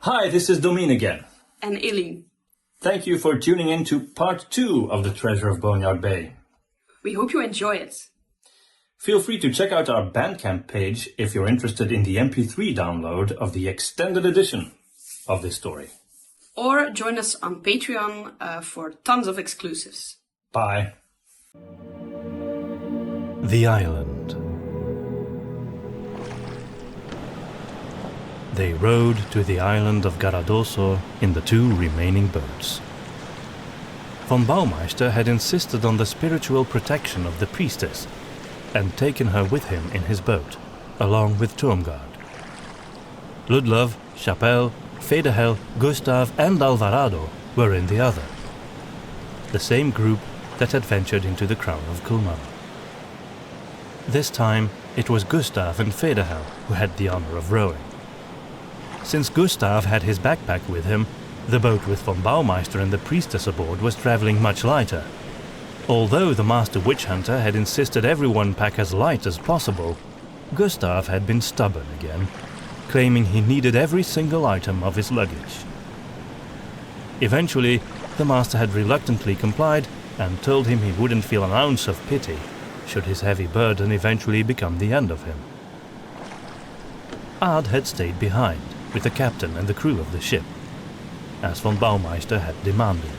Hi, this is Domine again. And Eileen. Thank you for tuning in to part 2 of the Treasure of Boneyard Bay. We hope you enjoy it. Feel free to check out our Bandcamp page if you're interested in the MP3 download of the extended edition of this story. Or join us on Patreon for tons of exclusives. Bye. The island. They rowed to the island of Garradoso in the 2 remaining boats. Von Baumeister had insisted on the spiritual protection of the priestess and taken her with him in his boat, along with Turmgard. Ludlov, Chapelle, Federhel, Gustav and Alvarado were in the other, the same group that had ventured into the crown of Kulmar. This time it was Gustav and Federhel who had the honor of rowing. Since Gustav had his backpack with him, the boat with von Baumeister and the priestess aboard was travelling much lighter. Although the master witch hunter had insisted everyone pack as light as possible, Gustav had been stubborn again, claiming he needed every single item of his luggage. Eventually, the master had reluctantly complied and told him he wouldn't feel an ounce of pity should his heavy burden eventually become the end of him. Ad had stayed behind with the captain and the crew of the ship, as von Baumeister had demanded.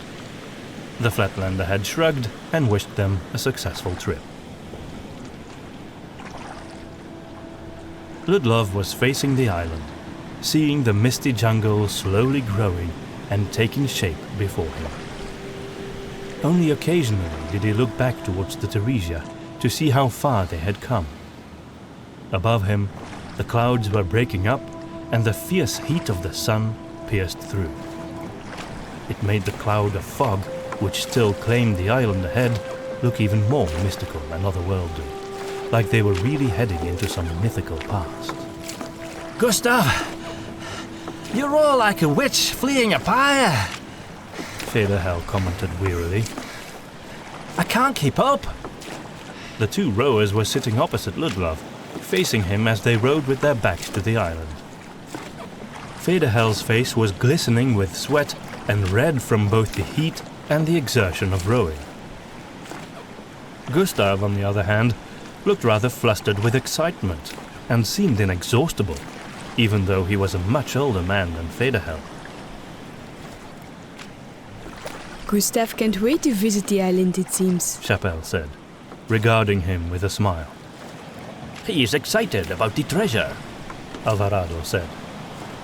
The Flatlander had shrugged and wished them a successful trip. Ludlov was facing the island, seeing the misty jungle slowly growing and taking shape before him. Only occasionally did he look back towards the Theresia to see how far they had come. Above him, the clouds were breaking up and the fierce heat of the sun pierced through. It made the cloud of fog, which still claimed the island ahead, look even more mystical and otherworldly, like they were really heading into some mythical past. Gustav, you're all like a witch fleeing a pyre, Federhel commented wearily. I can't keep up. The 2 rowers were sitting opposite Ludlov, facing him as they rowed with their backs to the island. Federhel's face was glistening with sweat and red from both the heat and the exertion of rowing. Gustav, on the other hand, looked rather flustered with excitement and seemed inexhaustible, even though he was a much older man than Federhel. Gustav can't wait to visit the island, it seems, Chapelle said, regarding him with a smile. He is excited about the treasure, Alvarado said.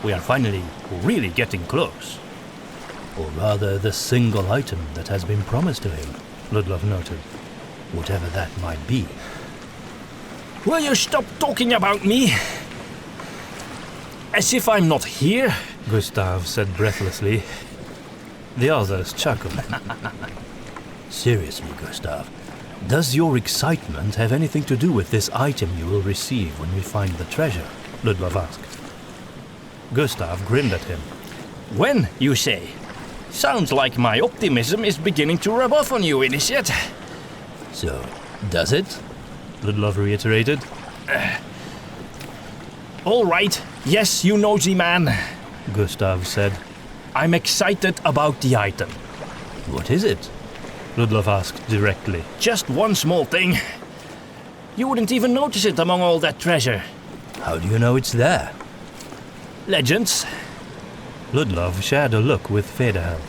We are finally really getting close. Or rather, the single item that has been promised to him, Ludlov noted, whatever that might be. Will you stop talking about me? As if I'm not here? Gustav said breathlessly. The others chuckled. Seriously, Gustav, does your excitement have anything to do with this item you will receive when we find the treasure? Ludlov asked. Gustav grinned at him. When, you say? Sounds like my optimism is beginning to rub off on you, Initiate. So, does it? Ludlov reiterated. All right, yes, you nosy man, Gustav said. I'm excited about the item. What is it? Ludlov asked directly. Just one small thing. You wouldn't even notice it among all that treasure. How do you know it's there? Legends. Ludlov shared a look with Federhel.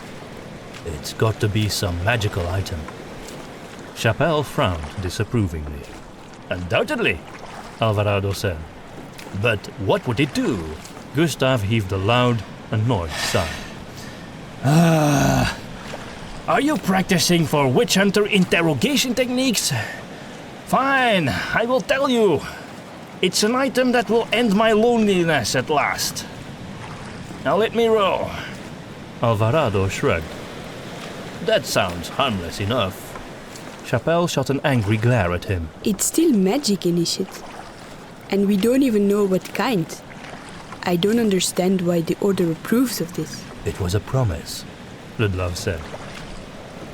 It's got to be some magical item. Chapelle frowned disapprovingly. Undoubtedly, Alvarado said. But what would it do? Gustav heaved a loud, annoyed sigh. Are you practicing for witch hunter interrogation techniques? Fine, I will tell you. It's an item that will end my loneliness at last. Now let me row. Alvarado shrugged. That sounds harmless enough. Chapelle shot an angry glare at him. It's still magic, Initiate. And we don't even know what kind. I don't understand why the Order approves of this. It was a promise, Ludlov said.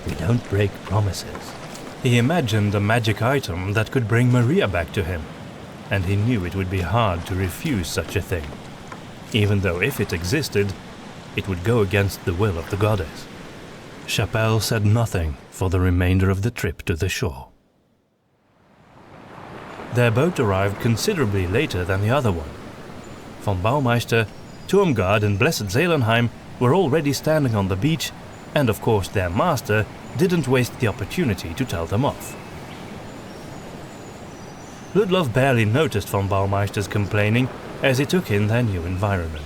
We don't break promises. He imagined a magic item that could bring Maria back to him, and he knew it would be hard to refuse such a thing, even though if it existed, it would go against the will of the goddess. Chapelle said nothing for the remainder of the trip to the shore. Their boat arrived considerably later than the other one. Von Baumeister, Turmgard and Blessed Zelenheim were already standing on the beach, and of course their master didn't waste the opportunity to tell them off. Ludlov barely noticed von Baumeister's complaining as he took in their new environment.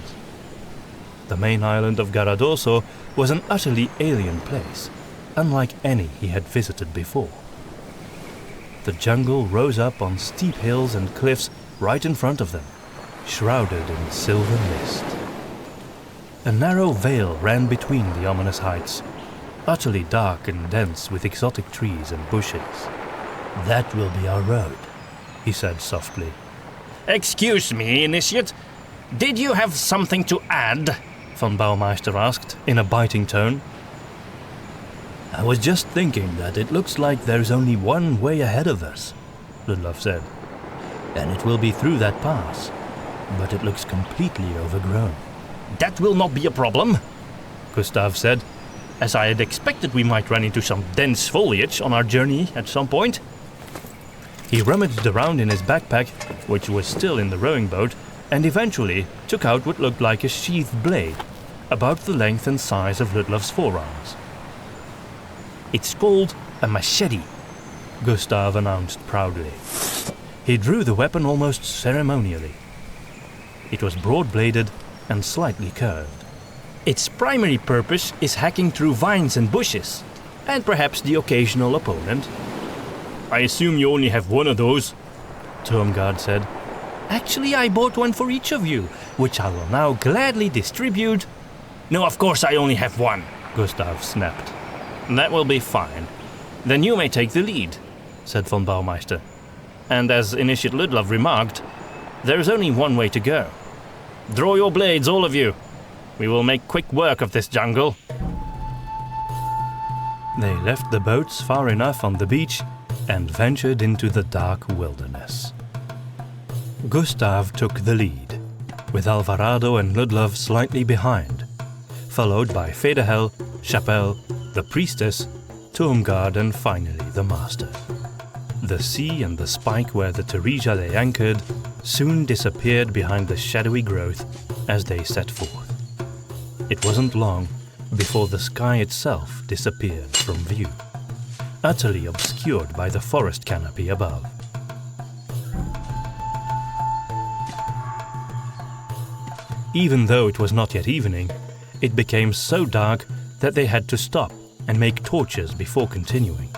The main island of Garradoso was an utterly alien place, unlike any he had visited before. The jungle rose up on steep hills and cliffs right in front of them, shrouded in silver mist. A narrow veil ran between the ominous heights, utterly dark and dense with exotic trees and bushes. "That will be our road," he said softly. "Excuse me, Initiate. Did you have something to add?" Von Baumeister asked in a biting tone. "I was just thinking that it looks like there's only one way ahead of us," Ludlov said. "And it will be through that pass, but it looks completely overgrown." "That will not be a problem," Gustav said, "as I had expected we might run into some dense foliage on our journey at some point." He rummaged around in his backpack, which was still in the rowing boat, and eventually took out what looked like a sheathed blade, about the length and size of Ludlov's forearms. "It's called a machete," Gustav announced proudly. He drew the weapon almost ceremonially. It was broad-bladed and slightly curved. "Its primary purpose is hacking through vines and bushes, and perhaps the occasional opponent." "I assume you only have one of those," Turmgard said. "Actually, I bought one for each of you, which I will now gladly distribute." "No, of course I only have one," Gustav snapped. "That will be fine. Then you may take the lead," said von Baumeister. "And as Initiate Ludlov remarked, there is only one way to go. Draw your blades, all of you. We will make quick work of this jungle." They left the boats far enough on the beach and ventured into the dark wilderness. Gustav took the lead, with Alvarado and Ludlov slightly behind, followed by Federhel, Chapelle, the priestess, Turmgard and finally the master. The sea and the spike where the Teresia lay anchored soon disappeared behind the shadowy growth as they set forth. It wasn't long before the sky itself disappeared from view, utterly obscured by the forest canopy above. Even though it was not yet evening, it became so dark that they had to stop and make torches before continuing,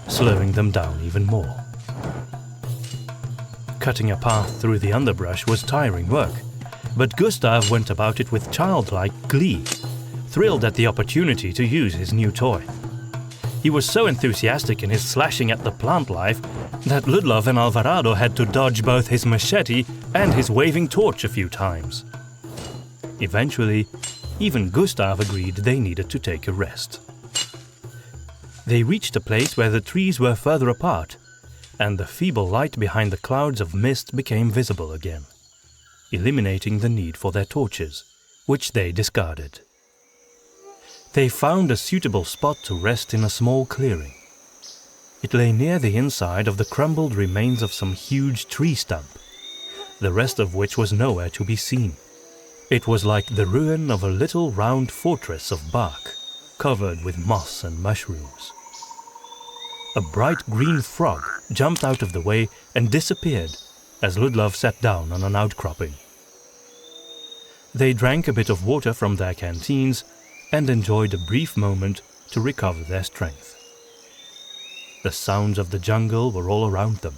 slowing them down even more. Cutting a path through the underbrush was tiring work, but Gustav went about it with childlike glee, thrilled at the opportunity to use his new toy. He was so enthusiastic in his slashing at the plant life that Ludlov and Alvarado had to dodge both his machete and his waving torch a few times. Eventually, even Gustav agreed they needed to take a rest. They reached a place where the trees were further apart, and the feeble light behind the clouds of mist became visible again, eliminating the need for their torches, which they discarded. They found a suitable spot to rest in a small clearing. It lay near the inside of the crumbled remains of some huge tree stump, the rest of which was nowhere to be seen. It was like the ruin of a little round fortress of bark, covered with moss and mushrooms. A bright green frog jumped out of the way and disappeared as Ludlov sat down on an outcropping. They drank a bit of water from their canteens and enjoyed a brief moment to recover their strength. The sounds of the jungle were all around them,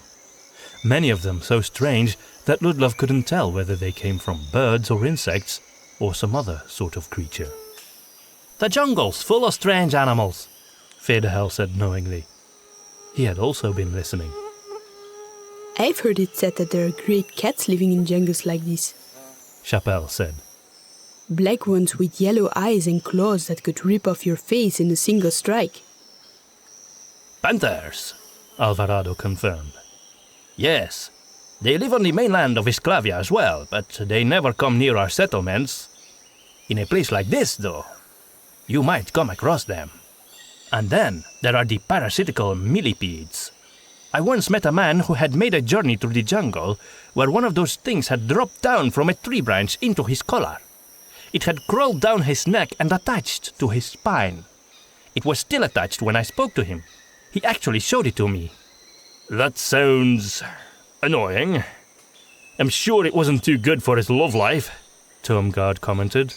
many of them so strange that Ludlov couldn't tell whether they came from birds or insects or some other sort of creature. "The jungle's full of strange animals," Federhel said knowingly. He had also been listening. I've heard it said that there are great cats living in jungles like this, Chapelle said. Black ones with yellow eyes and claws that could rip off your face in a single strike. "Panthers," Alvarado confirmed. "Yes. They live on the mainland of Isclavia as well, but they never come near our settlements." In a place like this, though, you might come across them. And then there are the parasitical millipedes. I once met a man who had made a journey through the jungle where one of those things had dropped down from a tree branch into his collar. It had crawled down his neck and attached to his spine. It was still attached when I spoke to him. He actually showed it to me. That sounds annoying. I'm sure it wasn't too good for his love life, Tomgard commented.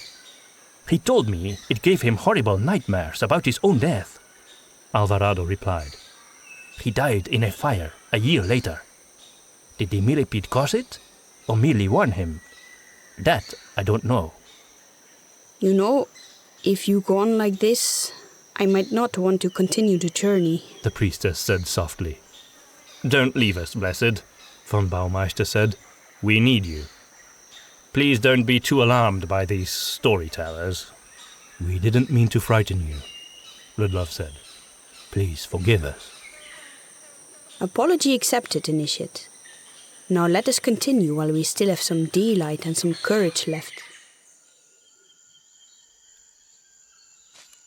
He told me it gave him horrible nightmares about his own death, Alvarado replied. He died in a fire a year later. Did the millipede cause it, or merely warn him? That I don't know. You know, if you go on like this, I might not want to continue the journey, the priestess said softly. Don't leave us, blessed, von Baumeister said. We need you. Please don't be too alarmed by these storytellers. We didn't mean to frighten you, Ludlov said. Please forgive us. Apology accepted, Initiate. Now let us continue while we still have some daylight and some courage left.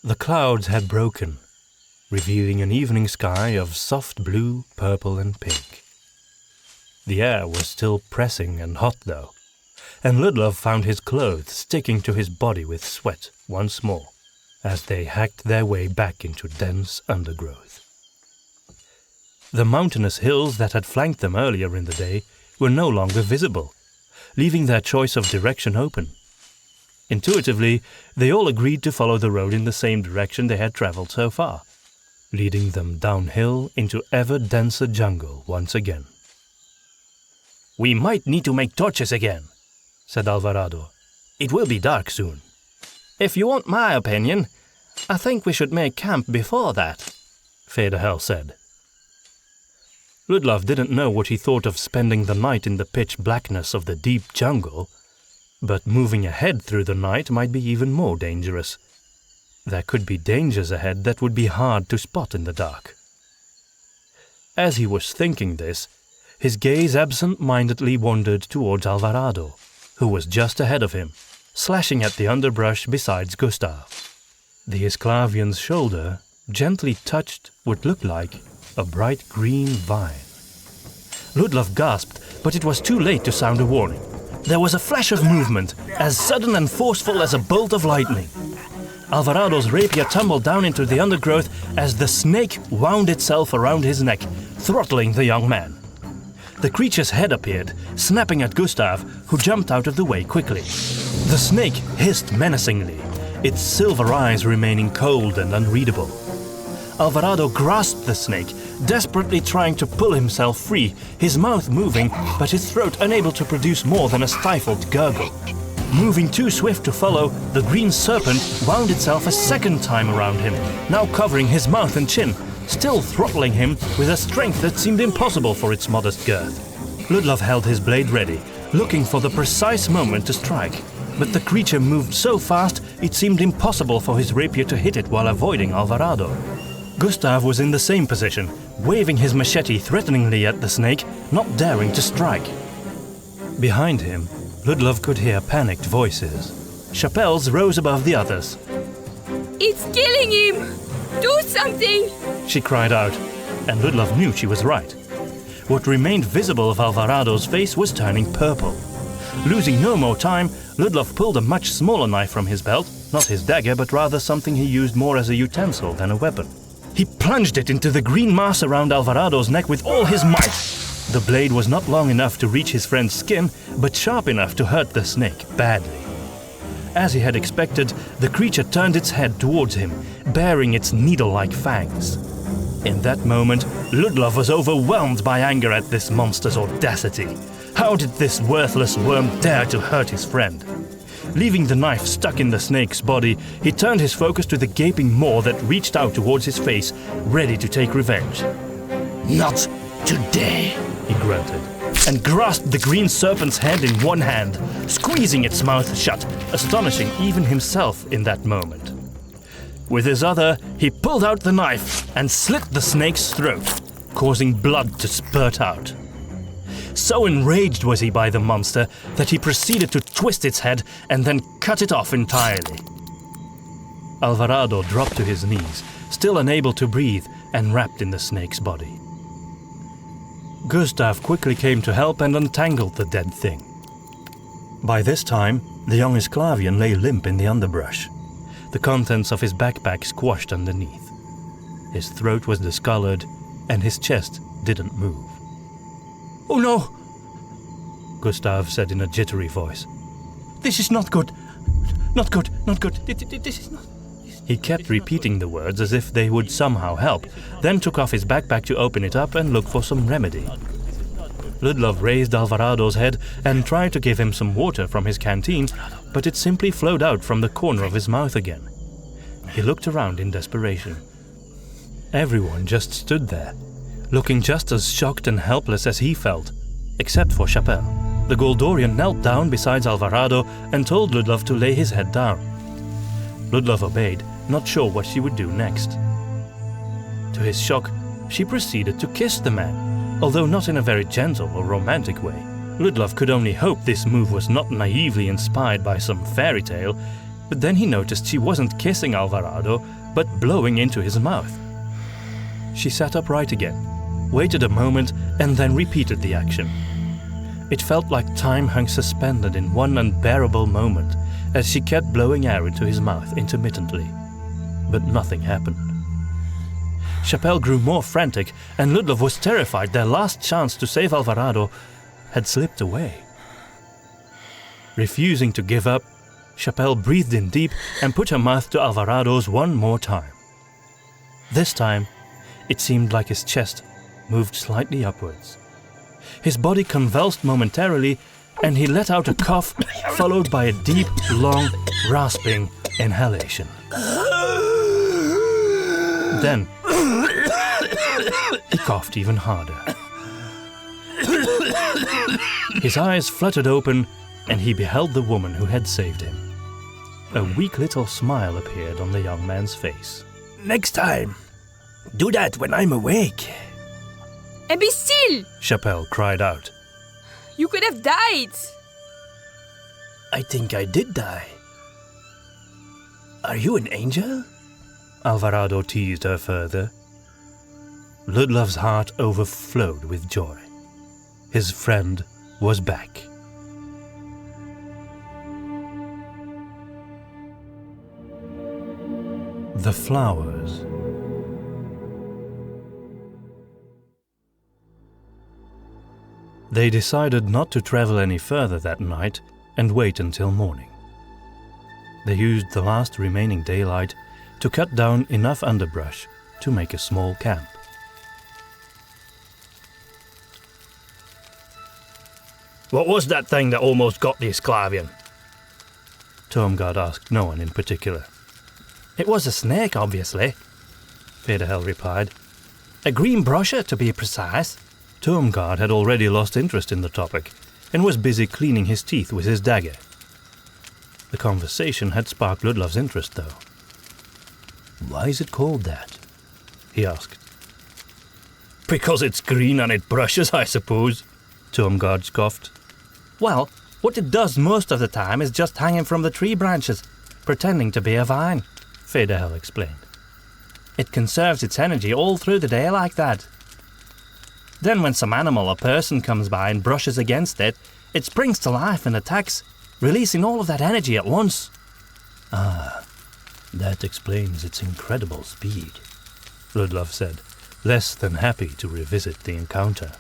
The clouds had broken, revealing an evening sky of soft blue, purple and pink. The air was still pressing and hot though, and Ludlov found his clothes sticking to his body with sweat once more as they hacked their way back into dense undergrowth. The mountainous hills that had flanked them earlier in the day were no longer visible, leaving their choice of direction open. Intuitively, they all agreed to follow the road in the same direction they had traveled so far, leading them downhill into ever denser jungle once again. We might need to make torches again, said Alvarado. It will be dark soon. If you want my opinion, I think we should make camp before that, Federhel said. Ludlov didn't know what he thought of spending the night in the pitch blackness of the deep jungle, but moving ahead through the night might be even more dangerous. There could be dangers ahead that would be hard to spot in the dark. As he was thinking this, his gaze absent-mindedly wandered towards Alvarado, who was just ahead of him, slashing at the underbrush beside Gustav. The Esclavian's shoulder gently touched what looked like a bright green vine. Ludlov gasped, but it was too late to sound a warning. There was a flash of movement, as sudden and forceful as a bolt of lightning. Alvarado's rapier tumbled down into the undergrowth as the snake wound itself around his neck, throttling the young man. The creature's head appeared, snapping at Gustav, who jumped out of the way quickly. The snake hissed menacingly, its silver eyes remaining cold and unreadable. Alvarado grasped the snake, desperately trying to pull himself free, his mouth moving, but his throat unable to produce more than a stifled gurgle. Moving too swift to follow, the green serpent wound itself a second time around him, now covering his mouth and chin, still throttling him with a strength that seemed impossible for its modest girth. Ludlov held his blade ready, looking for the precise moment to strike, but the creature moved so fast it seemed impossible for his rapier to hit it while avoiding Alvarado. Gustav was in the same position, waving his machete threateningly at the snake, not daring to strike. Behind him, Ludlov could hear panicked voices. Chapelle's rose above the others. It's killing him! Do something! She cried out, and Ludlov knew she was right. What remained visible of Alvarado's face was turning purple. Losing no more time, Ludlov pulled a much smaller knife from his belt, not his dagger, but rather something he used more as a utensil than a weapon. He plunged it into the green mass around Alvarado's neck with all his might. The blade was not long enough to reach his friend's skin, but sharp enough to hurt the snake badly. As he had expected, the creature turned its head towards him, baring its needle-like fangs. In that moment, Ludlov was overwhelmed by anger at this monster's audacity. How did this worthless worm dare to hurt his friend? Leaving the knife stuck in the snake's body, he turned his focus to the gaping maw that reached out towards his face, ready to take revenge. Not today, he grunted, and grasped the green serpent's head in one hand, squeezing its mouth shut, astonishing even himself in that moment. With his other, he pulled out the knife and slit the snake's throat, causing blood to spurt out. So enraged was he by the monster that he proceeded to twist its head and then cut it off entirely. Alvarado dropped to his knees, still unable to breathe and wrapped in the snake's body. Gustav quickly came to help and untangled the dead thing. By this time, the young Esclavian lay limp in the underbrush, the contents of his backpack squashed underneath. His throat was discolored and his chest didn't move. "Oh no!" Gustav said in a jittery voice. "This is not good. Not good, not good. This is not..." He kept repeating the words as if they would somehow help, then took off his backpack to open it up and look for some remedy. Ludlov raised Alvarado's head and tried to give him some water from his canteen, but it simply flowed out from the corner of his mouth again. He looked around in desperation. Everyone just stood there, looking just as shocked and helpless as he felt, except for Chapelle. The Goldorian knelt down beside Alvarado and told Ludlov to lay his head down. Ludlov obeyed, not sure what she would do next. To his shock, she proceeded to kiss the man, although not in a very gentle or romantic way. Ludlov could only hope this move was not naively inspired by some fairy tale, but then he noticed she wasn't kissing Alvarado, but blowing into his mouth. She sat upright again, waited a moment, and then repeated the action. It felt like time hung suspended in one unbearable moment as she kept blowing air into his mouth intermittently. But nothing happened. Chapelle grew more frantic, and Ludlov was terrified their last chance to save Alvarado had slipped away. Refusing to give up, Chapelle breathed in deep and put her mouth to Alvarado's one more time. This time, it seemed like his chest moved slightly upwards. His body convulsed momentarily, and he let out a cough, followed by a deep, long, rasping inhalation. Then, he coughed even harder. His eyes fluttered open, and he beheld the woman who had saved him. A weak little smile appeared on the young man's face. "Next time, do that when I'm awake." And be still! Chapelle cried out. You could have died! "I think I did die. Are you an angel?" Alvarado teased her further. Ludlov's heart overflowed with joy. His friend was back. The flowers. They decided not to travel any further that night and wait until morning. They used the last remaining daylight to cut down enough underbrush to make a small camp. "What was that thing that almost got the Esclavian?" Tormgard asked no one in particular. "It was a snake, obviously," Federhel replied. "A green brusher, to be precise." Tormgard had already lost interest in the topic and was busy cleaning his teeth with his dagger. The conversation had sparked Ludlov's interest, though. "Why is it called that?" he asked. "Because it's green and it brushes, I suppose," Tormgard scoffed. "Well, what it does most of the time is just hanging from the tree branches, pretending to be a vine," Federhel explained. "It conserves its energy all through the day like that. Then when some animal or person comes by and brushes against it, it springs to life and attacks, releasing all of that energy at once." That explains its incredible speed, Ludlov said, less than happy to revisit the encounter.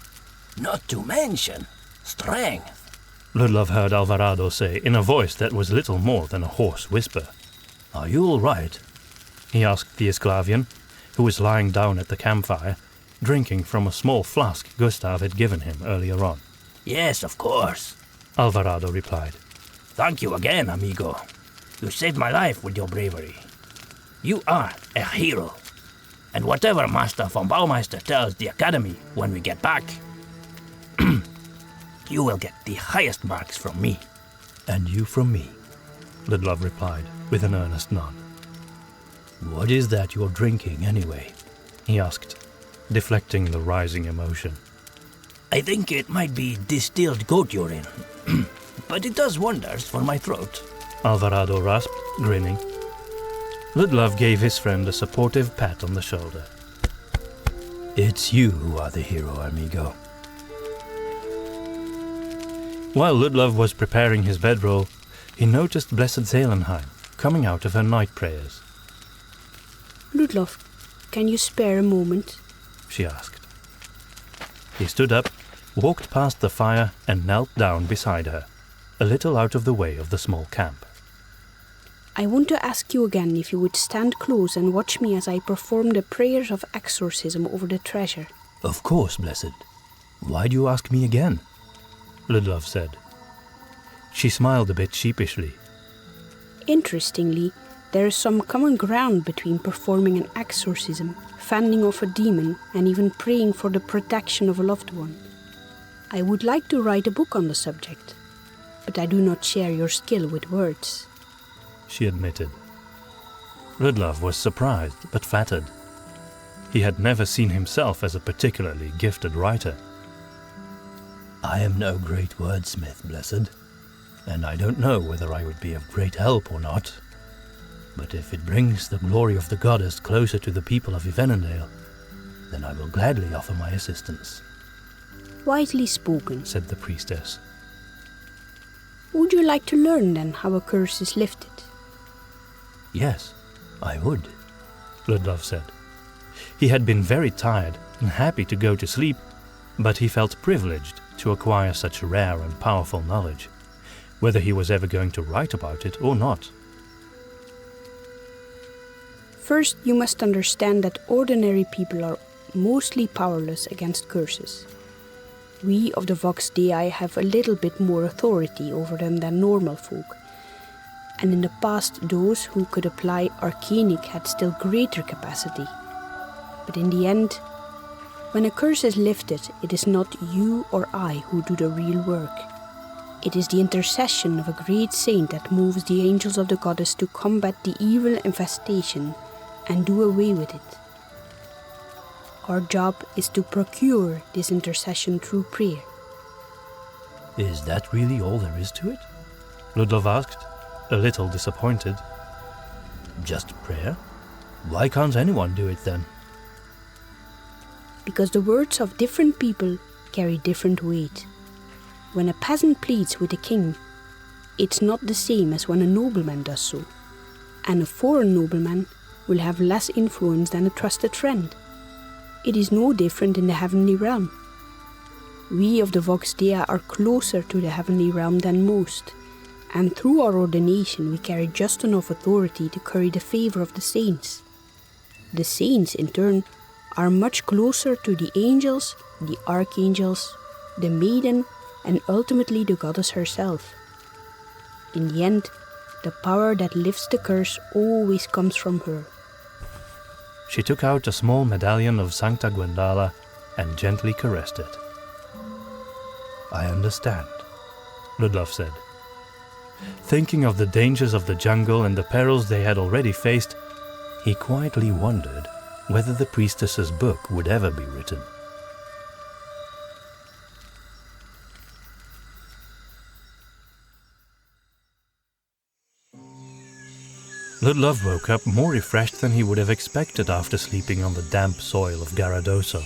"Not to mention strength," Ludlov heard Alvarado say in a voice that was little more than a hoarse whisper. "Are you all right?" he asked the Esclavian, who was lying down at the campfire, drinking from a small flask Gustav had given him earlier on. "Yes, of course," Alvarado replied. "Thank you again, amigo. You saved my life with your bravery. You are a hero. And whatever Master von Baumeister tells the Academy when we get back, you will get the highest marks from me." "And you from me," Ludlov replied with an earnest nod. "What is that you're drinking, anyway?" he asked, deflecting the rising emotion. I think it might be distilled goat urine, but it does wonders for my throat. Alvarado rasped, grinning. Ludlov gave his friend a supportive pat on the shoulder. It's you who are the hero, amigo. While Ludlov was preparing his bedroll, he noticed Blessed Zelenheim coming out of her night prayers. Ludlov, can you spare a moment? She asked. He stood up, walked past the fire and knelt down beside her, a little out of the way of the small camp. I want to ask you again if you would stand close and watch me as I perform the prayers of exorcism over the treasure. Of course, Blessed. Why do you ask me again? Ludlov said. She smiled a bit sheepishly. Interestingly, there is some common ground between performing an exorcism, fending off a demon, and even praying for the protection of a loved one. I would like to write a book on the subject, but I do not share your skill with words, she admitted. Ludlov was surprised but flattered. He had never seen himself as a particularly gifted writer. I am no great wordsmith, Blessed, and I don't know whether I would be of great help or not. But if it brings the glory of the goddess closer to the people of Yvenendale, then I will gladly offer my assistance. Wisely spoken, said the priestess. Would you like to learn then how a curse is lifted? Yes, I would, Ludlov said. He had been very tired and happy to go to sleep, but he felt privileged to acquire such rare and powerful knowledge, whether he was ever going to write about it or not. First, you must understand that ordinary people are mostly powerless against curses. We of the Vox Dei have a little bit more authority over them than normal folk, and in the past those who could apply arcanic had still greater capacity. But in the end, when a curse is lifted, it is not you or I who do the real work. It is the intercession of a great saint that moves the angels of the goddess to combat the evil infestation and do away with it. Our job is to procure this intercession through prayer. Is that really all there is to it? Ludlov asked, a little disappointed. Just prayer? Why can't anyone do it then? Because the words of different people carry different weight. When a peasant pleads with a king, it's not the same as when a nobleman does so, and a foreign nobleman will have less influence than a trusted friend. It is no different in the heavenly realm. We of the Vox Dei are closer to the heavenly realm than most, and through our ordination we carry just enough authority to curry the favor of the saints. The saints, in turn, are much closer to the angels, the archangels, the maiden, and ultimately the goddess herself. In the end, the power that lifts the curse always comes from her. She took out a small medallion of Sancta Gwendala and gently caressed it. I understand, Ludlov said. Thinking of the dangers of the jungle and the perils they had already faced, he quietly wondered whether the priestess's book would ever be written. Ludlov woke up more refreshed than he would have expected after sleeping on the damp soil of Garradoso.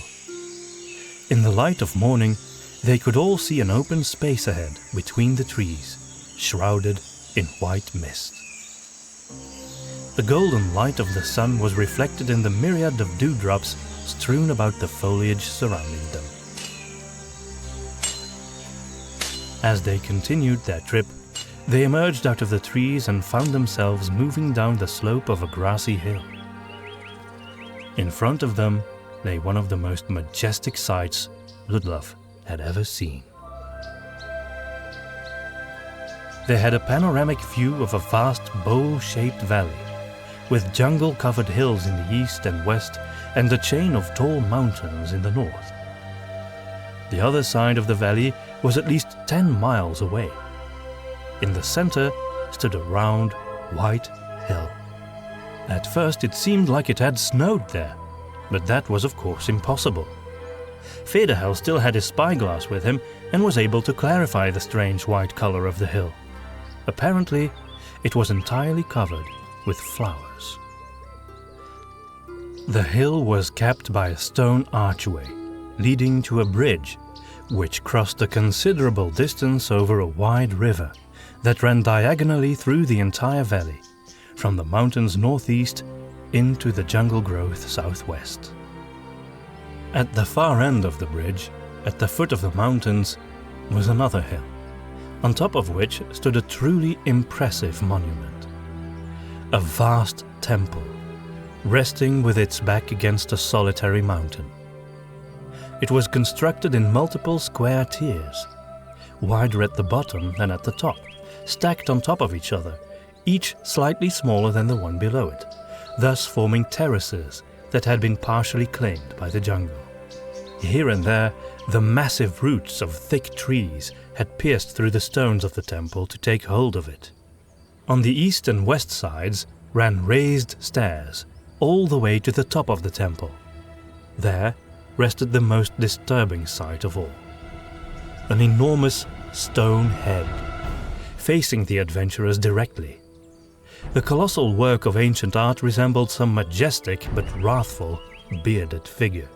In the light of morning, they could all see an open space ahead between the trees, shrouded in white mist. The golden light of the sun was reflected in the myriad of dewdrops strewn about the foliage surrounding them. As they continued their trip, they emerged out of the trees and found themselves moving down the slope of a grassy hill. In front of them lay one of the most majestic sights Ludlov had ever seen. They had a panoramic view of a vast bowl-shaped valley, with jungle-covered hills in the east and west and a chain of tall mountains in the north. The other side of the valley was at least 10 miles away. In the center stood a round, white hill. At first it seemed like it had snowed there, but that was of course impossible. Federhel still had his spyglass with him and was able to clarify the strange white color of the hill. Apparently, it was entirely covered with flowers. The hill was capped by a stone archway leading to a bridge which crossed a considerable distance over a wide river that ran diagonally through the entire valley, from the mountains northeast into the jungle growth southwest. At the far end of the bridge, at the foot of the mountains, was another hill, on top of which stood a truly impressive monument. A vast temple, resting with its back against a solitary mountain. It was constructed in multiple square tiers, wider at the bottom than at the top, stacked on top of each other, each slightly smaller than the one below it, thus forming terraces that had been partially claimed by the jungle. Here and there, the massive roots of thick trees had pierced through the stones of the temple to take hold of it. On the east and west sides ran raised stairs, all the way to the top of the temple. There rested the most disturbing sight of all. An enormous stone head, facing the adventurers directly. The colossal work of ancient art resembled some majestic but wrathful, bearded figure.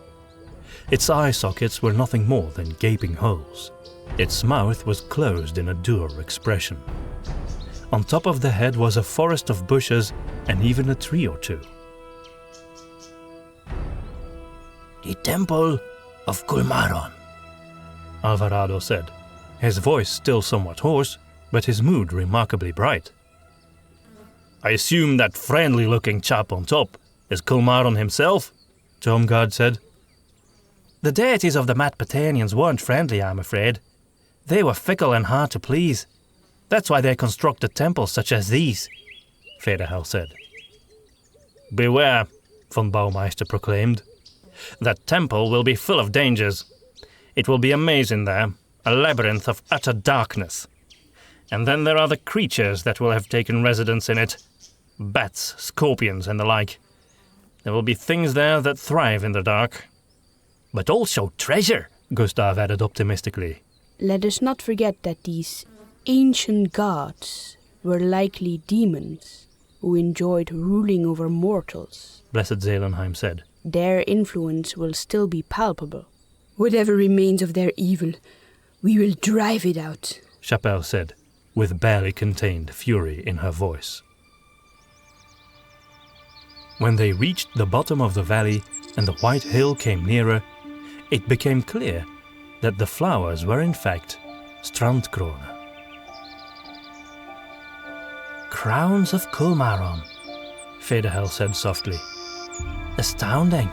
Its eye sockets were nothing more than gaping holes. Its mouth was closed in a dour expression. On top of the head was a forest of bushes and even a tree or two. The Temple of Kulmaron, Alvarado said, his voice still somewhat hoarse, but his mood remarkably bright. I assume that friendly-looking chap on top is Kulmaron himself, Tomgard said. The deities of the Matpatanians weren't friendly, I'm afraid. They were fickle and hard to please. That's why they constructed temples such as these, Federhel said. Beware, von Baumeister proclaimed. That temple will be full of dangers. It will be a maze in there, a labyrinth of utter darkness. And then there are the creatures that will have taken residence in it. Bats, scorpions, and the like. There will be things there that thrive in the dark. But also treasure, Gustav added optimistically. Let us not forget that these ancient gods were likely demons who enjoyed ruling over mortals, Blessed Zelenheim said. Their influence will still be palpable. Whatever remains of their evil, we will drive it out, Chapelle said, with barely contained fury in her voice. When they reached the bottom of the valley and the white hill came nearer, it became clear that the flowers were in fact strandkrone. Crowns of Kulmaron, Federhel said softly. Astounding.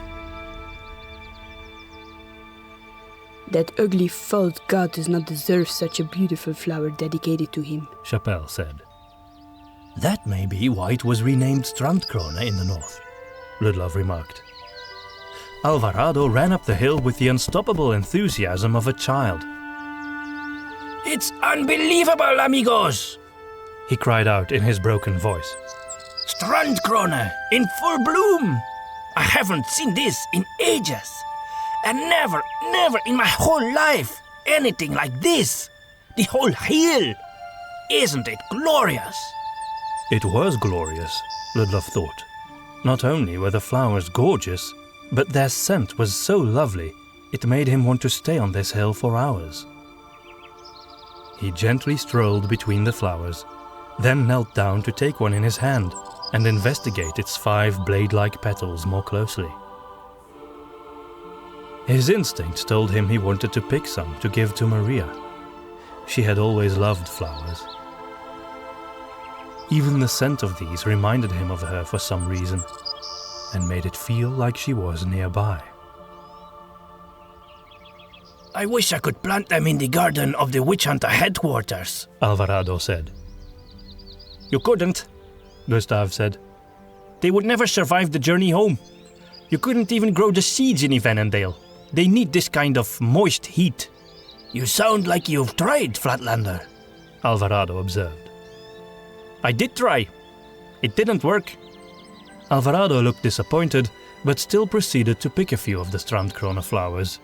That ugly false god does not deserve such a beautiful flower dedicated to him, Chapelle said. That may be why it was renamed Strandkrone in the north, Ludlov remarked. Alvarado ran up the hill with the unstoppable enthusiasm of a child. It's unbelievable, amigos! He cried out in his broken voice. Strandkrone in full bloom! I haven't seen this in ages. And never in my whole life anything like this. The whole hill. Isn't it glorious? It was glorious, Ludlov thought. Not only were the flowers gorgeous, but their scent was so lovely it made him want to stay on this hill for hours. He gently strolled between the flowers, then knelt down to take one in his hand and investigate its 5 blade-like petals more closely. His instincts told him he wanted to pick some to give to Maria. She had always loved flowers. Even the scent of these reminded him of her for some reason, and made it feel like she was nearby. I wish I could plant them in the garden of the witch hunter headquarters, Alvarado said. You couldn't, Gustav said. They would never survive the journey home. You couldn't even grow the seeds in Ivanendale. They need this kind of moist heat. You sound like you've tried, Flatlander, Alvarado observed. I did try. It didn't work. Alvarado looked disappointed, but still proceeded to pick a few of the Strandkrone flowers.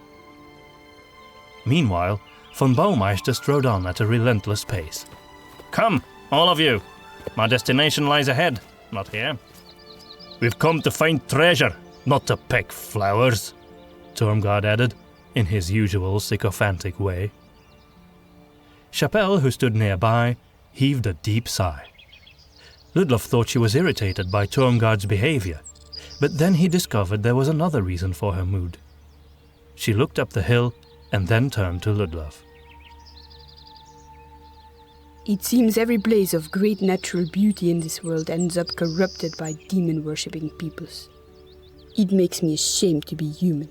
Meanwhile, von Baumeister strode on at a relentless pace. Come, all of you. My destination lies ahead, not here. We've come to find treasure, not to peck flowers, Tormgard added, in his usual sycophantic way. Chapelle, who stood nearby, heaved a deep sigh. Ludlov thought she was irritated by Tormgard's behavior, but then he discovered there was another reason for her mood. She looked up the hill and then turned to Ludlov. It seems every blaze of great natural beauty in this world ends up corrupted by demon-worshipping peoples. It makes me ashamed to be human.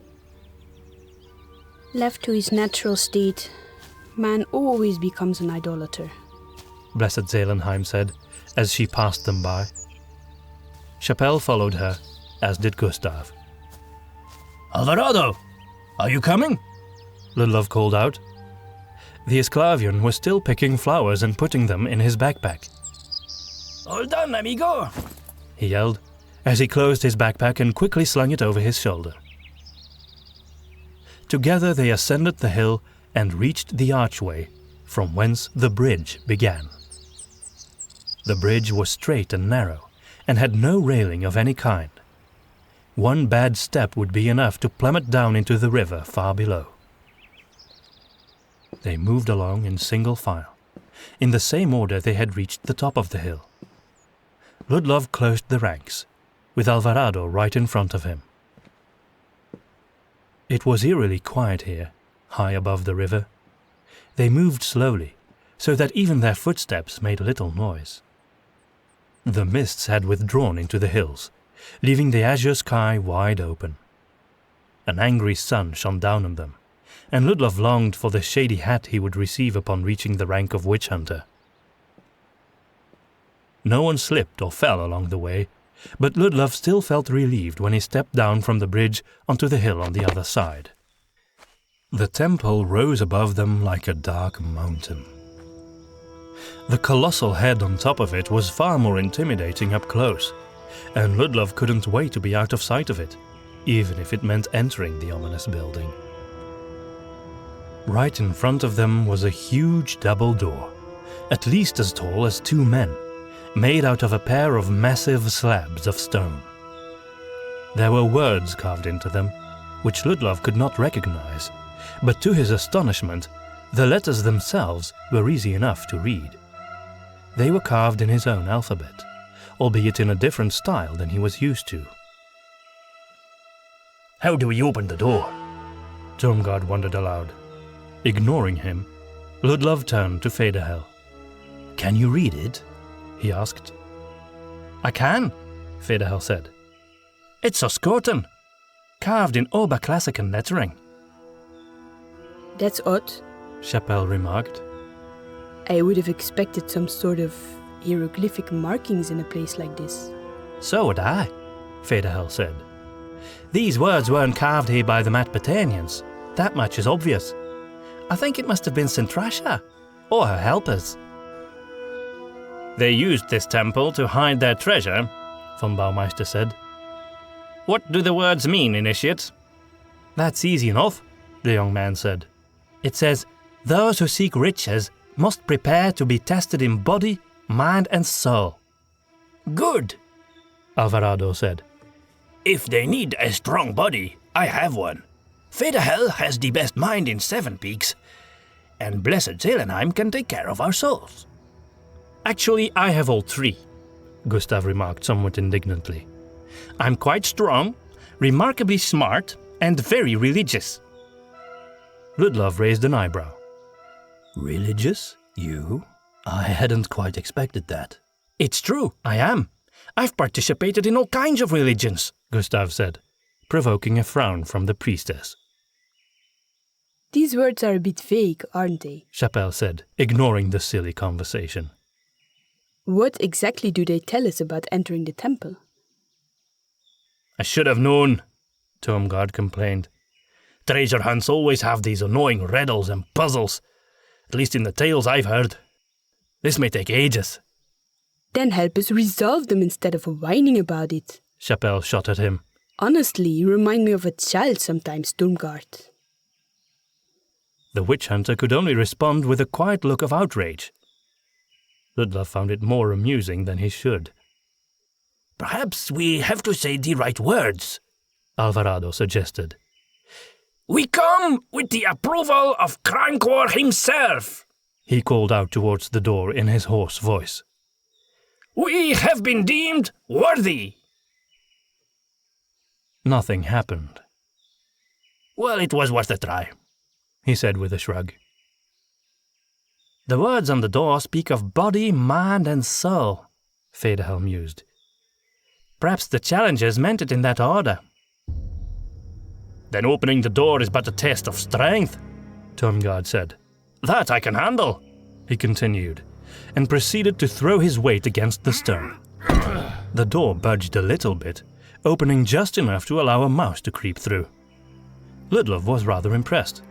Left to his natural state, man always becomes an idolater, Blessed Zelenheim said, as she passed them by. Chapelle followed her, as did Gustav. Alvarado, are you coming? Ludlov called out. The Esclavian was still picking flowers and putting them in his backpack. Hold on, amigo, he yelled, as he closed his backpack and quickly slung it over his shoulder. Together they ascended the hill and reached the archway, from whence the bridge began. The bridge was straight and narrow, and had no railing of any kind. One bad step would be enough to plummet down into the river far below. They moved along in single file, in the same order they had reached the top of the hill. Ludlov closed the ranks, with Alvarado right in front of him. It was eerily quiet here, high above the river. They moved slowly, so that even their footsteps made little noise. The mists had withdrawn into the hills, leaving the azure sky wide open. An angry sun shone down on them, and Ludlov longed for the shady hat he would receive upon reaching the rank of witch hunter. No one slipped or fell along the way, but Ludlov still felt relieved when he stepped down from the bridge onto the hill on the other side. The temple rose above them like a dark mountain. The colossal head on top of it was far more intimidating up close, and Ludlov couldn't wait to be out of sight of it, even if it meant entering the ominous building. Right in front of them was a huge double door, at least as tall as 2 men, made out of a pair of massive slabs of stone. There were words carved into them, which Ludlov could not recognize, but to his astonishment, the letters themselves were easy enough to read. They were carved in his own alphabet, albeit in a different style than he was used to. How do we open the door? Tormgard wondered aloud. Ignoring him, Ludlov turned to Federhel. Can you read it? He asked. I can, Federhel said. It's a skirton, carved in Oberklassiken lettering. That's odd. Chapelle remarked. I would have expected some sort of hieroglyphic markings in a place like this. So would I, Federhel said. These words weren't carved here by the Matbatanians. That much is obvious. I think it must have been Sintrasha, or her helpers. They used this temple to hide their treasure, von Baumeister said. What do the words mean, initiate? That's easy enough, the young man said. It says, those who seek riches must prepare to be tested in body, mind and soul. Good, Alvarado said. If they need a strong body, I have one. Federhel has the best mind in 7 Peaks, and Blessed Zelenheim can take care of our souls. Actually, I have all 3, Gustav remarked somewhat indignantly. I'm quite strong, remarkably smart, and very religious. Ludlov raised an eyebrow. Religious? You? I hadn't quite expected that. It's true, I am. I've participated in all kinds of religions, Gustav said, provoking a frown from the priestess. These words are a bit vague, aren't they? Chapelle said, ignoring the silly conversation. What exactly do they tell us about entering the temple? I should have known, Tormgard complained. Treasure hunts always have these annoying riddles and puzzles, at least in the tales I've heard. This may take ages. Then help us resolve them instead of whining about it. Chapelle shot at him. Honestly, you remind me of a child sometimes, Tormgard. The witch hunter could only respond with a quiet look of outrage. Ludlov found it more amusing than he should. Perhaps we have to say the right words, Alvarado suggested. We come with the approval of Crankor himself, He called out towards the door in his hoarse voice. We have been deemed worthy. Nothing happened. Well, it was worth a try, he said with a shrug. The words on the door speak of body, mind, and soul, Federhelm mused. Perhaps the challengers meant it in that order. Then opening the door is but a test of strength, Tormgard said. That I can handle, he continued, and proceeded to throw his weight against the stone. The door budged a little bit, opening just enough to allow a mouse to creep through. Ludlov was rather impressed.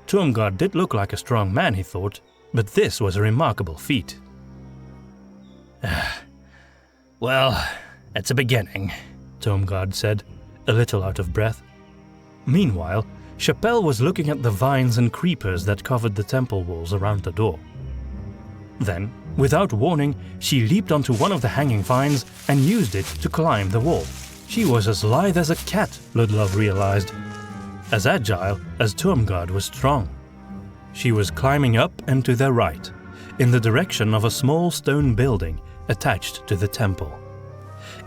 Tormgard did look like a strong man, he thought, but this was a remarkable feat. Well, it's a beginning, Tormgard said, a little out of breath. Meanwhile, Chapelle was looking at the vines and creepers that covered the temple walls around the door. Then, without warning, she leaped onto one of the hanging vines and used it to climb the wall. She was as lithe as a cat, Ludlov realized, as agile as Tormgard was strong. She was climbing up and to their right, in the direction of a small stone building attached to the temple.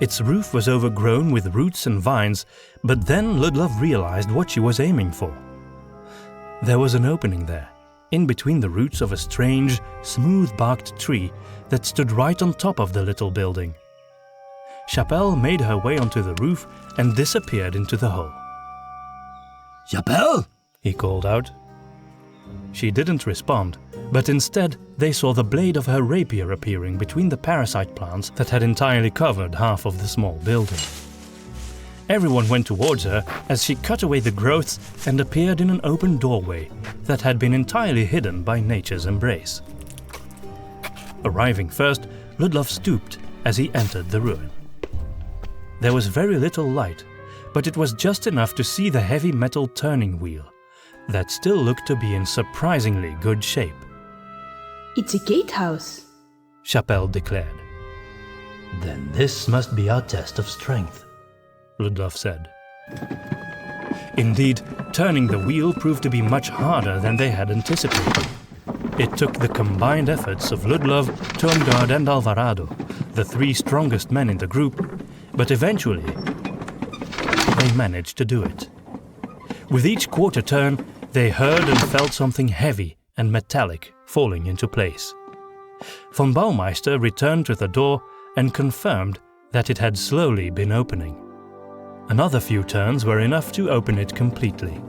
Its roof was overgrown with roots and vines, but then Ludlov realized what she was aiming for. There was an opening there, in between the roots of a strange, smooth-barked tree that stood right on top of the little building. Chapelle made her way onto the roof and disappeared into the hole. Chapelle? He called out. She didn't respond, but instead they saw the blade of her rapier appearing between the parasite plants that had entirely covered half of the small building. Everyone went towards her as she cut away the growths and appeared in an open doorway that had been entirely hidden by nature's embrace. Arriving first, Ludlov stooped as he entered the ruin. There was very little light, but it was just enough to see the heavy metal turning wheel that still looked to be in surprisingly good shape. It's a gatehouse, Chapelle declared. Then this must be our test of strength, Ludlov said. Indeed, turning the wheel proved to be much harder than they had anticipated. It took the combined efforts of Ludlov, Tormgard, and Alvarado, the three strongest men in the group, but eventually they managed to do it. With each quarter turn, they heard and felt something heavy and metallic falling into place. Von Baumeister returned to the door and confirmed that it had slowly been opening. Another few turns were enough to open it completely.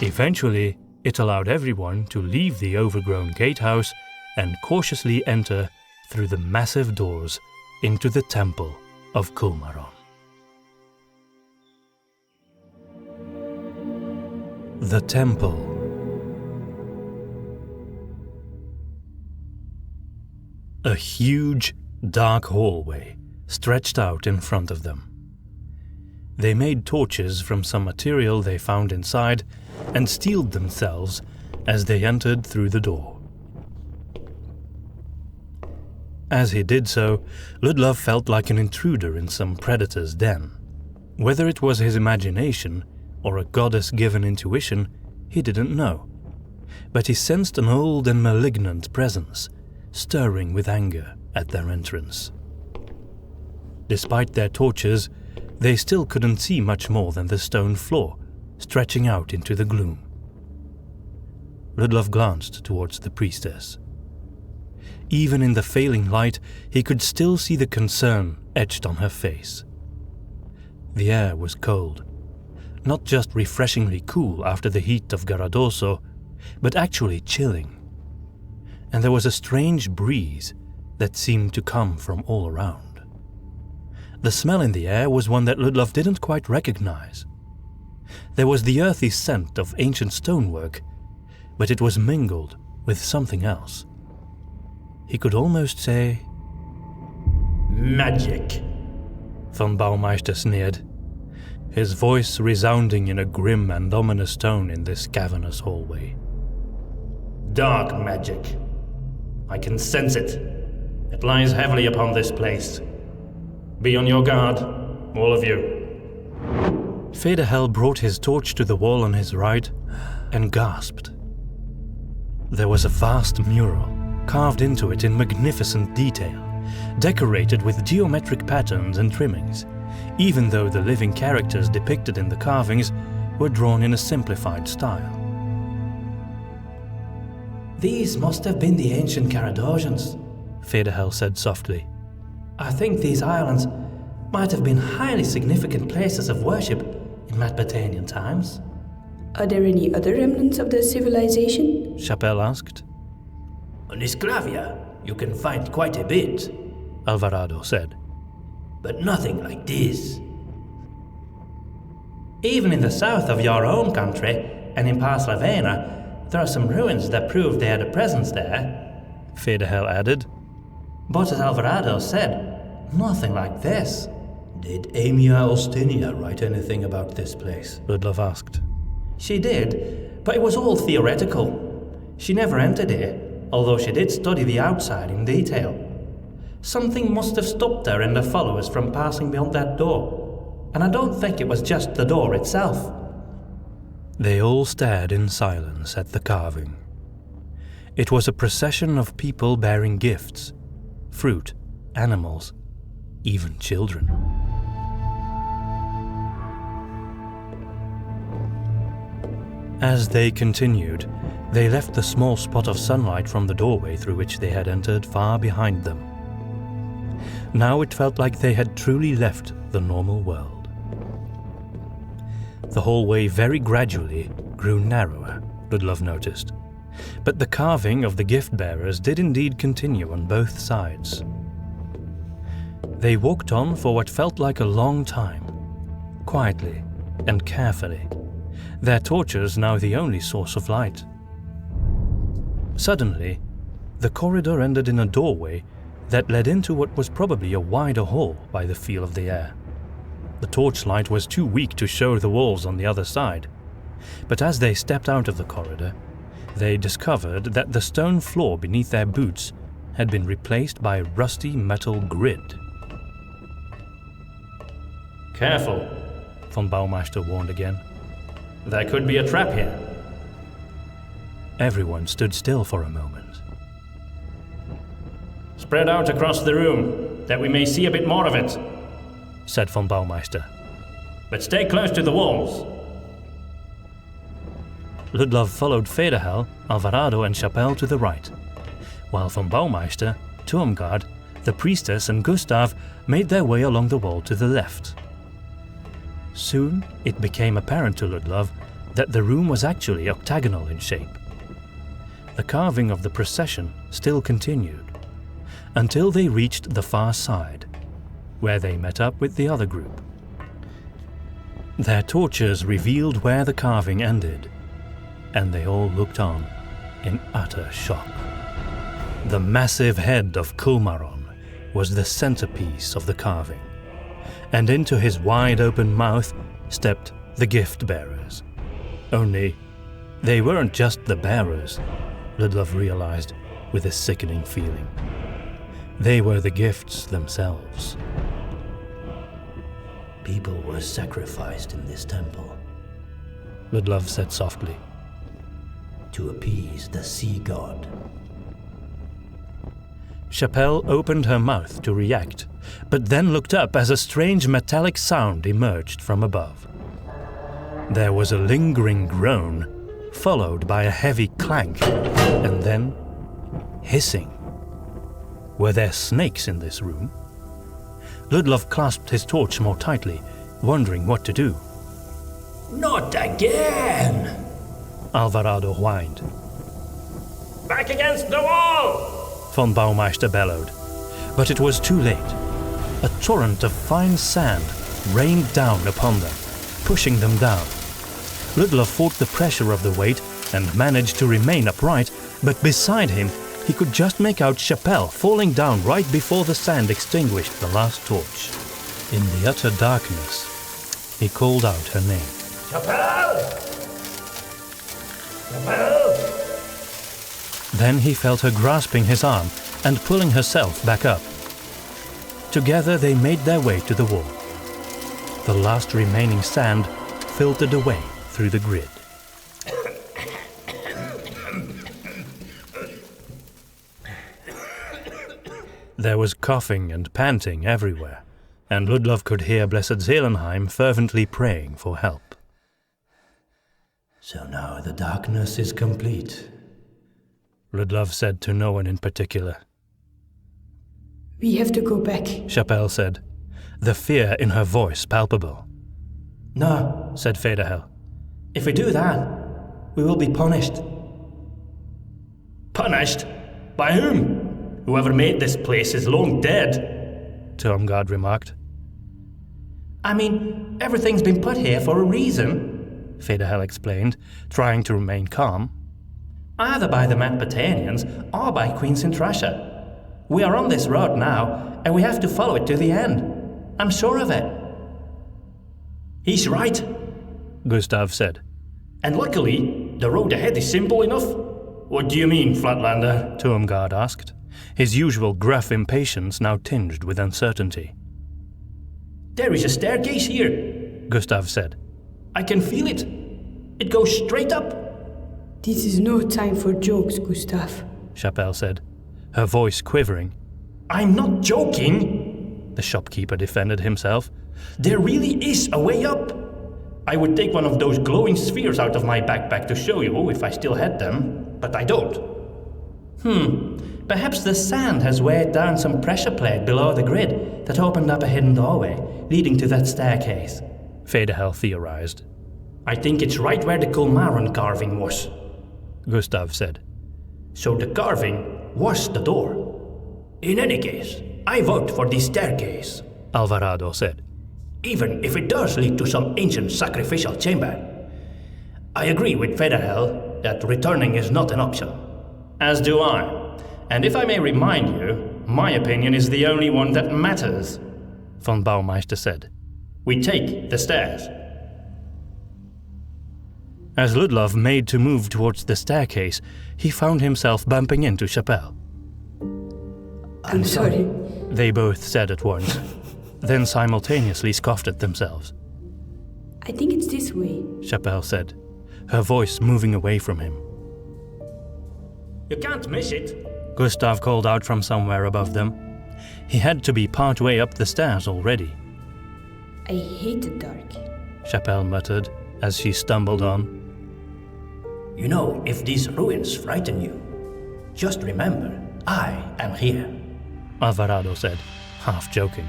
Eventually, it allowed everyone to leave the overgrown gatehouse and cautiously enter through the massive doors into the temple of Kulmaron. The temple. A huge, dark hallway stretched out in front of them. They made torches from some material they found inside and steeled themselves as they entered through the door. As he did so, Ludlov felt like an intruder in some predator's den. Whether it was his imagination or a goddess-given intuition, he didn't know. But he sensed an old and malignant presence, stirring with anger at their entrance. Despite their torches, they still couldn't see much more than the stone floor, stretching out into the gloom. Ludlov glanced towards the priestess. Even in the failing light, he could still see the concern etched on her face. The air was cold, not just refreshingly cool after the heat of Garradoso, but actually chilling. And there was a strange breeze that seemed to come from all around. The smell in the air was one that Ludlov didn't quite recognize. There was the earthy scent of ancient stonework, but it was mingled with something else. He could almost say, magic, Von Baumeister sneered, his voice resounding in a grim and ominous tone in this cavernous hallway. Dark magic. I can sense it. It lies heavily upon this place. Be on your guard, all of you. Federhel brought his torch to the wall on his right and gasped. There was a vast mural, carved into it in magnificent detail, decorated with geometric patterns and trimmings, even though the living characters depicted in the carvings were drawn in a simplified style. These must have been the ancient Garradosians, Federhel said softly. I think these islands might have been highly significant places of worship in Mesopotamian times. Are there any other remnants of their civilization? Chapelle asked. On Isclavia, you can find quite a bit, Alvarado said. But nothing like this. Even in the south of your own country, and in Parslavena, there are some ruins that prove they had a presence there, Federhel added. But as Alvarado said, nothing like this. Did Amia Ostinia write anything about this place? Ludlov asked. She did, but it was all theoretical. She never entered here, although she did study the outside in detail. Something must have stopped her and her followers from passing beyond that door, and I don't think it was just the door itself. They all stared in silence at the carving. It was a procession of people bearing gifts, fruit, animals, even children. As they continued, they left the small spot of sunlight from the doorway through which they had entered far behind them. Now it felt like they had truly left the normal world. The hallway very gradually grew narrower, Ludlov noticed, but the carving of the gift-bearers did indeed continue on both sides. They walked on for what felt like a long time, quietly and carefully, their torches now the only source of light. Suddenly, the corridor ended in a doorway that led into what was probably a wider hall by the feel of the air. The torchlight was too weak to show the walls on the other side, but as they stepped out of the corridor, they discovered that the stone floor beneath their boots had been replaced by a rusty metal grid. Careful, von Baumeister warned again. There could be a trap here. Everyone stood still for a moment. Spread out across the room, that we may see a bit more of it, said von Baumeister. But stay close to the walls. Ludlov followed Federhel, Alvarado and Chapelle to the right, while von Baumeister, Turmgard, the priestess and Gustav made their way along the wall to the left. Soon it became apparent to Ludlov that the room was actually octagonal in shape. The carving of the procession still continued, until they reached the far side, where they met up with the other group. Their torches revealed where the carving ended, and they all looked on in utter shock. The massive head of Kulmaron was the centerpiece of the carving, and into his wide-open mouth stepped the gift-bearers. Only, they weren't just the bearers, Ludlov realized with a sickening feeling. They were the gifts themselves. People were sacrificed in this temple, Ludlov said softly, to appease the sea god. Chapelle opened her mouth to react, but then looked up as a strange metallic sound emerged from above. There was a lingering groan, followed by a heavy clank, and then hissing. Were there snakes in this room? Ludlov clasped his torch more tightly, wondering what to do. Not again! Alvarado whined. Back against the wall! Von Baumeister bellowed, but it was too late. A torrent of fine sand rained down upon them, pushing them down. Ludlov fought the pressure of the weight and managed to remain upright, but beside him he could just make out Chapelle falling down right before the sand extinguished the last torch. In the utter darkness, he called out her name. Chapelle! Chapelle! Then he felt her grasping his arm and pulling herself back up. Together they made their way to the wall. The last remaining sand filtered away through the grid. There was coughing and panting everywhere, and Ludlov could hear Blessed Zelenheim fervently praying for help. So now the darkness is complete, Ludlov said to no one in particular. We have to go back. Chapelle said, the fear in her voice palpable. No, said Federhel. if we do that, we will be punished. Punished? By whom? Whoever made this place is long dead, Tormgard remarked. I mean, everything's been put here for a reason, Federhel explained, trying to remain calm. Either by the Matbatanians or by Queen Sintrasha. We are on this road now, and we have to follow it to the end. I'm sure of it. He's right, Gustav said. and luckily, the road ahead is simple enough. What do you mean, Flatlander? Tormgard asked, his usual gruff impatience now tinged with uncertainty. There is a staircase here, Gustav said. I can feel it. It goes straight up. This is no time for jokes, Gustav. Chapelle said, her voice quivering. I'm not joking, The shopkeeper defended himself. There really is a way up. I would take one of those glowing spheres out of my backpack to show you if I still had them, but I don't. Perhaps the sand has weighed down some pressure plate below the grid that opened up a hidden doorway leading to that staircase, Federhel theorized. I think it's right where the Kulmaran carving was. Gustav said. So the carving was the door. In any case, I vote for the staircase, Alvarado said. even if it does lead to some ancient sacrificial chamber. I agree with Federhel that returning is not an option. As do I. And if I may remind you, my opinion is the only one that matters, Von Baumeister said. We take the stairs. As Ludlov made to move towards the staircase, he found himself bumping into Chapelle. I'm sorry. They both said at once, then simultaneously scoffed at themselves. I think it's this way. Chapelle said, her voice moving away from him. You can't miss it. Gustav called out from somewhere above them. He had to be part way up the stairs already. I hate the dark. Chapelle muttered as she stumbled on. You know, if these ruins frighten you, just remember, I am here. Alvarado said, half joking.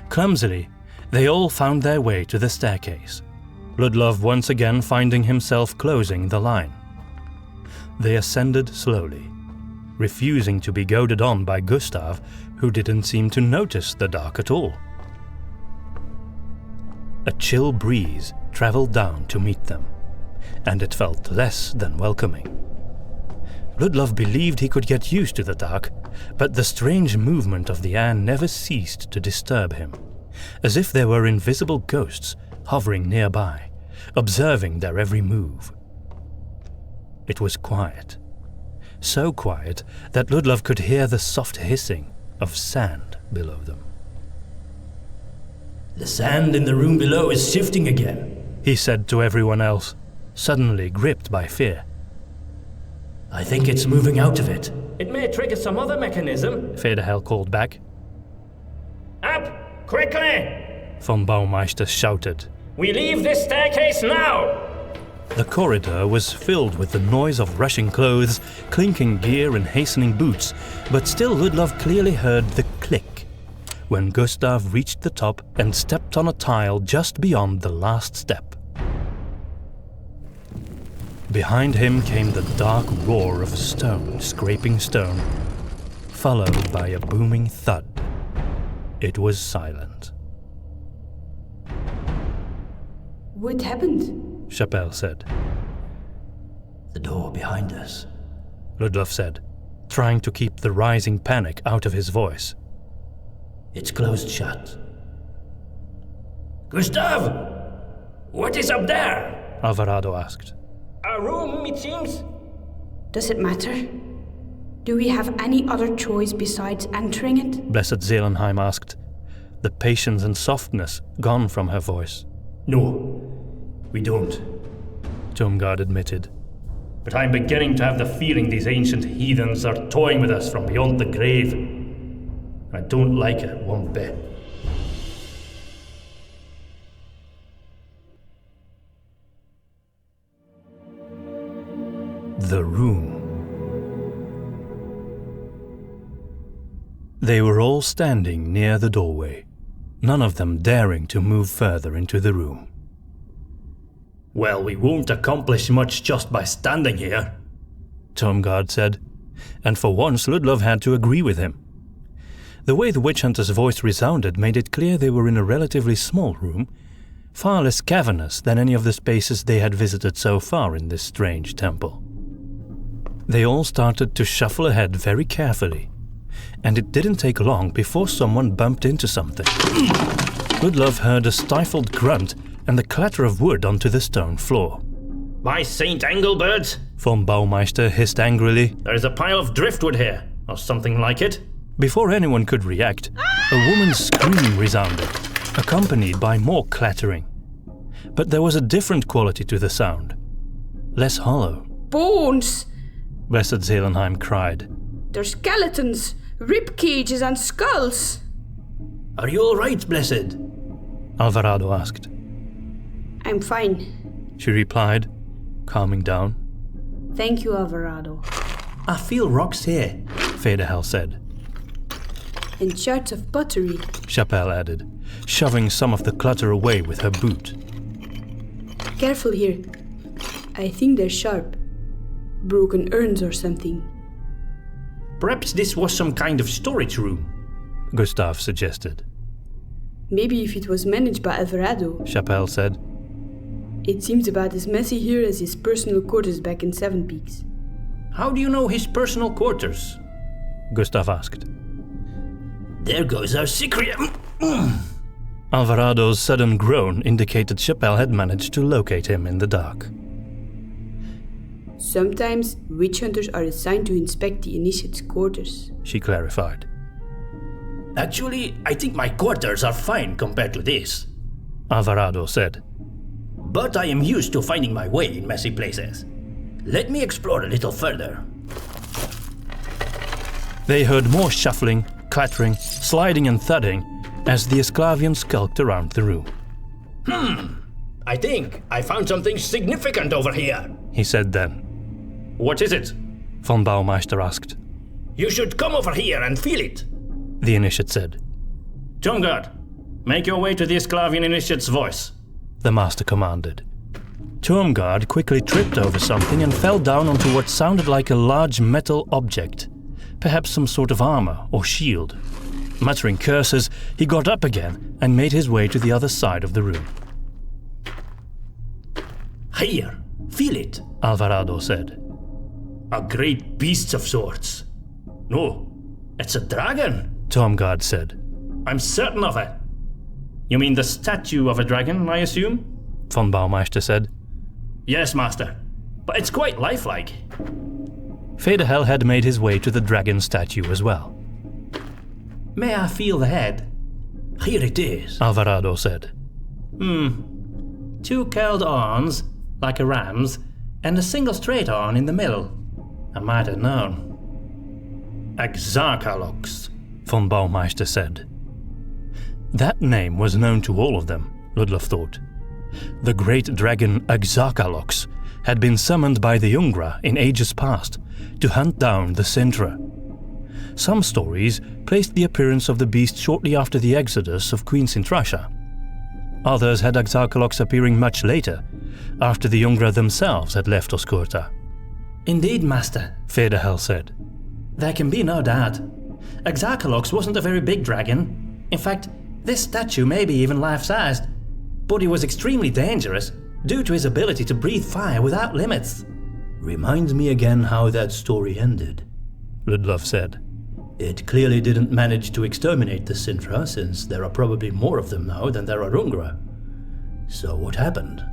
Clumsily, they all found their way to the staircase, Ludlov once again finding himself closing the line. They ascended slowly, refusing to be goaded on by Gustav, who didn't seem to notice the dark at all. A chill breeze traveled down to meet them, and it felt less than welcoming. Ludlov believed he could get used to the dark, but the strange movement of the air never ceased to disturb him, as if there were invisible ghosts hovering nearby, observing their every move. It was quiet, so quiet that Ludlov could hear the soft hissing of sand below them. The sand in the room below is shifting again, he said to everyone else, suddenly gripped by fear. I think it's moving out of it. It may trigger some other mechanism. Federhel called back. Up! Quickly! Von Baumeister shouted. We leave this staircase now! The corridor was filled with the noise of rushing clothes, clinking gear and hastening boots, but still Ludlov clearly heard the click when Gustav reached the top and stepped on a tile just beyond the last step. Behind him came the dark roar of stone scraping stone, followed by a booming thud. It was silent. What happened? Chapelle said. The door behind us. Ludlov said, trying to keep the rising panic out of his voice. It's closed shut. Gustav! What is up there? Alvarado asked. A room, it seems? Does it matter? Do we have any other choice besides entering it? Blessed Zelenheim asked, the patience and softness gone from her voice. No, we don't. Tomgard admitted. But I'm beginning to have the feeling these ancient heathens are toying with us from beyond the grave. I don't like it one bit. The room. They were all standing near the doorway, none of them daring to move further into the room. Well, we won't accomplish much just by standing here, Tomgard said, and for once Ludlov had to agree with him. The way the witch hunter's voice resounded made it clear they were in a relatively small room, far less cavernous than any of the spaces they had visited so far in this strange temple. They all started to shuffle ahead very carefully, and it didn't take long before someone bumped into something. Ludlov heard a stifled grunt and the clatter of wood onto the stone floor. By St. Engelbert, Von Baumeister hissed angrily. There's a pile of driftwood here, or something like it. Before anyone could react, a woman's scream resounded, accompanied by more clattering. But there was a different quality to the sound, less hollow. Bones! Blessed Zelenheim cried. They're skeletons, rib cages and skulls! Are you all right, Blessed? Alvarado asked. I'm fine, She replied, calming down. thank you, Alvarado. I feel rocks here. Fedahel said. And shards of pottery. Chapelle added, shoving some of the clutter away with her boot. Careful here. I think they're sharp. Broken urns or something. Perhaps this was some kind of storage room, Gustav suggested. Maybe if it was managed by Alvarado. Chapelle said. It seems about as messy here as his personal quarters back in Seven Peaks. How do you know his personal quarters? Gustav asked. There goes our secret. Alvarado's sudden groan indicated Chapelle had managed to locate him in the dark. Sometimes witch hunters are assigned to inspect the initiate's quarters. She clarified. Actually, I think my quarters are fine compared to this. Alvarado said. But I am used to finding my way in messy places. Let me explore a little further. They heard more shuffling, clattering, sliding and thudding as the Esclavian skulked around the room. I think I found something significant over here. He said then. What is it? Von Baumeister asked. You should come over here and feel it. The initiate said. Tomgard, make your way to the Esclavian initiate's voice. The master commanded. Tomgard quickly tripped over something and fell down onto what sounded like a large metal object, perhaps some sort of armor or shield. Muttering curses, he got up again and made his way to the other side of the room. Here, feel it. Alvarado said. A great beast of sorts. No, It's a dragon. Tomgard said. I'm certain of it. You mean the statue of a dragon, I assume? Von Baumeister said. Yes, master. But it's quite lifelike. Fedahel had made his way to the dragon statue as well. May I feel the head? Here it is. Alvarado said. 2 curled horns, like a ram's, and a single straight horn in the middle. I might have known. Axarkalox, Von Baumeister said. That name was known to all of them, Ludlov thought. The great dragon Axarkalox had been summoned by the Ungra in ages past to hunt down the Sintra. Some stories placed the appearance of the beast shortly after the exodus of Queen Sintrasha. Others had Axarkalox appearing much later, after the Ungra themselves had left Oskurta. Indeed, master, Fedahel said. There can be no doubt. Axarkalox wasn't a very big dragon. In fact, this statue may be even life-sized, but he was extremely dangerous due to his ability to breathe fire without limits. Reminds me again how that story ended, Ludlov said. It clearly didn't manage to exterminate the Sintra, since there are probably more of them now than there are Ungra. So what happened?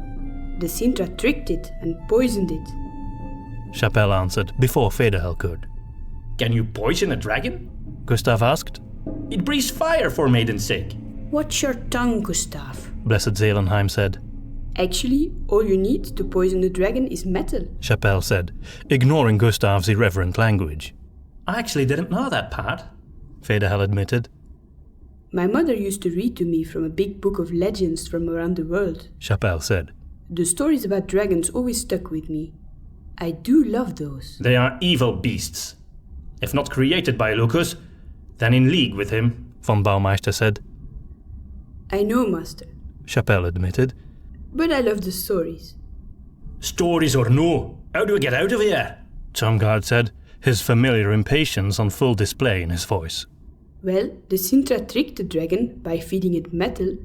The Sintra tricked it and poisoned it. Chapelle answered before Federhel could. Can you poison a dragon? Gustav asked. It breathes fire, for maiden's sake. Watch your tongue, Gustav. Blessed Zelenheim said. Actually, all you need to poison the dragon is metal. Chapelle said, ignoring Gustav's irreverent language. I actually didn't know that part. Federhel admitted. My mother used to read to me from a big book of legends from around the world. Chapelle said. The stories about dragons always stuck with me. I do love those. They are evil beasts. If not created by Lucas, then in league with him, von Baumeister said. I know, Master. Chapelle admitted. But I love the stories. Stories or no, how do we get out of here? Tomgard said, his familiar impatience on full display in his voice. Well, the Sintra tricked the dragon by feeding it metal,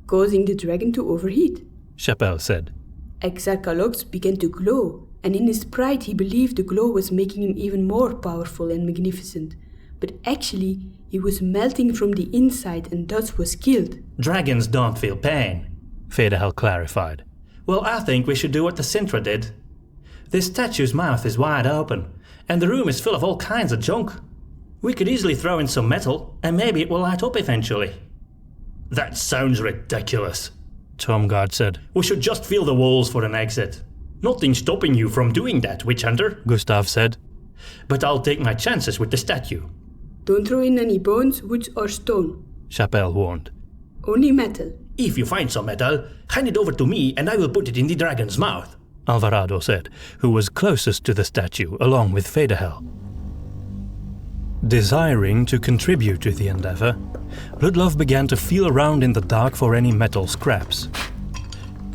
causing the dragon to overheat. Chapelle said. Exarchalogs began to glow, and in his pride he believed the glow was making him even more powerful and magnificent. But actually, he was melting from the inside and thus was killed. Dragons don't feel pain, Federhel clarified. Well, I think we should do what the Sintra did. This statue's mouth is wide open, and the room is full of all kinds of junk. We could easily throw in some metal, and maybe it will light up eventually. That sounds ridiculous, Tomgard said. We should just feel the walls for an exit. Nothing stopping you from doing that, Witch Hunter, Gustav said. But I'll take my chances with the statue. Don't throw in any bones, wood or stone. Chapelle warned. Only metal. If you find some metal, hand it over to me and I will put it in the dragon's mouth, Alvarado said, who was closest to the statue along with Federhel. Desiring to contribute to the endeavor, Ludlov began to feel around in the dark for any metal scraps.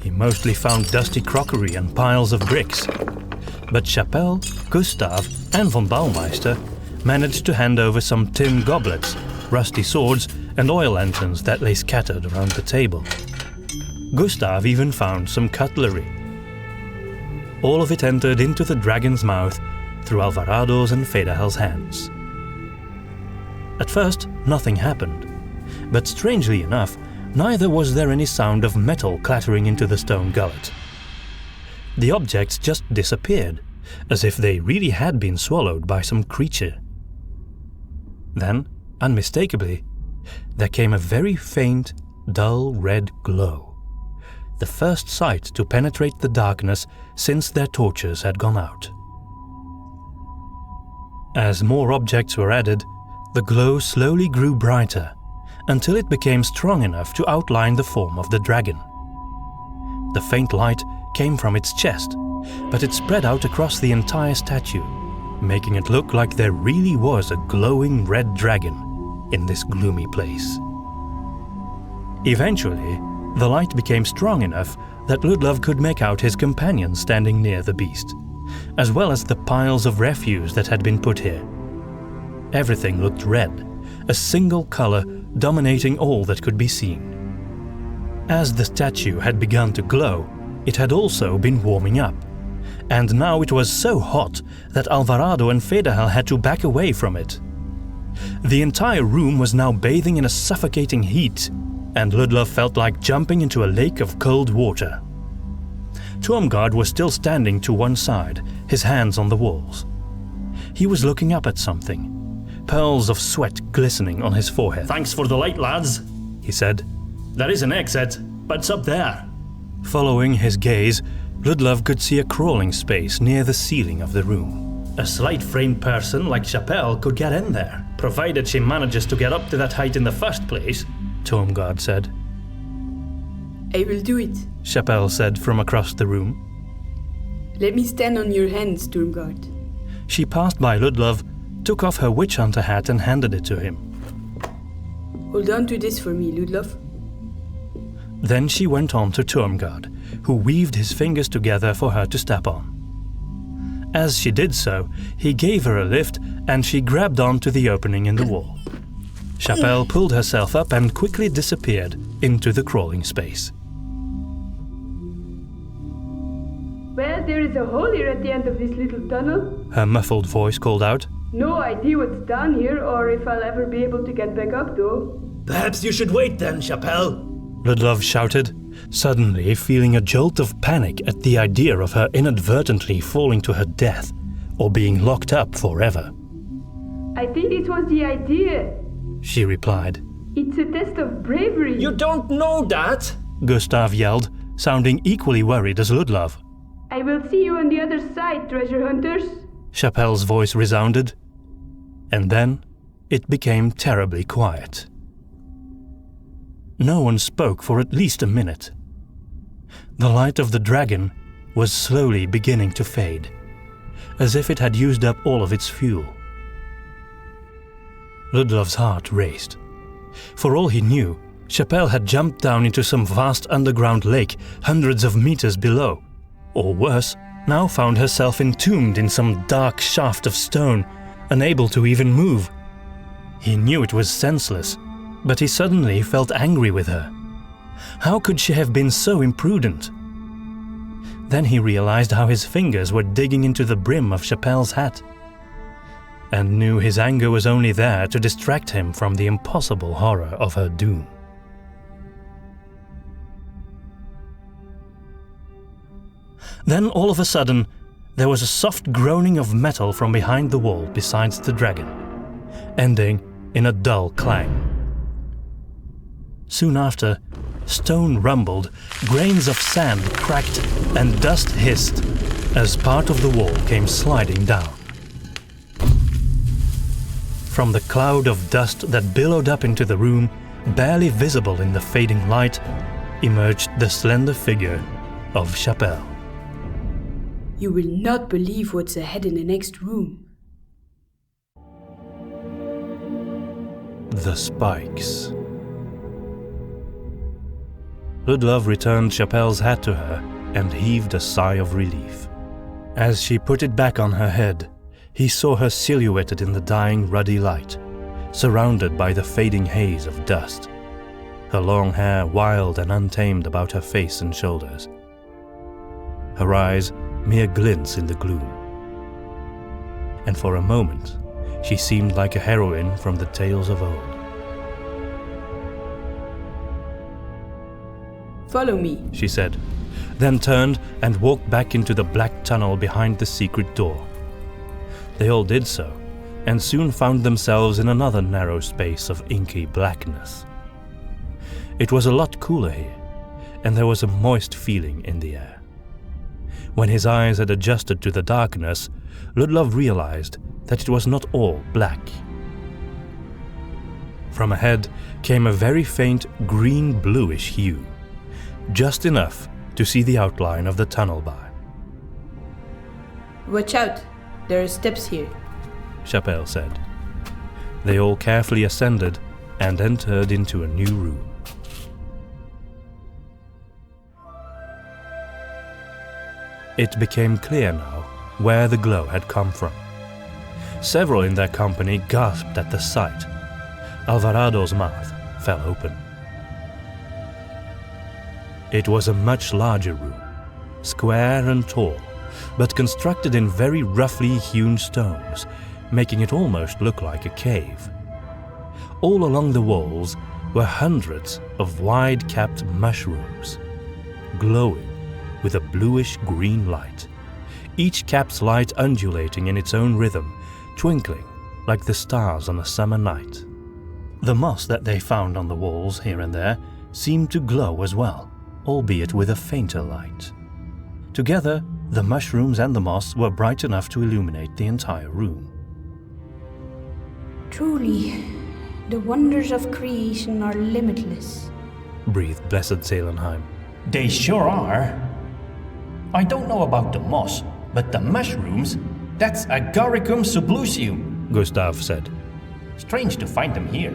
He mostly found dusty crockery and piles of bricks, but Chapelle, Gustav and von Baumeister managed to hand over some tin goblets, rusty swords and oil lanterns that lay scattered around the table. Gustav even found some cutlery. All of it entered into the dragon's mouth through Alvarado's and Federhel's hands. At first, nothing happened, but strangely enough, neither was there any sound of metal clattering into the stone gullet. The objects just disappeared, as if they really had been swallowed by some creature. Then, unmistakably, there came a very faint, dull red glow, the first sight to penetrate the darkness since their torches had gone out. As more objects were added, the glow slowly grew brighter, until it became strong enough to outline the form of the dragon. The faint light came from its chest, but it spread out across the entire statue, making it look like there really was a glowing red dragon in this gloomy place. Eventually, the light became strong enough that Ludlov could make out his companion standing near the beast, as well as the piles of refuse that had been put here. Everything looked red, a single color dominating all that could be seen. As the statue had begun to glow, it had also been warming up, and now it was so hot that Alvarado and Federhel had to back away from it. The entire room was now bathing in a suffocating heat, and Ludlov felt like jumping into a lake of cold water. Tormgard was still standing to one side, his hands on the walls. He was looking up at something, pearls of sweat glistening on his forehead. Thanks for the light, lads, he said. There is an exit, but it's up there. Following his gaze, Ludlov could see a crawling space near the ceiling of the room. A slight-framed person like Chapelle could get in there, provided she manages to get up to that height in the first place, Tormgard said. I will do it, Chapelle said from across the room. Let me stand on your hands, Tormgard. She passed by Ludlov, took off her witch hunter hat and handed it to him. Hold on to this for me, Ludlov. Then she went on to Tormgard, who weaved his fingers together for her to step on. As she did so, he gave her a lift and she grabbed onto the opening in the wall. Chapelle pulled herself up and quickly disappeared into the crawling space. Well, there is a hole here at the end of this little tunnel. Her muffled voice called out. No idea what's down here or if I'll ever be able to get back up, though. Perhaps you should wait then, Chapelle, Ludlov shouted, suddenly feeling a jolt of panic at the idea of her inadvertently falling to her death or being locked up forever. I think this was the idea. She replied. It's a test of bravery. You don't know that? Gustav yelled, sounding equally worried as Ludlov. I will see you on the other side, treasure hunters. Chapelle's voice resounded, and then it became terribly quiet. No one spoke for at least a minute. The light of the dragon was slowly beginning to fade, as if it had used up all of its fuel. Ludlov's heart raced. For all he knew, Chapelle had jumped down into some vast underground lake hundreds of meters below, or worse, now found herself entombed in some dark shaft of stone, unable to even move. He knew it was senseless, but he suddenly felt angry with her. How could she have been so imprudent? Then he realized how his fingers were digging into the brim of Chapelle's hat, and knew his anger was only there to distract him from the impossible horror of her doom. Then all of a sudden, there was a soft groaning of metal from behind the wall besides the dragon, ending in a dull clang. Soon after, stone rumbled, grains of sand cracked, and dust hissed as part of the wall came sliding down. From the cloud of dust that billowed up into the room, barely visible in the fading light, emerged the slender figure of Chapelle. You will not believe what's ahead in the next room. The spikes. Ludlov returned Chapelle's hat to her and heaved a sigh of relief. As she put it back on her head, he saw her silhouetted in the dying ruddy light, surrounded by the fading haze of dust, her long hair wild and untamed about her face and shoulders, her eyes mere glints in the gloom. And for a moment, she seemed like a heroine from the tales of old. Follow me, she said, then turned and walked back into the black tunnel behind the secret door. They all did so, and soon found themselves in another narrow space of inky blackness. It was a lot cooler here, and there was a moist feeling in the air. When his eyes had adjusted to the darkness, Ludlov realized that it was not all black. From ahead came a very faint green-bluish hue, just enough to see the outline of the tunnel by. watch out, there are steps here, Chapelle said. They all carefully ascended and entered into a new room. It became clear now where the glow had come from. Several in their company gasped at the sight. Alvarado's mouth fell open. It was a much larger room, square and tall, but constructed in very roughly hewn stones, making it almost look like a cave. All along the walls were hundreds of wide-capped mushrooms, glowing with a bluish-green light, each cap's light undulating in its own rhythm, twinkling like the stars on a summer night. The moss that they found on the walls here and there seemed to glow as well, albeit with a fainter light. Together, the mushrooms and the moss were bright enough to illuminate the entire room. Truly, the wonders of creation are limitless, breathed Blessed Zelenheim. They sure are. I don't know about the moss, but the mushrooms, that's Agaricum sublucium, Gustav said. Strange to find them here.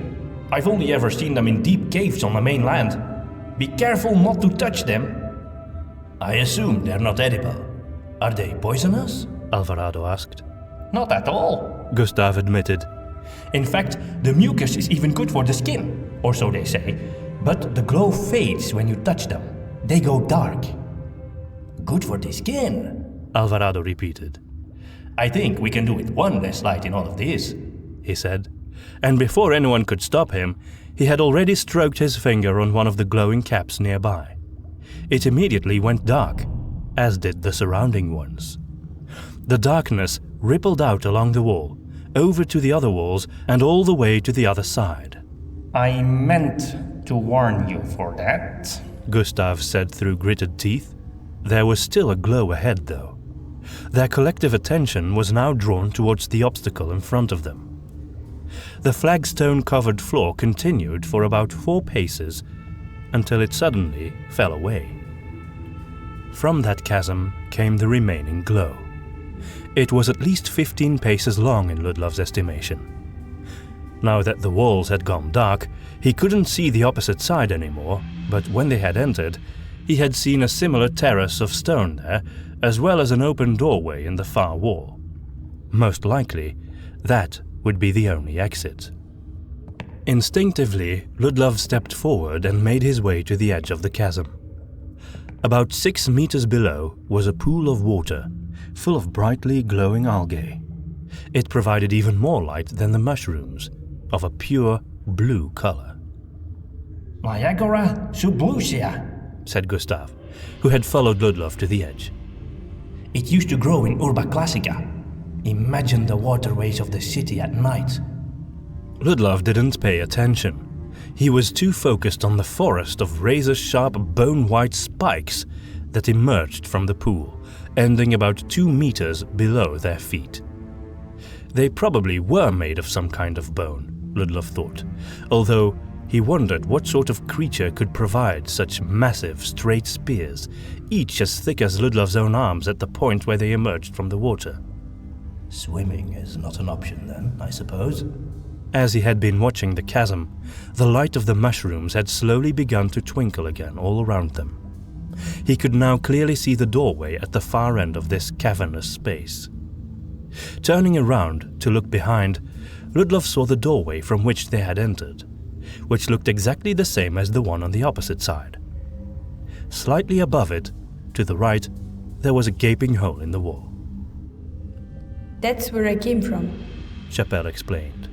I've only ever seen them in deep caves on the mainland. Be careful not to touch them. I assume they're not edible. Are they poisonous? Alvarado asked. Not at all, Gustav admitted. In fact, the mucus is even good for the skin, or so they say, but the glow fades when you touch them. They go dark. Good for the skin, Alvarado repeated. I think we can do with one less light in all of this, he said, and before anyone could stop him, he had already stroked his finger on one of the glowing caps nearby. It immediately went dark, as did the surrounding ones. The darkness rippled out along the wall, over to the other walls, and all the way to the other side. I meant to warn you for that, Gustav said through gritted teeth. There was still a glow ahead, though. Their collective attention was now drawn towards the obstacle in front of them. The flagstone-covered floor continued for about 4 paces until it suddenly fell away. From that chasm came the remaining glow. It was at least 15 paces long in Ludlov's estimation. Now that the walls had gone dark, he couldn't see the opposite side anymore, but when they had entered, he had seen a similar terrace of stone there, as well as an open doorway in the far wall. Most likely, that would be the only exit. Instinctively, Ludlov stepped forward and made his way to the edge of the chasm. About 6 meters below was a pool of water, full of brightly glowing algae. It provided even more light than the mushrooms, of a pure blue color. Niagara sublucia, said Gustav, who had followed Ludlov to the edge. It used to grow in Urba Classica. Imagine the waterways of the city at night. Ludlov didn't pay attention. He was too focused on the forest of razor-sharp bone-white spikes that emerged from the pool, ending about 2 meters below their feet. They probably were made of some kind of bone, Ludlov thought, although he wondered what sort of creature could provide such massive, straight spears, each as thick as Ludlov's own arms at the point where they emerged from the water. Swimming is not an option then, I suppose? As he had been watching the chasm, the light of the mushrooms had slowly begun to twinkle again all around them. He could now clearly see the doorway at the far end of this cavernous space. Turning around to look behind, Ludlov saw the doorway from which they had entered, which looked exactly the same as the one on the opposite side. Slightly above it, to the right, there was a gaping hole in the wall. That's where I came from. Chapelle explained.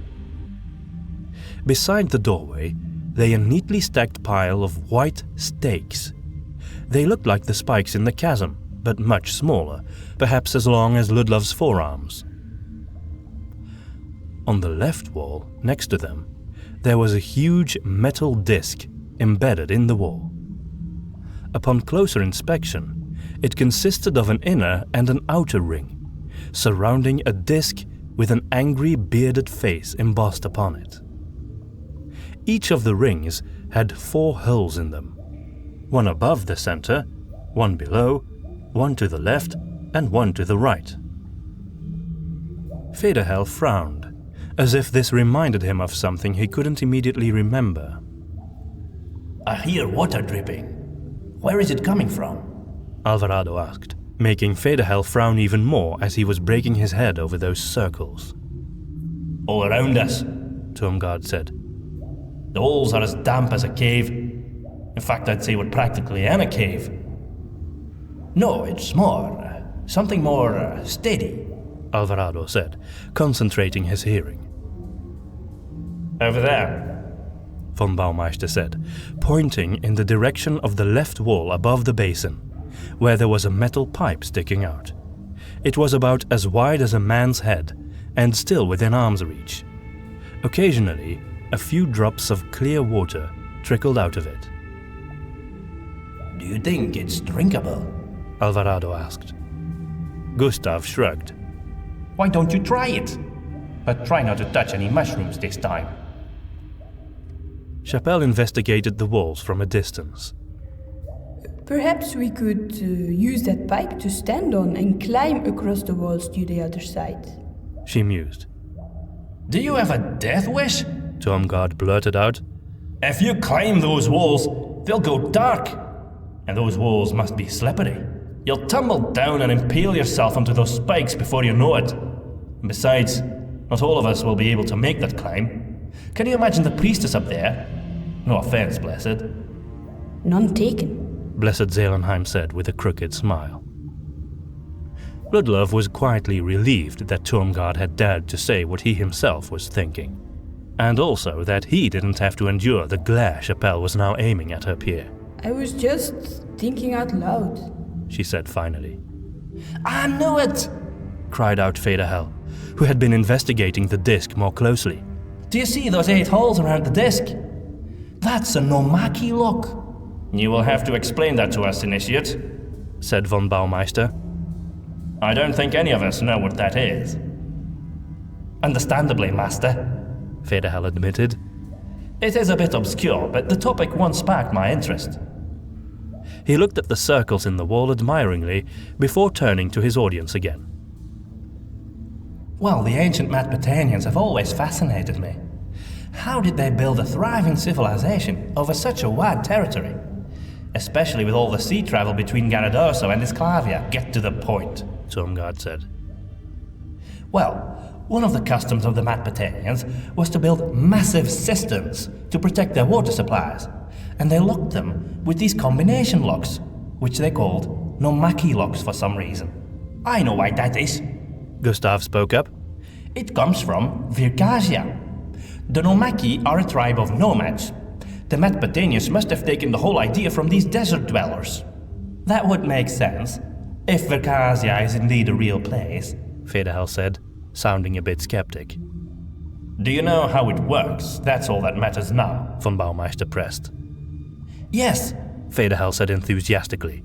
Beside the doorway lay a neatly stacked pile of white stakes. They looked like the spikes in the chasm, but much smaller, perhaps as long as Ludlov's forearms. On the left wall, next to them, there was a huge metal disc embedded in the wall. Upon closer inspection, it consisted of an inner and an outer ring, surrounding a disc with an angry bearded face embossed upon it. Each of the rings had 4 holes in them, one above the center, one below, one to the left, and one to the right. Federhel frowned, as if this reminded him of something he couldn't immediately remember. I hear water dripping. Where is it coming from? Alvarado asked, making Federhel frown even more as he was breaking his head over those circles. All around us, Tormgard said. the walls are as damp as a cave. In fact, I'd say we're practically in a cave. No, it's something more steady, Alvarado said, concentrating his hearing. Over there, von Baumeister said, pointing in the direction of the left wall above the basin, where there was a metal pipe sticking out. It was about as wide as a man's head, and still within arm's reach. Occasionally, a few drops of clear water trickled out of it. Do you think it's drinkable? Alvarado asked. Gustav shrugged. Why don't you try it? But try not to touch any mushrooms this time. Chapelle investigated the walls from a distance. Perhaps we could use that pipe to stand on and climb across the walls to the other side. She mused. Do you have a death wish? Tormgard blurted out. If you climb those walls, they'll go dark. And those walls must be slippery. You'll tumble down and impale yourself onto those spikes before you know it. And besides, not all of us will be able to make that climb. Can you imagine the priestess up there? No offense, Blessed. None taken, Blessed Zelenheim said with a crooked smile. Ludlov was quietly relieved that Tormgard had dared to say what he himself was thinking, and also that he didn't have to endure the glare Chapelle was now aiming at her peer. I was just thinking out loud, she said finally. I knew it! Cried out Federhel, who had been investigating the disc more closely. Do you see those 8 holes around the disc? That's a Nomaki lock. You will have to explain that to us, Initiate, said von Baumeister. I don't think any of us know what that is. Understandably, Master, Federhel admitted. It is a bit obscure, but the topic once sparked my interest. He looked at the circles in the wall admiringly before turning to his audience again. Well, the ancient Mesopotamians have always fascinated me. How did they build a thriving civilization over such a wide territory? Especially with all the sea travel between Garradoso and Esclavia. Get to the point, Tormgard said. Well, one of the customs of the Mesopotamians was to build massive cisterns to protect their water supplies, and they locked them with these combination locks, which they called Nomaki locks for some reason. I know why that is, Gustav spoke up. It comes from Virgasia. The Nomaki are a tribe of nomads. The Mesopotamians must have taken the whole idea from these desert dwellers. That would make sense, if Virgasia is indeed a real place, Federhel said, sounding a bit skeptic. Do you know how it works? That's all that matters now, von Baumeister pressed. Yes, Federhel said enthusiastically.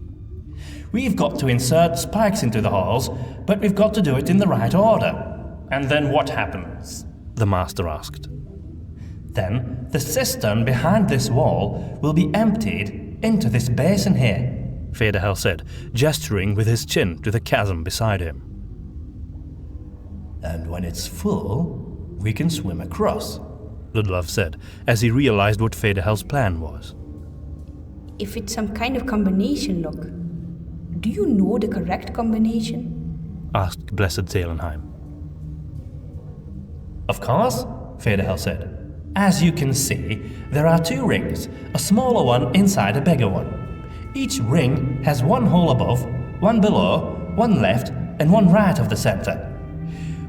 We've got to insert spikes into the holes, but we've got to do it in the right order. And then what happens? The Master asked. Then the cistern behind this wall will be emptied into this basin here, Federhel said, gesturing with his chin to the chasm beside him. And when it's full, we can swim across, Ludlov said, as he realized what Federhel's plan was. If it's some kind of combination lock, do you know the correct combination? Asked Blessed Zelenheim. Of course, Federhel said. As you can see, there are 2 rings, a smaller one inside a bigger one. Each ring has 1 hole above, 1 below, 1 left, and 1 right of the center.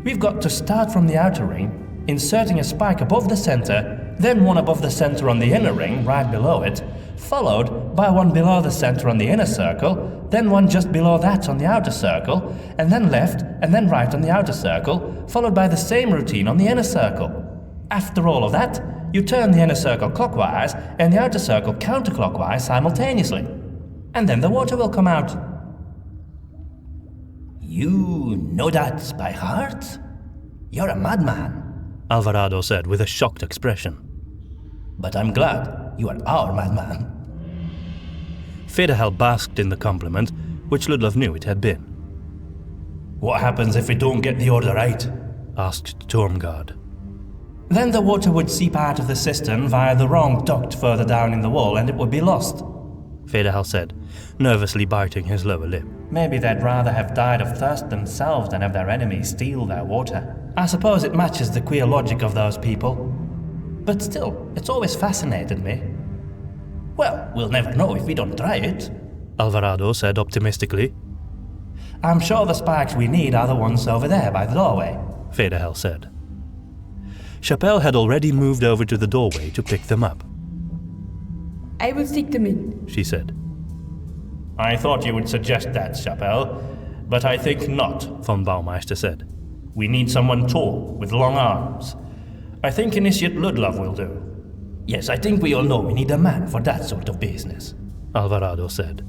We've got to start from the outer ring, inserting a spike above the center, then 1 above the center on the inner ring, right below it, followed by 1 below the center on the inner circle, then 1 just below that on the outer circle, and then left and then right on the outer circle, followed by the same routine on the inner circle. After all of that, you turn the inner circle clockwise and the outer circle counterclockwise simultaneously. And then the water will come out. You know that by heart? You're a madman, Alvarado said with a shocked expression. But I'm glad you are our madman. Federhel basked in the compliment, which Ludlov knew it had been. What happens if we don't get the order right? Asked Tormgard. Then the water would seep out of the cistern via the wrong duct further down in the wall and it would be lost, Federhel said, nervously biting his lower lip. Maybe they'd rather have died of thirst themselves than have their enemies steal their water. I suppose it matches the queer logic of those people. But still, it's always fascinated me. Well, we'll never know if we don't try it, Alvarado said optimistically. I'm sure the spikes we need are the ones over there by the doorway, Federhel said. Chapelle had already moved over to the doorway to pick them up. I will stick them in, she said. I thought you would suggest that, Chapelle, but I think not, von Baumeister said. We need someone tall, with long arms. I think Initiate Ludlov will do. Yes, I think we all know we need a man for that sort of business, Alvarado said.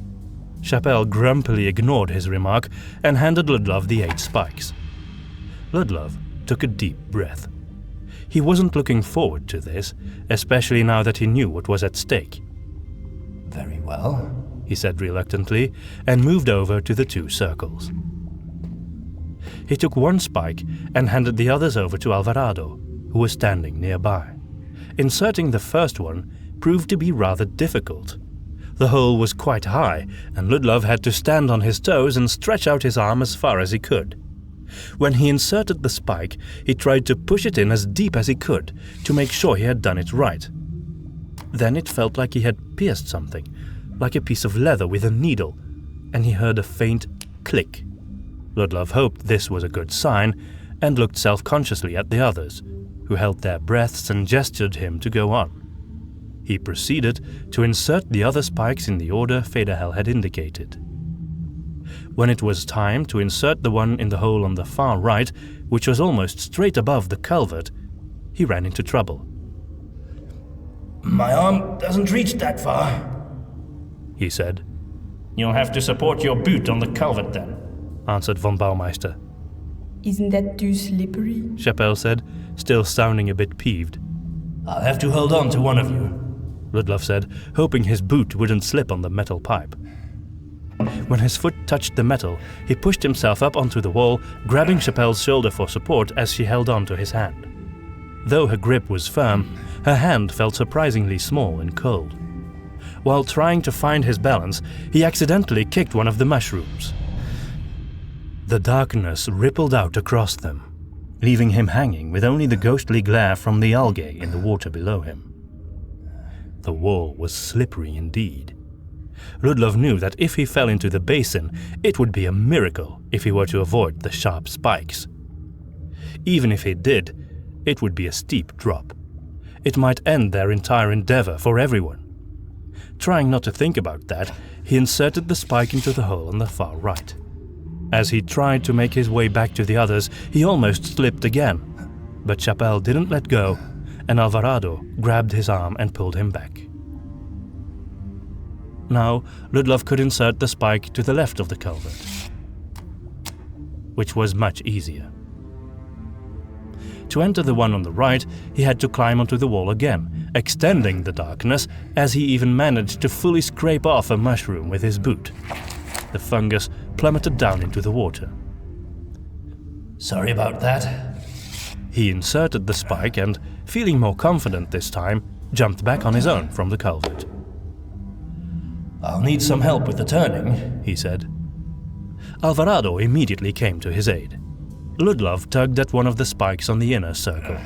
Chapelle grumpily ignored his remark and handed Ludlov the 8 spikes. Ludlov took a deep breath. He wasn't looking forward to this, especially now that he knew what was at stake. Very well, he said reluctantly, and moved over to the 2 circles. He took 1 spike and handed the others over to Alvarado, who was standing nearby. Inserting the first one proved to be rather difficult. The hole was quite high, and Ludlov had to stand on his toes and stretch out his arm as far as he could. When he inserted the spike, he tried to push it in as deep as he could to make sure he had done it right. Then it felt like he had pierced something, like a piece of leather with a needle, and he heard a faint click. Ludlov hoped this was a good sign and looked self-consciously at the others, who held their breaths and gestured him to go on. He proceeded to insert the other spikes in the order Federhel had indicated. When it was time to insert the one in the hole on the far right, which was almost straight above the culvert, he ran into trouble. My arm doesn't reach that far, he said. You'll have to support your boot on the culvert then, answered von Baumeister. Isn't that too slippery? Chapelle said, still sounding a bit peeved. I'll have to hold on to one of you, Ludlov said, hoping his boot wouldn't slip on the metal pipe. When his foot touched the metal, he pushed himself up onto the wall, grabbing Chapelle's shoulder for support as she held on to his hand. Though her grip was firm, her hand felt surprisingly small and cold. While trying to find his balance, he accidentally kicked one of the mushrooms. The darkness rippled out across them, leaving him hanging with only the ghostly glare from the algae in the water below him. The wall was slippery indeed. Ludlov knew that if he fell into the basin, it would be a miracle if he were to avoid the sharp spikes. Even if he did, it would be a steep drop. It might end their entire endeavor for everyone. Trying not to think about that, he inserted the spike into the hole on the far right. As he tried to make his way back to the others, he almost slipped again. But Chapelle didn't let go, and Alvarado grabbed his arm and pulled him back. Now, Ludlov could insert the spike to the left of the culvert, which was much easier. To enter the one on the right, he had to climb onto the wall again, extending the darkness as he even managed to fully scrape off a mushroom with his boot. The fungus plummeted down into the water. Sorry about that. He inserted the spike and, feeling more confident this time, jumped back on his own from the culvert. I'll need some help with the turning, he said. Alvarado immediately came to his aid. Ludlov tugged at one of the spikes on the inner circle.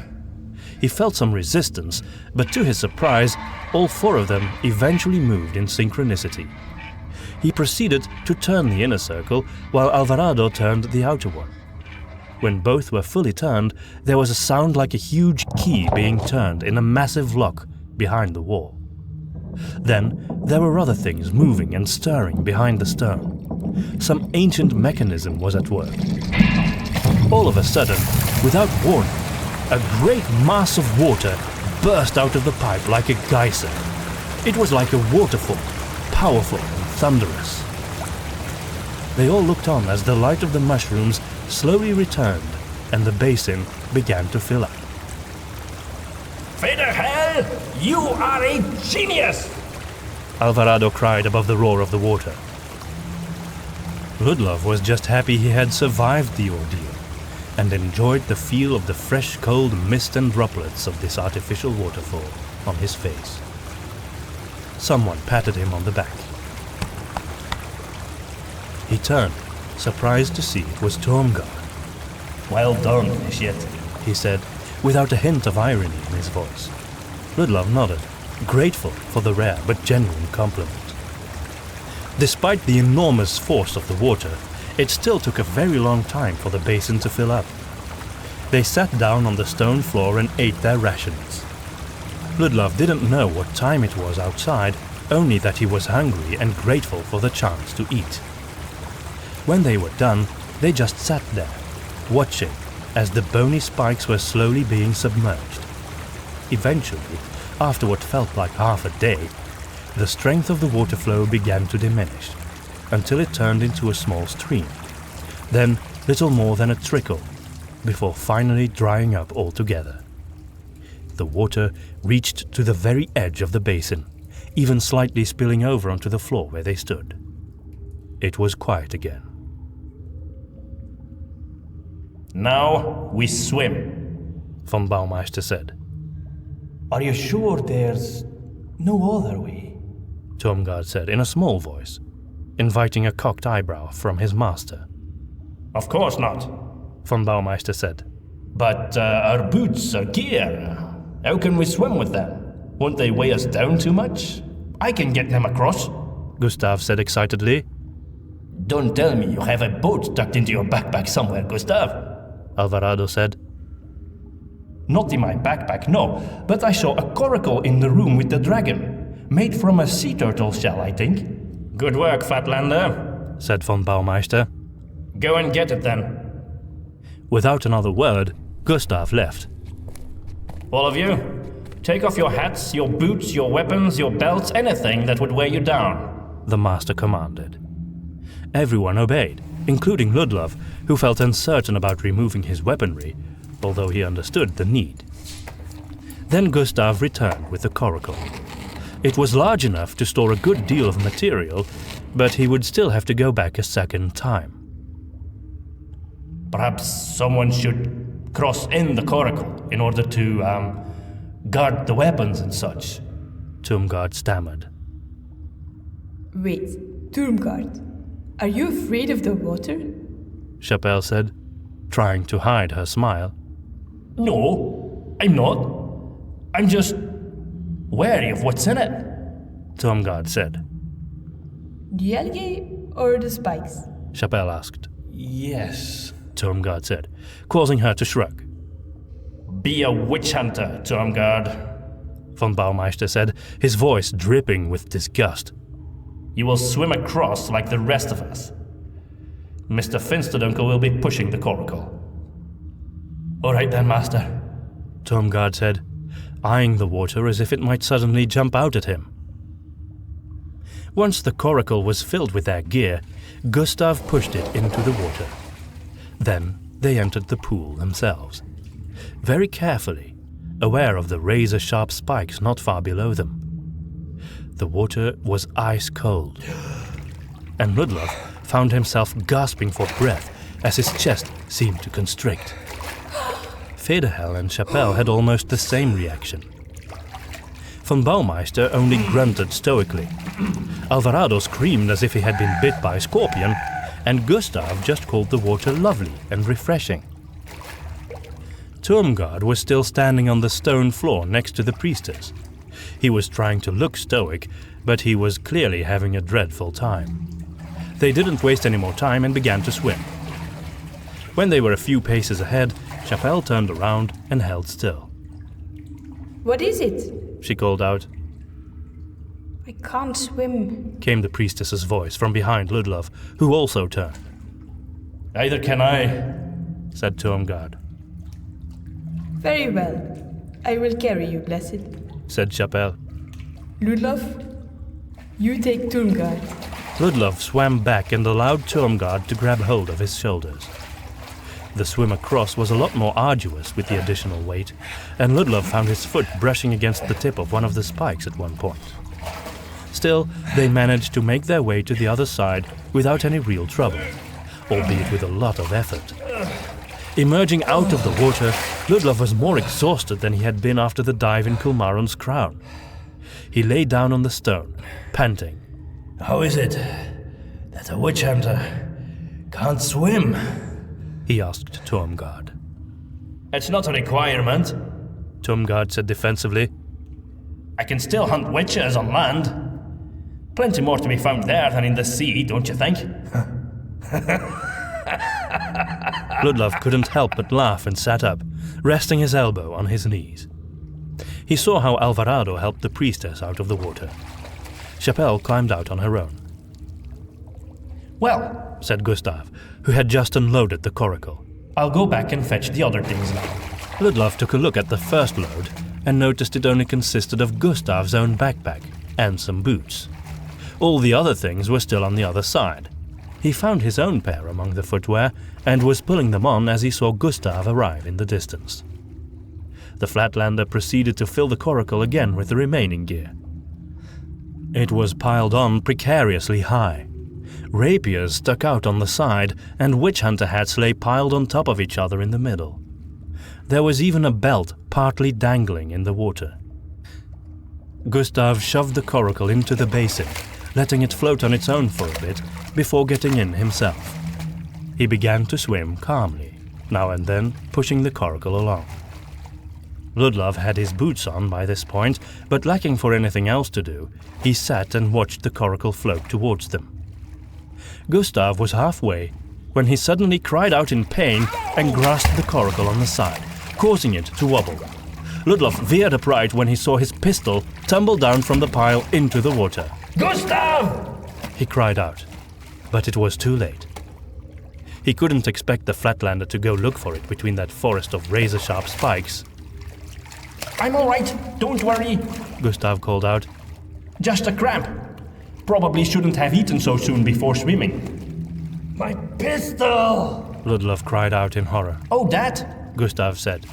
He felt some resistance, but to his surprise, all four of them eventually moved in synchronicity. He proceeded to turn the inner circle, while Alvarado turned the outer one. When both were fully turned, there was a sound like a huge key being turned in a massive lock behind the wall. Then there were other things moving and stirring behind the stone. Some ancient mechanism was at work. All of a sudden, without warning, a great mass of water burst out of the pipe like a geyser. It was like a waterfall, powerful and thunderous. They all looked on as the light of the mushrooms slowly returned and the basin began to fill up. Federhel, you are a genius! Alvarado cried above the roar of the water. Ludlov was just happy he had survived the ordeal and enjoyed the feel of the fresh, cold mist and droplets of this artificial waterfall on his face. Someone patted him on the back. He turned, surprised to see it was Tormgard. Well done, Initiate, he said, without a hint of irony in his voice. Ludlov nodded, grateful for the rare but genuine compliment. Despite the enormous force of the water, it still took a very long time for the basin to fill up. They sat down on the stone floor and ate their rations. Ludlov didn't know what time it was outside, only that he was hungry and grateful for the chance to eat. When they were done, they just sat there, watching as the bony spikes were slowly being submerged. Eventually, after what felt like half a day, the strength of the water flow began to diminish, until it turned into a small stream, then little more than a trickle, before finally drying up altogether. The water reached to the very edge of the basin, even slightly spilling over onto the floor where they stood. It was quiet again. Now we swim, von Baumeister said. Are you sure there's no other way? Tormgard said in a small voice, inviting a cocked eyebrow from his master. Of course not, von Baumeister said. But our boots, our gear, how can we swim with them? Won't they weigh us down too much? I can get them across, Gustav said excitedly. Don't tell me you have a boat tucked into your backpack somewhere, Gustav, Alvarado said. Not in my backpack, no, but I saw a coracle in the room with the dragon. Made from a sea turtle shell, I think. Good work, Fatlander, said von Baumeister. Go and get it then. Without another word, Gustav left. All of you, take off your hats, your boots, your weapons, your belts, anything that would weigh you down, the master commanded. Everyone obeyed, including Ludlov, who felt uncertain about removing his weaponry, although he understood the need. Then Gustav returned with the coracle. It was large enough to store a good deal of material, but he would still have to go back a second time. Perhaps someone should cross in the coracle in order to, guard the weapons and such, Turmgard stammered. Wait, Turmgard, are you afraid of the water? Chapelle said, trying to hide her smile. No, I'm not. I'm just wary of what's in it, Turmgard said. The algae or the spikes? Chapelle asked. Yes, Turmgard said, causing her to shrug. Be a witch hunter, Turmgard, von Baumeister said, his voice dripping with disgust. You will swim across like the rest of us. Mr. Finsterdunkel will be pushing the coracle. All right then, Master, Turmgard said, eyeing the water as if it might suddenly jump out at him. Once the coracle was filled with their gear, Gustav pushed it into the water. Then they entered the pool themselves, very carefully, aware of the razor-sharp spikes not far below them. The water was ice cold, and Ludlov found himself gasping for breath as his chest seemed to constrict. Federhel and Chapelle had almost the same reaction. Von Baumeister only grunted stoically. Alvarado screamed as if he had been bit by a scorpion, and Gustav just called the water lovely and refreshing. Turmgard was still standing on the stone floor next to the priestess. He was trying to look stoic, but he was clearly having a dreadful time. They didn't waste any more time and began to swim. When they were a few paces ahead, Chapelle turned around and held still. What is it? She called out. I can't swim, Came the priestess's voice from behind Ludlov, who also turned. Neither can I, said Turmgard. Very well. I will carry you, blessed, said Chapelle. Ludlov, you take Turmgard. Ludlov swam back and allowed Turmgard to grab hold of his shoulders. The swim across was a lot more arduous with the additional weight, and Ludlov found his foot brushing against the tip of one of the spikes at one point. Still, they managed to make their way to the other side without any real trouble, albeit with a lot of effort. Emerging out of the water, Ludlov was more exhausted than he had been after the dive in Kulmaron's crown. He lay down on the stone, panting. How is it that a witch hunter can't swim? He asked Turmgard. It's not a requirement, Turmgard said defensively. I can still hunt witches on land. Plenty more to be found there than in the sea, don't you think? Ludlov couldn't help but laugh and sat up, resting his elbow on his knees. He saw how Alvarado helped the priestess out of the water. Chapelle climbed out on her own. Well, said Gustav, who had just unloaded the coracle. I'll go back and fetch the other things now. Ludlov took a look at the first load and noticed it only consisted of Gustav's own backpack and some boots. All the other things were still on the other side. He found his own pair among the footwear and was pulling them on as he saw Gustav arrive in the distance. The Flatlander proceeded to fill the coracle again with the remaining gear. It was piled on precariously high. Rapiers stuck out on the side, and witch hunter hats lay piled on top of each other in the middle. There was even a belt partly dangling in the water. Gustav shoved the coracle into the basin, letting it float on its own for a bit before getting in himself. He began to swim calmly, now and then pushing the coracle along. Ludlov had his boots on by this point, but lacking for anything else to do, he sat and watched the coracle float towards them. Gustav was halfway when he suddenly cried out in pain and grasped the coracle on the side, causing it to wobble. Ludlov veered upright when he saw his pistol tumble down from the pile into the water. Gustav! He cried out, but it was too late. He couldn't expect the Flatlander to go look for it between that forest of razor-sharp spikes. I'm all right, don't worry. Gustav called out. Just a cramp. Probably shouldn't have eaten so soon before swimming. My pistol! Ludlov cried out in horror. Oh, that? Gustav said.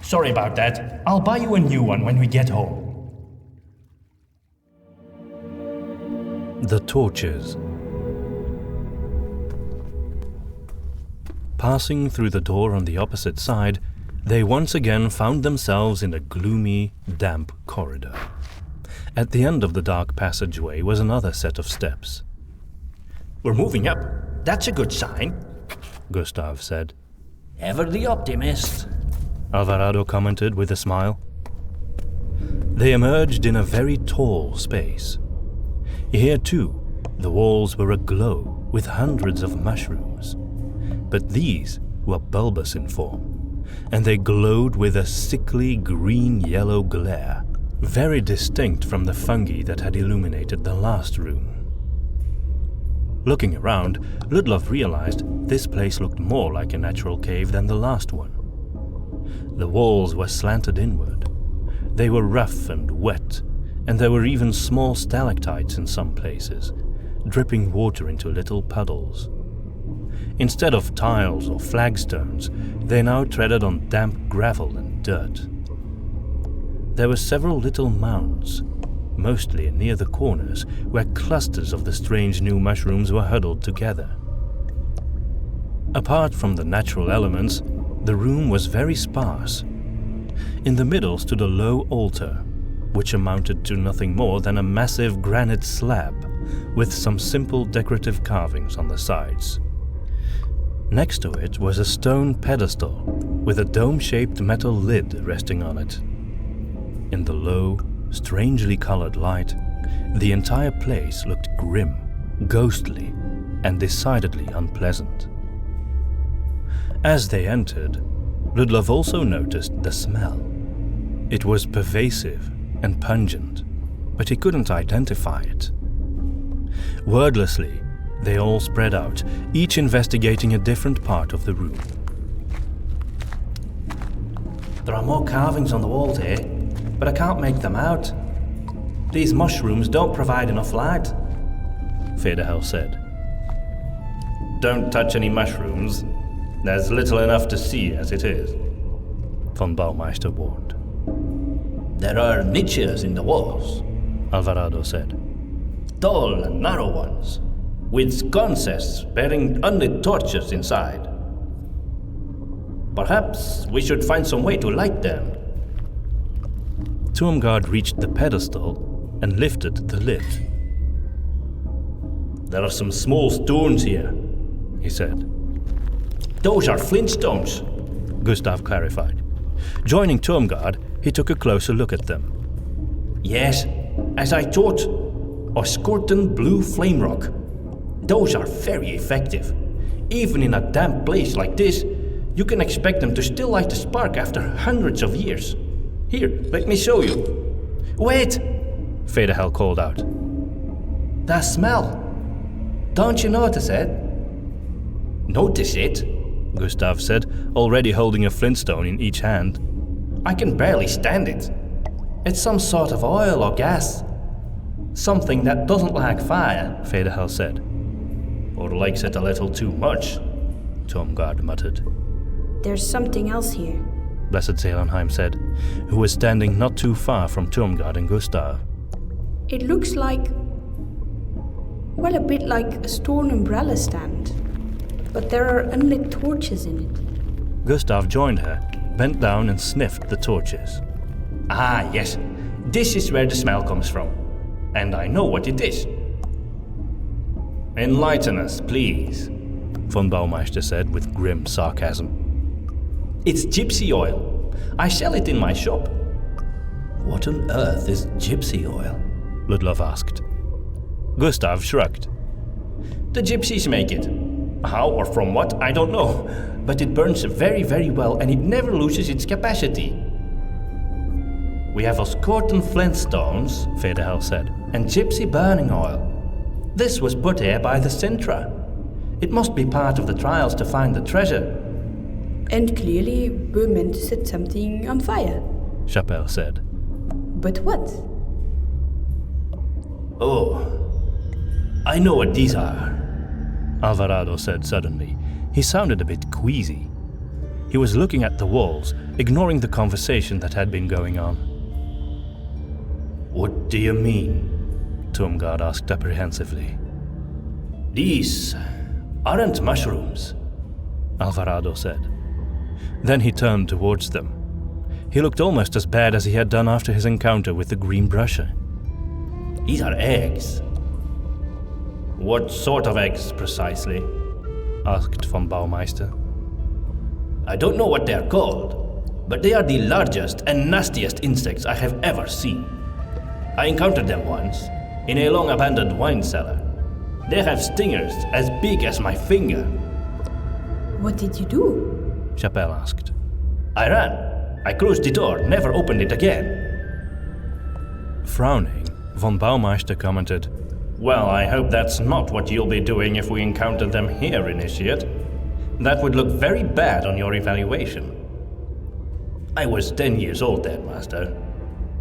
Sorry about that. I'll buy you a new one when we get home. The torches. Passing through the door on the opposite side, they once again found themselves in a gloomy, damp corridor. At the end of the dark passageway was another set of steps. We're moving up. That's a good sign, Gustav said. Ever the optimist. Alvarado commented with a smile. They emerged in a very tall space. Here too, the walls were aglow with hundreds of mushrooms. But these were bulbous in form, and they glowed with a sickly green-yellow glare, very distinct from the fungi that had illuminated the last room. Looking around, Ludlov realized this place looked more like a natural cave than the last one. The walls were slanted inward. They were rough and wet, and there were even small stalactites in some places, dripping water into little puddles. Instead of tiles or flagstones, they now treaded on damp gravel and dirt. There were several little mounds, mostly near the corners, where clusters of the strange new mushrooms were huddled together. Apart from the natural elements, the room was very sparse. In the middle stood a low altar, which amounted to nothing more than a massive granite slab with some simple decorative carvings on the sides. Next to it was a stone pedestal with a dome-shaped metal lid resting on it. In the low, strangely colored light, the entire place looked grim, ghostly, and decidedly unpleasant. As they entered, Ludlov also noticed the smell. It was pervasive and pungent, but he couldn't identify it. Wordlessly, they all spread out, each investigating a different part of the room. There are more carvings on the walls here, but I can't make them out. These mushrooms don't provide enough light, Federhel said. Don't touch any mushrooms. There's little enough to see as it is, von Baumeister warned. There are niches in the walls, Alvarado said. Tall and narrow ones, with sconces bearing unlit torches inside. Perhaps we should find some way to light them. Tuomgard reached the pedestal and lifted the lid. There are some small stones here, he said. Those are flint stones, Gustav clarified. Joining Tuomgard, he took a closer look at them. Yes, as I thought, a Skorten blue flame rock. Those are very effective. Even in a damp place like this, you can expect them to still light a spark after hundreds of years. Here, let me show you. Wait! Federhel called out. That smell. Don't you notice it? Notice it? Gustav said, already holding a flintstone in each hand. I can barely stand it. It's some sort of oil or gas. Something that doesn't like fire, Federhel said. Or likes it a little too much, Tuomgard muttered. There's something else here, Blessed Zelenheim said, who was standing not too far from Tuomgard and Gustav. It looks like, well, a bit like a stone umbrella stand, but there are unlit torches in it. Gustav joined her, bent down and sniffed the torches. Ah, yes, this is where the smell comes from, and I know what it is. Enlighten us, please, von Baumeister said with grim sarcasm. It's gypsy oil. I sell it in my shop. What on earth is gypsy oil? Ludlov asked. Gustav shrugged. The gypsies make it. How or from what, I don't know. but it burns very, very well and it never loses its capacity. We have Oscorton flintstones, Federhel said, and gypsy burning oil. This was put here by the Sintra. It must be part of the trials to find the treasure. And clearly we're meant to set something on fire. Chapelle said. But what? Oh, I know what these are. Alvarado said suddenly. He sounded a bit queasy. He was looking at the walls, ignoring the conversation that had been going on. What do you mean? Tumgard asked apprehensively. These aren't mushrooms, Alvarado said. Then he turned towards them. He looked almost as bad as he had done after his encounter with the green brusher. These are eggs. What sort of eggs, precisely? Asked von Baumeister. I don't know what they are called, but they are the largest and nastiest insects I have ever seen. I encountered them once, in a long-abandoned wine cellar. They have stingers as big as my finger. What did you do? Chapelle asked. I ran. I closed the door, never opened it again. Frowning, von Baumeister commented, Well, I hope that's not what you'll be doing if we encounter them here, Initiate. That would look very bad on your evaluation. I was 10 years old then, Master,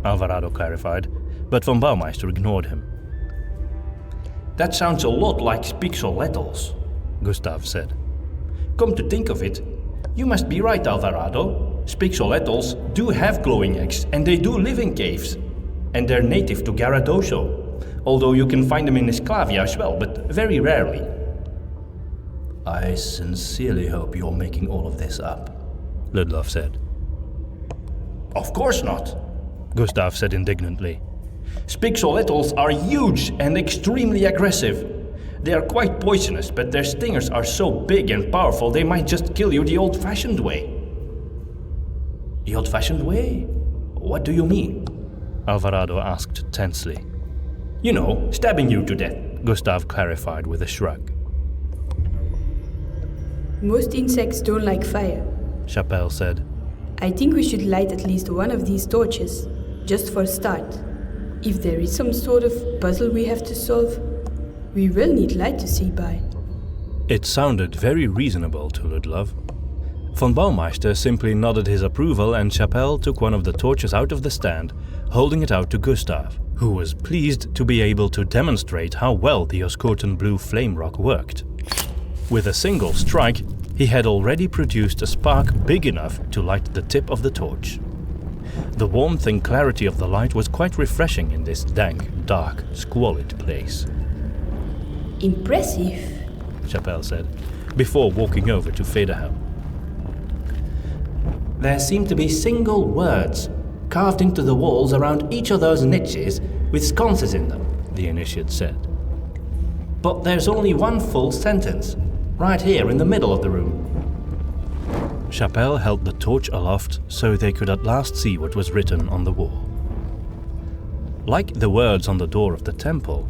Alvarado clarified, but von Baumeister ignored him. That sounds a lot like Spixoletals, Gustav said. Come to think of it, you must be right, Alvarado. Spixoletals do have glowing eggs, and they do live in caves. And they're native to Garradoso, although you can find them in Esclavia as well, but very rarely. I sincerely hope you're making all of this up, Ludlov said. Of course not, Gustav said indignantly. Spixoletals are huge and extremely aggressive. They are quite poisonous, but their stingers are so big and powerful they might just kill you the old-fashioned way. The old-fashioned way? What do you mean? Alvarado asked tensely. You know, stabbing you to death, Gustav clarified with a shrug. Most insects don't like fire, Chapelle said. I think we should light at least one of these torches, just for a start. If there is some sort of puzzle we have to solve, we will need light to see by. It sounded very reasonable to Ludlov. Von Baumeister simply nodded his approval and Chapelle took one of the torches out of the stand, holding it out to Gustav, who was pleased to be able to demonstrate how well the Oscorton blue flame rock worked. With a single strike, he had already produced a spark big enough to light the tip of the torch. The warmth and clarity of the light was quite refreshing in this dank, dark, squalid place. Impressive, Chapelle said, before walking over to Federhel. There seem to be single words carved into the walls around each of those niches with sconces in them, the initiate said. But there's only one full sentence, right here in the middle of the room. Chapelle held the torch aloft so they could at last see what was written on the wall. Like the words on the door of the temple,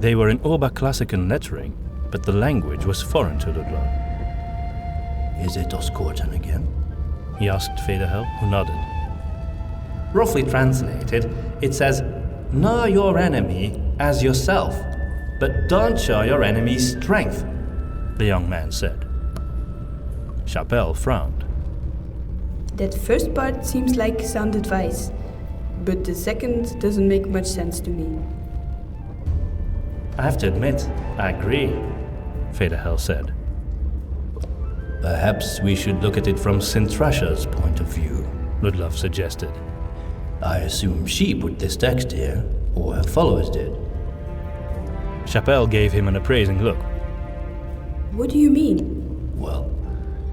they were in Oberklassikan lettering, but the language was foreign to Ludlov. Is it Oscorton again? He asked Federhel, who nodded. Roughly translated, it says, know your enemy as yourself, but don't show your enemy's strength, the young man said. Chapelle frowned. That first part seems like sound advice, but the second doesn't make much sense to me. I have to admit, I agree, Federhel said. Perhaps we should look at it from Sintrasha's point of view, Ludlov suggested. I assume she put this text here, or her followers did. Chapelle gave him an appraising look. What do you mean? Well,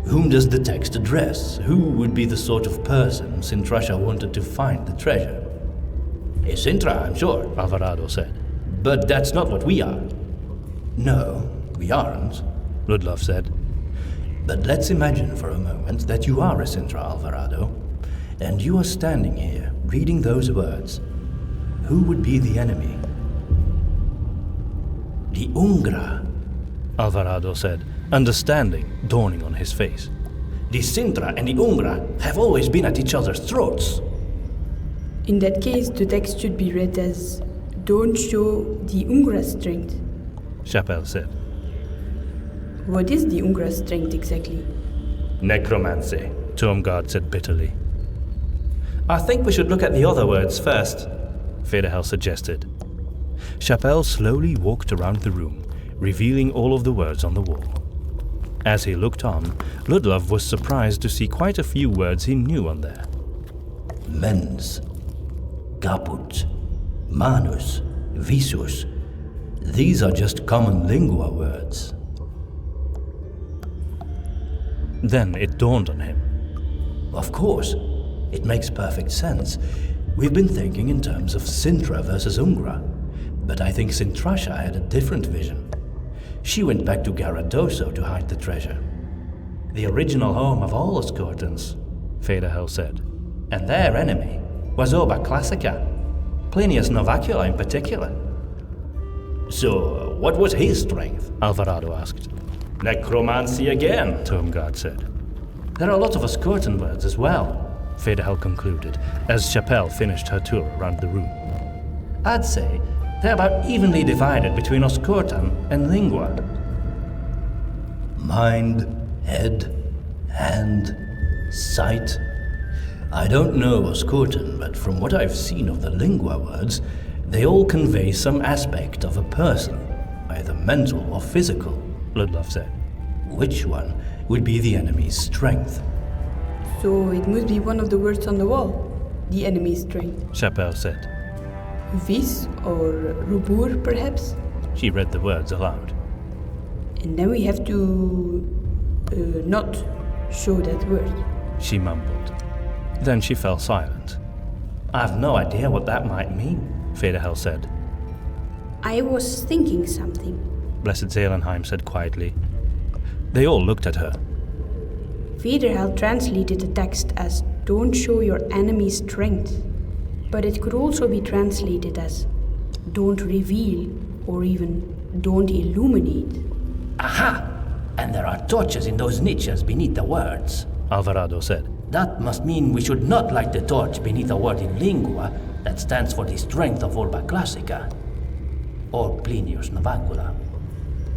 whom does the text address? Who would be the sort of person Sintrasha wanted to find the treasure? A Sintra, I'm sure, Alvarado said. But that's not what we are. No, we aren't, Ludlov said. But let's imagine for a moment that you are a Sintra, Alvarado, and you are standing here, reading those words. Who would be the enemy? The Ungra, Alvarado said, understanding dawning on his face. The Sintra and the Ungra have always been at each other's throats. In that case, the text should be read as "Don't show the Ungra's strength." Chapelle said. What is the Ungra's strength exactly? Necromancy, Tormgard said bitterly. I think we should look at the other words first, Federhel suggested. Chapelle slowly walked around the room, revealing all of the words on the wall. As he looked on, Ludlov was surprised to see quite a few words he knew on there. Mens, caput, manus, visus. These are just common lingua words. Then it dawned on him. Of course, it makes perfect sense. We've been thinking in terms of Sintra versus Ungra, but I think Sintrasha had a different vision. She went back to Garradoso to hide the treasure. The original home of all Oscortans, Federhel said, and their enemy was Oba Classica, Plinius Novacula in particular. So, what was his strength? Alvarado asked. Necromancy again, Tormgard said. There are a lot of Oscortan words as well, Federhel concluded, as Chapelle finished her tour around the room. I'd say they're about evenly divided between Oscortan and Lingua. Mind, head, hand, sight. I don't know Oscortan, but from what I've seen of the Lingua words, they all convey some aspect of a person, either mental or physical, Ludlov said. Which one would be the enemy's strength? So it must be one of the words on the wall. The enemy's strength. Chapelle said. Vis or rubur, perhaps? She read the words aloud. And then we have to not show that word. She mumbled. Then she fell silent. I've no idea what that might mean, Federhel said. I was thinking something, Blessed Zelenheim said quietly. They all looked at her. Federhel translated the text as "Don't show your enemy's strength," but it could also be translated as "Don't reveal" or even "Don't illuminate." Aha! And there are torches in those niches beneath the words, Alvarado said. That must mean we should not light the torch beneath a word in lingua that stands for the strength of Orba Classica, or Plinius Novacula.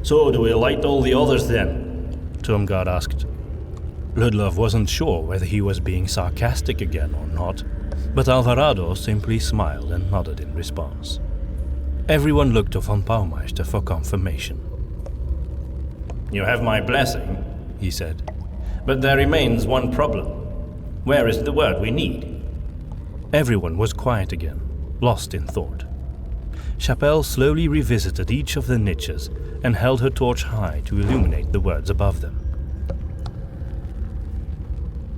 So do we light all the others then? Tormgard asked. Ludlov wasn't sure whether he was being sarcastic again or not, but Alvarado simply smiled and nodded in response. Everyone looked to von Baumeister for confirmation. You have my blessing, he said, but there remains one problem. Where is the word we need? Everyone was quiet again, lost in thought. Chapelle slowly revisited each of the niches and held her torch high to illuminate the words above them.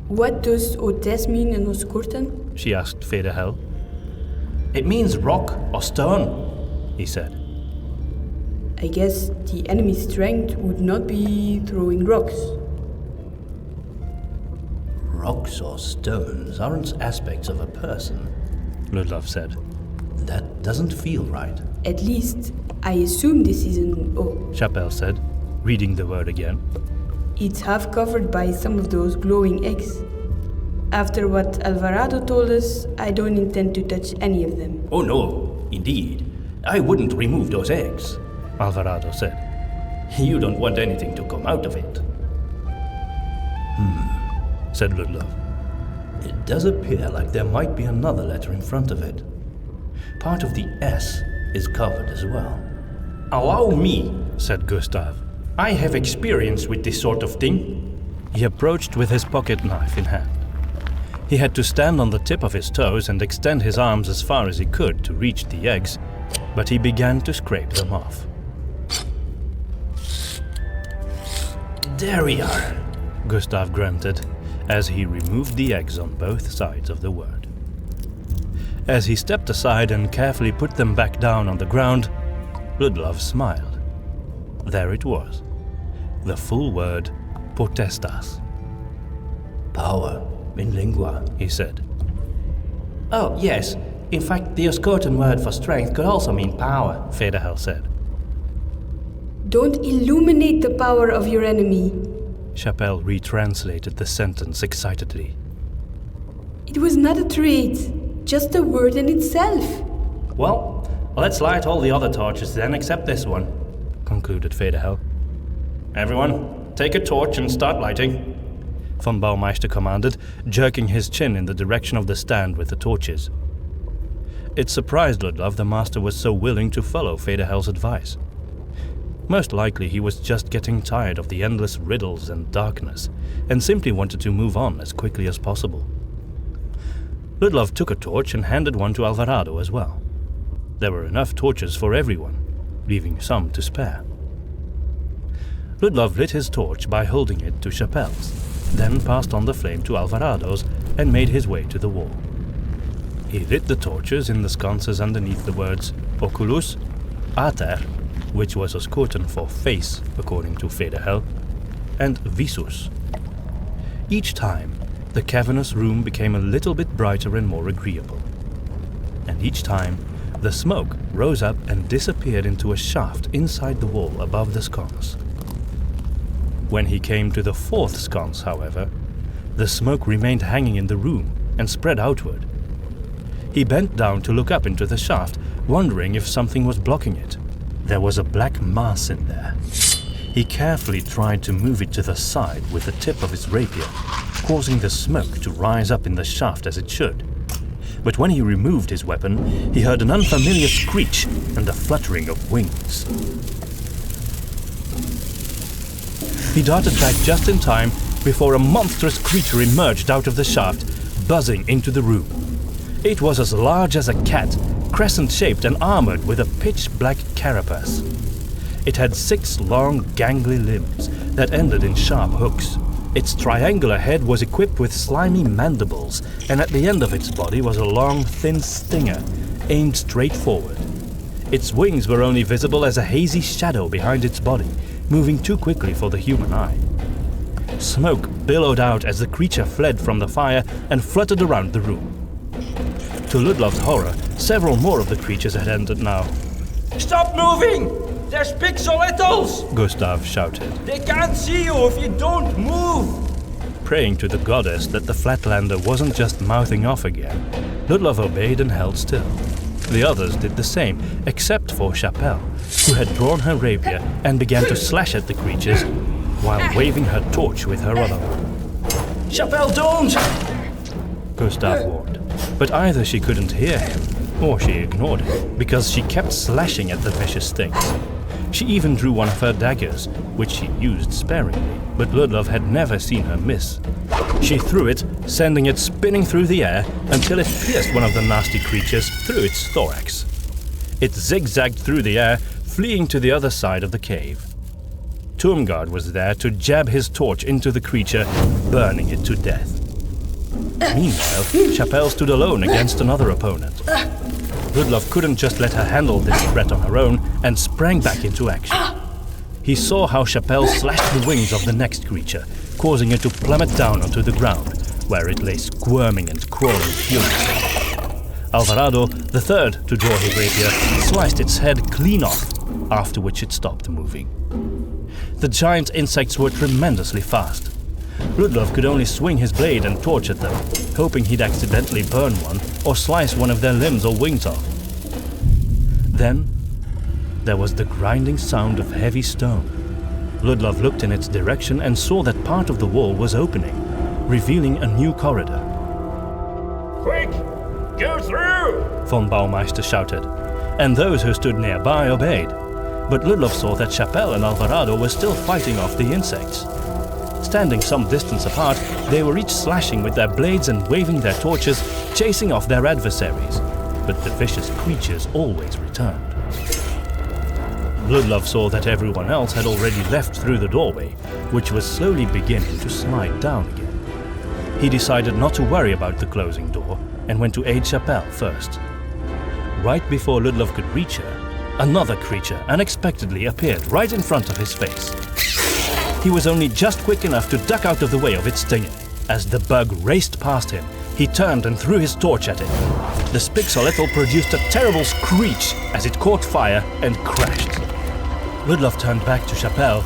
What does Otes mean in Oscortan? She asked Federhel. It means rock or stone, he said. I guess the enemy's strength would not be throwing rocks. Rocks or stones aren't aspects of a person, Ludlov said. That doesn't feel right. At least, I assume this is an O. Chapelle said, reading the word again. It's half covered by some of those glowing eggs. After what Alvarado told us, I don't intend to touch any of them. Oh no, indeed. I wouldn't remove those eggs, Alvarado said. You don't want anything to come out of it. Said Ludlov. It does appear like there might be another letter in front of it. Part of the S is covered as well. Allow me, said Gustav. I have experience with this sort of thing. He approached with his pocket knife in hand. He had to stand on the tip of his toes and extend his arms as far as he could to reach the eggs, but he began to scrape them off. There we are, Gustav grunted as he removed the eggs on both sides of the word. As he stepped aside and carefully put them back down on the ground, Ludlov smiled. There it was, the full word potestas. Power, in lingua, he said. Oh, yes. In fact, the Oscortan word for strength could also mean power, Federhel said. Don't illuminate the power of your enemy, Chapelle retranslated the sentence excitedly. It was not a trait, just a word in itself. Well, let's light all the other torches then, except this one, concluded Federhel. Everyone, take a torch and start lighting, von Baumeister commanded, jerking his chin in the direction of the stand with the torches. It surprised Ludlov the master was so willing to follow Federhel's advice. Most likely he was just getting tired of the endless riddles and darkness, and simply wanted to move on as quickly as possible. Ludlov took a torch and handed one to Alvarado as well. There were enough torches for everyone, leaving some to spare. Ludlov lit his torch by holding it to Chapelle's, then passed on the flame to Alvarado's and made his way to the wall. He lit the torches in the sconces underneath the words Oculus, Ater, which was Oscoten for face, according to Federhel, and Visus. Each time, the cavernous room became a little bit brighter and more agreeable. And each time, the smoke rose up and disappeared into a shaft inside the wall above the sconce. When he came to the fourth sconce, however, the smoke remained hanging in the room and spread outward. He bent down to look up into the shaft, wondering if something was blocking it. There was a black mass in there. He carefully tried to move it to the side with the tip of his rapier, causing the smoke to rise up in the shaft as it should. But when he removed his weapon, he heard an unfamiliar screech and the fluttering of wings. He darted back just in time before a monstrous creature emerged out of the shaft, buzzing into the room. It was as large as a cat, crescent-shaped and armored with a pitch-black carapace. It had 6 long, gangly limbs that ended in sharp hooks. Its triangular head was equipped with slimy mandibles, and at the end of its body was a long, thin stinger, aimed straight forward. Its wings were only visible as a hazy shadow behind its body, moving too quickly for the human eye. Smoke billowed out as the creature fled from the fire and fluttered around the room. To Ludlov's horror, several more of the creatures had entered now. Stop moving! There's pixelittles! Gustav shouted, They can't see you if you don't move! praying to the goddess that the Flatlander wasn't just mouthing off again. Ludlov obeyed and held still. The others did the same, except for Chapelle, who had drawn her rapier and began to slash at the creatures while waving her torch with her other one. Chapelle, don't! Gustav warned, but either she couldn't hear him or she ignored him because she kept slashing at the vicious things. She even drew one of her daggers, which she used sparingly, but Ludlov had never seen her miss. She threw it, sending it spinning through the air until it pierced one of the nasty creatures through its thorax. It zigzagged through the air, fleeing to the other side of the cave. Turmgard was there to jab his torch into the creature, burning it to death. Meanwhile, Chapelle stood alone against another opponent. Ludlov couldn't just let her handle this threat on her own and sprang back into action. He saw how Chapelle slashed the wings of the next creature, causing it to plummet down onto the ground, where it lay squirming and crawling furiously. Alvarado, the third to draw his rapier, sliced its head clean off, after which it stopped moving. The giant insects were tremendously fast. Ludlov could only swing his blade and torch at them, hoping he'd accidentally burn one or slice one of their limbs or wings off. Then, there was the grinding sound of heavy stone. Ludlov looked in its direction and saw that part of the wall was opening, revealing a new corridor. Quick! Go through! Von Baumeister shouted, and those who stood nearby obeyed. But Ludlov saw that Chapelle and Alvarado were still fighting off the insects. Standing some distance apart, they were each slashing with their blades and waving their torches, chasing off their adversaries. But the vicious creatures always returned. Ludlov saw that everyone else had already left through the doorway, which was slowly beginning to slide down again. He decided not to worry about the closing door and went to aid Chapelle first. Right before Ludlov could reach her, another creature unexpectedly appeared right in front of his face. He was only just quick enough to duck out of the way of its stinger. As the bug raced past him, he turned and threw his torch at it. The Spixolittle produced a terrible screech as it caught fire and crashed. Ludlov turned back to Chapelle,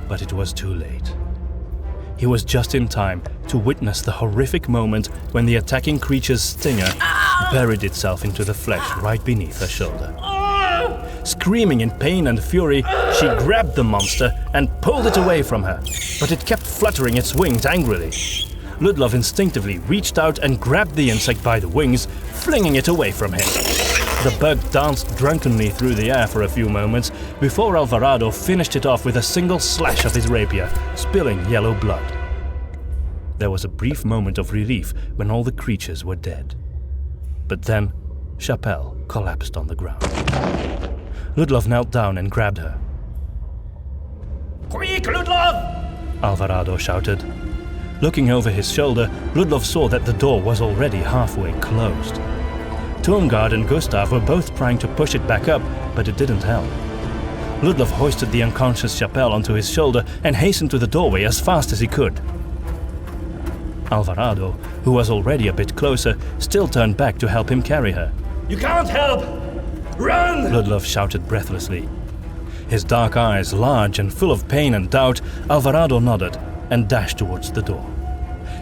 but it was too late. He was just in time to witness the horrific moment when the attacking creature's stinger buried itself into the flesh right beneath her shoulder. Screaming in pain and fury, she grabbed the monster and pulled it away from her, but it kept fluttering its wings angrily. Ludlov instinctively reached out and grabbed the insect by the wings, flinging it away from him. The bug danced drunkenly through the air for a few moments before Alvarado finished it off with a single slash of his rapier, spilling yellow blood. There was a brief moment of relief when all the creatures were dead. But then, Chapelle collapsed on the ground. Ludlov knelt down and grabbed her. Quick, Ludlov! Alvarado shouted. Looking over his shoulder, Ludlov saw that the door was already halfway closed. Tormgard and Gustav were both trying to push it back up, but it didn't help. Ludlov hoisted the unconscious Chapelle onto his shoulder and hastened to the doorway as fast as he could. Alvarado, who was already a bit closer, still turned back to help him carry her. You can't help! Run! Ludlov shouted breathlessly. His dark eyes large and full of pain and doubt, Alvarado nodded and dashed towards the door.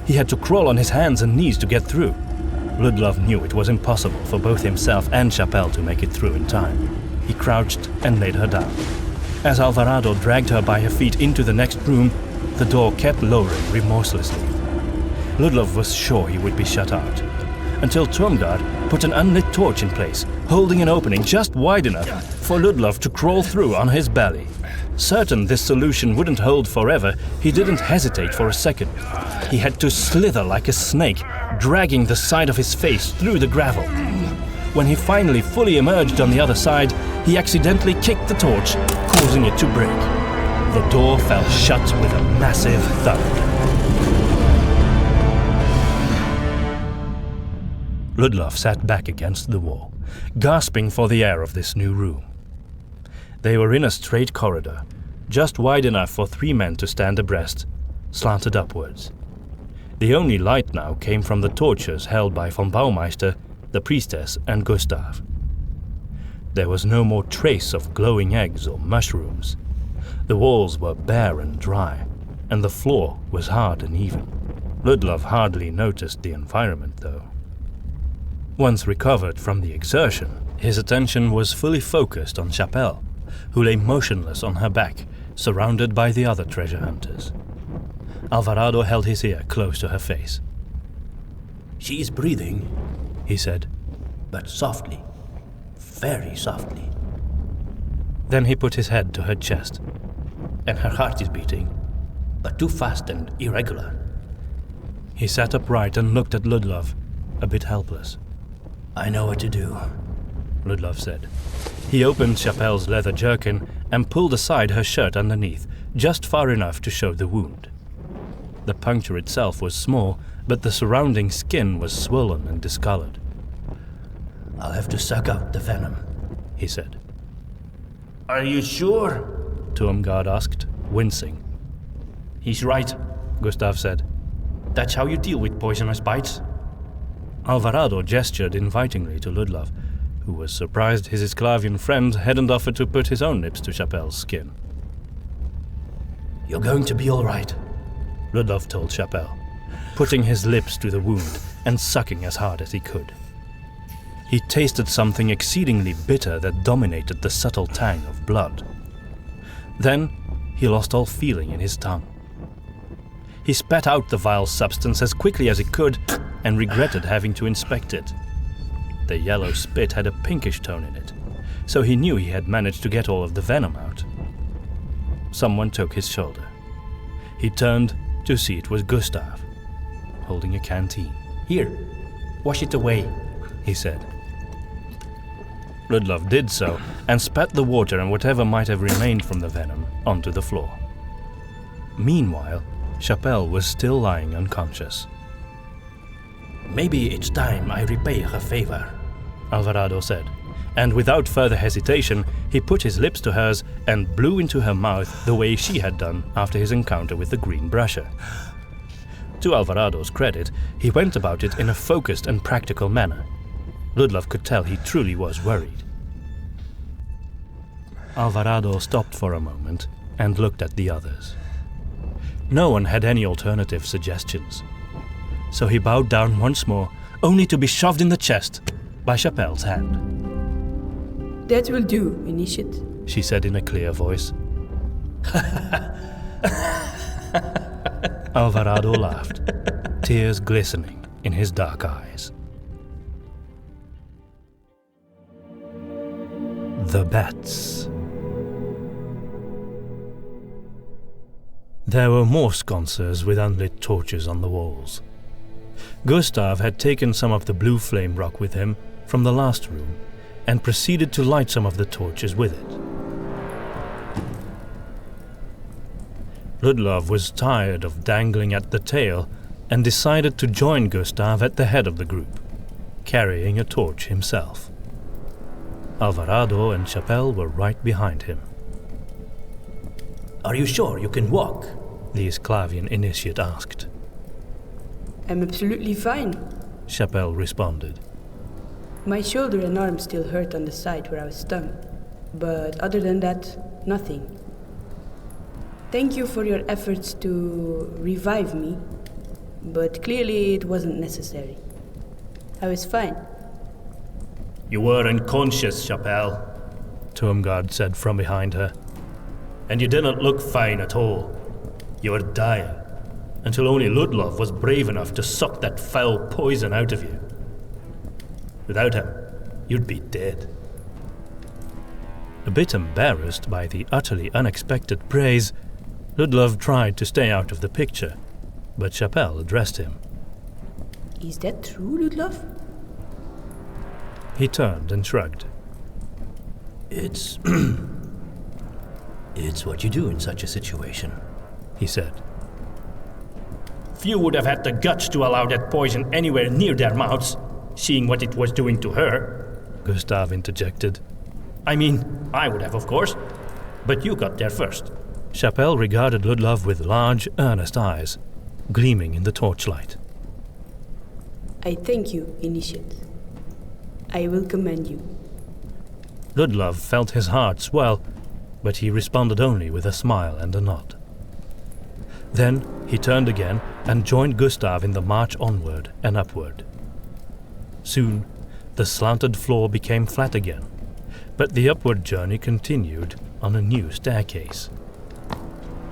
He had to crawl on his hands and knees to get through. Ludlov knew it was impossible for both himself and Chapelle to make it through in time. He crouched and laid her down. As Alvarado dragged her by her feet into the next room, the door kept lowering remorselessly. Ludlov was sure he would be shut out, until Tormgard put an unlit torch in place, holding an opening just wide enough for Ludlov to crawl through on his belly. Certain this solution wouldn't hold forever, he didn't hesitate for a second. He had to slither like a snake, dragging the side of his face through the gravel. When he finally fully emerged on the other side, he accidentally kicked the torch, causing it to break. The door fell shut with a massive thud. Ludlov sat back against the wall, gasping for the air of this new room. They were in a straight corridor, just wide enough for 3 men to stand abreast, slanted upwards. The only light now came from the torches held by von Baumeister, the priestess, and Gustav. There was no more trace of glowing eggs or mushrooms. The walls were bare and dry, and the floor was hard and even. Ludlov hardly noticed the environment, though. Once recovered from the exertion, his attention was fully focused on Chapelle, who lay motionless on her back, surrounded by the other treasure hunters. Alvarado held his ear close to her face. She is breathing, he said, but softly, very softly. Then he put his head to her chest. And her heart is beating, but too fast and irregular. He sat upright and looked at Ludlov, a bit helpless. I know what to do, Ludlov said. He opened Chapelle's leather jerkin and pulled aside her shirt underneath, just far enough to show the wound. The puncture itself was small, but the surrounding skin was swollen and discolored. I'll have to suck out the venom, he said. Are you sure? Tormgard asked, wincing. He's right, Gustav said. That's how you deal with poisonous bites. Alvarado gestured invitingly to Ludlov, who was surprised his Esclavian friend hadn't offered to put his own lips to Chapelle's skin. You're going to be all right, Ludlov told Chapelle, putting his lips to the wound and sucking as hard as he could. He tasted something exceedingly bitter that dominated the subtle tang of blood. Then he lost all feeling in his tongue. He spat out the vile substance as quickly as he could and regretted having to inspect it. The yellow spit had a pinkish tone in it, so he knew he had managed to get all of the venom out. Someone took his shoulder. He turned to see it was Gustav, holding a canteen. Here, wash it away, he said. Ludlov did so and spat the water and whatever might have remained from the venom onto the floor. Meanwhile, Chapelle was still lying unconscious. Maybe it's time I repay her favor, Alvarado said, and without further hesitation, he put his lips to hers and blew into her mouth the way she had done after his encounter with the green brusher. To Alvarado's credit, he went about it in a focused and practical manner. Ludlov could tell he truly was worried. Alvarado stopped for a moment and looked at the others. No one had any alternative suggestions. So he bowed down once more, only to be shoved in the chest by Chapelle's hand. That will do, Initiate. She said in a clear voice. Alvarado laughed, tears glistening in his dark eyes. The bats. There were more sconces with unlit torches on the walls. Gustav had taken some of the blue flame rock with him from the last room and proceeded to light some of the torches with it. Ludlov was tired of dangling at the tail and decided to join Gustav at the head of the group, carrying a torch himself. Alvarado and Chapelle were right behind him. Are you sure you can walk? The Esclavian initiate asked. I'm absolutely fine. Chapelle responded. My shoulder and arm still hurt on the side where I was stung, but other than that, nothing. Thank you for your efforts to revive me, but clearly it wasn't necessary. I was fine. You were unconscious, Chapelle, Tormgard said from behind her. and you didn't look fine at all. You were dying, until only Ludlov was brave enough to suck that foul poison out of you. Without him, you'd be dead. A bit embarrassed by the utterly unexpected praise, Ludlov tried to stay out of the picture, but Chapelle addressed him. Is that true, Ludlov? He turned and shrugged. It's what you do in such a situation, he said. Few would have had the guts to allow that poison anywhere near their mouths, seeing what it was doing to her, Gustav interjected. I mean, I would have, of course, but you got there first. Chapelle regarded Ludlov with large, earnest eyes, gleaming in the torchlight. I thank you, Initiate. I will commend you. Ludlov felt his heart swell, but he responded only with a smile and a nod. Then he turned again and joined Gustav in the march onward and upward. Soon, the slanted floor became flat again, but the upward journey continued on a new staircase.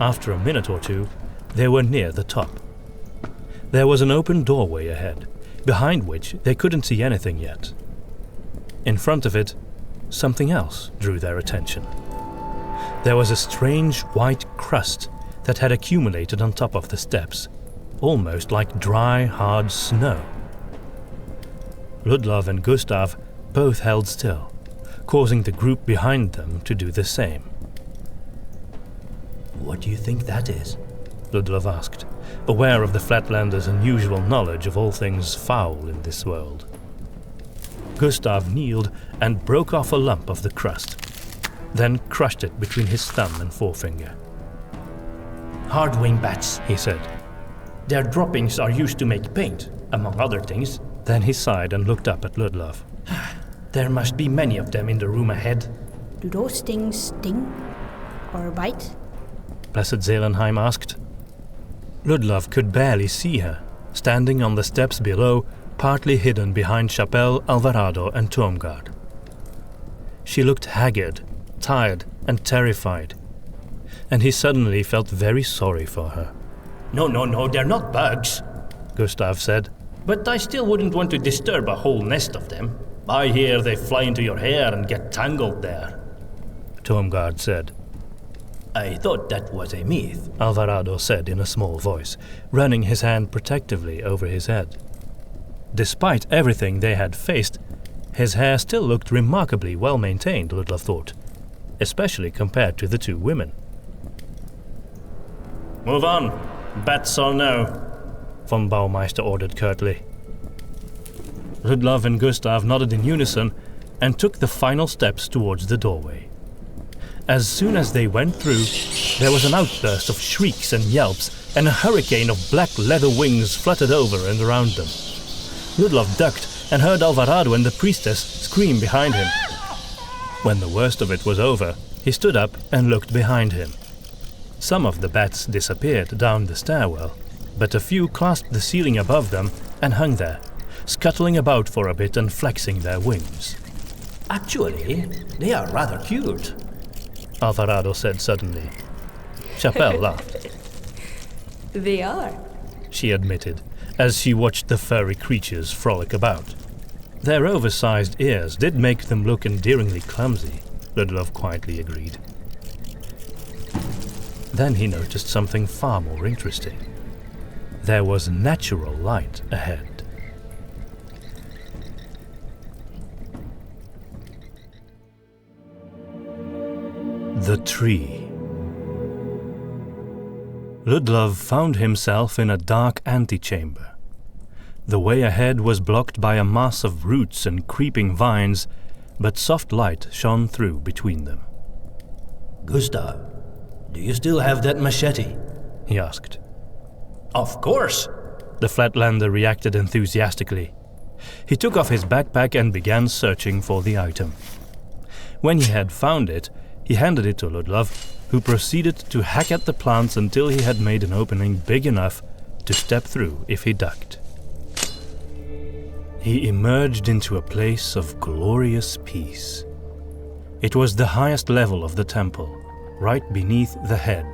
After a minute or two, they were near the top. There was an open doorway ahead, behind which they couldn't see anything yet. In front of it, something else drew their attention. There was a strange white crust that had accumulated on top of the steps, almost like dry, hard snow. Ludlov and Gustav both held still, causing the group behind them to do the same. What do you think that is? Ludlov asked, aware of the Flatlanders' unusual knowledge of all things foul in this world. Gustav kneeled and broke off a lump of the crust, then crushed it between his thumb and forefinger. Hardwing bats, he said. Their droppings are used to make paint, among other things. Then he sighed and looked up at Ludlov. There must be many of them in the room ahead. Do those things sting? Or bite? Blessed Zelenheim asked. Ludlov could barely see her, standing on the steps below, partly hidden behind Chapelle, Alvarado, and Tormgard. She looked haggard, tired, and terrified, and he suddenly felt very sorry for her. No, they're not bugs, Gustav said. But I still wouldn't want to disturb a whole nest of them. I hear they fly into your hair and get tangled there, Tormgard said. I thought that was a myth, Alvarado said in a small voice, running his hand protectively over his head. Despite everything they had faced, his hair still looked remarkably well maintained, Ludlov thought, especially compared to the two women. Move on, bats or no, von Baumeister ordered curtly. Ludlov and Gustav nodded in unison and took the final steps towards the doorway. As soon as they went through, there was an outburst of shrieks and yelps, and a hurricane of black leather wings fluttered over and around them. Ludlov ducked and heard Alvarado and the priestess scream behind him. When the worst of it was over, he stood up and looked behind him. Some of the bats disappeared down the stairwell, but a few clasped the ceiling above them and hung there, scuttling about for a bit and flexing their wings. Actually, they are rather cute, Alvarado said suddenly. Chapelle laughed. They are. She admitted, as she watched the furry creatures frolic about. Their oversized ears did make them look endearingly clumsy, Ludlov quietly agreed. Then he noticed something far more interesting. There was natural light ahead. The tree. Ludlov found himself in a dark antechamber. The way ahead was blocked by a mass of roots and creeping vines, but soft light shone through between them. Gustav, do you still have that machete? He asked. Of course, the Flatlander reacted enthusiastically. He took off his backpack and began searching for the item. When he had found it, he handed it to Ludlov, who proceeded to hack at the plants until he had made an opening big enough to step through if he ducked. He emerged into a place of glorious peace. It was the highest level of the temple, right beneath the head.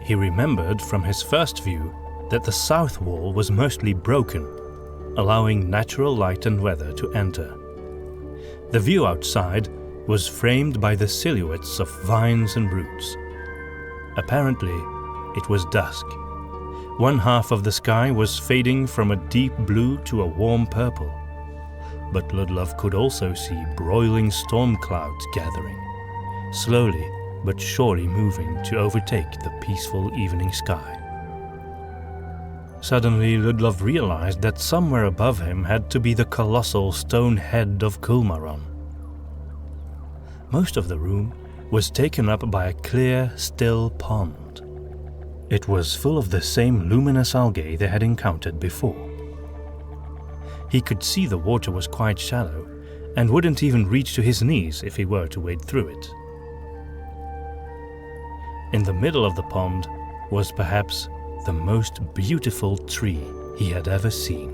He remembered from his first view that the south wall was mostly broken, allowing natural light and weather to enter. The view outside was framed by the silhouettes of vines and roots. Apparently, it was dusk. One half of the sky was fading from a deep blue to a warm purple, but Ludlov could also see broiling storm clouds gathering, slowly but surely moving to overtake the peaceful evening sky. Suddenly, Ludlov realized that somewhere above him had to be the colossal stone head of Kulmaron. Most of the room was taken up by a clear, still pond. It was full of the same luminous algae they had encountered before. He could see the water was quite shallow and wouldn't even reach to his knees if he were to wade through it. In the middle of the pond was perhaps the most beautiful tree he had ever seen.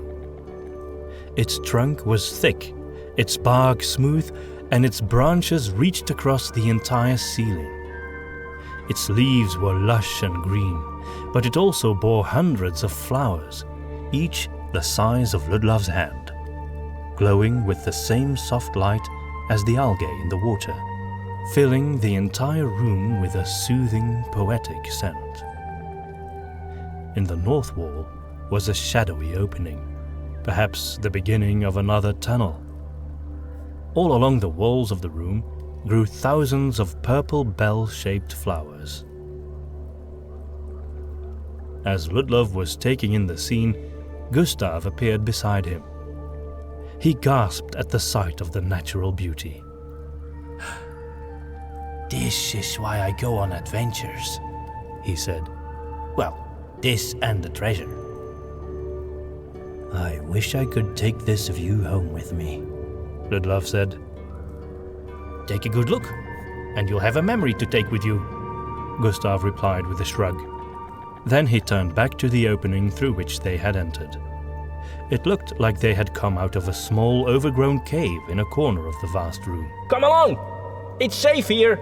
Its trunk was thick, its bark smooth, and its branches reached across the entire ceiling. Its leaves were lush and green, but it also bore hundreds of flowers, each the size of Ludlov's hand, glowing with the same soft light as the algae in the water, filling the entire room with a soothing, poetic scent. In the north wall was a shadowy opening, perhaps the beginning of another tunnel. All along the walls of the room grew thousands of purple bell-shaped flowers. As Ludlov was taking in the scene, Gustav appeared beside him. He gasped at the sight of the natural beauty. This is why I go on adventures, he said. Well, this and the treasure. I wish I could take this view home with me, Ludlov said. Take a good look, and you'll have a memory to take with you, Gustav replied with a shrug. Then he turned back to the opening through which they had entered. It looked like they had come out of a small, overgrown cave in a corner of the vast room. Come along! It's safe here!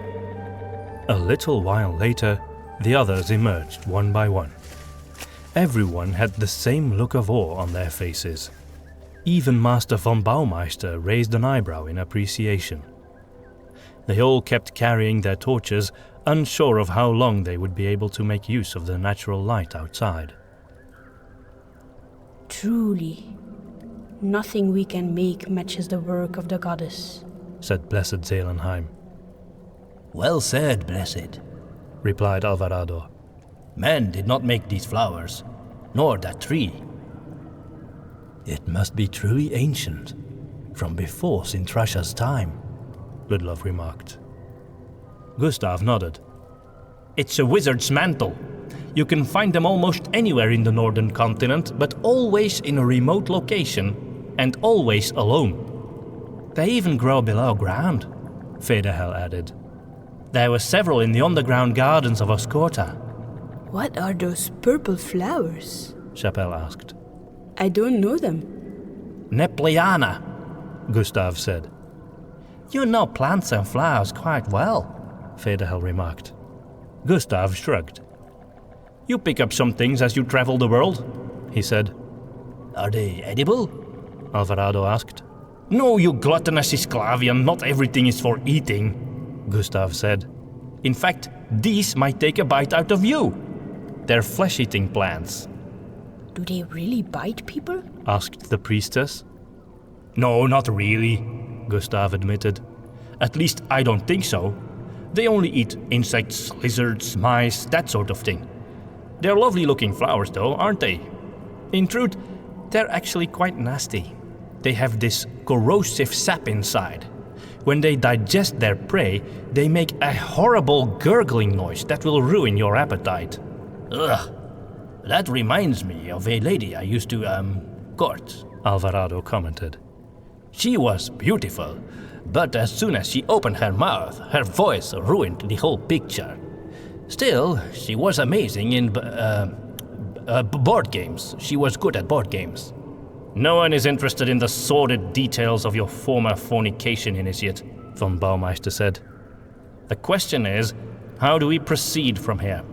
A little while later, the others emerged one by one. Everyone had the same look of awe on their faces. Even Master von Baumeister raised an eyebrow in appreciation. They all kept carrying their torches, unsure of how long they would be able to make use of the natural light outside. Truly, nothing we can make matches the work of the goddess, said Blessed Zelenheim. Well said, Blessed, replied Alvarado. Man did not make these flowers, nor that tree. It must be truly ancient, from before Sintrasha's time, Ludlov remarked. Gustav nodded. It's a wizard's mantle. You can find them almost anywhere in the northern continent, but always in a remote location, and always alone. They even grow below ground, Federhel added. There were several in the underground gardens of Oscorta. What are those purple flowers? Chapelle asked. I don't know them. Nepliana, Gustav said. you know plants and flowers quite well, Federhel remarked. Gustav shrugged. You pick up some things as you travel the world, he said. Are they edible? Alvarado asked. No, you gluttonous Sclavian, not everything is for eating, Gustav said. In fact, these might take a bite out of you. They're flesh-eating plants. Do they really bite people? Asked the priestess. No, not really, Gustav admitted. At least I don't think so. They only eat insects, lizards, mice, that sort of thing. They're lovely-looking flowers, though, aren't they? In truth, they're actually quite nasty. They have this corrosive sap inside. When they digest their prey, they make a horrible gurgling noise that will ruin your appetite. Ugh. That reminds me of a lady I used to, court, Alvarado commented. She was beautiful, but as soon as she opened her mouth, her voice ruined the whole picture. Still, she was amazing in board games. She was good at board games. No one is interested in the sordid details of your former fornication, initiate, von Baumeister said. The question is, how do we proceed from here?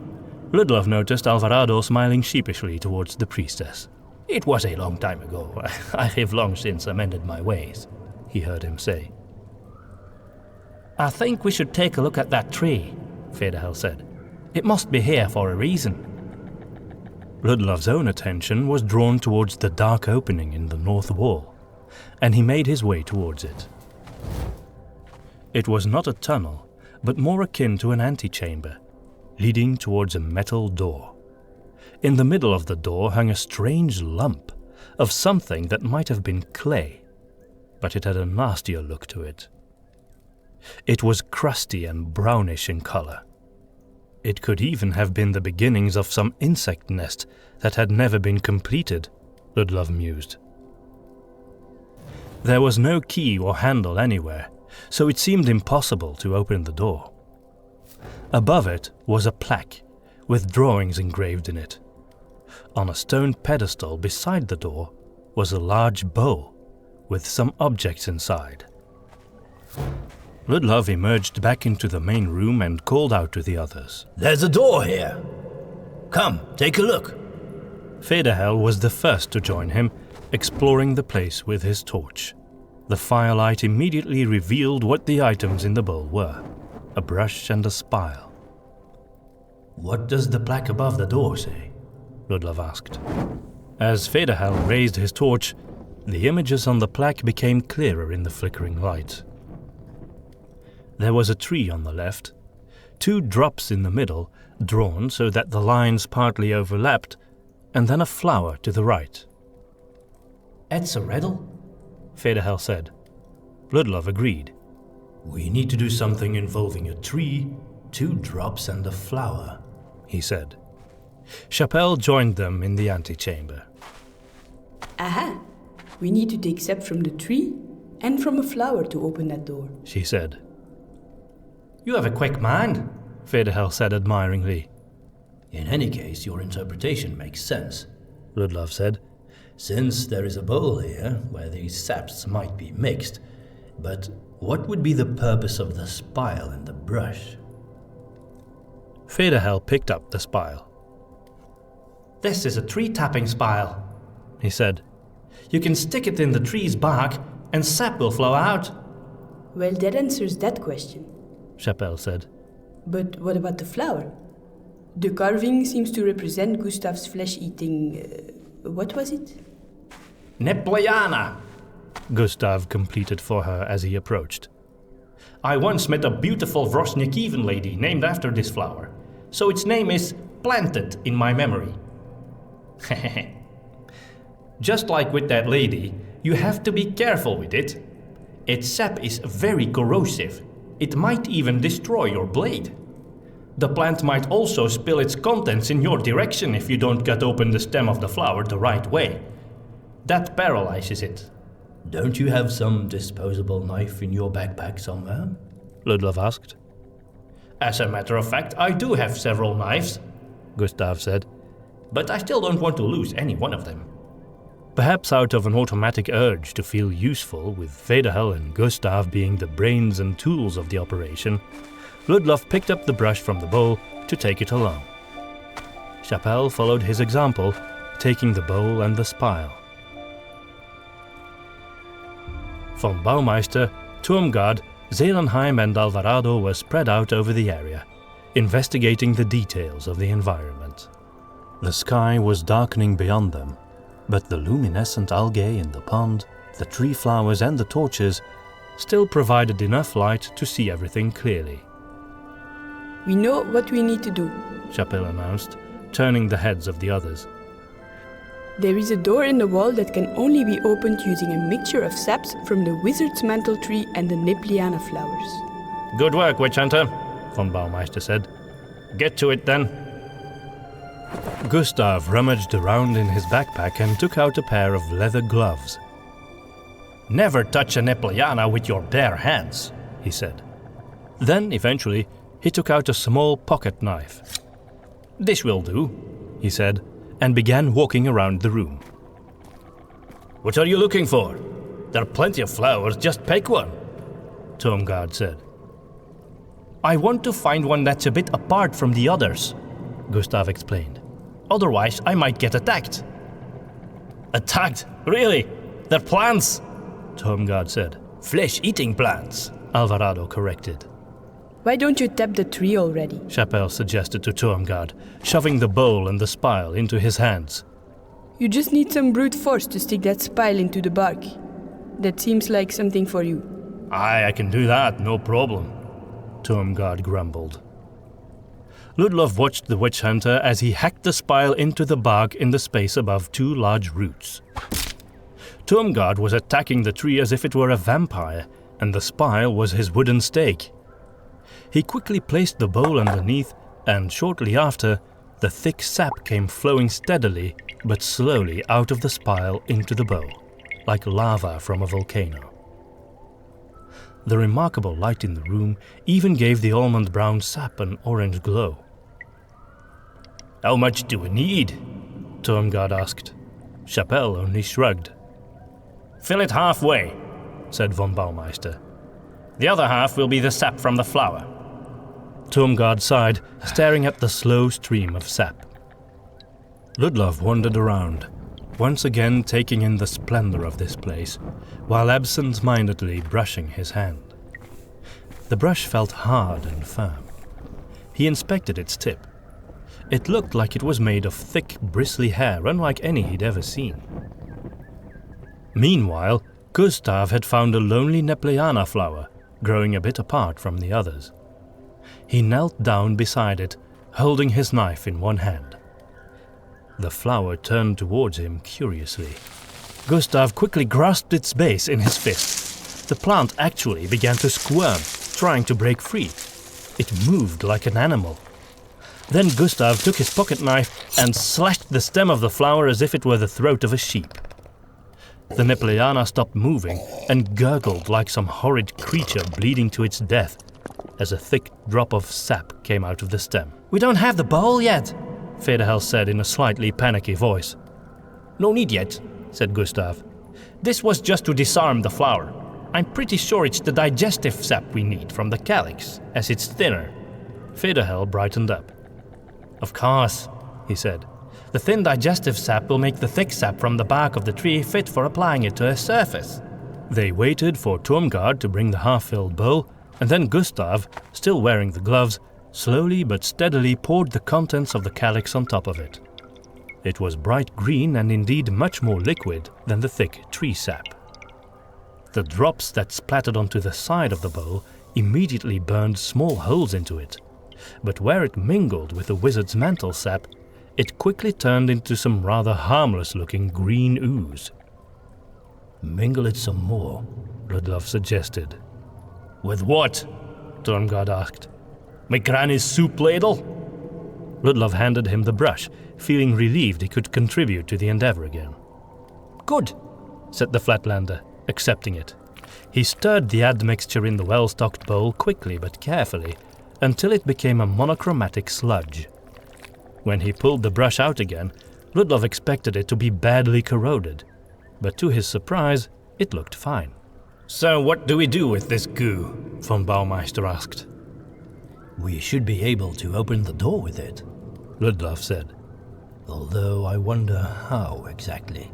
Ludlov noticed Alvarado smiling sheepishly towards the priestess. It was a long time ago. I have long since amended my ways, he heard him say. I think we should take a look at that tree, Federhel said. It must be here for a reason. Ludlov's own attention was drawn towards the dark opening in the north wall, and he made his way towards it. It was not a tunnel, but more akin to an antechamber, leading towards a metal door. In the middle of the door hung a strange lump of something that might have been clay, but it had a nastier look to it. It was crusty and brownish in color. It could even have been the beginnings of some insect nest that had never been completed, Ludlov mused. There was no key or handle anywhere, so it seemed impossible to open the door. Above it was a plaque with drawings engraved in it. On a stone pedestal beside the door was a large bowl with some objects inside. Ludlov emerged back into the main room and called out to the others. There's a door here. Come, take a look. Federhel was the first to join him, exploring the place with his torch. The firelight immediately revealed what the items in the bowl were: a brush and a spile. What does the plaque above the door say? Ludlov asked. As Federhel raised his torch, the images on the plaque became clearer in the flickering light. There was a tree on the left, 2 drops in the middle, drawn so that the lines partly overlapped, and then a flower to the right. It's a riddle, Federhel said. Ludlov agreed. We need to do something involving a tree, 2 drops and a flower, he said. Chapelle joined them in the antechamber. Aha! We need to take sap from the tree and from a flower to open that door, she said. You have a quick mind, Federhel said admiringly. In any case, your interpretation makes sense, Ludlov said. Since there is a bowl here where these saps might be mixed, but what would be the purpose of the spile and the brush? Federhel picked up the spile. This is a tree-tapping spile, he said. You can stick it in the tree's bark and sap will flow out. Well, that answers that question. Chapelle said. But what about the flower? The carving seems to represent Gustav's flesh-eating... what was it? Nepliana, Gustav completed for her as he approached. I once met a beautiful Vrosnikivan lady named after this flower, so its name is planted in my memory. Just like with that lady, you have to be careful with it. Its sap is very corrosive. It might even destroy your blade. The plant might also spill its contents in your direction if you don't cut open the stem of the flower the right way. That paralyzes it. Don't you have some disposable knife in your backpack somewhere? Ludlov asked. As a matter of fact, I do have several knives, Gustav said, but I still don't want to lose any one of them. Perhaps out of an automatic urge to feel useful, with Vederhel and Gustav being the brains and tools of the operation, Ludlov picked up the brush from the bowl to take it along. Chapelle followed his example, taking the bowl and the spile. Von Baumeister, Turmgard, Zelenheim and Alvarado were spread out over the area, investigating the details of the environment. The sky was darkening beyond them, but the luminescent algae in the pond, the tree flowers and the torches still provided enough light to see everything clearly. We know what we need to do. Chapelle announced, turning the heads of the others. There is a door in the wall that can only be opened using a mixture of saps from the wizard's mantle tree and the Nipliana flowers. Good work, Witch Hunter, von Baumeister said. Get to it then. Gustav rummaged around in his backpack and took out a pair of leather gloves. Never touch a Nipliana with your bare hands, he said. Then, eventually, he took out a small pocket knife. This will do, he said, and began walking around the room. What are you looking for? There are plenty of flowers, just pick one, Turmgard said. I want to find one that's a bit apart from the others, Gustav explained. Otherwise, I might get attacked. Attacked? Really? They're plants, Turmgard said. Flesh-eating plants, Alvarado corrected. Why don't you tap the tree already? Chapelle suggested to Turmgard, shoving the bowl and the spile into his hands. You just need some brute force to stick that spile into the bark. That seems like something for you. Aye, I can do that, no problem, Turmgard grumbled. Ludlov watched the witch hunter as he hacked the spile into the bark in the space above two large roots. Turmgard was attacking the tree as if it were a vampire, and the spile was his wooden stake. He quickly placed the bowl underneath, and shortly after, the thick sap came flowing steadily but slowly out of the spile into the bowl, like lava from a volcano. The remarkable light in the room even gave the almond-brown sap an orange glow. How much do we need? Turmgard asked. Chapelle only shrugged. Fill it halfway, said von Baumeister. The other half will be the sap from the flower. Turmgard sighed, staring at the slow stream of sap. Ludlov wandered around, once again taking in the splendor of this place, while absent-mindedly brushing his hand. The brush felt hard and firm. He inspected its tip. It looked like it was made of thick, bristly hair, unlike any he'd ever seen. Meanwhile, Gustav had found a lonely Nepliana flower, growing a bit apart from the others. He knelt down beside it, holding his knife in one hand. The flower turned towards him curiously. Gustav quickly grasped its base in his fist. The plant actually began to squirm, trying to break free. It moved like an animal. Then Gustav took his pocket knife and slashed the stem of the flower as if it were the throat of a sheep. The Nepliana stopped moving and gurgled like some horrid creature bleeding to its death as a thick drop of sap came out of the stem. We don't have the bowl yet, Vederhel said in a slightly panicky voice. No need yet, said Gustav. This was just to disarm the flower. I'm pretty sure it's the digestive sap we need from the calyx, as it's thinner. Vederhel brightened up. Of course, he said. The thin digestive sap will make the thick sap from the bark of the tree fit for applying it to a surface. They waited for Turmgard to bring the half-filled bowl, and then Gustav, still wearing the gloves, slowly but steadily poured the contents of the calyx on top of it. It was bright green and indeed much more liquid than the thick tree sap. The drops that splattered onto the side of the bowl immediately burned small holes into it, but where it mingled with the wizard's mantle sap, it quickly turned into some rather harmless-looking green ooze. Mingle it some more, Ludlov suggested. With what? Turmgard asked. My granny's soup ladle? Ludlov handed him the brush, feeling relieved he could contribute to the endeavor again. Good, said the Flatlander, accepting it. He stirred the admixture in the well-stocked bowl quickly but carefully, until it became a monochromatic sludge. When he pulled the brush out again, Ludlov expected it to be badly corroded, but to his surprise, it looked fine. So what do we do with this goo? Von Baumeister asked. We should be able to open the door with it, Ludlov said. Although I wonder how exactly.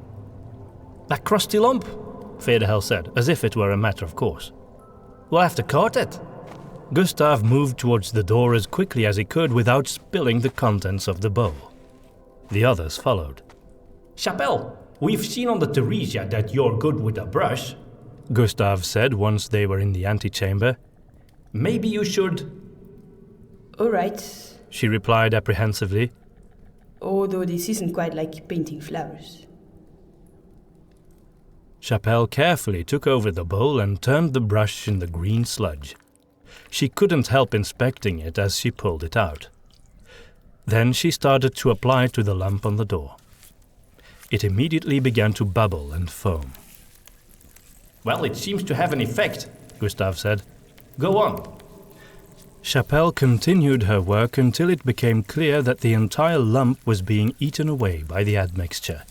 That crusty lump, Federhel said, as if it were a matter of course. We'll have to cart it. Gustav moved towards the door as quickly as he could without spilling the contents of the bowl. The others followed. Chapelle, we've seen on the Theresia that you're good with a brush, Gustav said once they were in the antechamber. Maybe you should... All right. She replied apprehensively. Although this isn't quite like painting flowers. Chapelle carefully took over the bowl and turned the brush in the green sludge. She couldn't help inspecting it as she pulled it out. Then she started to apply to the lump on the door. It immediately began to bubble and foam. Well, it seems to have an effect, Gustav said. Go on. Chapelle continued her work until it became clear that the entire lump was being eaten away by the admixture.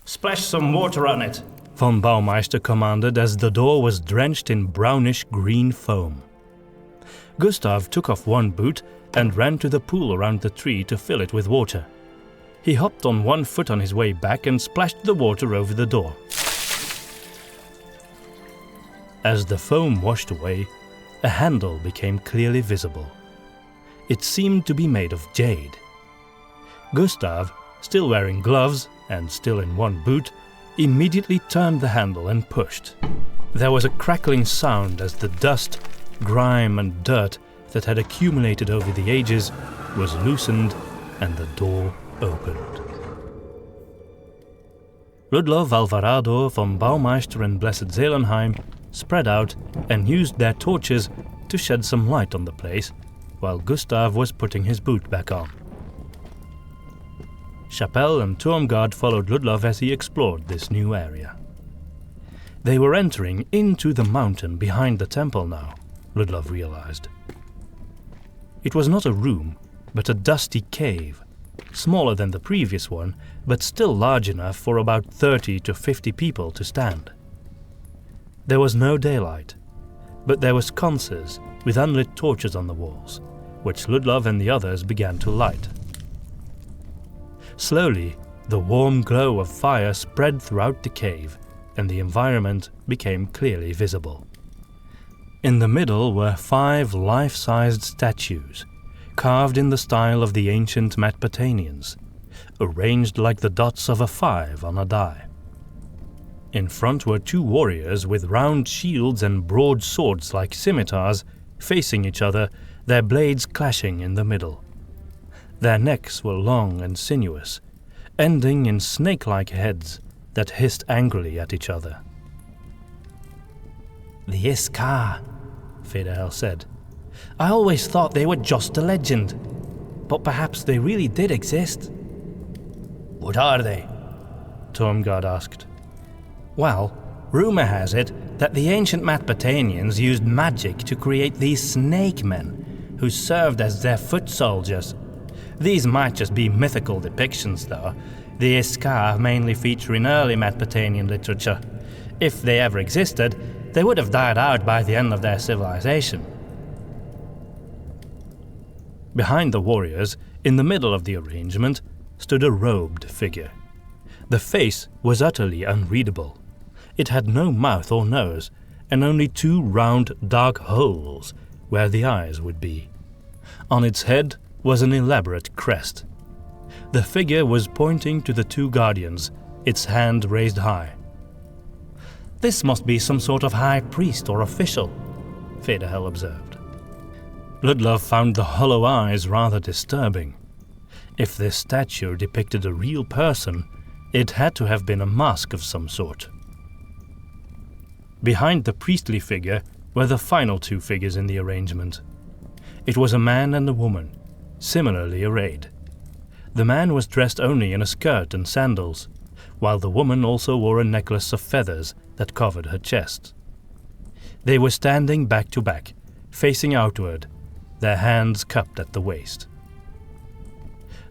Splash some water on it, Von Baumeister commanded as the door was drenched in brownish-green foam. Gustav took off one boot and ran to the pool around the tree to fill it with water. He hopped on one foot on his way back and splashed the water over the door. As the foam washed away, a handle became clearly visible. It seemed to be made of jade. Gustav, still wearing gloves and still in one boot, immediately turned the handle and pushed. There was a crackling sound as the dust, grime and dirt that had accumulated over the ages was loosened and the door opened. Ludlov, Alvarado, von Baumeister and Blessed Zelenheim spread out and used their torches to shed some light on the place, while Gustav was putting his boot back on. Chapelle and Tormgard followed Ludlov as he explored this new area. They were entering into the mountain behind the temple now, Ludlov realized. It was not a room, but a dusty cave, smaller than the previous one, but still large enough for about 30 to 50 people to stand. There was no daylight, but there were sconces with unlit torches on the walls, which Ludlov and the others began to light. Slowly, the warm glow of fire spread throughout the cave, and the environment became clearly visible. In the middle were 5 life-sized statues, carved in the style of the ancient Matpatanians, arranged like the dots of a 5 on a die. In front were 2 warriors with round shields and broad swords like scimitars, facing each other, their blades clashing in the middle. Their necks were long and sinuous, ending in snake-like heads that hissed angrily at each other. The Iskar, Federhel said. I always thought they were just a legend, but perhaps they really did exist. What are they? Tormgard asked. Well, rumor has it that the ancient Matpatanians used magic to create these snake men, who served as their foot soldiers. These might just be mythical depictions, though. The Iskar mainly feature in early Matpatanian literature. If they ever existed, they would have died out by the end of their civilization. Behind the warriors, in the middle of the arrangement, stood a robed figure. The face was utterly unreadable. It had no mouth or nose, and only 2 round, dark holes where the eyes would be. On its head was an elaborate crest. The figure was pointing to the 2 guardians, its hand raised high. This must be some sort of high priest or official, Federhel observed. Ludlov found the hollow eyes rather disturbing. If this statue depicted a real person, it had to have been a mask of some sort. Behind the priestly figure were the final 2 figures in the arrangement. It was a man and a woman, similarly arrayed. The man was dressed only in a skirt and sandals, while the woman also wore a necklace of feathers that covered her chest. They were standing back to back, facing outward, their hands cupped at the waist.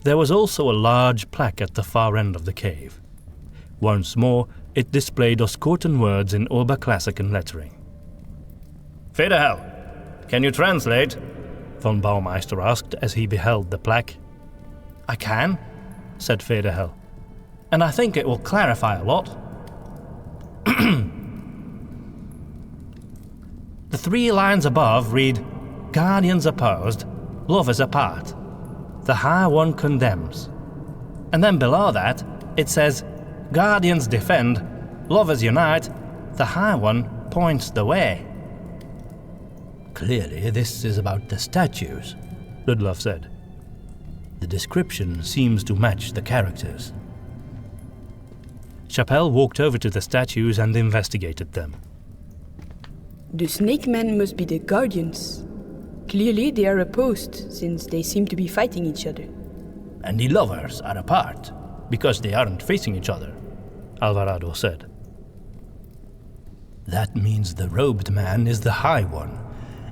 There was also a large plaque at the far end of the cave. Once more, it displayed Oscotan words in Oberklassiken lettering. Federhell, can you translate? Von Baumeister asked as he beheld the plaque. I can, said Federhell, and I think it will clarify a lot. The 3 lines above read, Guardians opposed, lovers apart. The High One condemns. And then below that, it says, Guardians defend, lovers unite, the High One points the way. Clearly, this is about the statues, Ludlov said. The description seems to match the characters. Chapelle walked over to the statues and investigated them. The snake men must be the guardians. Clearly they are opposed, since they seem to be fighting each other. And the lovers are apart, because they aren't facing each other, Alvarado said. That means the robed man is the High One,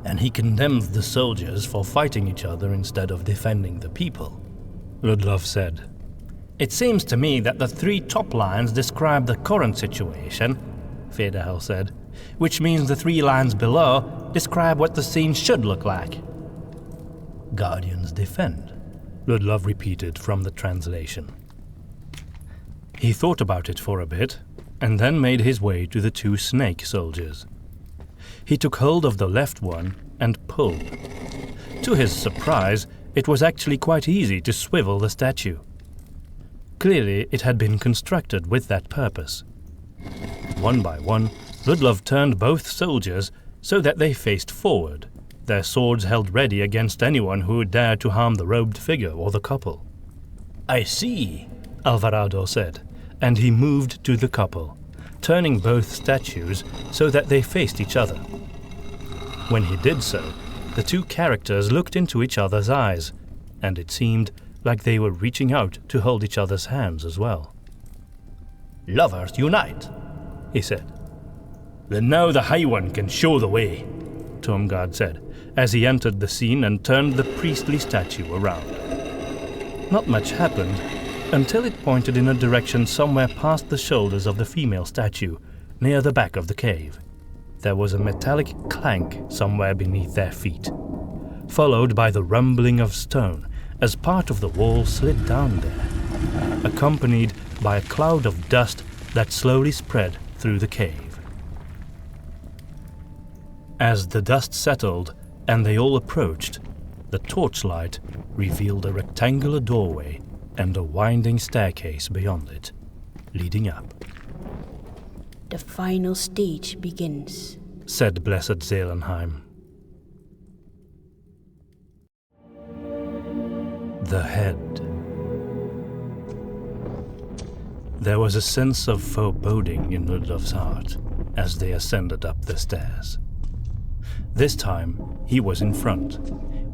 and he condemns the soldiers for fighting each other instead of defending the people, Ludlov said. It seems to me that the 3 top lines describe the current situation, Federhell said, which means the 3 lines below describe what the scene should look like. Guardians defend, Ludlov repeated from the translation. He thought about it for a bit, and then made his way to the 2 snake soldiers. He took hold of the left one and pulled. To his surprise, it was actually quite easy to swivel the statue. Clearly, it had been constructed with that purpose. One by one, Ludlov turned both soldiers so that they faced forward, their swords held ready against anyone who would dare to harm the robed figure or the couple. I see, Alvarado said, and he moved to the couple, turning both statues so that they faced each other. When he did so, the 2 characters looked into each other's eyes, and it seemed like they were reaching out to hold each other's hands as well. Lovers unite, he said. Then now the High One can show the way, Tormgard said, as he entered the scene and turned the priestly statue around. Not much happened, until it pointed in a direction somewhere past the shoulders of the female statue, near the back of the cave. There was a metallic clank somewhere beneath their feet, followed by the rumbling of stone as part of the wall slid down there, accompanied by a cloud of dust that slowly spread through the cave. As the dust settled and they all approached, the torchlight revealed a rectangular doorway and a winding staircase beyond it, leading up. The final stage begins, said Blessed Zelenheim. The head. There was a sense of foreboding in Ludlov's heart as they ascended up the stairs. This time, he was in front,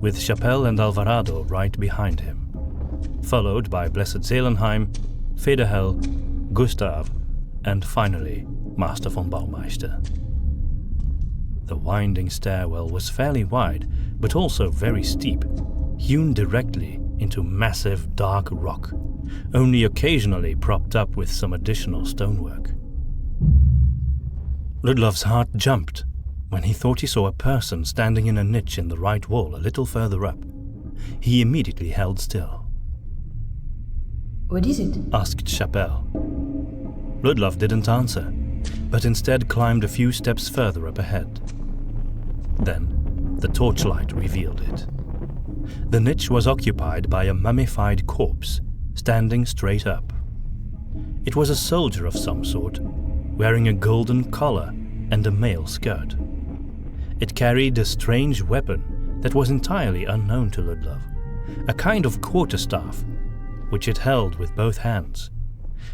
with Chapelle and Alvarado right behind him, followed by Blessed Zelenheim, Federhell, Gustav, and finally, Master von Baumeister. The winding stairwell was fairly wide, but also very steep, hewn directly into massive dark rock, only occasionally propped up with some additional stonework. Ludlov's heart jumped when he thought he saw a person standing in a niche in the right wall a little further up. He immediately held still. What is it? Asked Chapelle. Ludlov didn't answer, but instead climbed a few steps further up ahead. Then, the torchlight revealed it. The niche was occupied by a mummified corpse, standing straight up. It was a soldier of some sort, wearing a golden collar and a mail skirt. It carried a strange weapon that was entirely unknown to Ludlov, a kind of quarterstaff, which it held with both hands.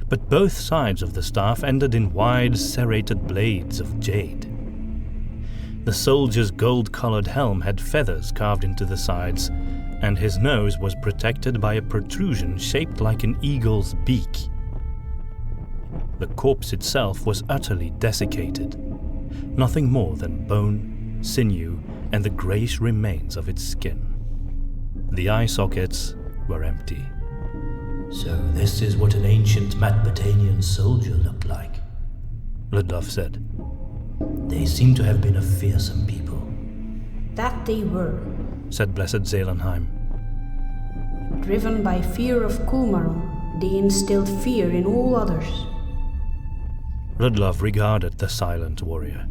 But both sides of the staff ended in wide, serrated blades of jade. The soldier's gold-colored helm had feathers carved into the sides, and his nose was protected by a protrusion shaped like an eagle's beak. The corpse itself was utterly desiccated, nothing more than bone, sinew, and the greyish remains of its skin. The eye sockets were empty. So this is what an ancient Matbatanian soldier looked like, Ludlov said. They seem to have been a fearsome people. That they were, said Blessed Zelenheim. driven by fear of Kulmaron, they instilled fear in all others. Ludlov regarded the silent warrior,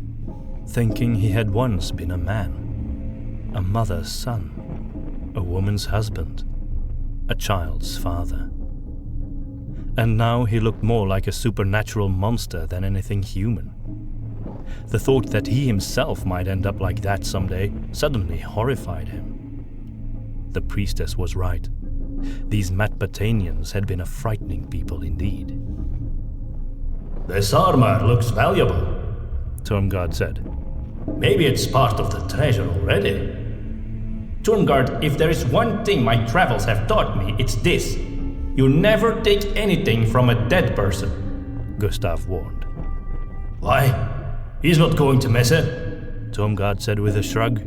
thinking he had once been a man, a mother's son, a woman's husband, a child's father. And now he looked more like a supernatural monster than anything human. The thought that he himself might end up like that someday suddenly horrified him. The priestess was right. These Matbatanians had been a frightening people indeed. This armor looks valuable, Turmgard said. Maybe it's part of the treasure already. Turmgard, if there is one thing my travels have taught me, it's this. You never take anything from a dead person, Gustav warned. Why? He's not going to miss it, Turmgard said with a shrug.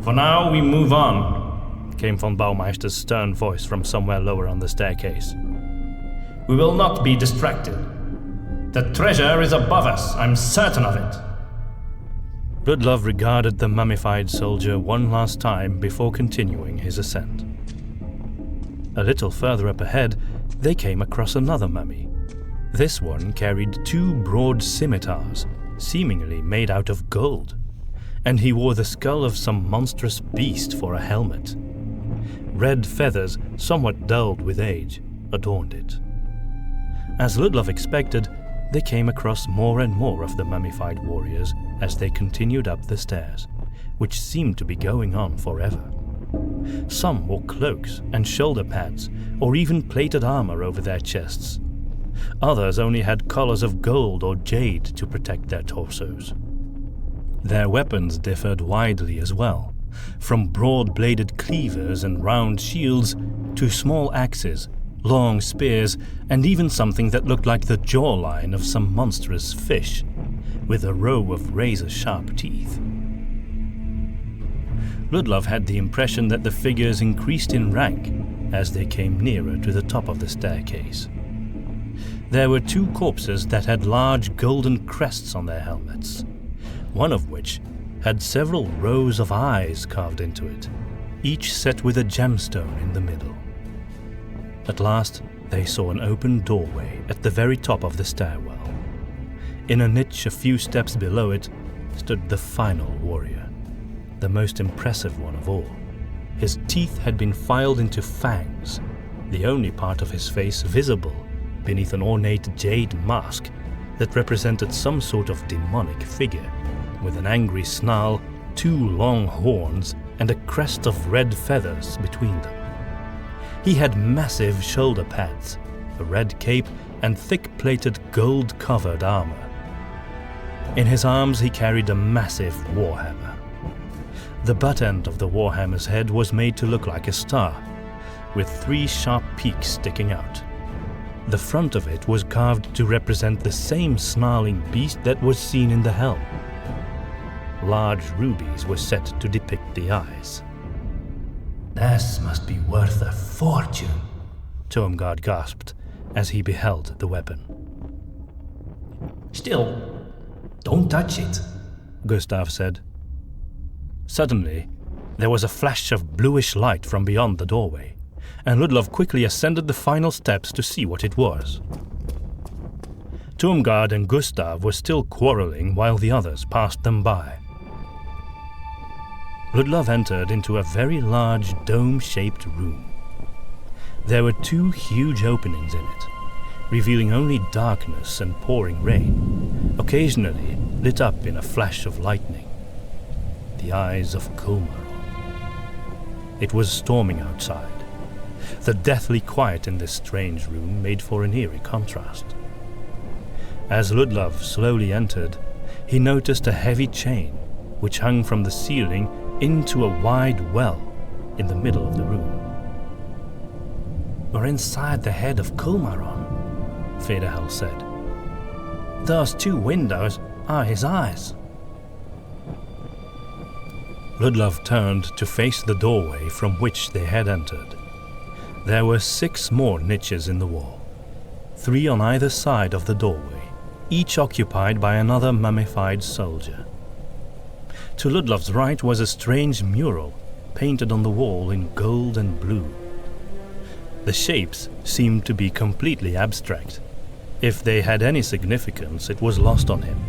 For now, we move on, came von Baumeister's stern voice from somewhere lower on the staircase. We will not be distracted. The treasure is above us, I'm certain of it. Ludlov regarded the mummified soldier one last time before continuing his ascent. A little further up ahead, they came across another mummy. This one carried 2 broad scimitars, seemingly made out of gold, and he wore the skull of some monstrous beast for a helmet. Red feathers, somewhat dulled with age, adorned it. As Ludlov expected, they came across more and more of the mummified warriors as they continued up the stairs, which seemed to be going on forever. Some wore cloaks and shoulder pads, or even plated armor over their chests. Others only had collars of gold or jade to protect their torsos. Their weapons differed widely as well, from broad-bladed cleavers and round shields to small axes, long spears, and even something that looked like the jawline of some monstrous fish, with a row of razor-sharp teeth. Ludlov had the impression that the figures increased in rank as they came nearer to the top of the staircase. There were 2 corpses that had large golden crests on their helmets, one of which had several rows of eyes carved into it, each set with a gemstone in the middle. At last, they saw an open doorway at the very top of the stairwell. In a niche a few steps below it stood the final warrior, the most impressive one of all. His teeth had been filed into fangs, the only part of his face visible beneath an ornate jade mask that represented some sort of demonic figure, with an angry snarl, 2 long horns, and a crest of red feathers between them. He had massive shoulder pads, a red cape, and thick-plated gold-covered armor. In his arms he carried a massive warhammer. The butt end of the warhammer's head was made to look like a star, with 3 sharp peaks sticking out. The front of it was carved to represent the same snarling beast that was seen in the helm. Large rubies were set to depict the eyes. This must be worth a fortune, Turmgard gasped as he beheld the weapon. Still, don't touch it, Gustav said. Suddenly, there was a flash of bluish light from beyond the doorway, and Ludlov quickly ascended the final steps to see what it was. Turmgard and Gustav were still quarreling while the others passed them by. Ludlov entered into a very large dome-shaped room. There were 2 huge openings in it, revealing only darkness and pouring rain, occasionally lit up in a flash of lightning. The eyes of Kulmaron. It was storming outside. The deathly quiet in this strange room made for an eerie contrast. As Ludlov slowly entered, he noticed a heavy chain which hung from the ceiling into a wide well in the middle of the room. We're inside the head of Kulmaron, Federhel said. Those 2 windows are his eyes. Ludlov turned to face the doorway from which they had entered. There were 6 more niches in the wall, 3 on either side of the doorway, each occupied by another mummified soldier. To Ludlov's right was a strange mural, painted on the wall in gold and blue. The shapes seemed to be completely abstract. If they had any significance, it was lost on him.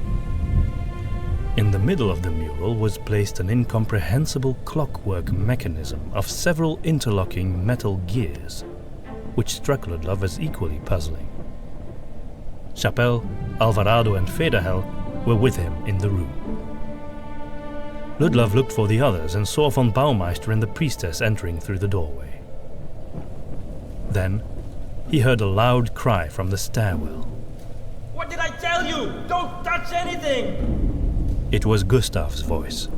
In the middle of the mural was placed an incomprehensible clockwork mechanism of several interlocking metal gears, which struck Ludlov as equally puzzling. Chapelle, Alvarado and Federhel were with him in the room. Ludlov looked for the others and saw von Baumeister and the priestess entering through the doorway. Then he heard a loud cry from the stairwell. What did I tell you? Don't touch anything! It was Gustav's voice.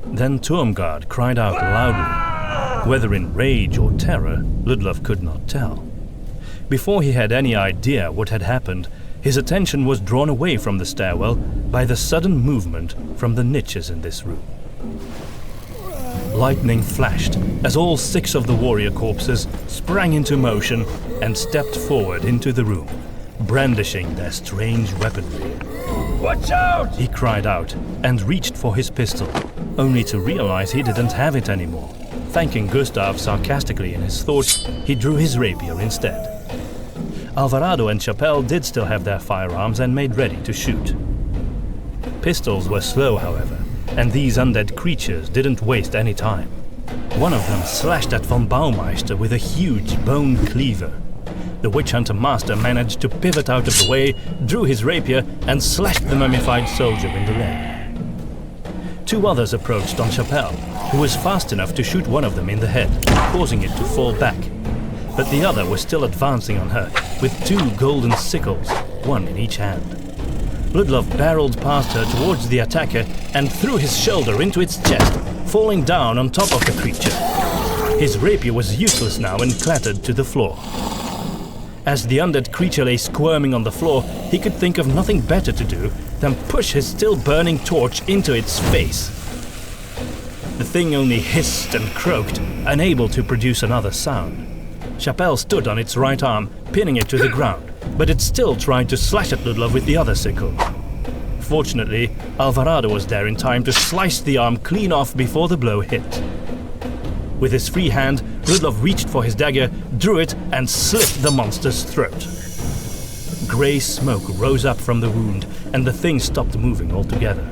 Then Turmgard cried out loudly. Whether in rage or terror, Ludlov could not tell. Before he had any idea what had happened, his attention was drawn away from the stairwell by the sudden movement from the niches in this room. Lightning flashed as all 6 of the warrior corpses sprang into motion and stepped forward into the room, brandishing their strange weaponry. Watch out! He cried out and reached for his pistol, only to realize he didn't have it anymore. Thanking Gustav sarcastically in his thoughts, he drew his rapier instead. Alvarado and Chapelle did still have their firearms and made ready to shoot. Pistols were slow, however, and these undead creatures didn't waste any time. One of them slashed at von Baumeister with a huge bone cleaver. The witch hunter master managed to pivot out of the way, drew his rapier, and slashed the mummified soldier in the leg. 2 others approached on Chapelle, who was fast enough to shoot one of them in the head, causing it to fall back. But the other was still advancing on her, with 2 golden sickles, one in each hand. Ludlov barreled past her towards the attacker and threw his shoulder into its chest, falling down on top of the creature. His rapier was useless now and clattered to the floor. As the undead creature lay squirming on the floor, he could think of nothing better to do than push his still burning torch into its face. The thing only hissed and croaked, unable to produce another sound. Chapelle stood on its right arm, pinning it to the ground, but it still tried to slash at Ludlov with the other sickle. Fortunately, Alvarado was there in time to slice the arm clean off before the blow hit. With his free hand, Ludlov reached for his dagger, drew it, and slit the monster's throat. Grey smoke rose up from the wound, and the thing stopped moving altogether.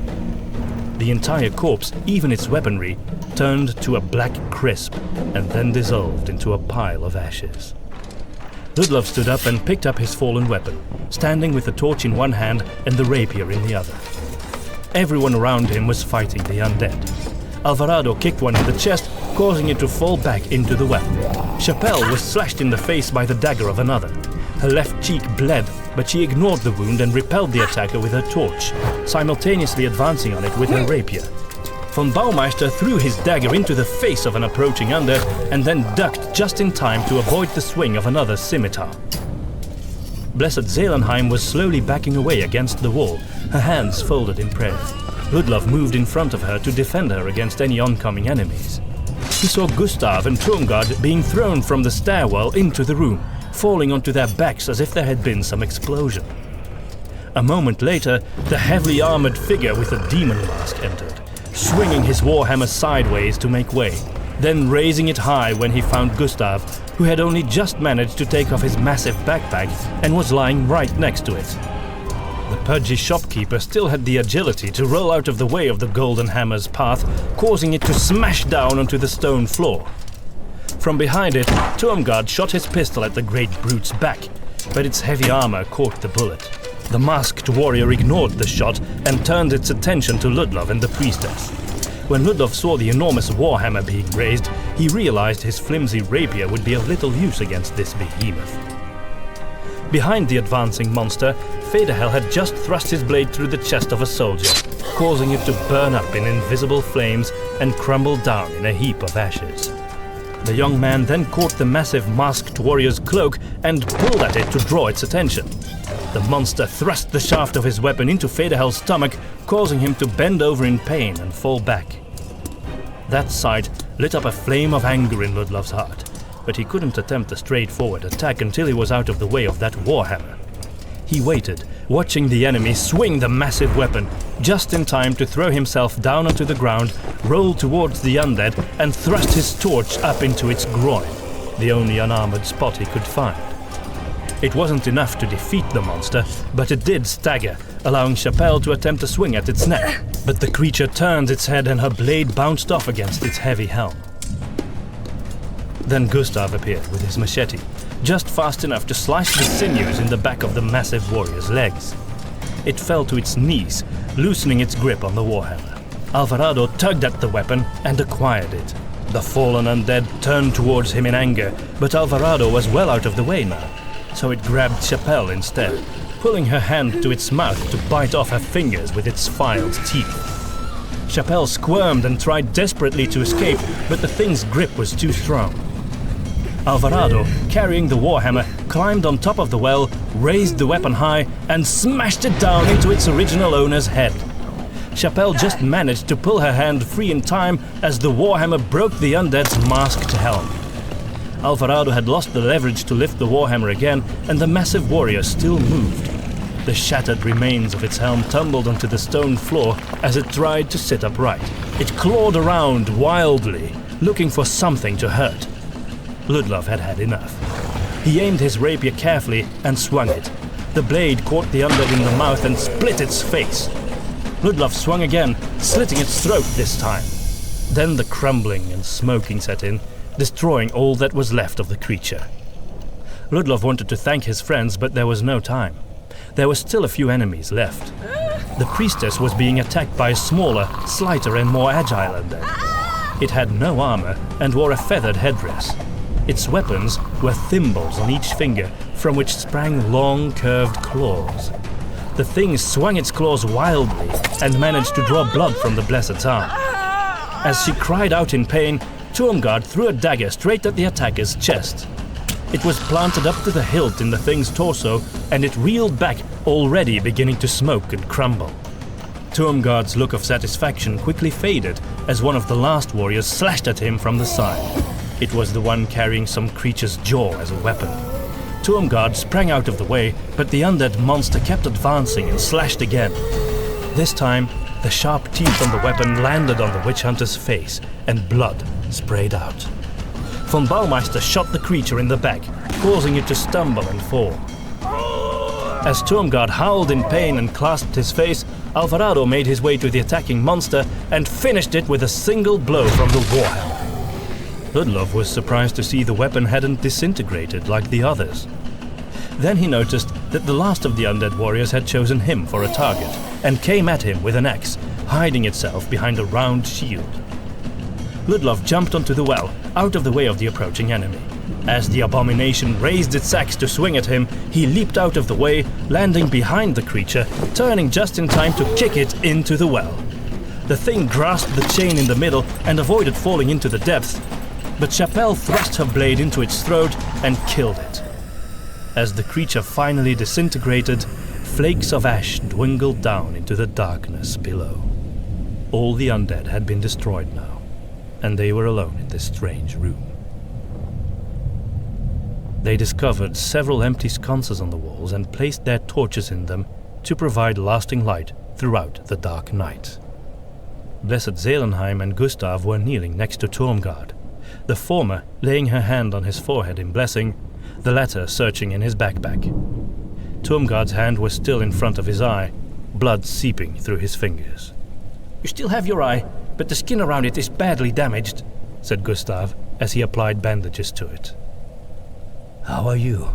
The entire corpse, even its weaponry, turned to a black crisp, and then dissolved into a pile of ashes. Ludlov stood up and picked up his fallen weapon, standing with the torch in one hand and the rapier in the other. Everyone around him was fighting the undead. Alvarado kicked one in the chest, causing it to fall back into the well. Chapelle was slashed in the face by the dagger of another. Her left cheek bled, but she ignored the wound and repelled the attacker with her torch, simultaneously advancing on it with her rapier. Von Baumeister threw his dagger into the face of an approaching undead and then ducked just in time to avoid the swing of another scimitar. Blessed Zelenheim was slowly backing away against the wall, her hands folded in prayer. Ludlov moved in front of her to defend her against any oncoming enemies. He saw Gustav and Turmgard being thrown from the stairwell into the room, falling onto their backs as if there had been some explosion. A moment later, the heavily armored figure with a demon mask entered, swinging his warhammer sideways to make way, then raising it high when he found Gustav, who had only just managed to take off his massive backpack and was lying right next to it. The pudgy shopkeeper still had the agility to roll out of the way of the golden hammer's path, causing it to smash down onto the stone floor. From behind it, Turmgard shot his pistol at the great brute's back, but its heavy armor caught the bullet. The masked warrior ignored the shot and turned its attention to Ludlov and the priestess. When Ludlov saw the enormous warhammer being raised, he realized his flimsy rapier would be of little use against this behemoth. Behind the advancing monster, Federhel had just thrust his blade through the chest of a soldier, causing it to burn up in invisible flames and crumble down in a heap of ashes. The young man then caught the massive masked warrior's cloak and pulled at it to draw its attention. The monster thrust the shaft of his weapon into Federhel's stomach, causing him to bend over in pain and fall back. That sight lit up a flame of anger in Ludlov's heart, but he couldn't attempt a straightforward attack until he was out of the way of that warhammer. He waited, watching the enemy swing the massive weapon, just in time to throw himself down onto the ground, roll towards the undead, and thrust his torch up into its groin, the only unarmored spot he could find. It wasn't enough to defeat the monster, but it did stagger, allowing Chapelle to attempt a swing at its neck. But the creature turned its head and her blade bounced off against its heavy helm. Then Gustav appeared with his machete, just fast enough to slice the sinews in the back of the massive warrior's legs. It fell to its knees, loosening its grip on the warhammer. Alvarado tugged at the weapon and acquired it. The fallen undead turned towards him in anger, but Alvarado was well out of the way now, so it grabbed Chapelle instead, pulling her hand to its mouth to bite off her fingers with its filed teeth. Chapelle squirmed and tried desperately to escape, but the thing's grip was too strong. Alvarado, carrying the warhammer, climbed on top of the well, raised the weapon high, and smashed it down into its original owner's head. Chapelle just managed to pull her hand free in time as the warhammer broke the undead's masked helm. Alvarado had lost the leverage to lift the warhammer again, and the massive warrior still moved. The shattered remains of its helm tumbled onto the stone floor as it tried to sit upright. It clawed around wildly, looking for something to hurt. Ludlov had had enough. He aimed his rapier carefully and swung it. The blade caught the undead in the mouth and split its face. Ludlov swung again, slitting its throat this time. Then the crumbling and smoking set in, destroying all that was left of the creature. Ludlov wanted to thank his friends, but there was no time. There were still a few enemies left. The priestess was being attacked by a smaller, slighter and more agile undead. It had no armor and wore a feathered headdress. Its weapons were thimbles on each finger, from which sprang long, curved claws. The thing swung its claws wildly and managed to draw blood from the blessed's arm. As she cried out in pain, Tuomgard threw a dagger straight at the attacker's chest. It was planted up to the hilt in the thing's torso, and it reeled back, already beginning to smoke and crumble. Tuomgard's look of satisfaction quickly faded as one of the last warriors slashed at him from the side. It was the one carrying some creature's jaw as a weapon. Tuomgard sprang out of the way, but the undead monster kept advancing and slashed again. This time, the sharp teeth on the weapon landed on the witch hunter's face, and blood sprayed out. Von Baumeister shot the creature in the back, causing it to stumble and fall. As Tuomgard howled in pain and clasped his face, Alvarado made his way to the attacking monster and finished it with a single blow from the warhammer. Ludlov was surprised to see the weapon hadn't disintegrated like the others. Then he noticed that the last of the undead warriors had chosen him for a target and came at him with an axe, hiding itself behind a round shield. Ludlov jumped onto the well, out of the way of the approaching enemy. As the abomination raised its axe to swing at him, he leaped out of the way, landing behind the creature, turning just in time to kick it into the well. The thing grasped the chain in the middle and avoided falling into the depths, but Chapelle thrust her blade into its throat and killed it. As the creature finally disintegrated, flakes of ash dwindled down into the darkness below. All the undead had been destroyed now, and they were alone in this strange room. They discovered several empty sconces on the walls and placed their torches in them to provide lasting light throughout the dark night. Blessed Zelenheim and Gustav were kneeling next to Tuomgard, the former laying her hand on his forehead in blessing, the latter searching in his backpack. Tuomgard's hand was still in front of his eye, blood seeping through his fingers. "You still have your eye, but the skin around it is badly damaged," said Gustav as he applied bandages to it. "How are you?"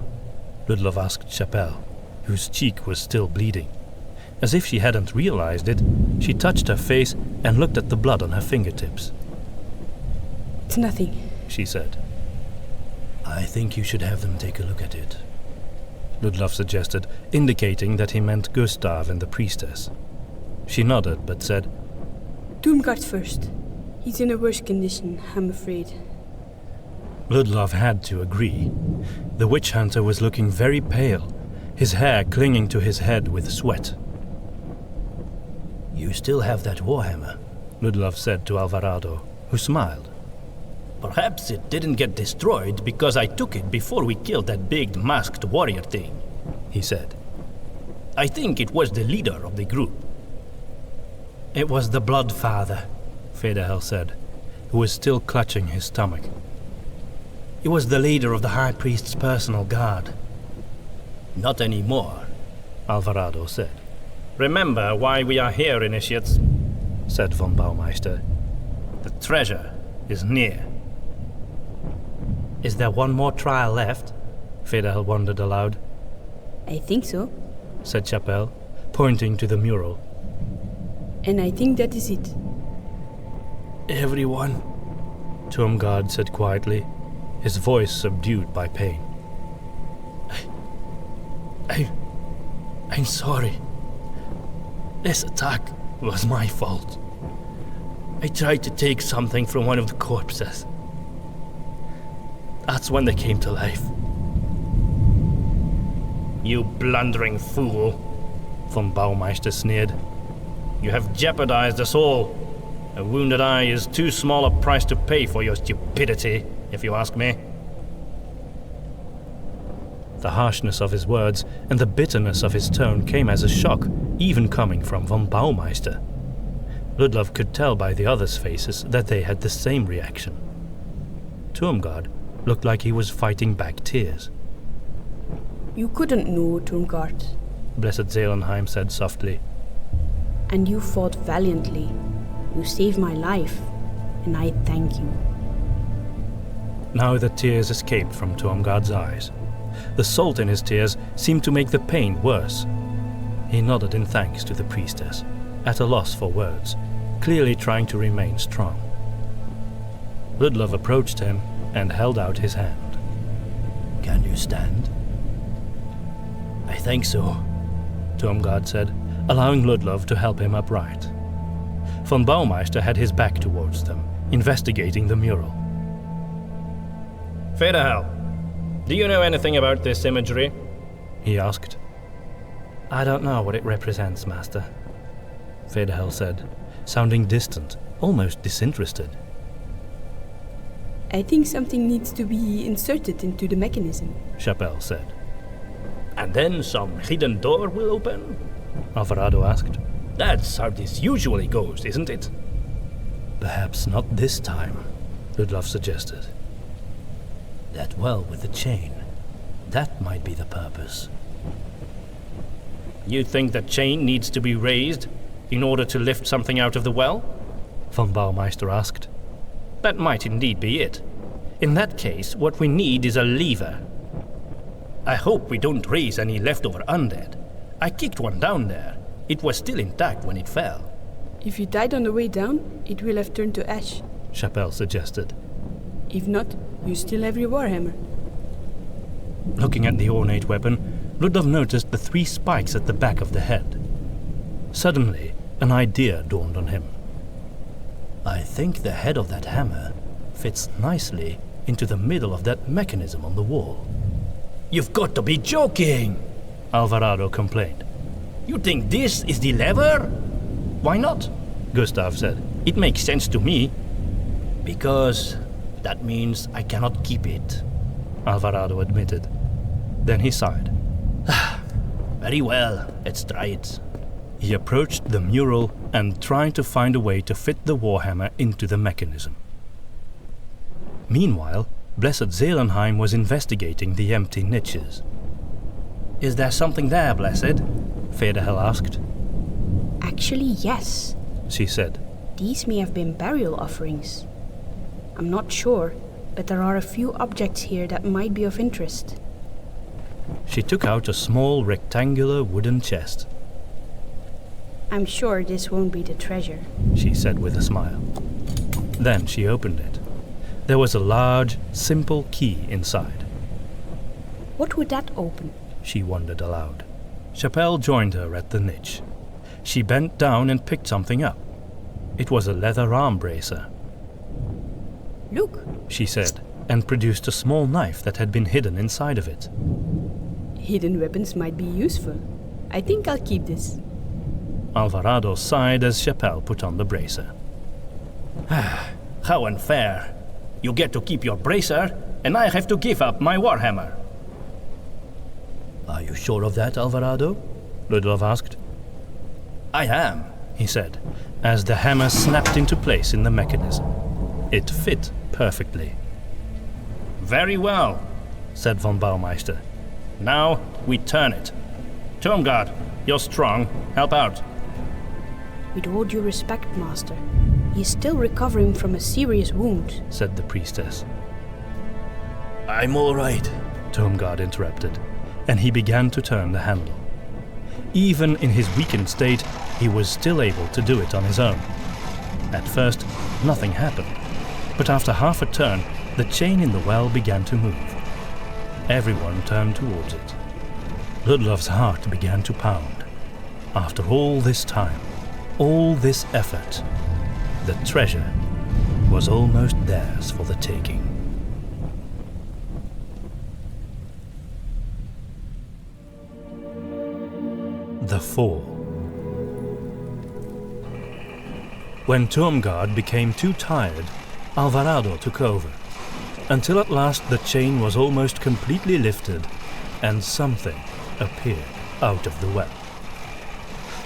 Ludlov asked Chapelle, whose cheek was still bleeding. As if she hadn't realized it, she touched her face and looked at the blood on her fingertips. It's nothing, she said. "I think you should have them take a look at it," Ludlov suggested, indicating that he meant Gustav and the priestess. She nodded, but said, Tuomgard first. He's in a worse condition, I'm afraid. Ludlov had to agree. The witch hunter was looking very pale, his hair clinging to his head with sweat. "You still have that warhammer," Ludlov said to Alvarado, who smiled. Perhaps it didn't get destroyed because I took it before we killed that big masked warrior thing, he said. I think it was the leader of the group. It was the Bloodfather, Federhel said, who was still clutching his stomach. He was the leader of the High Priest's personal guard. Not anymore, Alvarado said. Remember why we are here, initiates, said von Baumeister. The treasure is near. Is there one more trial left? Federhel wondered aloud. I think so. Said Chapelle, pointing to the mural. And I think that is it. Everyone, Tuomgard said quietly, his voice subdued by pain. I'm sorry. This attack was my fault. I tried to take something from one of the corpses. That's when they came to life. You blundering fool, von Baumeister sneered. You have jeopardized us all. A wounded eye is too small a price to pay for your stupidity, if you ask me. The harshness of his words and the bitterness of his tone came as a shock, even coming from von Baumeister. Ludlov could tell by the others' faces that they had the same reaction. Tuomgard looked like he was fighting back tears. You couldn't know, Tuomgard. Blessed Zelenheim said softly. And you fought valiantly. You saved my life, and I thank you. Now the tears escaped from Tuomgard's eyes. The salt in his tears seemed to make the pain worse. He nodded in thanks to the priestess, at a loss for words, clearly trying to remain strong. Ludlov approached him and held out his hand. Can you stand? I think so, Tuomgard said, allowing Ludlov to help him upright. Von Baumeister had his back towards them, investigating the mural. Federhel, do you know anything about this imagery? He asked. I don't know what it represents, Master, Federhel said, sounding distant, almost disinterested. I think something needs to be inserted into the mechanism, Chapelle said. And then some hidden door will open? Alvarado asked. That's how this usually goes, isn't it? Perhaps not this time, Ludlov suggested. That well with the chain. That might be the purpose. You think the chain needs to be raised in order to lift something out of the well? Von Baumeister asked. That might indeed be it. In that case, what we need is a lever. I hope we don't raise any leftover undead. I kicked one down there. It was still intact when it fell. If you died on the way down, it will have turned to ash, Chapelle suggested. If not, you still have your Warhammer. Looking at the ornate weapon, Ludlov noticed the 3 spikes at the back of the head. Suddenly, an idea dawned on him. I think the head of that hammer fits nicely into the middle of that mechanism on the wall. You've got to be joking! Alvarado complained. You think this is the lever? Why not? Gustav said. It makes sense to me. Because that means I cannot keep it, Alvarado admitted. Then he sighed. Very well, let's try it. He approached the mural and tried to find a way to fit the warhammer into the mechanism. Meanwhile, Blessed Zelenheim was investigating the empty niches. Is there something there, Blessed? Federhel asked. Actually, yes, she said. These may have been burial offerings. I'm not sure, but there are a few objects here that might be of interest. She took out a small rectangular wooden chest. I'm sure this won't be the treasure, she said with a smile. Then she opened it. There was a large, simple key inside. What would that open? She wondered aloud. Chapelle joined her at the niche. She bent down and picked something up. It was a leather arm bracer. Look, she said, and produced a small knife that had been hidden inside of it. Hidden weapons might be useful. I think I'll keep this. Alvarado sighed as Chapelle put on the bracer. How unfair. You get to keep your bracer, and I have to give up my Warhammer. Are you sure of that, Alvarado? Ludlov asked. I am, He said, as the hammer snapped into place in the mechanism. It fit perfectly. Very well, said von Baumeister. Now we turn it. Tomgard, you're strong. Help out. With all due respect, Master, he is still recovering from a serious wound, said the priestess. I'm all right, Tomgard interrupted, and he began to turn the handle. Even in his weakened state, he was still able to do it on his own. At first, nothing happened, but after half a turn, the chain in the well began to move. Everyone turned towards it. Ludlov's heart began to pound. After all this time, all this effort, the treasure was almost theirs for the taking. The Fall. When Tomgard became too tired, Alvarado took over, until at last the chain was almost completely lifted and something appeared out of the well.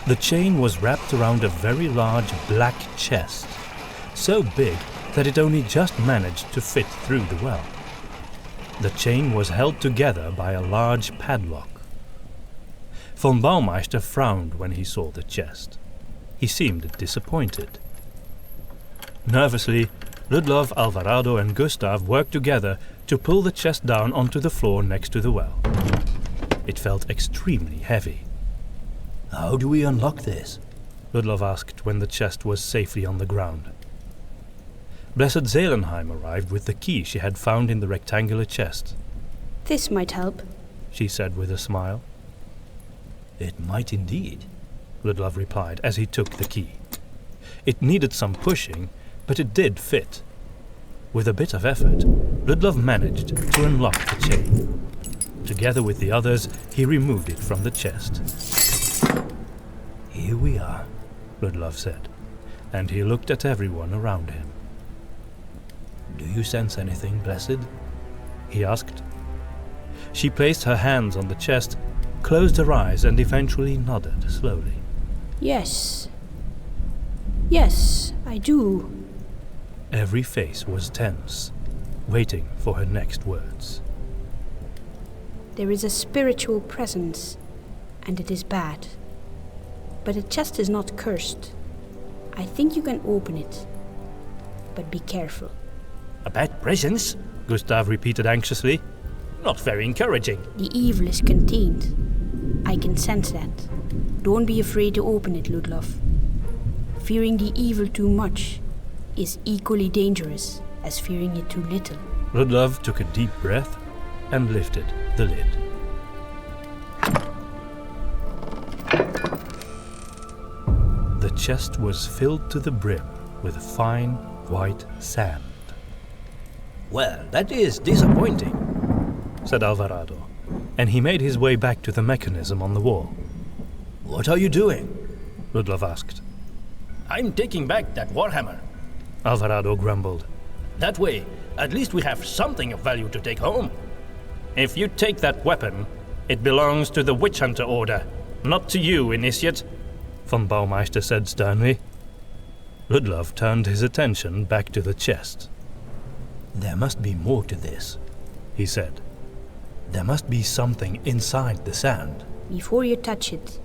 The chain was wrapped around a very large black chest, so big that it only just managed to fit through the well. The chain was held together by a large padlock. Von Baumeister frowned when he saw the chest. He seemed disappointed. Nervously, Ludlov, Alvarado and Gustav worked together to pull the chest down onto the floor next to the well. It felt extremely heavy. How do we unlock this? Ludlov asked when the chest was safely on the ground. Blessed Zelenheim arrived with the key she had found in the rectangular chest. This might help, she said with a smile. It might indeed, Ludlov replied as he took the key. It needed some pushing, but it did fit. With a bit of effort, Ludlov managed to unlock the chain. Together with the others, he removed it from the chest. Here we are, Ludlov said, and he looked at everyone around him. Do you sense anything, Blessed? He asked. She placed her hands on the chest, closed her eyes, and eventually nodded slowly. Yes. Yes, I do. Every face was tense, waiting for her next words. There is a spiritual presence, and it is bad. But the chest is not cursed. I think you can open it. But be careful. A bad presence? Gustav repeated anxiously. Not very encouraging. The evil is contained. I can sense that. Don't be afraid to open it, Ludlov. Fearing the evil too much is equally dangerous as fearing it too little. Ludlov took a deep breath and lifted the lid. The chest was filled to the brim with fine white sand. Well, that is disappointing, said Alvarado, and he made his way back to the mechanism on the wall. What are you doing? Ludlov asked. I'm taking back that Warhammer. Alvarado grumbled. That way, at least we have something of value to take home. If you take that weapon, it belongs to the Witch Hunter Order, not to you, Initiate, von Baumeister said sternly. Ludlov turned his attention back to the chest. There must be more to this, he said. There must be something inside the sand. Before you touch it,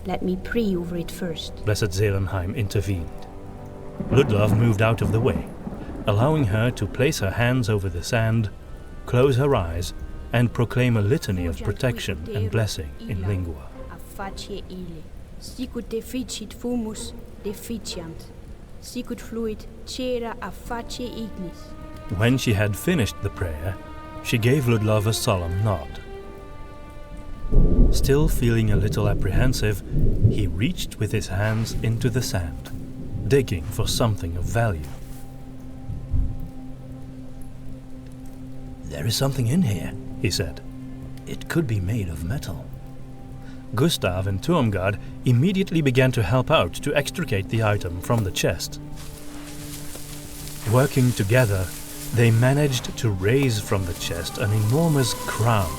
let me pray over it first. Blessed Zelenheim intervened. Ludlov moved out of the way, allowing her to place her hands over the sand, close her eyes, and proclaim a litany of protection and blessing in lingua. Sicut deficit fumus deficiant, sicut fluit cera a face ignis. When she had finished the prayer, she gave Ludlov a solemn nod. Still feeling a little apprehensive, he reached with his hands into the sand, digging for something of value. There is something in here, he said. It could be made of metal. Gustav and Tomgard immediately began to help out to extricate the item from the chest. Working together, they managed to raise from the chest an enormous crown,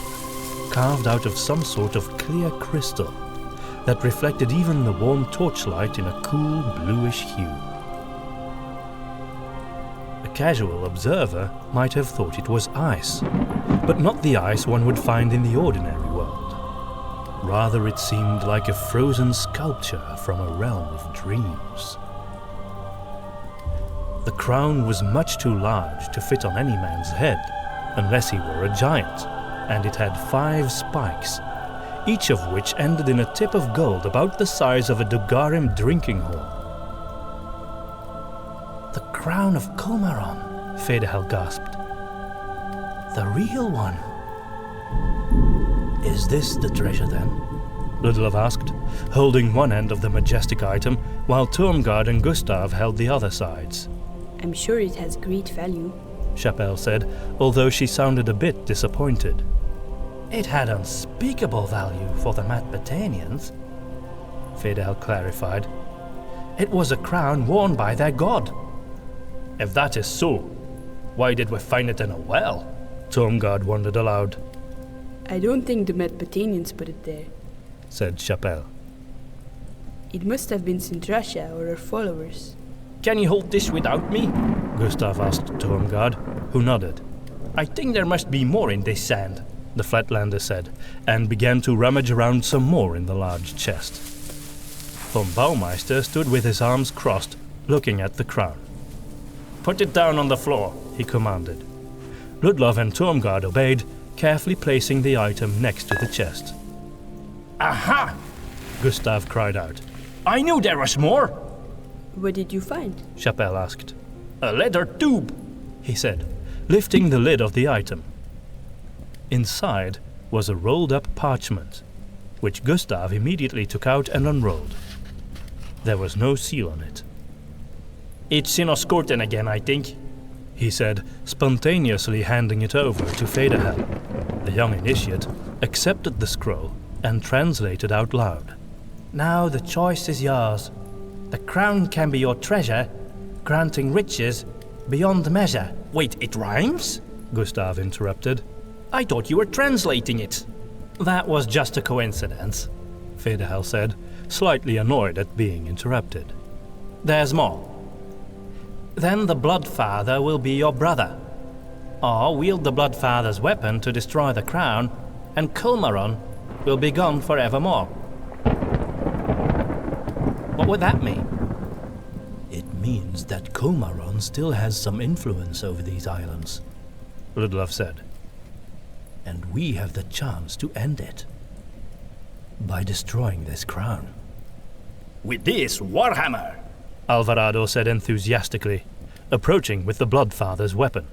carved out of some sort of clear crystal that reflected even the warm torchlight in a cool bluish hue. A casual observer might have thought it was ice, but not the ice one would find in the ordinary world. Rather, it seemed like a frozen sculpture from a realm of dreams. The crown was much too large to fit on any man's head, unless he were a giant, and it had 5 spikes, each of which ended in a tip of gold about the size of a Dugarim drinking horn. The crown of Comaron, Fedahel gasped. The real one. Is this the treasure then? Ludlov asked, holding one end of the majestic item, while Tormgard and Gustav held the other sides. I'm sure it has great value. Chapelle said, although she sounded a bit disappointed. It had unspeakable value for the Matbatanians, Fedahel clarified. It was a crown worn by their god. If that is so, why did we find it in a well? Tormgard wondered aloud. I don't think the Matbatanians put it there, said Chapelle. It must have been Sintrasha or her followers. Can you hold this without me? Gustav asked Tormgard, who nodded. I think there must be more in this sand, the Flatlander said, and began to rummage around some more in the large chest. Von Baumeister stood with his arms crossed, looking at the crown. Put it down on the floor, he commanded. Ludlov and Tormgard obeyed, carefully placing the item next to the chest. Aha! Gustav cried out. I knew there was more! What did you find? Chapelle asked. A leather tube, he said, lifting the lid of the item. Inside was a rolled-up parchment, which Gustav immediately took out and unrolled. There was no seal on it. It's Sinoskorten again, I think, he said, spontaneously handing it over to Fedahel. The young initiate accepted the scroll and translated out loud. Now the choice is yours. The crown can be your treasure, granting riches beyond measure. Wait, it rhymes? Gustav interrupted. I thought you were translating it. That was just a coincidence, Fedahel said, slightly annoyed at being interrupted. There's more. Then the Bloodfather will be your brother. Or wield the Bloodfather's weapon to destroy the crown, and Comaron will be gone forevermore. What would that mean? It means that Comaron still has some influence over these islands, Ludlov said. And we have the chance to end it by destroying this crown. With this Warhammer, Alvarado said enthusiastically, approaching with the Bloodfather's weapon.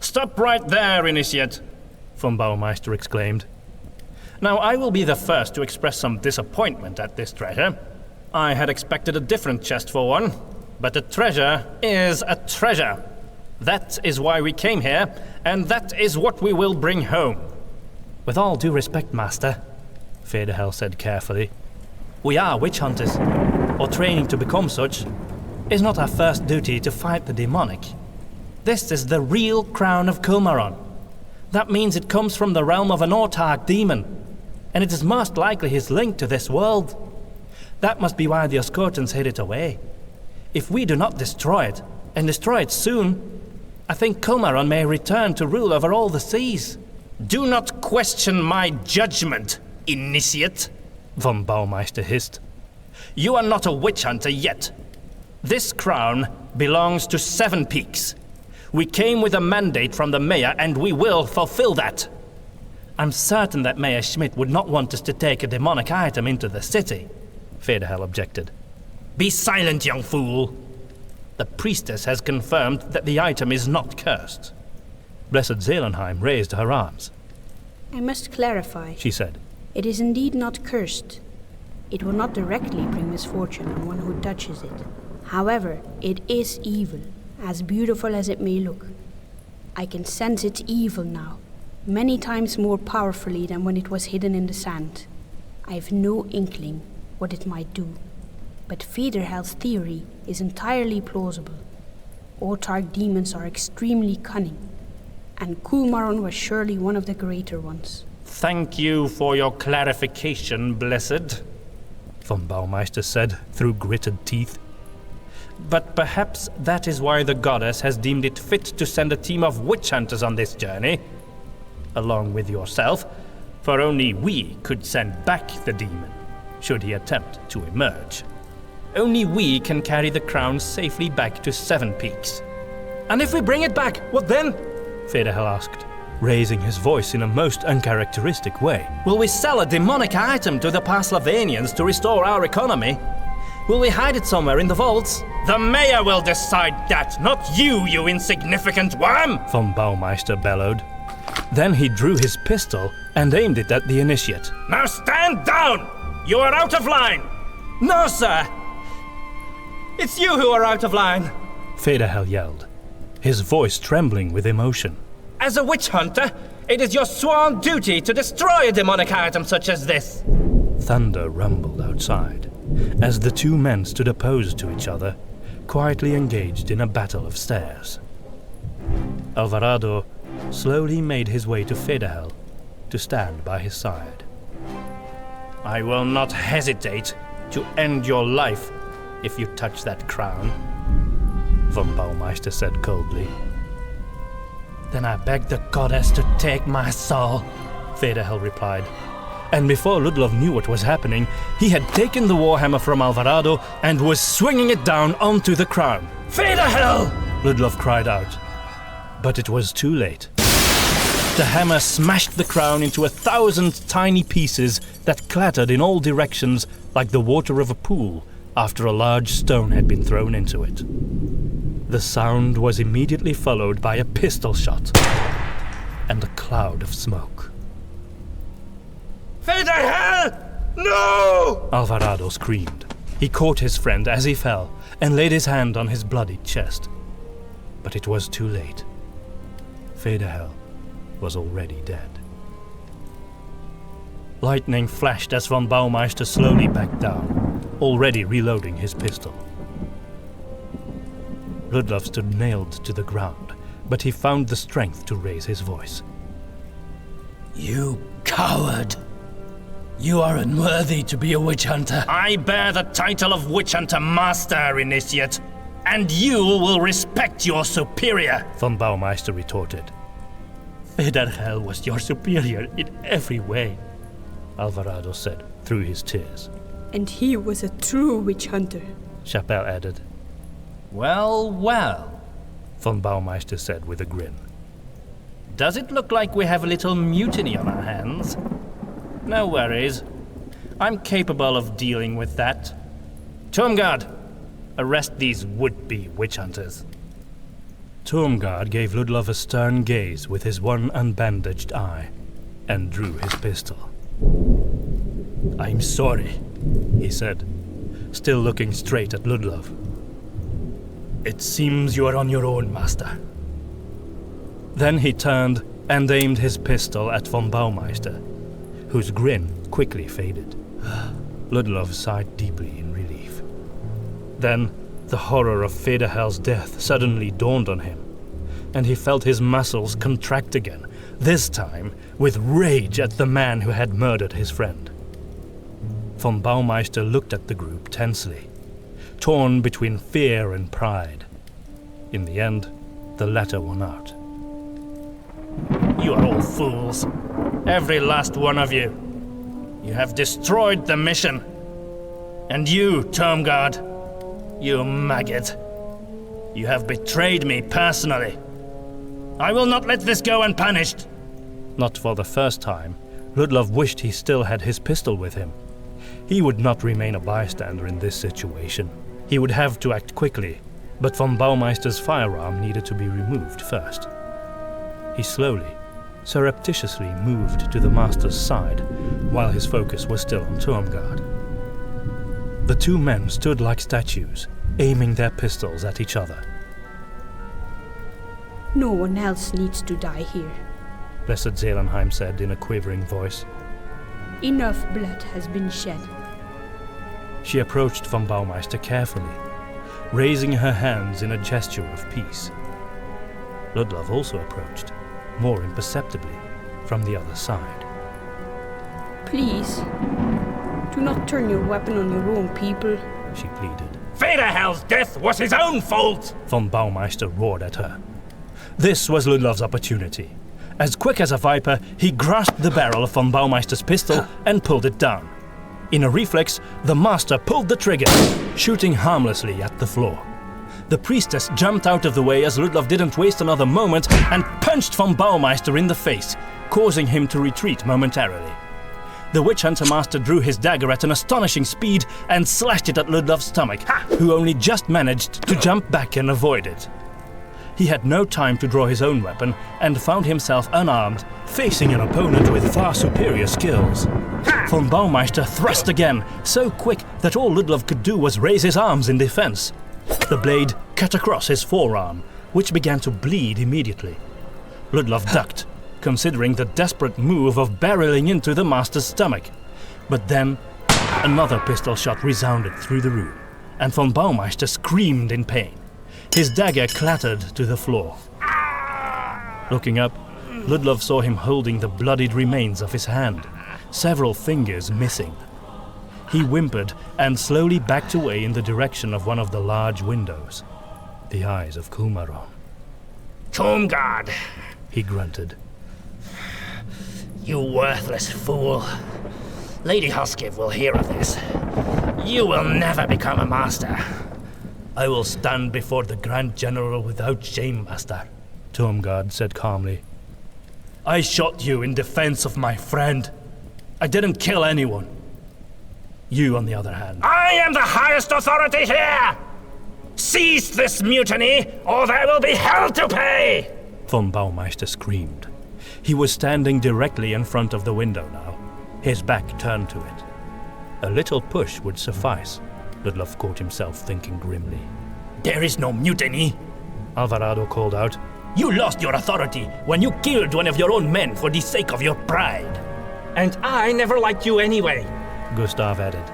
Stop right there, Initiate, von Baumeister exclaimed. Now I will be the first to express some disappointment at this treasure. I had expected a different chest for one, but a treasure is a treasure. That is why we came here, and that is what we will bring home. With all due respect, Master, Fedahel said carefully, we are witch hunters, or training to become such. Is not our first duty to fight the demonic. This is the real crown of Comaron. That means it comes from the realm of an autarch demon, and it is most likely his link to this world. That must be why the Oscortans hid it away. If we do not destroy it, and destroy it soon, I think Comaron may return to rule over all the seas. Do not question my judgment, Initiate, von Baumeister hissed. You are not a witch hunter yet. This crown belongs to 7 Peaks. We came with a mandate from the mayor, and we will fulfill that. I'm certain that Mayor Schmidt would not want us to take a demonic item into the city, Fedahel objected. Be silent, young fool. The priestess has confirmed that the item is not cursed. Blessed Zelenheim raised her arms. I must clarify, she said. It is indeed not cursed. It will not directly bring misfortune on one who touches it. However, it is evil, as beautiful as it may look. I can sense its evil now, many times more powerfully than when it was hidden in the sand. I have no inkling what it might do, but Federhel's theory is entirely plausible. Autark demons are extremely cunning, and Kulmaron was surely one of the greater ones. Thank you for your clarification, Blessed, von Baumeister said through gritted teeth. But perhaps that is why the goddess has deemed it fit to send a team of witch hunters on this journey, along with yourself, for only we could send back the demon, should he attempt to emerge. Only we can carry the crown safely back to Seven Peaks. And if we bring it back, what then? Federhel asked, raising his voice in a most uncharacteristic way. Will we sell a demonic item to the Paslavanians to restore our economy? Will we hide it somewhere in the vaults? The mayor will decide that, not you, you insignificant worm! Von Baumeister bellowed. Then he drew his pistol and aimed it at the initiate. Now stand down! You are out of line! No, sir! It's you who are out of line! Federhel yelled, his voice trembling with emotion. As a witch hunter, it is your sworn duty to destroy a demonic item such as this! Thunder rumbled outside, as the two men stood opposed to each other, quietly engaged in a battle of stares. Alvarado slowly made his way to Federhel to stand by his side. I will not hesitate to end your life if you touch that crown, von Baumeister said coldly. Then I beg the goddess to take my soul, Federhel replied. And before Ludlov knew what was happening, he had taken the warhammer from Alvarado and was swinging it down onto the crown. Federhel! Ludlov cried out. But it was too late. The hammer smashed the crown into 1,000 tiny pieces that clattered in all directions like the water of a pool after a large stone had been thrown into it. The sound was immediately followed by a pistol shot and a cloud of smoke. Federhel! No! Alvarado screamed. He caught his friend as he fell and laid his hand on his bloodied chest. But it was too late. Federhel was already dead. Lightning flashed as von Baumeister slowly backed down, already reloading his pistol. Ludlov stood nailed to the ground, but he found the strength to raise his voice. You coward! You are unworthy to be a witch hunter. I bear the title of Witch Hunter Master, Initiate, and you will respect your superior, von Baumeister retorted. Federhel was your superior in every way, Alvarado said through his tears. And he was a true witch hunter, Chapelle added. Well, well, von Baumeister said with a grin. Does it look like we have a little mutiny on our hands? No worries. I'm capable of dealing with that. Tormgard, arrest these would-be witch hunters. Tormgard gave Ludlov a stern gaze with his one unbandaged eye and drew his pistol. I'm sorry, he said, still looking straight at Ludlov. It seems you are on your own, master. Then he turned and aimed his pistol at von Baumeister, whose grin quickly faded. Ludlov sighed deeply in relief. Then the horror of Federhel's death suddenly dawned on him, and he felt his muscles contract again, this time with rage at the man who had murdered his friend. Von Baumeister looked at the group tensely, torn between fear and pride. In the end, the latter won out. You are all fools. Every last one of you. You have destroyed the mission. And you, Tormgard, you maggot. You have betrayed me personally. I will not let this go unpunished. Not for the first time, Ludlov wished he still had his pistol with him. He would not remain a bystander in this situation. He would have to act quickly, but von Baumeister's firearm needed to be removed first. He slowly, surreptitiously moved to the master's side, while his focus was still on Tormgard. The two men stood like statues, aiming their pistols at each other. No one else needs to die here. Blessed Zelenheim said in a quivering voice. Enough blood has been shed. She approached von Baumeister carefully, raising her hands in a gesture of peace. Ludlov also approached, more imperceptibly, from the other side. Please, do not turn your weapon on your own people, she pleaded. Federhel's death was his own fault! Von Baumeister roared at her. This was Ludlov's opportunity. As quick as a viper, he grasped the barrel of von Baumeister's pistol and pulled it down. In a reflex, the master pulled the trigger, shooting harmlessly at the floor. The priestess jumped out of the way as Ludlov didn't waste another moment and punched von Baumeister in the face, causing him to retreat momentarily. The witch hunter master drew his dagger at an astonishing speed and slashed it at Ludlov's stomach, who only just managed to jump back and avoid it. He had no time to draw his own weapon and found himself unarmed, facing an opponent with far superior skills. Von Baumeister thrust again, so quick that all Ludlov could do was raise his arms in defense. The blade cut across his forearm, which began to bleed immediately. Ludlov ducked, considering the desperate move of barreling into the master's stomach. But then, another pistol shot resounded through the room, and von Baumeister screamed in pain. His dagger clattered to the floor. Looking up, Ludlov saw him holding the bloodied remains of his hand, several fingers missing. He whimpered and slowly backed away in the direction of one of the large windows. The eyes of Kumaron. Tomb guard, he grunted. You worthless fool. Lady Huskiv will hear of this. You will never become a master. I will stand before the Grand General without shame, master, Tomgard said calmly. I shot you in defense of my friend. I didn't kill anyone. You, on the other hand. I am the highest authority here! Cease this mutiny, or there will be hell to pay! Von Baumeister screamed. He was standing directly in front of the window now, his back turned to it. A little push would suffice, Ludlov caught himself thinking grimly. There is no mutiny, Alvarado called out. You lost your authority when you killed one of your own men for the sake of your pride. And I never liked you anyway, Gustav added.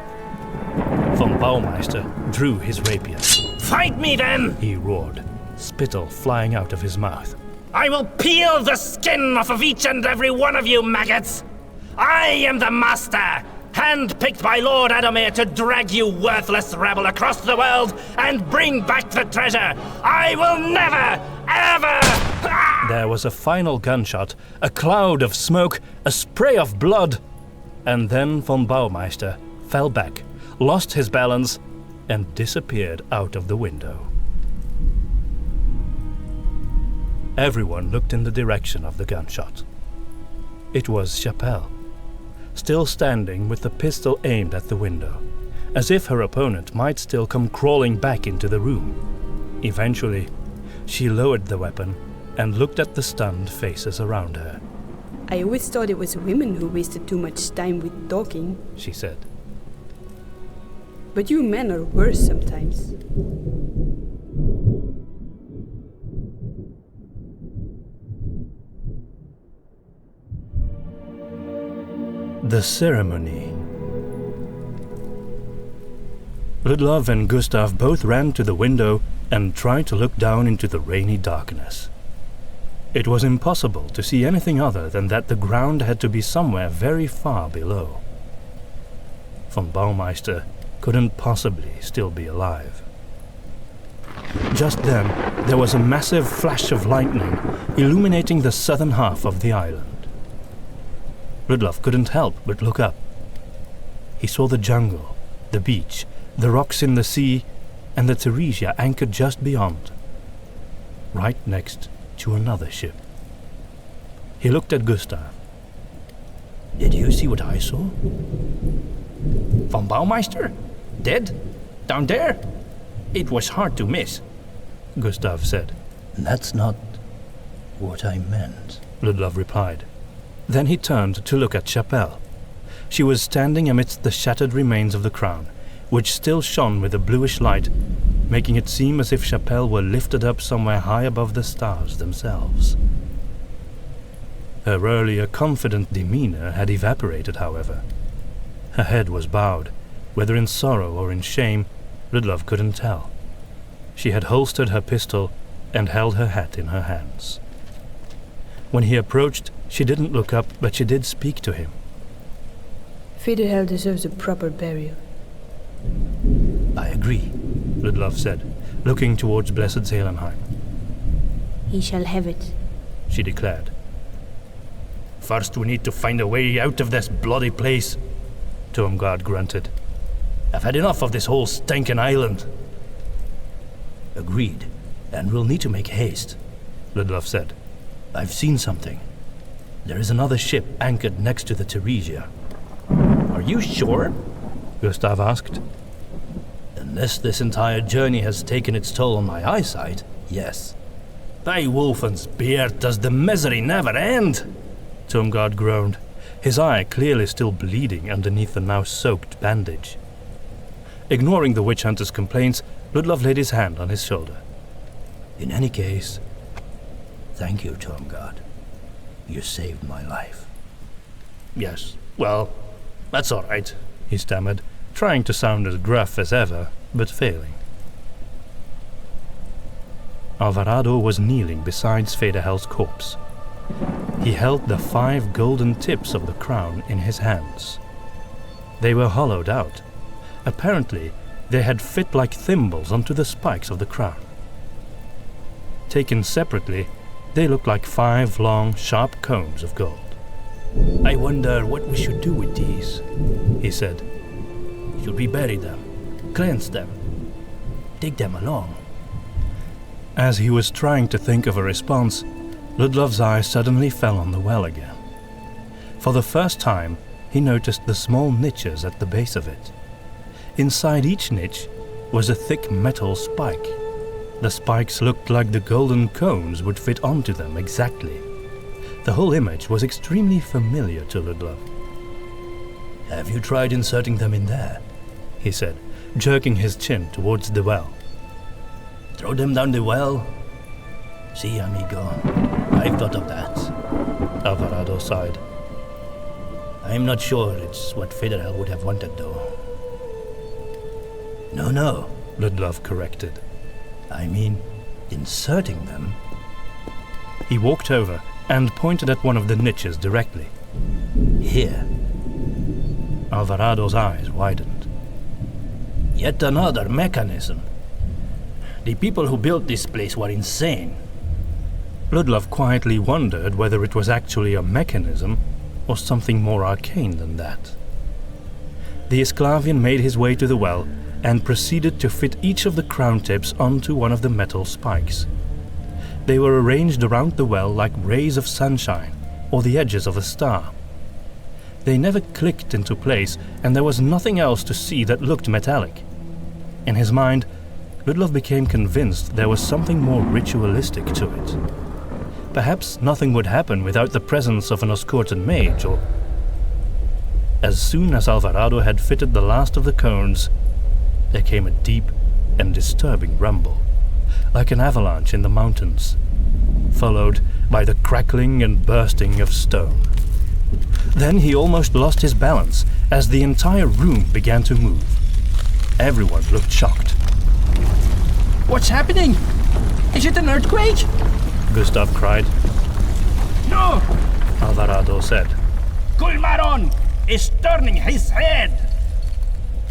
Von Baumeister drew his rapier. Fight me then, he roared, spittle flying out of his mouth. I will peel the skin off of each and every one of you maggots. I am the master, hand-picked by Lord Adamir to drag you worthless rabble across the world and bring back the treasure. I will never, ever... There was a final gunshot, a cloud of smoke, a spray of blood, and then von Baumeister fell back, lost his balance, and disappeared out of the window. Everyone looked in the direction of the gunshot. It was Chapelle, still standing with the pistol aimed at the window, as if her opponent might still come crawling back into the room. Eventually, she lowered the weapon and looked at the stunned faces around her. I always thought it was women who wasted too much time with talking, she said. But you men are worse sometimes. The ceremony. Ludlov and Gustav both ran to the window and tried to look down into the rainy darkness. It was impossible to see anything other than that the ground had to be somewhere very far below. Von Baumeister couldn't possibly still be alive. Just then, there was a massive flash of lightning illuminating the southern half of the island. Ludlov couldn't help but look up. He saw the jungle, the beach, the rocks in the sea, and the Theresia anchored just beyond, right next to another ship. He looked at Gustav. Did you see what I saw? Von Baumeister? Dead? Down there? It was hard to miss, Gustav said. That's not what I meant, Ludlov replied. Then he turned to look at Chapelle. She was standing amidst the shattered remains of the crown, which still shone with a bluish light, making it seem as if Chapelle were lifted up somewhere high above the stars themselves. Her earlier confident demeanor had evaporated, however. Her head was bowed, whether in sorrow or in shame, Ludlov couldn't tell. She had holstered her pistol and held her hat in her hands. When he approached, she didn't look up, but she did speak to him. Federhel deserves a proper burial. I agree, Ludlov said, looking towards Blessed Zelenheim. He shall have it. She declared. First we need to find a way out of this bloody place, Tormgard grunted. I've had enough of this whole stinking island. Agreed, and we'll need to make haste, Ludlov said. I've seen something. There is another ship anchored next to the Theresia. Are you sure? Gustav asked. Unless this entire journey has taken its toll on my eyesight, yes. By Wolfen's beard, does the misery never end? Tormgard groaned, his eye clearly still bleeding underneath the now soaked bandage. Ignoring the witch hunter's complaints, Ludlov laid his hand on his shoulder. In any case, thank you, Tormgard. You saved my life. Yes, well, that's all right, he stammered, trying to sound as gruff as ever, but failing. Alvarado was kneeling beside Svederhel's corpse. He held the 5 golden tips of the crown in his hands. They were hollowed out. Apparently, they had fit like thimbles onto the spikes of the crown. Taken separately, they looked like 5 long, sharp combs of gold. I wonder what we should do with these, he said. Should we bury them, cleanse them, take them along? As he was trying to think of a response, Ludlov's eye suddenly fell on the well again. For the first time, he noticed the small niches at the base of it. Inside each niche was a thick metal spike. The spikes looked like the golden cones would fit onto them exactly. The whole image was extremely familiar to Ludlov. Have you tried inserting them in there? He said, jerking his chin towards the well. Throw them down the well? Si, amigo. I've thought of that. Alvarado sighed. I'm not sure it's what Federhel would have wanted, though. No, Ludlov corrected. I mean, inserting them. He walked over and pointed at one of the niches directly. Here. Alvarado's eyes widened. Yet another mechanism. The people who built this place were insane. Ludlov quietly wondered whether it was actually a mechanism or something more arcane than that. The Esclavian made his way to the well and proceeded to fit each of the crown tips onto one of the metal spikes. They were arranged around the well like rays of sunshine or the edges of a star. They never clicked into place, and there was nothing else to see that looked metallic. In his mind, Ludlov became convinced there was something more ritualistic to it. Perhaps nothing would happen without the presence of an Oscortan mage, or... As soon as Alvarado had fitted the last of the cones, there came a deep and disturbing rumble, like an avalanche in the mountains, followed by the crackling and bursting of stone. Then he almost lost his balance as the entire room began to move. Everyone looked shocked. What's happening? Is it an earthquake? Gustav cried. No! Alvarado said. Kulmaron is turning his head!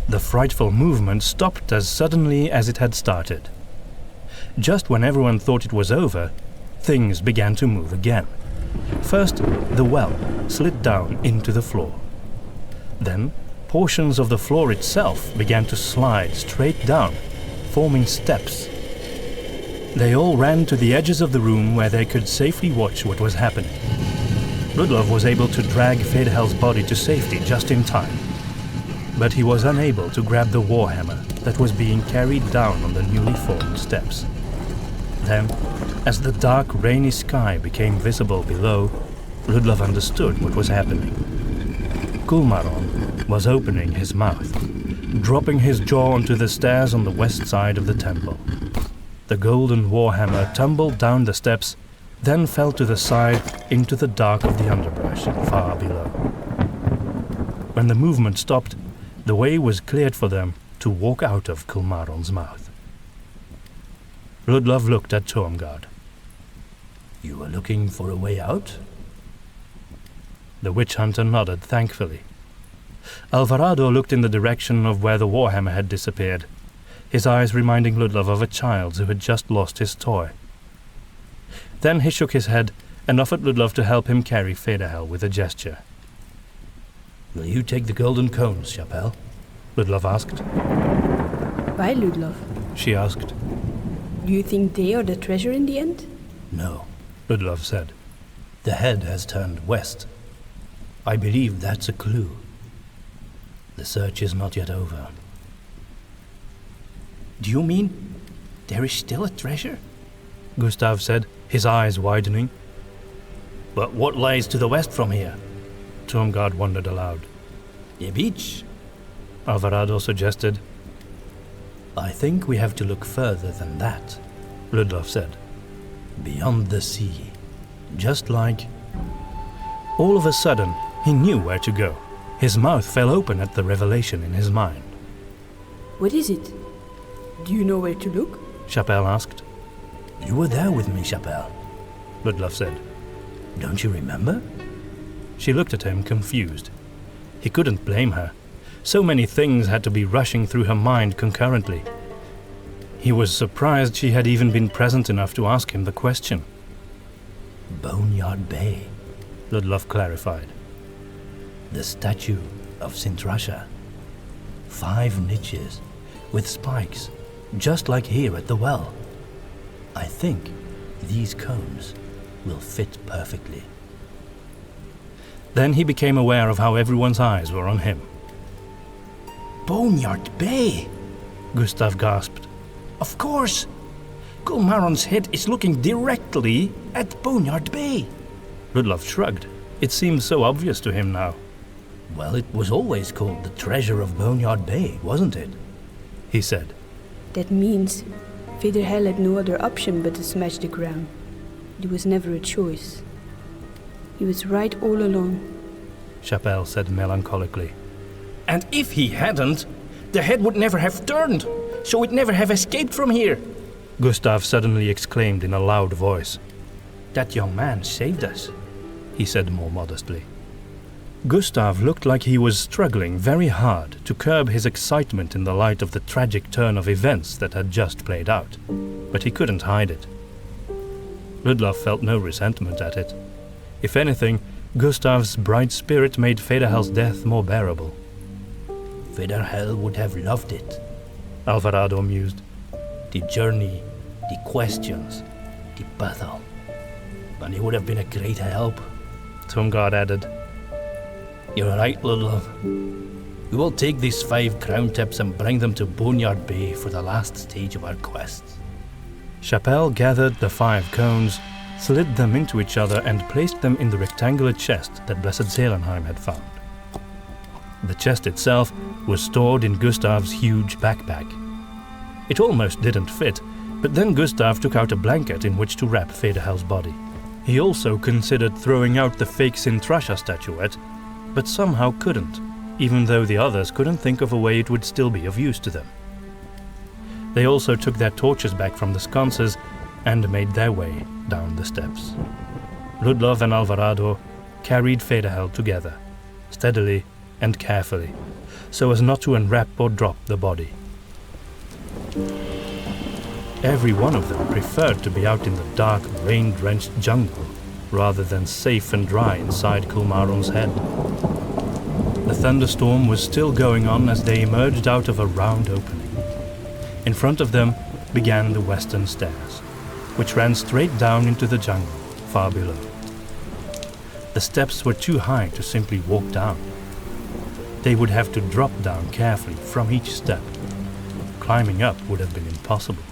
The frightful movement stopped as suddenly as it had started. Just when everyone thought it was over, things began to move again. First, the well slid down into the floor. Then, portions of the floor itself began to slide straight down, forming steps. They all ran to the edges of the room where they could safely watch what was happening. Ludlov was able to drag Federhel's body to safety just in time, but he was unable to grab the warhammer that was being carried down on the newly formed steps. Then, as the dark, rainy sky became visible below, Ludlov understood what was happening. Kulmaron was opening his mouth, dropping his jaw onto the stairs on the west side of the temple. The golden warhammer tumbled down the steps, then fell to the side into the dark of the underbrush far below. When the movement stopped, the way was cleared for them to walk out of Kulmaron's mouth. Ludlov looked at Tormgard. You were looking for a way out? The witch hunter nodded thankfully. Alvarado looked in the direction of where the Warhammer had disappeared, his eyes reminding Ludlov of a child who had just lost his toy. Then he shook his head and offered Ludlov to help him carry Federhel with a gesture. Will you take the golden cones, Chapelle? Ludlov asked. Why, Ludlov? She asked. Do you think they are the treasure in the end? No, Ludlov said. the head has turned west. I believe that's a clue. The search is not yet over. Do you mean there is still a treasure? Gustav said, his eyes widening. But what lies to the west from here? Tormgard wondered aloud. The beach? Alvarado suggested. I think we have to look further than that, Ludlov said. Beyond the sea. Just like... All of a sudden, he knew where to go. His mouth fell open at the revelation in his mind. What is it? Do you know where to look? Chapelle asked. You were there with me, Chapelle, Ludlov said. Don't you remember? She looked at him, confused. He couldn't blame her. So many things had to be rushing through her mind concurrently. He was surprised she had even been present enough to ask him the question. Boneyard Bay, Ludlov clarified. the statue of Sintrasha. 5 niches, with spikes, just like here at the well. I think these cones will fit perfectly. Then he became aware of how everyone's eyes were on him. Boneyard Bay! Gustav gasped. Of course! Kulmaron's head is looking directly at Boneyard Bay. Ludlov shrugged. It seemed so obvious to him now. Well, it was always called the Treasure of Boneyard Bay, wasn't it? He said. That means Federhel had no other option but to smash the ground. It was never a choice. He was right all along. Chapelle said melancholically. And if he hadn't, the head would never have turned, so it never have escaped from here. Gustav suddenly exclaimed in a loud voice. That young man saved us, he said more modestly. Gustav looked like he was struggling very hard to curb his excitement in the light of the tragic turn of events that had just played out, but he couldn't hide it. Ludlov felt no resentment at it. If anything, Gustav's bright spirit made Federhel's death more bearable. Federhel would have loved it. Alvarado mused. The journey, the questions, the battle. And he would have been a great help. Tormgard added. You're right, Ludlov. We will take these 5 crown tips and bring them to Boneyard Bay for the last stage of our quest. Chapelle gathered the 5 cones, slid them into each other and placed them in the rectangular chest that Blessed Selenheim had found. The chest itself was stored in Gustav's huge backpack. It almost didn't fit, but then Gustav took out a blanket in which to wrap Federhel's body. He also considered throwing out the fake Sintrasha statuette, but somehow couldn't, even though the others couldn't think of a way it would still be of use to them. They also took their torches back from the sconces and made their way down the steps. Ludlov and Alvarado carried Federhel together, steadily and carefully, so as not to unwrap or drop the body. Every one of them preferred to be out in the dark, rain-drenched jungle rather than safe and dry inside Kulmaron's head. The thunderstorm was still going on as they emerged out of a round opening. In front of them began the western stairs, which ran straight down into the jungle, far below. The steps were too high to simply walk down. They would have to drop down carefully from each step. Climbing up would have been impossible.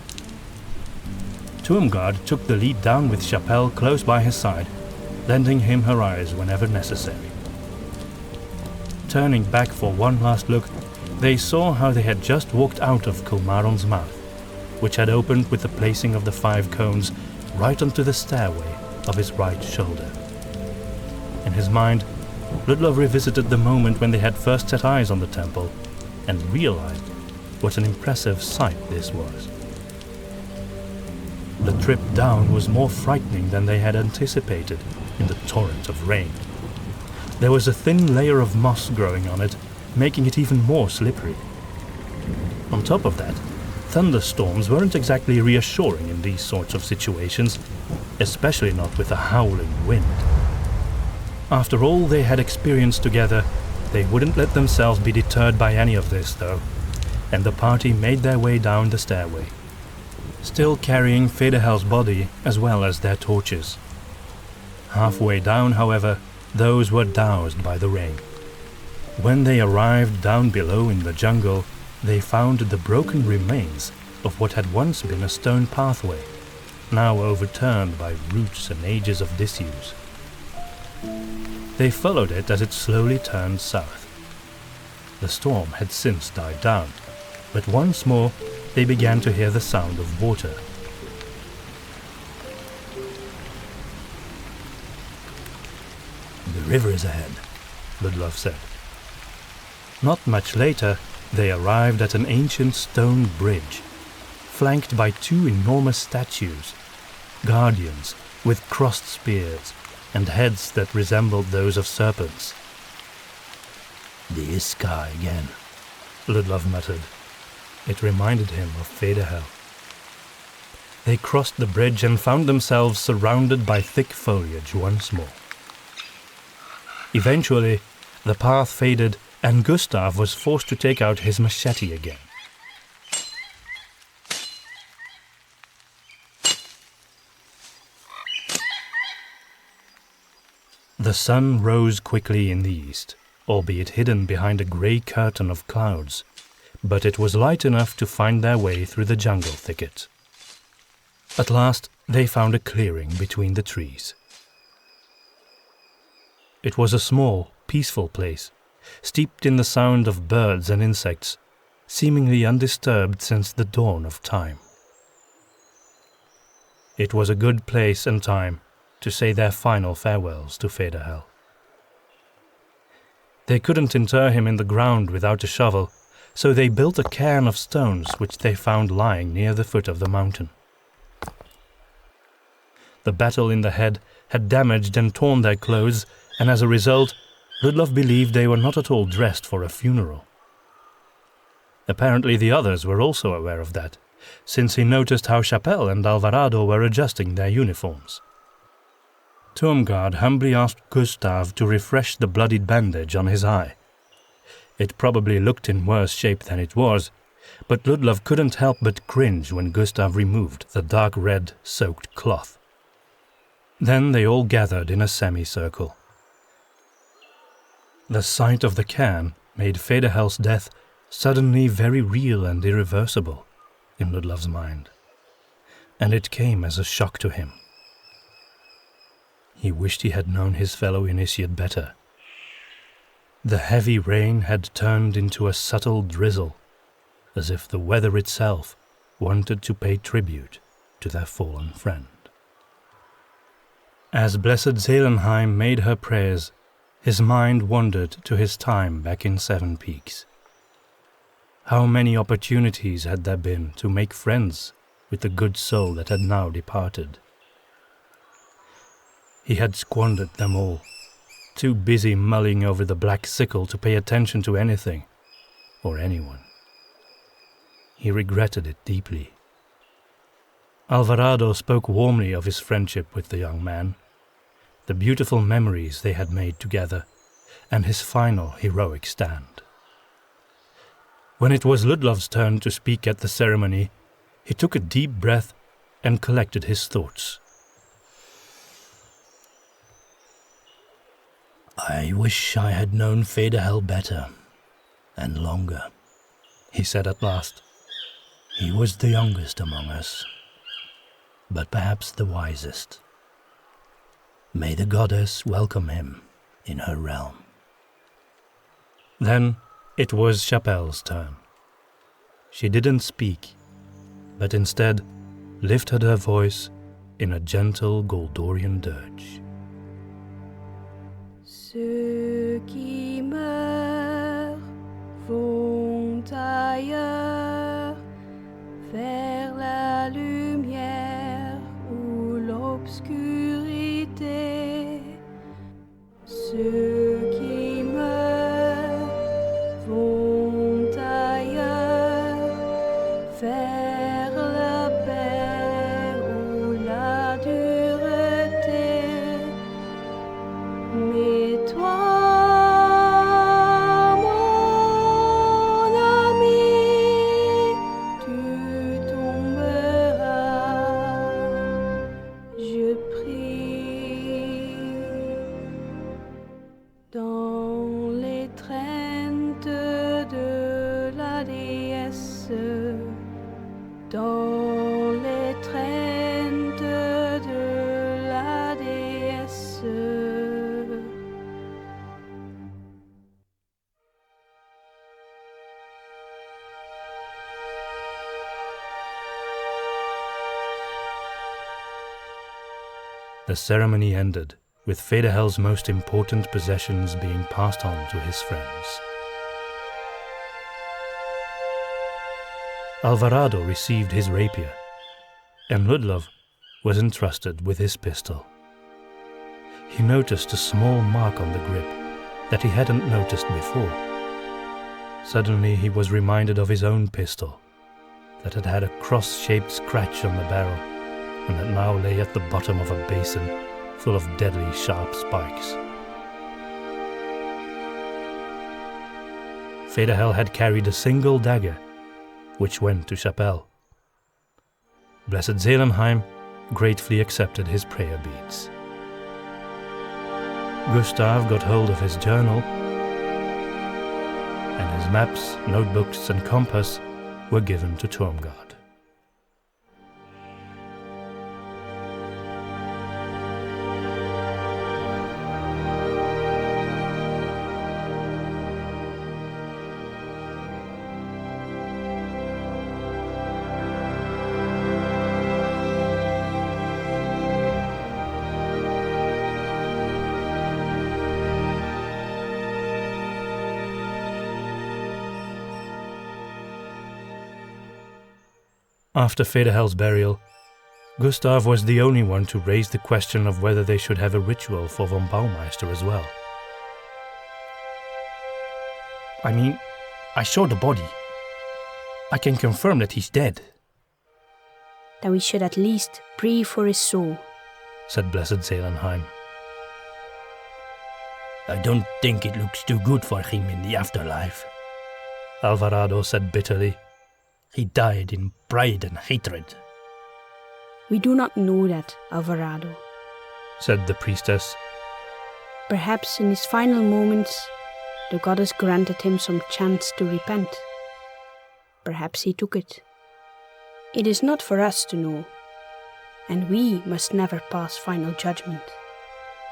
Tormgard took the lead down with Chapelle close by his side, lending him her eyes whenever necessary. Turning back for one last look, they saw how they had just walked out of Kulmaron's mouth, which had opened with the placing of the 5 cones right onto the stairway of his right shoulder. In his mind, Ludlov revisited the moment when they had first set eyes on the temple and realized what an impressive sight this was. The trip down was more frightening than they had anticipated in the torrent of rain. There was a thin layer of moss growing on it, making it even more slippery. On top of that, thunderstorms weren't exactly reassuring in these sorts of situations, especially not with a howling wind. After all they had experienced together, they wouldn't let themselves be deterred by any of this, though, and the party made their way down the stairway, still carrying Fedehel's body as well as their torches. Halfway down, however, those were doused by the rain. When they arrived down below in the jungle, they found the broken remains of what had once been a stone pathway, now overturned by roots and ages of disuse. They followed it as it slowly turned south. The storm had since died down, but once more they began to hear the sound of water. The river is ahead, Ludlov said. Not much later, they arrived at an ancient stone bridge, flanked by two enormous statues, guardians with crossed spears and heads that resembled those of serpents. The Iska again, Ludlov muttered. It reminded him of Fedehel. They crossed the bridge and found themselves surrounded by thick foliage once more. Eventually, the path faded and Gustav was forced to take out his machete again. The sun rose quickly in the east, albeit hidden behind a grey curtain of clouds, but it was light enough to find their way through the jungle thicket. At last they found a clearing between the trees. It was a small, peaceful place, steeped in the sound of birds and insects, seemingly undisturbed since the dawn of time. It was a good place and time to say their final farewells to Fedehel. They couldn't inter him in the ground without a shovel, so they built a cairn of stones which they found lying near the foot of the mountain. The battle in the head had damaged and torn their clothes, and as a result, Ludlov believed they were not at all dressed for a funeral. Apparently the others were also aware of that, since he noticed how Chapelle and Alvarado were adjusting their uniforms. Tormgard humbly asked Gustav to refresh the bloodied bandage on his eye. It probably looked in worse shape than it was, but Ludlov couldn't help but cringe when Gustav removed the dark red, soaked cloth. Then they all gathered in a semicircle. The sight of the cairn made Fedehel's death suddenly very real and irreversible in Ludlov's mind, and it came as a shock to him. He wished he had known his fellow initiate better. The heavy rain had turned into a subtle drizzle, as if the weather itself wanted to pay tribute to their fallen friend. As Blessed Zelenheim made her prayers, his mind wandered to his time back in Seven Peaks. How many opportunities had there been to make friends with the good soul that had now departed? He had squandered them all, too busy mulling over the black sickle to pay attention to anything or anyone. He regretted it deeply. Alvarado spoke warmly of his friendship with the young man, the beautiful memories they had made together, and his final heroic stand. When it was Ludlov's turn to speak at the ceremony, he took a deep breath and collected his thoughts. I wish I had known Fedehel better, and longer, he said at last. He was the youngest among us, but perhaps the wisest. May the goddess welcome him in her realm. Then it was Chapelle's turn. She didn't speak, but instead lifted her voice in a gentle Goldorian dirge. Ceux qui meurent vont ailleurs vers la lumière l'obscurité. Ceux qui meurent vont ailleurs vers la paix ou la dureté. Mais toi, mon ami, tu tomberas, je prie, dans les trentes de la déesse, dans les trentes de la déesse. The ceremony ended, with Federhel's most important possessions being passed on to his friends. Alvarado received his rapier, and Ludlov was entrusted with his pistol. He noticed a small mark on the grip that he hadn't noticed before. Suddenly he was reminded of his own pistol, that had had a cross-shaped scratch on the barrel, and that now lay at the bottom of a basin full of deadly sharp spikes. Federhel had carried a single dagger, which went to Chapelle. Blessed Zelenheim gratefully accepted his prayer beads. Gustav got hold of his journal, and his maps, notebooks and compass were given to Tormgard. After Federhel's burial, Gustav was the only one to raise the question of whether they should have a ritual for von Baumeister as well. I mean, I saw the body. I can confirm that he's dead. Then we should at least pray for his soul, said Blessed Zelenheim. I don't think it looks too good for him in the afterlife, Alvarado said bitterly. He died in pride and hatred. We do not know that, Alvarado, said the priestess. Perhaps in his final moments, the goddess granted him some chance to repent. Perhaps he took it. It is not for us to know, and we must never pass final judgment.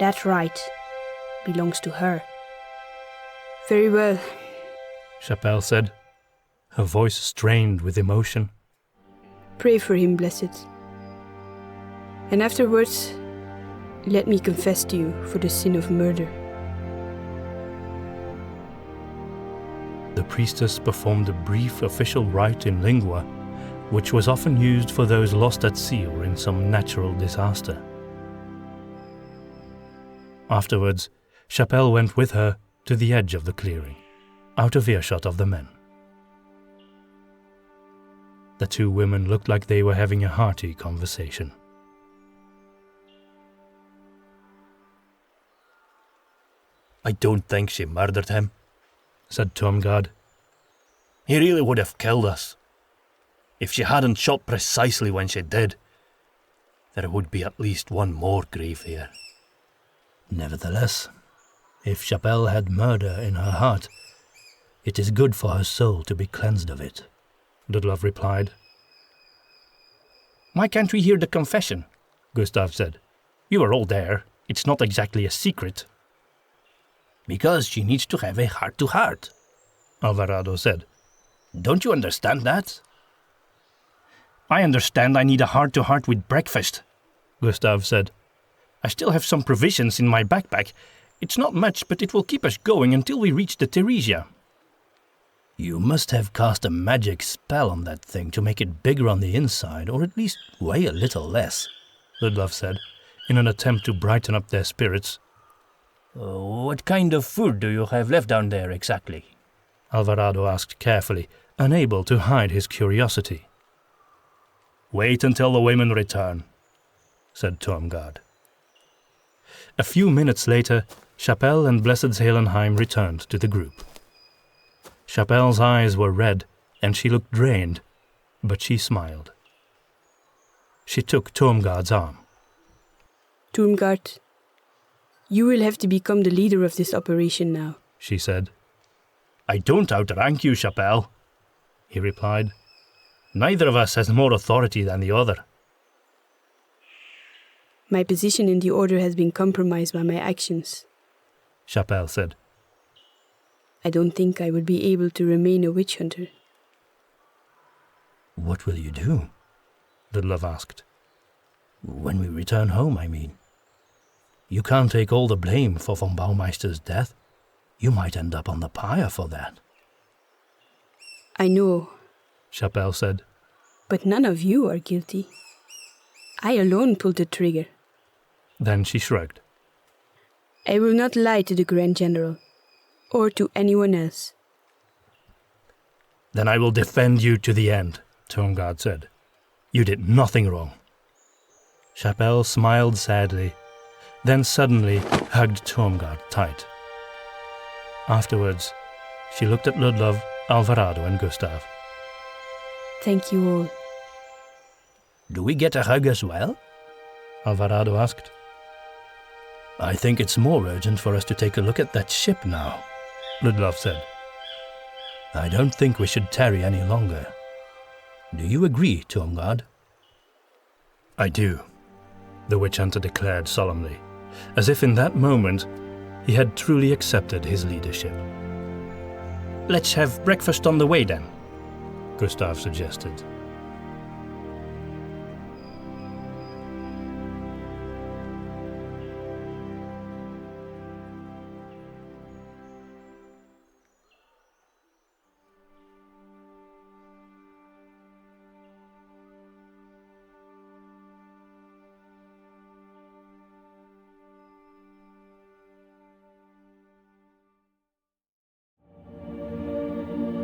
That right belongs to her. Very well, Chapelle said, her voice strained with emotion. pray for him, blessed. And afterwards, let me confess to you for the sin of murder. The priestess performed a brief official rite in lingua, which was often used for those lost at sea or in some natural disaster. Afterwards, Chapelle went with her to the edge of the clearing, out of earshot of the men. The two women looked like they were having a hearty conversation. I don't think she murdered him, said Tormgard. He really would have killed us. If she hadn't shot precisely when she did, there would be at least one more grave here. Nevertheless, if Chapelle had murder in her heart, it is good for her soul to be cleansed of it, Ludlov replied. Why can't we hear the confession? Gustav said. You were all there. It's not exactly a secret. Because she needs to have a heart-to-heart, Alvarado said. Don't you understand that? I understand I need a heart-to-heart with breakfast, Gustav said. I still have some provisions in my backpack. It's not much, but it will keep us going until we reach the Theresia. You must have cast a magic spell on that thing to make it bigger on the inside, or at least weigh a little less, Ludlov said. in an attempt to brighten up their spirits. What kind of food do you have left down there exactly? Alvarado asked carefully, unable to hide his curiosity. Wait until the women return, said Tormgard. A few minutes later, Chapelle and Blessed Zelenheim returned to the group. Chapelle's eyes were red, and she looked drained, but she smiled. She took Tormgard's arm. Tormgard, you will have to become the leader of this operation now, she said. I don't outrank you, Chapelle, he replied. Neither of us has more authority than the other. My position in the Order has been compromised by my actions, Chapelle said. I don't think I would be able to remain a witch hunter. What will you do? Ludlov asked. When we return home, I mean. You can't take all the blame for von Baumeister's death. You might end up on the pyre for that. I know, Chapelle said. But none of you are guilty. I alone pulled the trigger. Then she shrugged. I will not lie to the Grand General, or to anyone else. Then I will defend you to the end, Tormgard said. You did nothing wrong. Chapelle smiled sadly, then suddenly hugged Tormgard tight. Afterwards, she looked at Ludlov, Alvarado and Gustav. Thank you all. Do we get a hug as well? Alvarado asked. I think it's more urgent for us to take a look at that ship now, Ludlov said. I don't think we should tarry any longer. Do you agree, Tormgard? I do, the witch hunter declared solemnly, as if in that moment he had truly accepted his leadership. Let's have breakfast on the way then, Gustav suggested.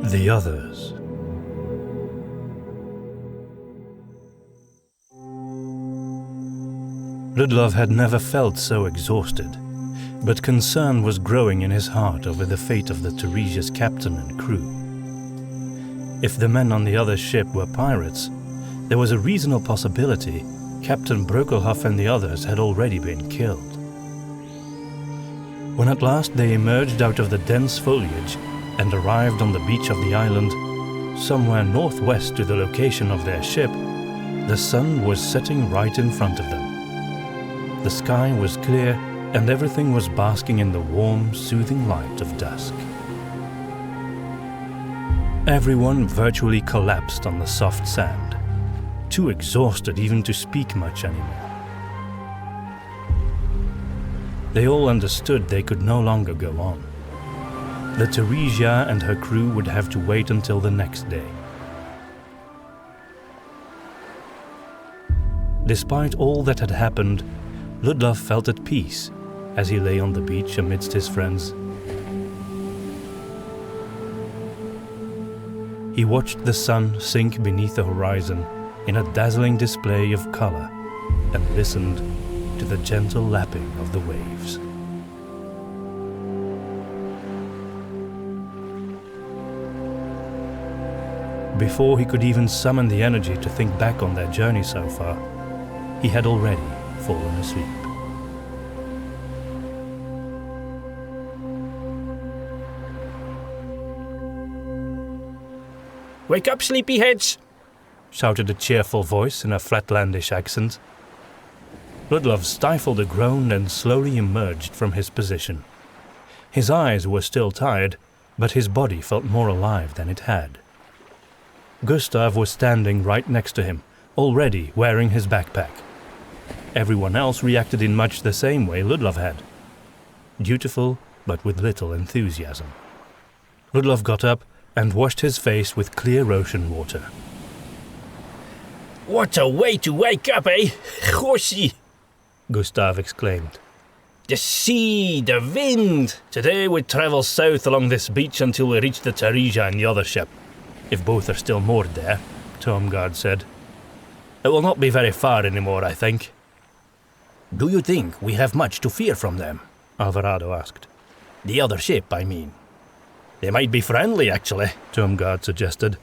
The others. Ludlov had never felt so exhausted, but concern was growing in his heart over the fate of the Theresia's captain and crew. If the men on the other ship were pirates, there was a reasonable possibility Captain Brökelhoff and the others had already been killed. When at last they emerged out of the dense foliage and arrived on the beach of the island, somewhere northwest to the location of their ship, the sun was setting right in front of them. The sky was clear and everything was basking in the warm, soothing light of dusk. Everyone virtually collapsed on the soft sand, too exhausted even to speak much anymore. They all understood they could no longer go on. The Theresia and her crew would have to wait until the next day. Despite all that had happened, Ludlov felt at peace as he lay on the beach amidst his friends. He watched the sun sink beneath the horizon in a dazzling display of color and listened to the gentle lapping of the waves. Before he could even summon the energy to think back on their journey so far, he had already fallen asleep. Wake up, sleepyheads! Shouted a cheerful voice in a Flatlandish accent. Ludlov stifled a groan and slowly emerged from his position. His eyes were still tired, but his body felt more alive than it had. Gustav was standing right next to him, already wearing his backpack. Everyone else reacted in much the same way Ludlov had. Dutiful, but with little enthusiasm. Ludlov got up and washed his face with clear ocean water. What a way to wake up, eh, Hoshi? Gustav exclaimed. The sea, the wind! Today we travel south along this beach until we reach the Teresia and the other ship. If both are still moored there, Tormgard said. It will not be very far anymore, I think. Do you think we have much to fear from them? Alvarado asked. The other ship, I mean. They might be friendly, actually, Tormgard suggested.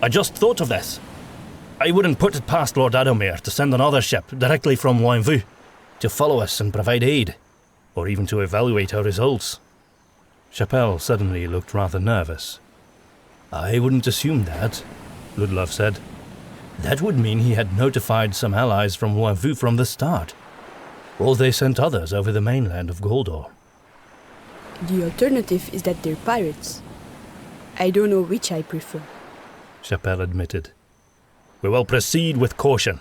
I just thought of this. I wouldn't put it past Lord Adomir to send another ship directly from Wainvu to follow us and provide aid, or even to evaluate our results. Chapelle suddenly looked rather nervous. I wouldn't assume that, Ludlov said. That would mean he had notified some allies from Wainvu from the start. Or they sent others over the mainland of Goldor. The alternative is that they're pirates. I don't know which I prefer, Chapelle admitted. We will proceed with caution,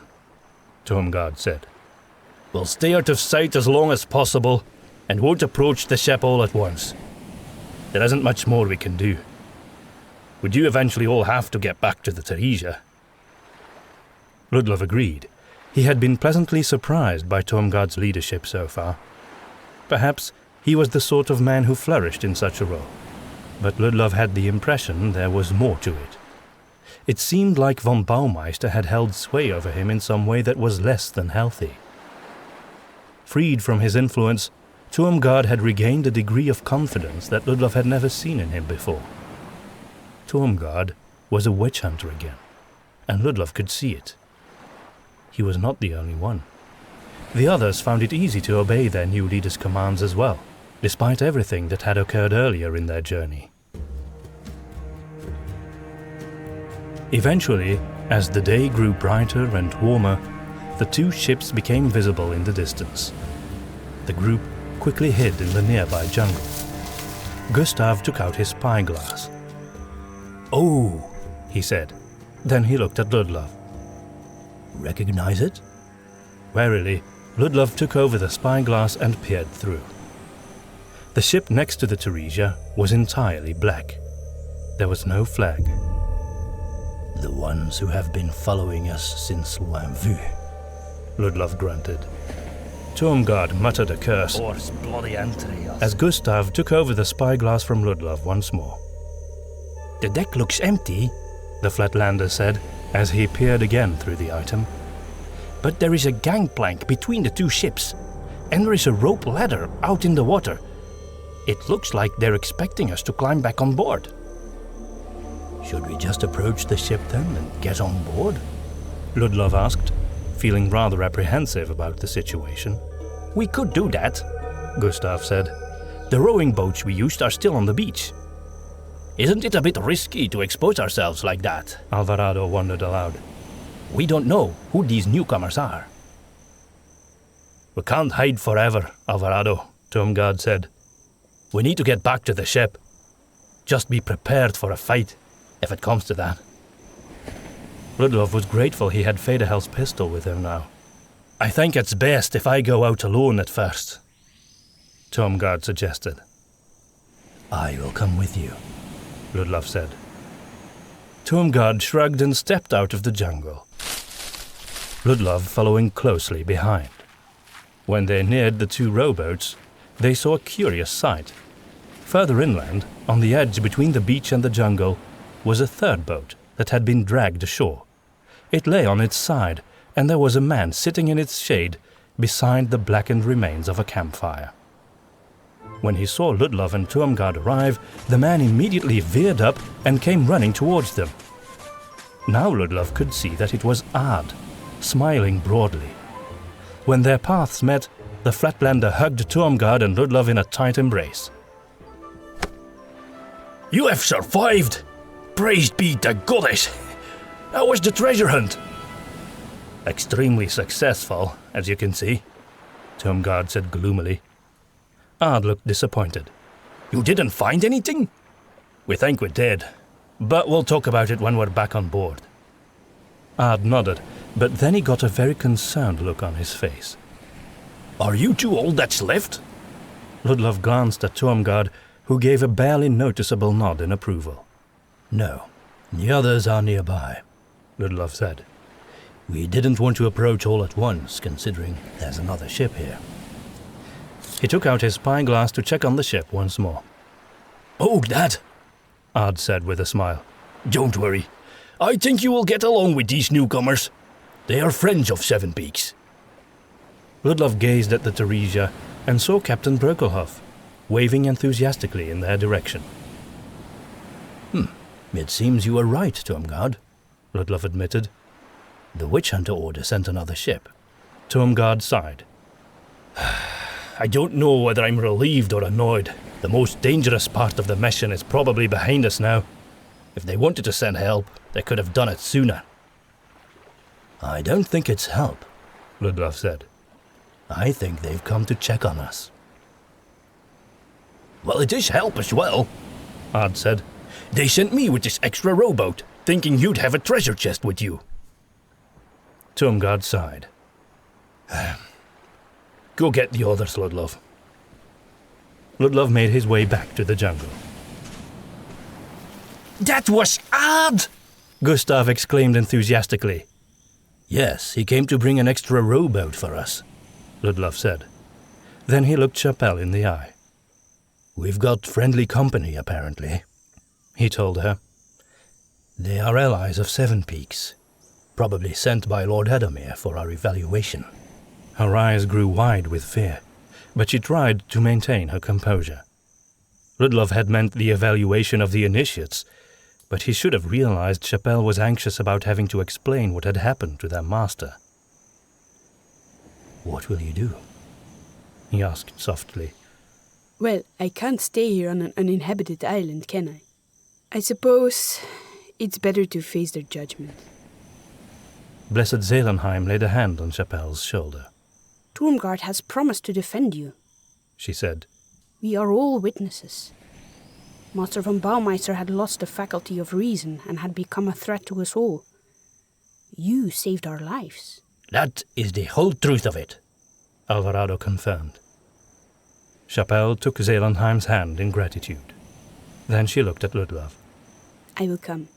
Tormgard said. We'll stay out of sight as long as possible and won't approach the ship all at once. There isn't much more we can do. We do eventually all have to get back to the Teresia. Ludlov agreed. He had been pleasantly surprised by Tormgard's leadership so far. Perhaps he was the sort of man who flourished in such a role, but Ludlov had the impression there was more to it. It seemed like von Baumeister had held sway over him in some way that was less than healthy. Freed from his influence, Tormgard had regained a degree of confidence that Ludlov had never seen in him before. Tormgard was a witch hunter again, and Ludlov could see it. He was not the only one. The others found it easy to obey their new leader's commands as well, despite everything that had occurred earlier in their journey. Eventually, as the day grew brighter and warmer, the two ships became visible in the distance. The group quickly hid in the nearby jungle. Gustav took out his spyglass. "Oh," he said. Then he looked at Ludlov. "Recognize it?" Warily, Ludlov took over the spyglass and peered through. The ship next to the Teresia was entirely black. There was no flag. "The ones who have been following us since Wainvu," Ludlov grunted. Tormgard muttered a curse bloody entrails. as Gustav took over the spyglass from Ludlov once more. The deck looks empty, The Flatlander said as he peered again through the item. but there is a gangplank between the two ships, and there is a rope ladder out in the water. It looks like they're expecting us to climb back on board. "Should we just approach the ship then and get on board?" Ludlov asked, feeling rather apprehensive about the situation. We could do that, Gustav said. The rowing boats we used are still on the beach. Isn't it a bit risky to expose ourselves like that? Alvarado wondered aloud. We don't know who these newcomers are. We can't hide forever, Alvarado, Tormgard said. We need to get back to the ship. Just be prepared for a fight, if it comes to that. Ludlov was grateful he had Federhel's pistol with him now. I think it's best if I go out alone at first, Tormgard suggested. "I will come with you," Ludlov said. Tormgard shrugged and stepped out of the jungle, Ludlov following closely behind. When they neared the two rowboats, they saw a curious sight. Further inland, on the edge between the beach and the jungle, was a third boat that had been dragged ashore. It lay on its side, and there was a man sitting in its shade beside the blackened remains of a campfire. When he saw Ludlov and Tormgard arrive, the man immediately veered up and came running towards them. Now Ludlov could see that it was Ard, smiling broadly. When their paths met, the Flatlander hugged Tormgard and Ludlov in a tight embrace. You have survived! Praised be the goddess! How was the treasure hunt? Extremely successful, as you can see, Tormgard said gloomily. Ard looked disappointed. You didn't find anything? We think we did, but we'll talk about it when we're back on board. Ard nodded, but then he got a very concerned look on his face. Are you two all that's left? Ludlov glanced at Tormgard, who gave a barely noticeable nod in approval. "No, the others are nearby," Ludlov said. We didn't want to approach all at once, considering there's another ship here. He took out his spyglass to check on the ship once more. Oh, that, Ard said with a smile. Don't worry. I think you will get along with these newcomers. They are friends of Seven Peaks. Ludlov gazed at the Theresia and saw Captain Brokilhoff, waving enthusiastically in their direction. It seems you were right, Tormgard, Ludlov admitted. The Witch Hunter Order sent another ship. Tormgard sighed. I don't know whether I'm relieved or annoyed. The most dangerous part of the mission is probably behind us now. If they wanted to send help, they could have done it sooner. I don't think it's help, Ludlov said. I think they've come to check on us. Well, it is help as well, Ard said. They sent me with this extra rowboat, thinking you'd have a treasure chest with you. Tormgard sighed. Go get the others, Ludlov. Ludlov made his way back to the jungle. That was odd! Gustav exclaimed enthusiastically. Yes, he came to bring an extra rowboat for us, Ludlov said. Then he looked Chapelle in the eye. We've got friendly company, apparently, he told her. They are allies of Seven Peaks, probably sent by Lord Edomir for our evaluation. Her eyes grew wide with fear, but she tried to maintain her composure. Ludlov had meant the evaluation of the initiates, but he should have realized Chapelle was anxious about having to explain what had happened to their master. What will you do? He asked softly. Well, I can't stay here on an uninhabited island, can I? I suppose it's better to face their judgment. Blessed Zelenheim laid a hand on Chapelle's shoulder. Tormgard has promised to defend you, she said. We are all witnesses. Master von Baumeister had lost the faculty of reason and had become a threat to us all. You saved our lives. That is the whole truth of it, Alvarado confirmed. Chapelle took Zelenheim's hand in gratitude. Then she looked at Ludlov. I will come.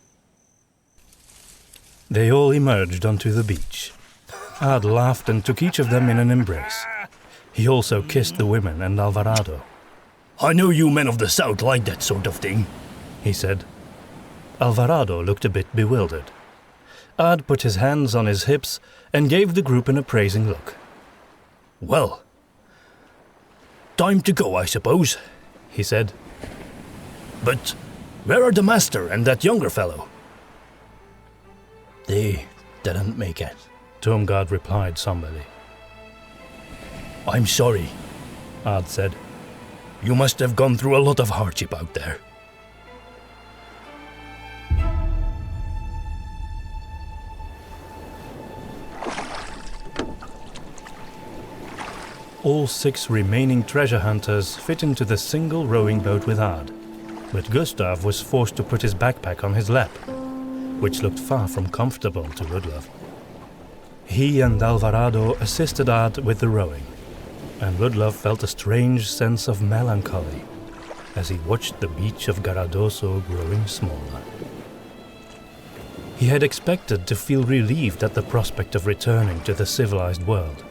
They all emerged onto the beach. Ard laughed and took each of them in an embrace. He also kissed the women and Alvarado. I know you men of the South like that sort of thing, he said. Alvarado looked a bit bewildered. Ard put his hands on his hips and gave the group an appraising look. Well, time to go, I suppose, he said. But where are the master and that younger fellow? They didn't make it, Tormgard replied somberly. I'm sorry, Ard said. You must have gone through a lot of hardship out there. All 6 remaining treasure hunters fit into the single rowing boat with Ard, but Gustav was forced to put his backpack on his lap, which looked far from comfortable to Ludlov. He and Alvarado assisted Ard with the rowing, and Ludlov felt a strange sense of melancholy as he watched the beach of Garradoso growing smaller. He had expected to feel relieved at the prospect of returning to the civilized world,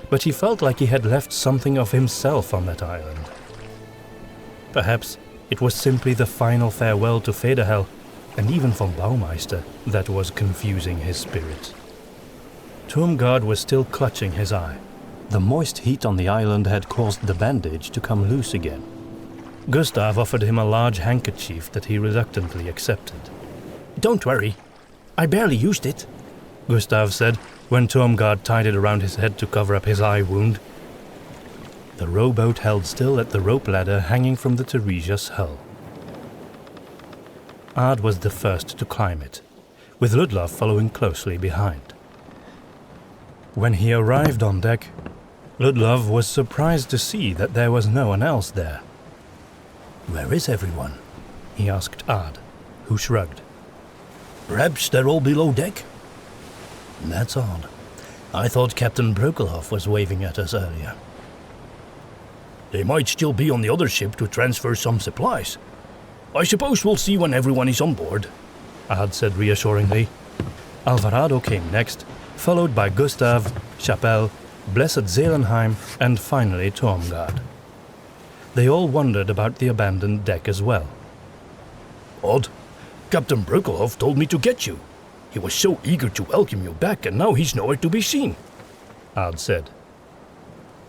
but he felt like he had left something of himself on that island. Perhaps it was simply the final farewell to Federhel, and even von Baumeister, that was confusing his spirit. Tormgard was still clutching his eye. The moist heat on the island had caused the bandage to come loose again. Gustav offered him a large handkerchief that he reluctantly accepted. Don't worry, I barely used it, Gustav said when Tormgard tied it around his head to cover up his eye wound. The rowboat held still at the rope ladder hanging from the Theresia's hull. Ard was the first to climb it, with Ludlov following closely behind. When he arrived on deck, Ludlov was surprised to see that there was no one else there. Where is everyone? He asked Ard, who shrugged. Perhaps they're all below deck? That's odd. I thought Captain Brokilhoff was waving at us earlier. They might still be on the other ship to transfer some supplies. I suppose we'll see when everyone is on board, Ard said reassuringly. Alvarado came next, followed by Gustav, Chapelle, Blessed Zelenheim, and finally Tormgard. They all wondered about the abandoned deck as well. Odd. Captain Brokilov told me to get you. He was so eager to welcome you back, and now he's nowhere to be seen, Ard said.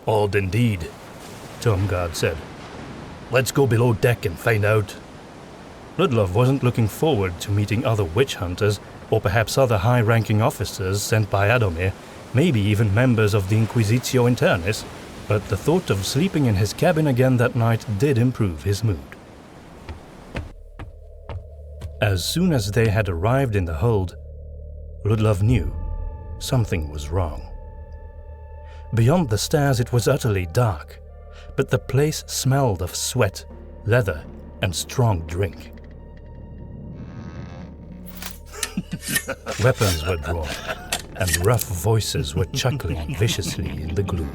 Odd indeed, Tormgard said. Let's go below deck and find out. Ludlov wasn't looking forward to meeting other witch hunters, or perhaps other high-ranking officers sent by Adomir, maybe even members of the Inquisitio Internis, but the thought of sleeping in his cabin again that night did improve his mood. As soon as they had arrived in the hold, Ludlov knew something was wrong. Beyond the stairs it was utterly dark, but the place smelled of sweat, leather, and strong drink. Weapons were drawn, and rough voices were chuckling viciously in the gloom.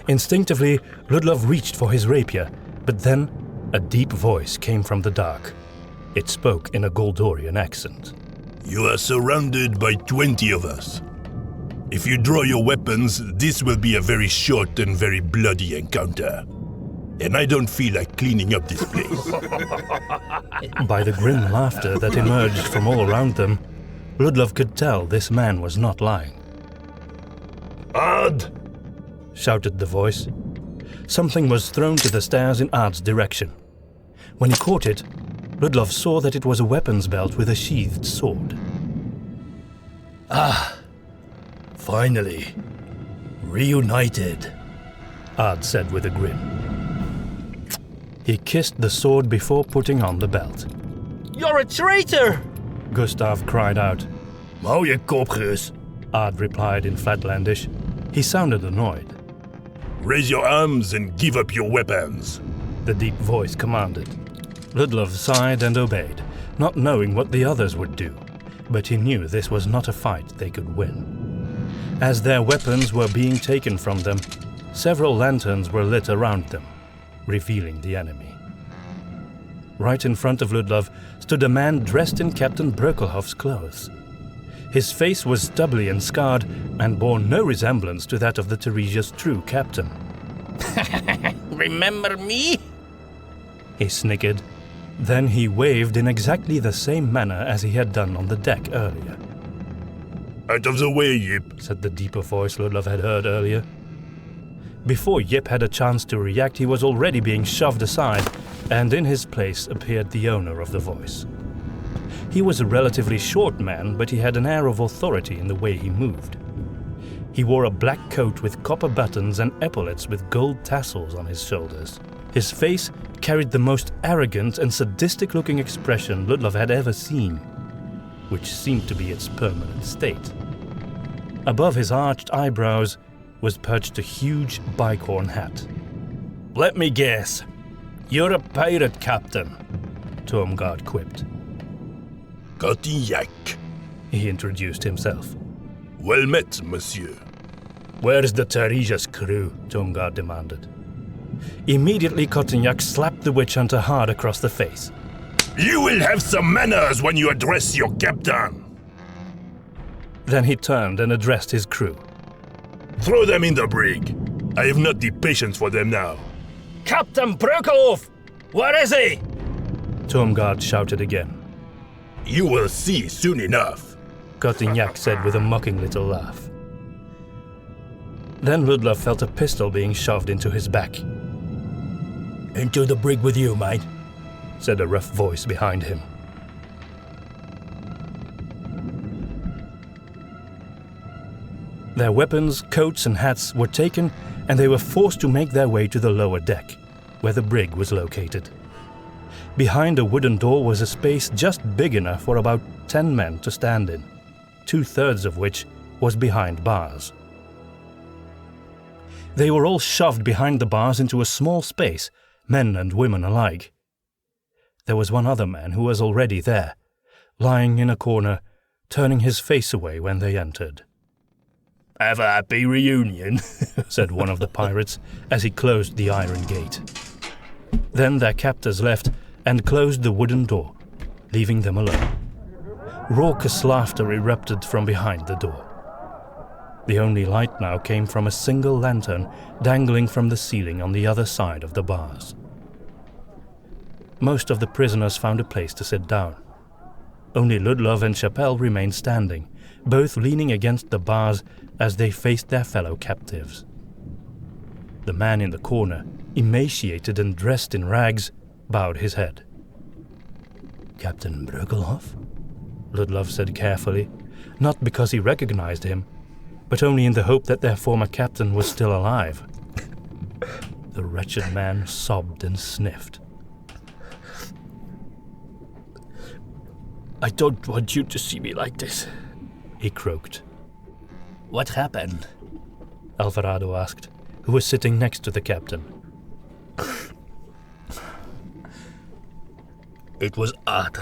Instinctively, Ludlov reached for his rapier, but then a deep voice came from the dark. It spoke in a Goldorian accent. You are surrounded by 20 of us. If you draw your weapons, this will be a very short and very bloody encounter. And I don't feel like cleaning up this place. By the grim laughter that emerged from all around them, Ludlov could tell this man was not lying. Ard! Shouted the voice. Something was thrown to the stairs in Ard's direction. When he caught it, Ludlov saw that it was a weapons belt with a sheathed sword. Ah! Finally. Reunited, Ard said with a grin. He kissed the sword before putting on the belt. You're a traitor! Gustav cried out. Hou je kop, Gus, Ard replied in Flatlandish. He sounded annoyed. Raise your arms and give up your weapons, the deep voice commanded. Ludlov sighed and obeyed, not knowing what the others would do, but he knew this was not a fight they could win. As their weapons were being taken from them, several lanterns were lit around them, revealing the enemy. Right in front of Ludlov stood a man dressed in Captain Brokilhov's clothes. His face was stubbly and scarred, and bore no resemblance to that of the Teresia's true captain. Remember me? He snickered. Then he waved in exactly the same manner as he had done on the deck earlier. Out of the way, Yip, said the deeper voice Ludlov had heard earlier. Before Yip had a chance to react, he was already being shoved aside, and in his place appeared the owner of the voice. He was a relatively short man, but he had an air of authority in the way he moved. He wore a black coat with copper buttons and epaulets with gold tassels on his shoulders. His face carried the most arrogant and sadistic-looking expression Ludlov had ever seen, which seemed to be its permanent state. Above his arched eyebrows was perched a huge bicorn hat. Let me guess. You're a pirate captain, Tormgard quipped. Cotignac, he introduced himself. Well met, monsieur. Where's the Teresia's crew? Tormgard demanded. Immediately Cotignac slapped the witch hunter hard across the face. You will have some manners when you address your captain. Then he turned and addressed his crew. Throw them in the brig. I have not the patience for them now. Captain Brokilov! Where is he? Tormgard shouted again. You will see soon enough, Cotignac said with a mocking little laugh. Then Ludlov felt a pistol being shoved into his back. Into the brig with you, mate, said a rough voice behind him. Their weapons, coats and hats were taken, and they were forced to make their way to the lower deck, where the brig was located. Behind a wooden door was a space just big enough for about 10 men to stand in, 2/3 of which was behind bars. They were all shoved behind the bars into a small space, men and women alike. There was one other man who was already there, lying in a corner, turning his face away when they entered. Have a happy reunion, said one of the pirates as he closed the iron gate. Then their captors left and closed the wooden door, leaving them alone. Raucous laughter erupted from behind the door. The only light now came from a single lantern dangling from the ceiling on the other side of the bars. Most of the prisoners found a place to sit down. Only Ludlov and Chapelle remained standing, both leaning against the bars as they faced their fellow captives. The man in the corner, emaciated and dressed in rags, bowed his head. Captain Brökelhoff? Ludlov said carefully, not because he recognized him, but only in the hope that their former captain was still alive. The wretched man sobbed and sniffed. I don't want you to see me like this, he croaked. What happened? Alvarado asked, who was sitting next to the captain. It was odd.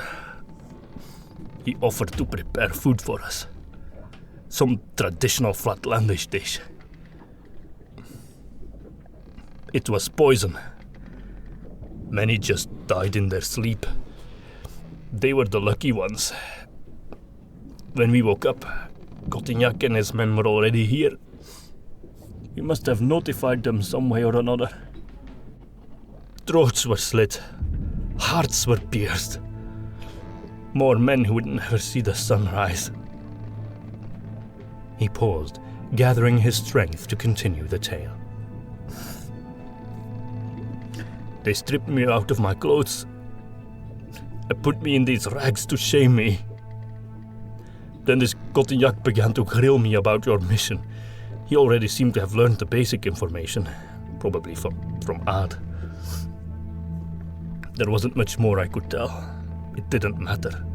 He offered to prepare food for us. Some traditional Flatlandish dish. It was poison. Many just died in their sleep. They were the lucky ones. When we woke up, Cotignac and his men were already here. We must have notified them some way or another. Throats were slit. Hearts were pierced. More men who would never see the sunrise. He paused, gathering his strength to continue the tale. They stripped me out of my clothes and put me in these rags to shame me. Then this Cotignac began to grill me about your mission. He already seemed to have learned the basic information, probably from Ad. There wasn't much more I could tell. It didn't matter.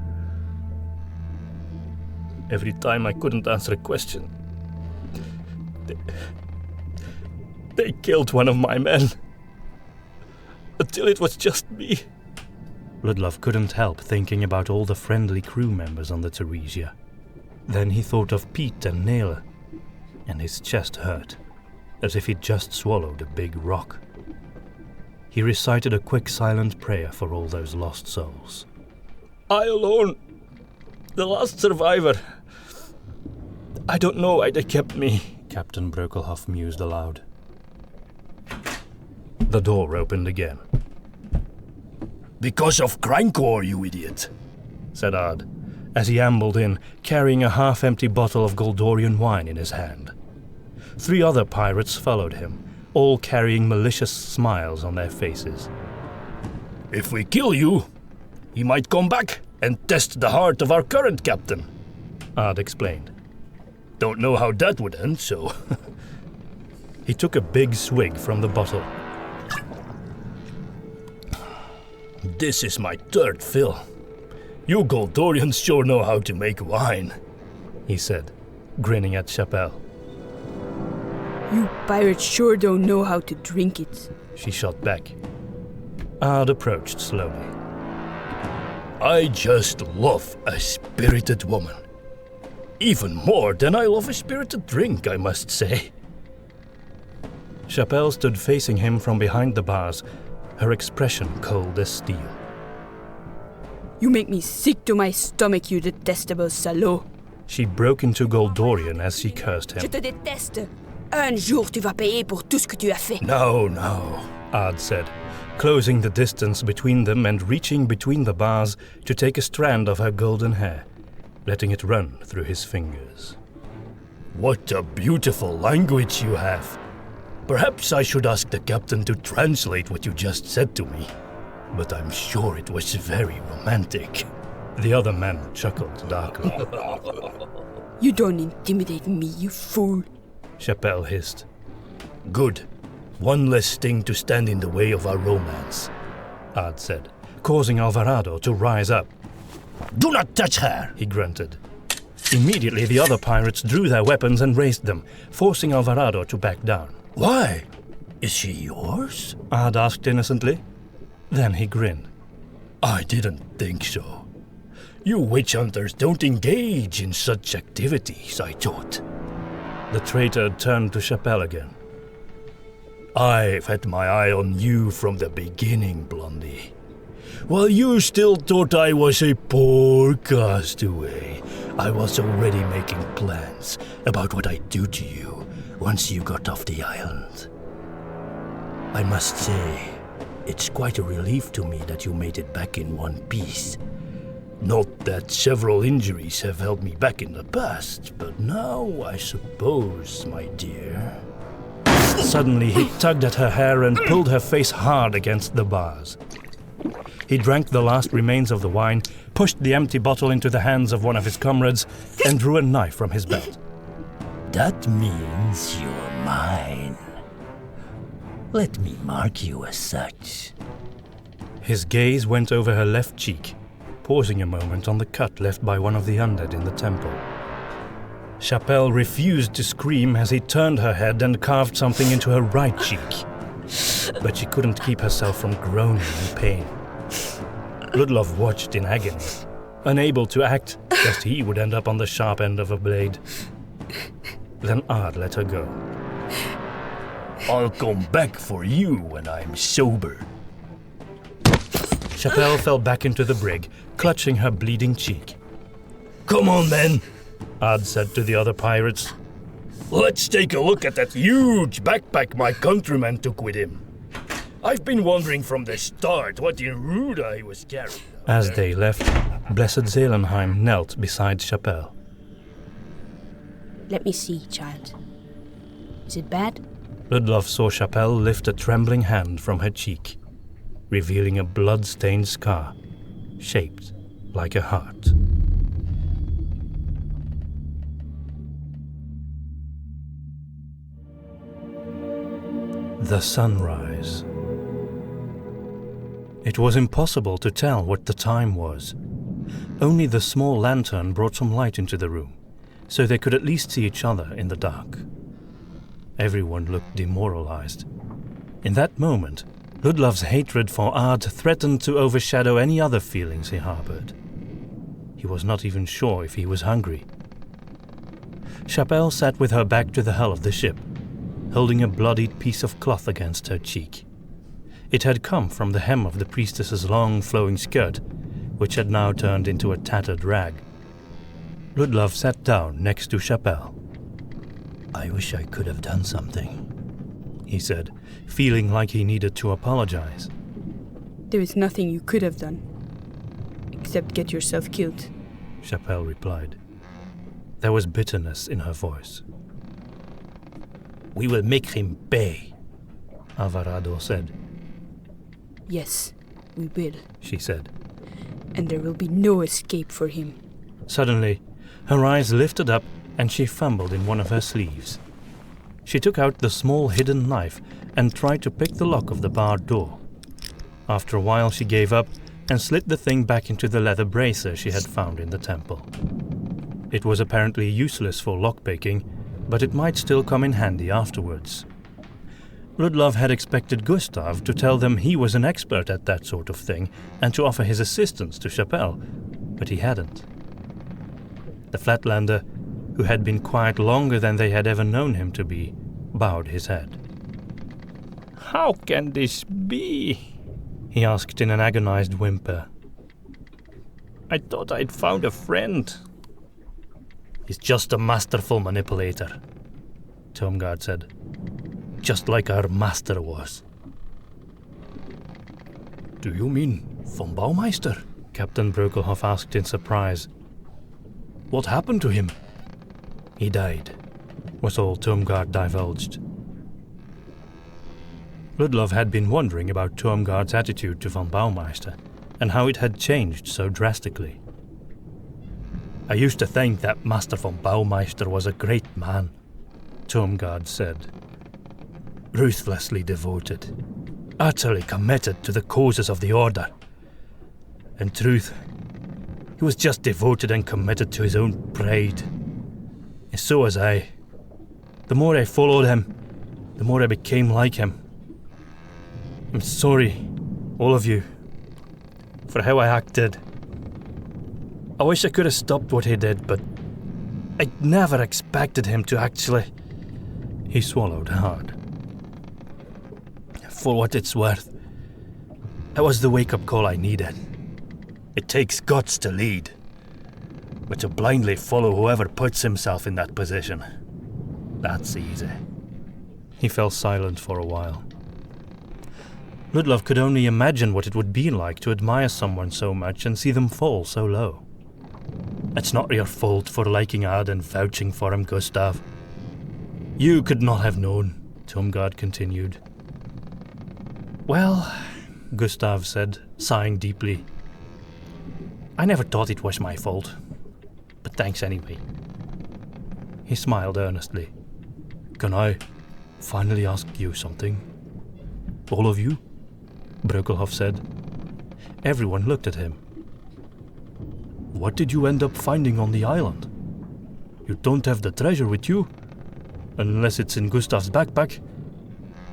Every time I couldn't answer a question, they killed one of my men. Until it was just me. Ludlov couldn't help thinking about all the friendly crew members on the Theresia. Then he thought of Pete and Nele, and his chest hurt, as if he'd just swallowed a big rock. He recited a quick silent prayer for all those lost souls. I alone, the last survivor. I don't know why they kept me, Captain Brökelhoff mused aloud. The door opened again. Because of Grindcore, you idiot, said Ad, as he ambled in, carrying a half-empty bottle of Goldorian wine in his hand. 3 other pirates followed him, all carrying malicious smiles on their faces. If we kill you, he might come back and test the heart of our current captain, Ad explained. Don't know how that would end, so... He took a big swig from the bottle. This is my 3rd fill. You Goldorians sure know how to make wine, he said, grinning at Chapelle. You pirates sure don't know how to drink it, she shot back. Ad approached slowly. I just love a spirited woman. Even more than I love a spirited drink, I must say. Chapelle stood facing him from behind the bars, her expression cold as steel. You make me sick to my stomach, you detestable salaud. She broke into Goldorian as she cursed him. Je te déteste. Un jour tu vas payer pour tout ce que tu as fait. No, Ad said, closing the distance between them and reaching between the bars to take a strand of her golden hair, letting it run through his fingers. What a beautiful language you have. Perhaps I should ask the captain to translate what you just said to me, but I'm sure it was very romantic. The other man chuckled darkly. You don't intimidate me, you fool, Chapelle hissed. Good. One less thing to stand in the way of our romance, Ad said, causing Alvarado to rise up. Do not touch her, he grunted. Immediately the other pirates drew their weapons and raised them, forcing Alvarado to back down. Why? Is she yours? Ad asked innocently. Then he grinned. I didn't think so. You witch hunters don't engage in such activities, I thought. The traitor turned to Chapelle again. I've had my eye on you from the beginning, Blondie. While you still thought I was a poor castaway, I was already making plans about what I'd do to you once you got off the island. I must say, it's quite a relief to me that you made it back in one piece. Not that several injuries have held me back in the past, but now I suppose, my dear. Suddenly he tugged at her hair and pulled her face hard against the bars. He drank the last remains of the wine, pushed the empty bottle into the hands of one of his comrades, and drew a knife from his belt. That means you're mine. Let me mark you as such. His gaze went over her left cheek, pausing a moment on the cut left by one of the undead in the temple. Chapelle refused to scream as he turned her head and carved something into her right cheek. But she couldn't keep herself from groaning in pain. Ludlov watched in agony, unable to act, lest he would end up on the sharp end of a blade. Then Ard let her go. I'll come back for you when I'm sober. Chapelle fell back into the brig, clutching her bleeding cheek. Come on then. Ard said to the other pirates. Let's take a look at that huge backpack my countryman took with him. I've been wondering from the start what in Hruda he was carrying. As they left, Blessed Zelenheim knelt beside Chapelle. Let me see, child. Is it bad? Ludlov saw Chapelle lift a trembling hand from her cheek, revealing a blood-stained scar, shaped like a heart. The sunrise. It was impossible to tell what the time was. Only the small lantern brought some light into the room, so they could at least see each other in the dark. Everyone looked demoralized. In that moment, Ludlov's hatred for Ard threatened to overshadow any other feelings he harbored. He was not even sure if he was hungry. Chapelle sat with her back to the hull of the ship, holding a bloodied piece of cloth against her cheek. It had come from the hem of the priestess's long flowing skirt, which had now turned into a tattered rag. Ludlov sat down next to Chapelle. I wish I could have done something, he said, feeling like he needed to apologize. There is nothing you could have done, except get yourself killed. Chapelle replied. There was bitterness in her voice. We will make him pay, Alvarado said. Yes, we will, she said. And there will be no escape for him. Suddenly, her eyes lifted up and she fumbled in one of her sleeves. She took out the small hidden knife and tried to pick the lock of the barred door. After a while she gave up and slid the thing back into the leather bracer she had found in the temple. It was apparently useless for lockpicking, but it might still come in handy afterwards. Ludlov had expected Gustav to tell them he was an expert at that sort of thing and to offer his assistance to Chapelle, but he hadn't. The Flatlander, who had been quiet longer than they had ever known him to be, bowed his head. How can this be? He asked in an agonized whimper. I thought I'd found a friend. He's just a masterful manipulator, Tomgard said. Just like our master was. Do you mean von Baumeister? Captain Brokelhoff asked in surprise. What happened to him? He died, was all Tomgard divulged. Ludlov had been wondering about Tomgard's attitude to von Baumeister and how it had changed so drastically. I used to think that Master von Baumeister was a great man, Tomgard said. Ruthlessly devoted, utterly committed to the causes of the Order. In truth, he was just devoted and committed to his own pride. And so was I. The more I followed him, the more I became like him. I'm sorry, all of you, for how I acted. I wish I could have stopped what he did, but I never expected him to actually... He swallowed hard. For what it's worth, That was the wake-up call I needed. It takes guts to lead, but to blindly follow whoever puts himself in that position, that's easy. He fell silent for a while. Ludlov could only imagine what it would be like to admire someone so much and see them fall so low. It's not your fault for liking Ad and vouching for him, Gustav. You could not have known, Tomgard continued. Well, Gustav said, sighing deeply. I never thought it was my fault, but thanks anyway. He smiled earnestly. Can I finally ask you something? All of you? Brökelhoff said. Everyone looked at him. What did you end up finding on the island? You don't have the treasure with you, unless it's in Gustav's backpack.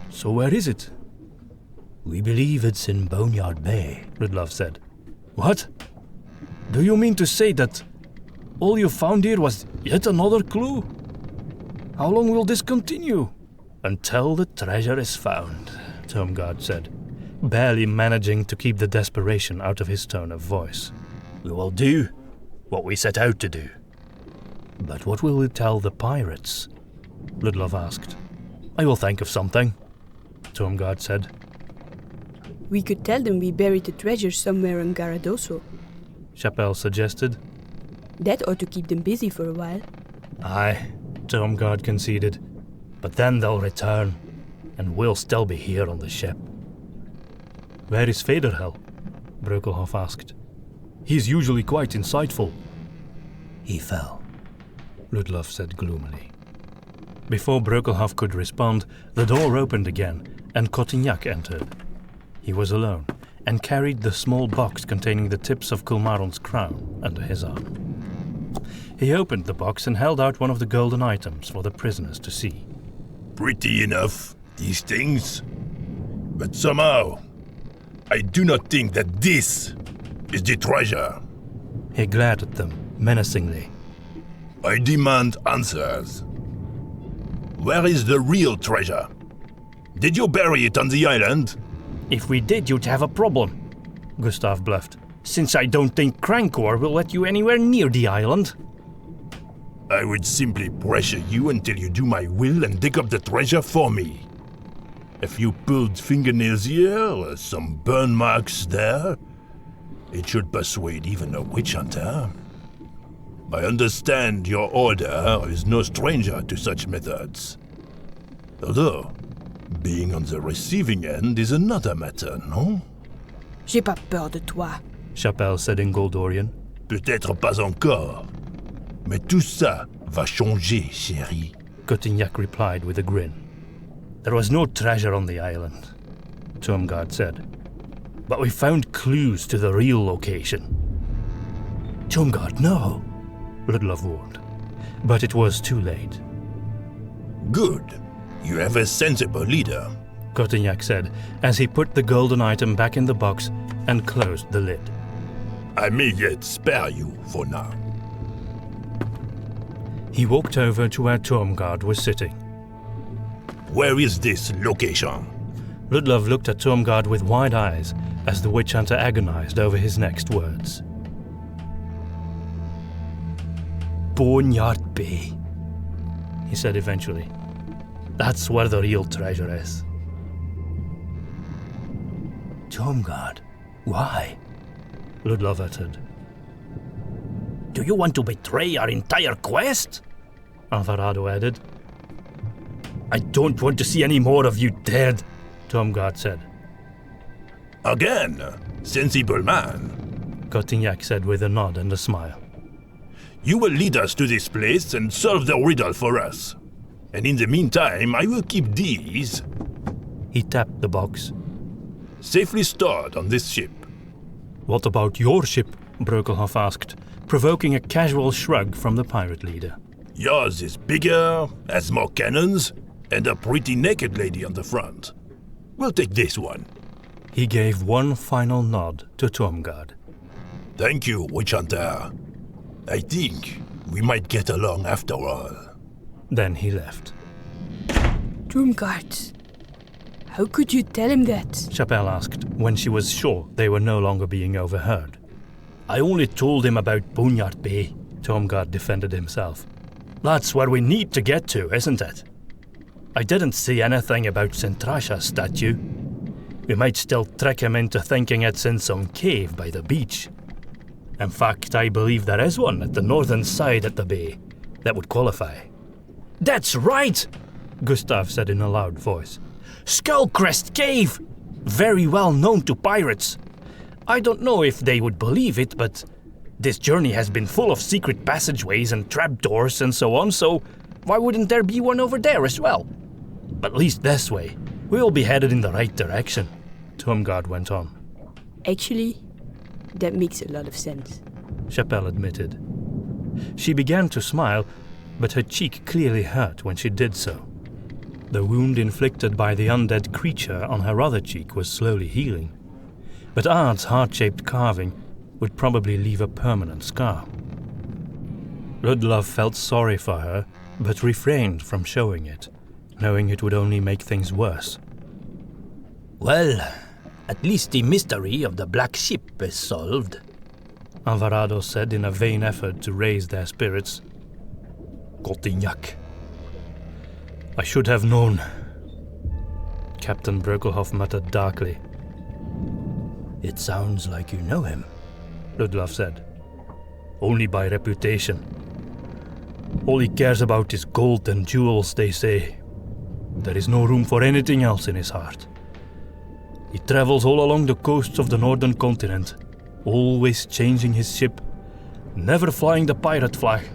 So where is it? We believe it's in Boneyard Bay, Ludlov said. What? Do you mean to say that all you found here was yet another clue? How long will this continue? Until the treasure is found, Tomgard said, barely managing to keep the desperation out of his tone of voice. We will do what we set out to do. But what will we tell the pirates? Ludlov asked. I will think of something, Tomgard said. We could tell them we buried the treasure somewhere in Garradoso. Chapelle suggested. That ought to keep them busy for a while. Aye, Tomgard conceded. But then they'll return, and we'll still be here on the ship. Where is Federhel? Brökelhoff asked. He's usually quite insightful. He fell, Ludlov said gloomily. Before Brökelhoff could respond, the door opened again, and Cotignac entered. He was alone, and carried the small box containing the tips of Kulmaron's crown under his arm. He opened the box and held out one of the golden items for the prisoners to see. Pretty enough, these things. But somehow, I do not think that this is the treasure. He glared at them menacingly. I demand answers. Where is the real treasure? Did you bury it on the island? If we did, you'd have a problem, Gustav bluffed, since I don't think Crankor will let you anywhere near the island. I would simply pressure you until you do my will and dig up the treasure for me. A few pulled fingernails here, some burn marks there. It should persuade even a witch hunter. I understand your order is no stranger to such methods. Although, being on the receiving end is another matter, non? J'ai pas peur de toi, Chapelle said in Goldorian. Peut-être pas encore. Mais tout ça va changer, chérie. Cotignac replied with a grin. There was no treasure on the island, Tomgard said. But we found clues to the real location. Tomgard, no, Ludlov warned. But it was too late. Good. You have a sensible leader, Cotignac said, as he put the golden item back in the box and closed the lid. I may yet spare you for now. He walked over to where Tomgard was sitting. Where is this location? Ludlov looked at Tomgard with wide eyes as the witch hunter agonized over his next words. Boneyard Bay, he said eventually. That's where the real treasure is. Tomgard, why? Ludlov uttered. Do you want to betray our entire quest? Alvarado added. I don't want to see any more of you dead, Tomgard said. Again, sensible man, Cotignac said with a nod and a smile. You will lead us to this place and solve the riddle for us. And in the meantime, I will keep these. He tapped the box. Safely stored on this ship. What about your ship? Brökelhoff asked, provoking a casual shrug from the pirate leader. Yours is bigger, has more cannons, and a pretty naked lady on the front. We'll take this one. He gave one final nod to Tomgard. Thank you, witch hunter. I think we might get along after all. Then he left. Tomgard, How could you tell him that? Chapelle asked, when she was sure they were no longer being overheard. I only told him about Boneyard Bay. Tomgard defended himself. That's where we need to get to, isn't it? I didn't say anything about Sintrasha's statue. We might still trick him into thinking it's in some cave by the beach. In fact, I believe there is one at the northern side of the bay that would qualify. That's right, Gustav said in a loud voice. Skullcrest Cave! Very well known to pirates. I don't know if they would believe it, but this journey has been full of secret passageways and trapdoors and so on, so why wouldn't there be one over there as well? At least this way, we'll be headed in the right direction, Tomgard went on. Actually, that makes a lot of sense, Chapelle admitted. She began to smile, but her cheek clearly hurt when she did so. The wound inflicted by the undead creature on her other cheek was slowly healing, but Ard's heart-shaped carving would probably leave a permanent scar. Ludlov felt sorry for her, but refrained from showing it, knowing it would only make things worse. Well, at least the mystery of the black ship is solved, Alvarado said in a vain effort to raise their spirits. Cotignac. I should have known, Captain Brökelhoff muttered darkly. It sounds like you know him, Ludlov said. Only by reputation. All he cares about is gold and jewels, they say. There is no room for anything else in his heart. He travels all along the coasts of the northern continent, always changing his ship, never flying the pirate flag.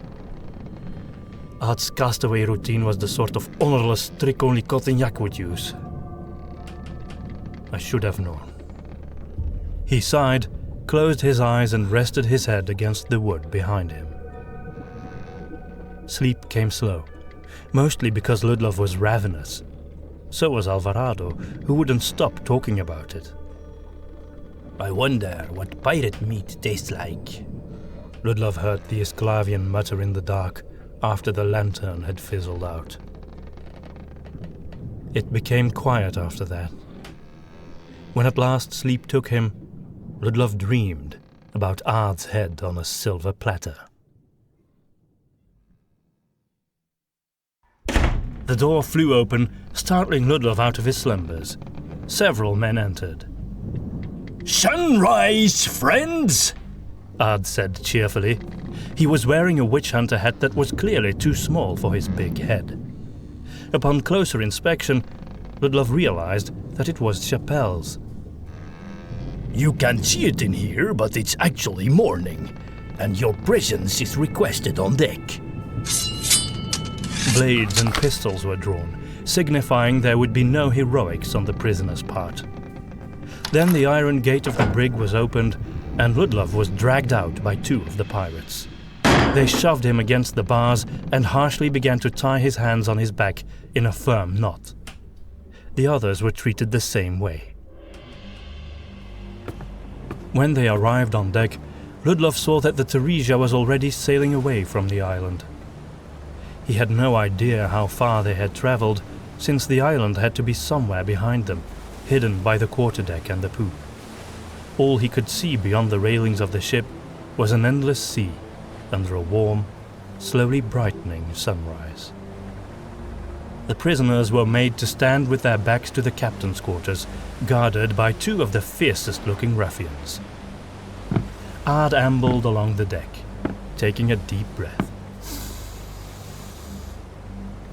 Ard's castaway routine was the sort of honorless trick only Cotignac would use. I should have known. He sighed, closed his eyes and rested his head against the wood behind him. Sleep came slow, mostly because Ludlov was ravenous. So was Alvarado, who wouldn't stop talking about it. I wonder what pirate meat tastes like. Ludlov heard the Esclavian mutter in the dark after the lantern had fizzled out. It became quiet after that. When at last sleep took him, Ludlov dreamed about Ard's head on a silver platter. The door flew open, startling Ludlov out of his slumbers. Several men entered. Sunrise, friends! Ard said cheerfully. He was wearing a witch hunter hat that was clearly too small for his big head. Upon closer inspection, Ludlov realized that it was Chapelle's. You can see it in here, but it's actually morning, and your presence is requested on deck. Blades and pistols were drawn, signifying there would be no heroics on the prisoner's part. Then the iron gate of the brig was opened, and Ludlov was dragged out by two of the pirates. They shoved him against the bars and harshly began to tie his hands on his back in a firm knot. The others were treated the same way. When they arrived on deck, Ludlov saw that the Theresia was already sailing away from the island. He had no idea how far they had traveled, since the island had to be somewhere behind them, hidden by the quarterdeck and the poop. All he could see beyond the railings of the ship was an endless sea under a warm, slowly brightening sunrise. The prisoners were made to stand with their backs to the captain's quarters, guarded by two of the fiercest-looking ruffians. Ard ambled along the deck, taking a deep breath.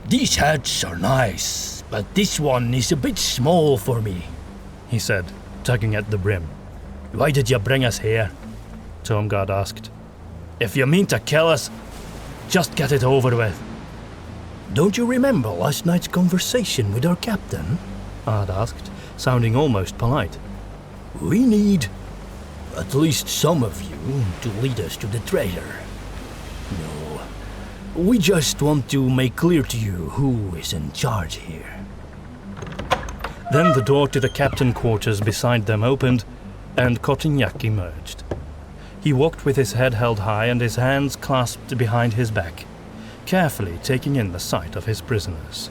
These hats are nice, but this one is a bit small for me, he said, tugging at the brim. Why did you bring us here? Tomgard asked. If you mean to kill us, just get it over with. Don't you remember last night's conversation with our captain? Ard asked, sounding almost polite. We need at least some of you to lead us to the treasure. No, we just want to make clear to you who is in charge here. Then the door to the captain quarters beside them opened, and Cotignac emerged. He walked with his head held high and his hands clasped behind his back, carefully taking in the sight of his prisoners.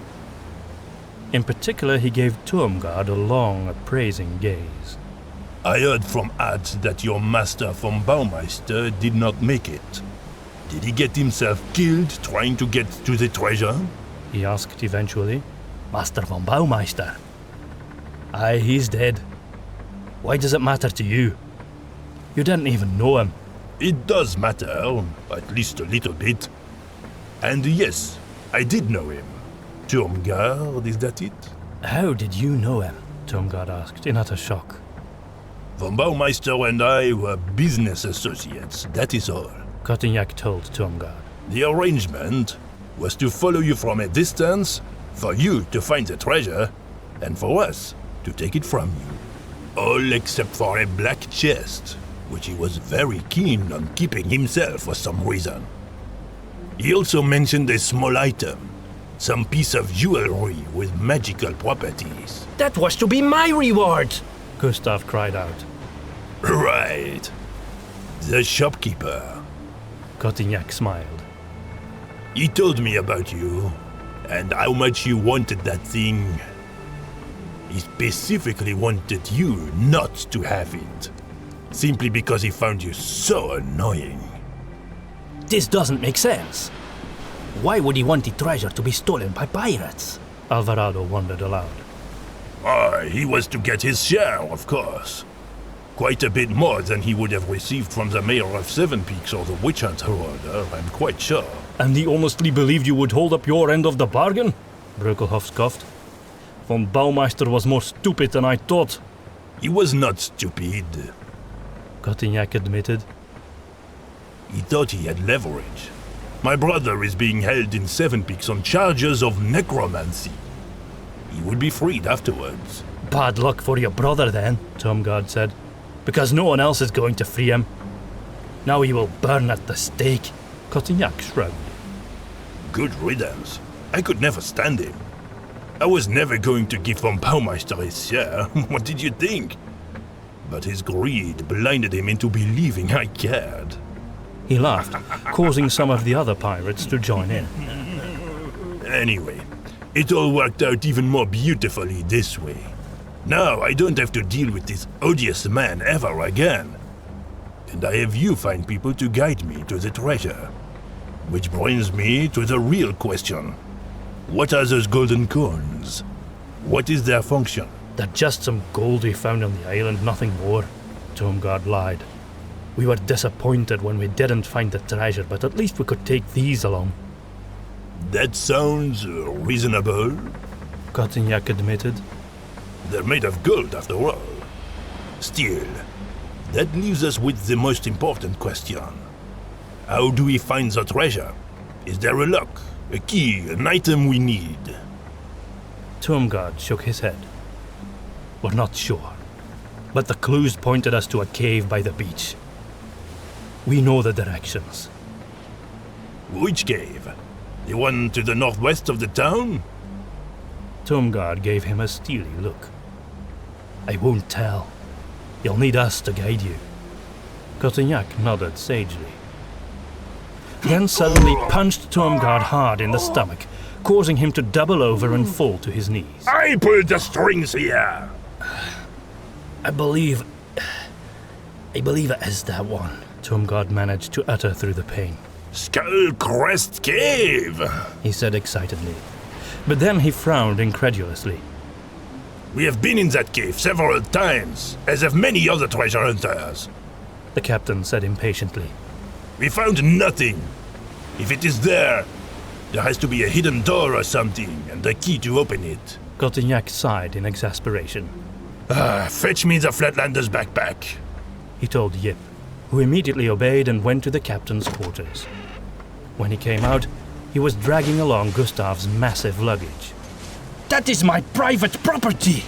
In particular, he gave Tuomgard a long, appraising gaze. I heard from Ads that your master von Baumeister did not make it. Did he get himself killed trying to get to the treasure? He asked eventually. Master von Baumeister? Aye, he's dead. Why does it matter to you? You didn't even know him. It does matter, at least a little bit. And yes, I did know him. Tuomgard, is that it? How did you know him? Tuomgard asked, in utter shock. Von Baumeister and I were business associates, that is all. Cotignac told Tuomgard. The arrangement was to follow you from a distance, for you to find the treasure, and for us to take it from you. All except for a black chest, which he was very keen on keeping himself for some reason. He also mentioned a small item, some piece of jewelry with magical properties. That was to be my reward! Gustav cried out. Right. The shopkeeper. Cotignac smiled. He told me about you, and how much you wanted that thing. He specifically wanted you not to have it, simply because he found you so annoying. This doesn't make sense. Why would he want the treasure to be stolen by pirates? Alvarado wondered aloud. He was to get his share, of course. Quite a bit more than he would have received from the mayor of Seven Peaks or the witch hunter order, I'm quite sure. And he honestly believed you would hold up your end of the bargain? Breukelhoff scoffed. Von Baumeister was more stupid than I thought. He was not stupid. Cotignac admitted. He thought he had leverage. My brother is being held in Seven Peaks on charges of necromancy. He would be freed afterwards. Bad luck for your brother then, Tuomgard said, because no one else is going to free him. Now he will burn at the stake. Cotignac shrugged. Good riddance. I could never stand him. I was never going to give von Baumeister his share. What did you think? But his greed blinded him into believing I cared. He laughed, causing some of the other pirates to join in. Anyway, it all worked out even more beautifully this way. Now I don't have to deal with this odious man ever again. And I have you fine people to guide me to the treasure. Which brings me to the real question. What are those golden coins? What is their function? They're just some gold we found on the island, nothing more. Tuomgard lied. We were disappointed when we didn't find the treasure, but at least we could take these along. That sounds reasonable. Cotignac admitted. They're made of gold, after all. Still, that leaves us with the most important question. How do we find the treasure? Is there a lock, a key, an item we need? Tuomgard shook his head. We're not sure, but the clues pointed us to a cave by the beach. We know the directions. Which cave? The one to the northwest of the town? Tuomgard gave him a steely look. I won't tell. You'll need us to guide you. Cotignac nodded sagely. Then suddenly punched Tuomgard hard in the stomach, causing him to double over and fall to his knees. I pulled the strings here! I believe it is that one. Tuomgard managed to utter through the pain. Skull Crest Cave! He said excitedly. But then he frowned incredulously. We have been in that cave several times, as have many other treasure hunters. The captain said impatiently. We found nothing. If it is there, there has to be a hidden door or something, and a key to open it. Cotignac sighed in exasperation. Fetch me the Flatlander's backpack, he told Yip, who immediately obeyed and went to the captain's quarters. When he came out, he was dragging along Gustav's massive luggage. That is my private property!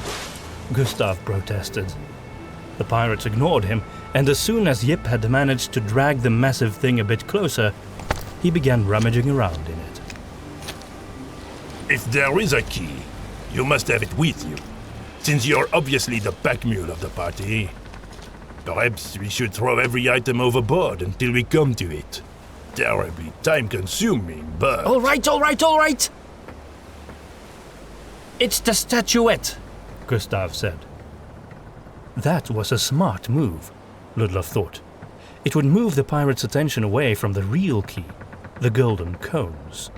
Gustav protested. The pirates ignored him, and as soon as Yip had managed to drag the massive thing a bit closer, he began rummaging around in it. If there is a key, you must have it with you, since you're obviously the pack mule of the party. Perhaps we should throw every item overboard until we come to it. Terribly time-consuming, but... All right! It's the statuette, Gustav said. That was a smart move, Ludlov thought. It would move the pirates' attention away from the real key, the golden cones.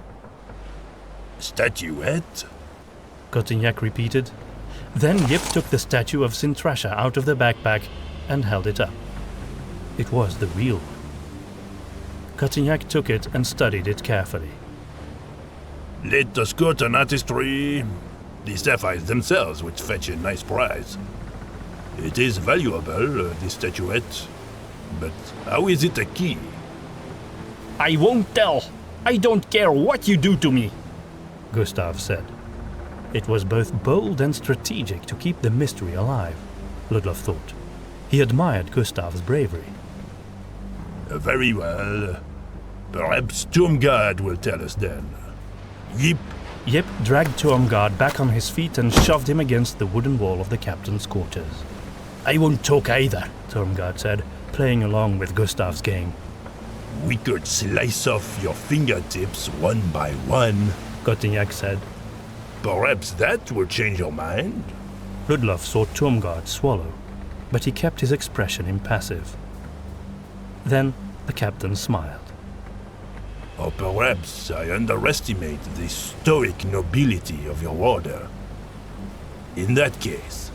Statuette? Cotignac repeated. Then Yip took the statue of Sintrasha out of the backpack and held it up. It was the real one. Cotignac took it and studied it carefully. Let us go to an artistry. The sapphires themselves would fetch a nice price. It is valuable, this statuette. But how is it a key? I won't tell. I don't care what you do to me, Gustav said. It was both bold and strategic to keep the mystery alive, Ludlov thought. He admired Gustav's bravery. Very well. Perhaps Stormguard will tell us then. Yip. Yip dragged Tormgard back on his feet and shoved him against the wooden wall of the captain's quarters. I won't talk either, Tormgard said, playing along with Gustav's game. We could slice off your fingertips one by one, Cotignac said. Perhaps that will change your mind? Ludlov saw Tormgard swallow, but he kept his expression impassive. Then the captain smiled. Or perhaps I underestimate the stoic nobility of your order. In that case,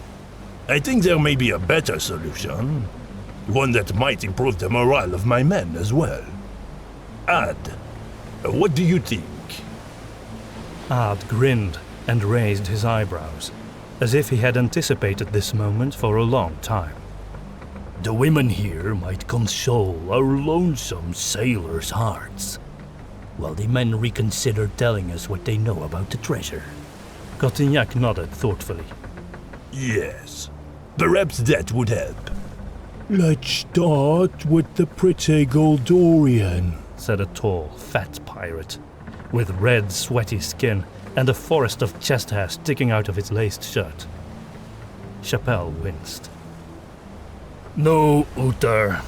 I think there may be a better solution. One that might improve the morale of my men as well. Ad, what do you think? Ad grinned and raised his eyebrows, as if he had anticipated this moment for a long time. The women here might console our lonesome sailors' hearts, while the men reconsider telling us what they know about the treasure. Cotignac nodded thoughtfully. Yes, perhaps that would help. Let's start with the pretty Goldorian, said a tall, fat pirate, with red, sweaty skin and a forest of chest hair sticking out of his laced shirt. Chappelle winced. No, Uther,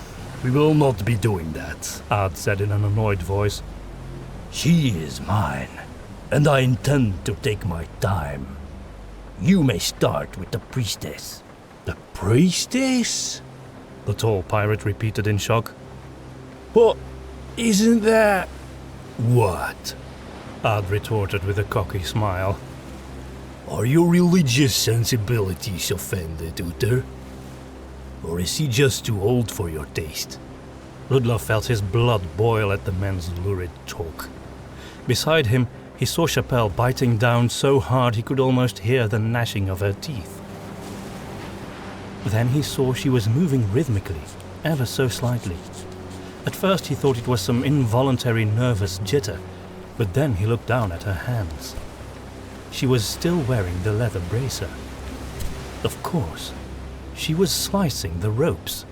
we will not be doing that, Ad said in an annoyed voice. She is mine, and I intend to take my time. You may start with the priestess. The priestess? The tall pirate repeated in shock. But isn't that... What? Ad retorted with a cocky smile. Are your religious sensibilities offended, Uther? Or is he just too old for your taste? Ludlov felt his blood boil at the men's lurid talk. Beside him, he saw Chappelle biting down so hard he could almost hear the gnashing of her teeth. Then he saw she was moving rhythmically, ever so slightly. At first he thought it was some involuntary nervous jitter, but then he looked down at her hands. She was still wearing the leather bracer. Of course, she was slicing the ropes.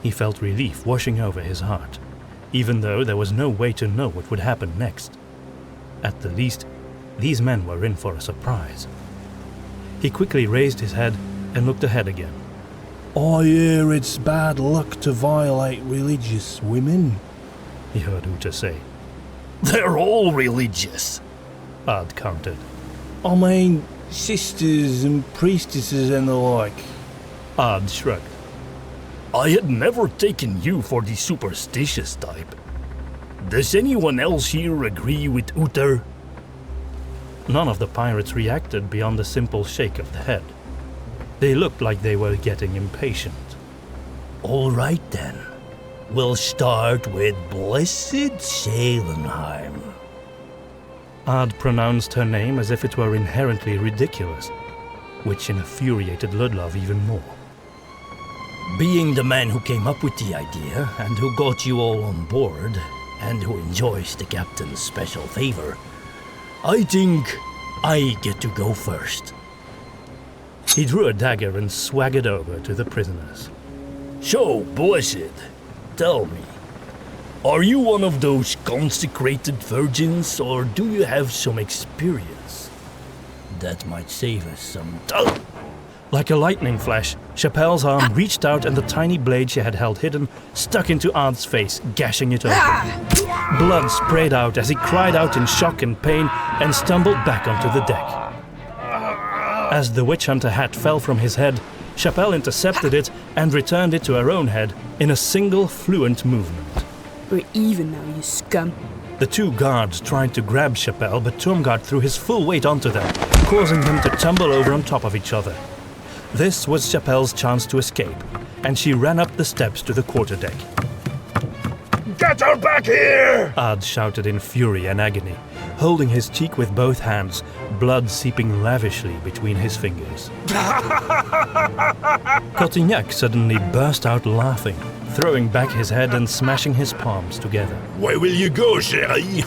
He felt relief washing over his heart, even though there was no way to know what would happen next. At the least, these men were in for a surprise. He quickly raised his head and looked ahead again. I hear it's bad luck to violate religious women, he heard Uther say. They're all religious, Ad countered. I mean, sisters and priestesses and the like. Ad shrugged. I had never taken you for the superstitious type. Does anyone else here agree with Uther? None of the pirates reacted beyond a simple shake of the head. They looked like they were getting impatient. All right then. We'll start with Blessed Salenheim. Ad pronounced her name as if it were inherently ridiculous, which infuriated Ludlov even more. Being the man who came up with the idea and who got you all on board, and who enjoys the captain's special favor, I think I get to go first. He drew a dagger and swaggered over to the prisoners. So, Blessed, tell me, are you one of those consecrated virgins, or do you have some experience? That might save us some... Like a lightning flash, Chappelle's arm reached out and the tiny blade she had held hidden stuck into Ad's face, gashing it open. Blood sprayed out as he cried out in shock and pain and stumbled back onto the deck. As the witch hunter hat fell from his head, Chapelle intercepted it and returned it to her own head in a single fluent movement. We're even now, you scum. The two guards tried to grab Chapelle, but Turmgard threw his full weight onto them, causing them to tumble over on top of each other. This was Chapelle's chance to escape, and she ran up the steps to the quarterdeck. Get her back here! Ad shouted in fury and agony, holding his cheek with both hands, blood seeping lavishly between his fingers. Cotignac suddenly burst out laughing, throwing back his head and smashing his palms together. Where will you go, chérie?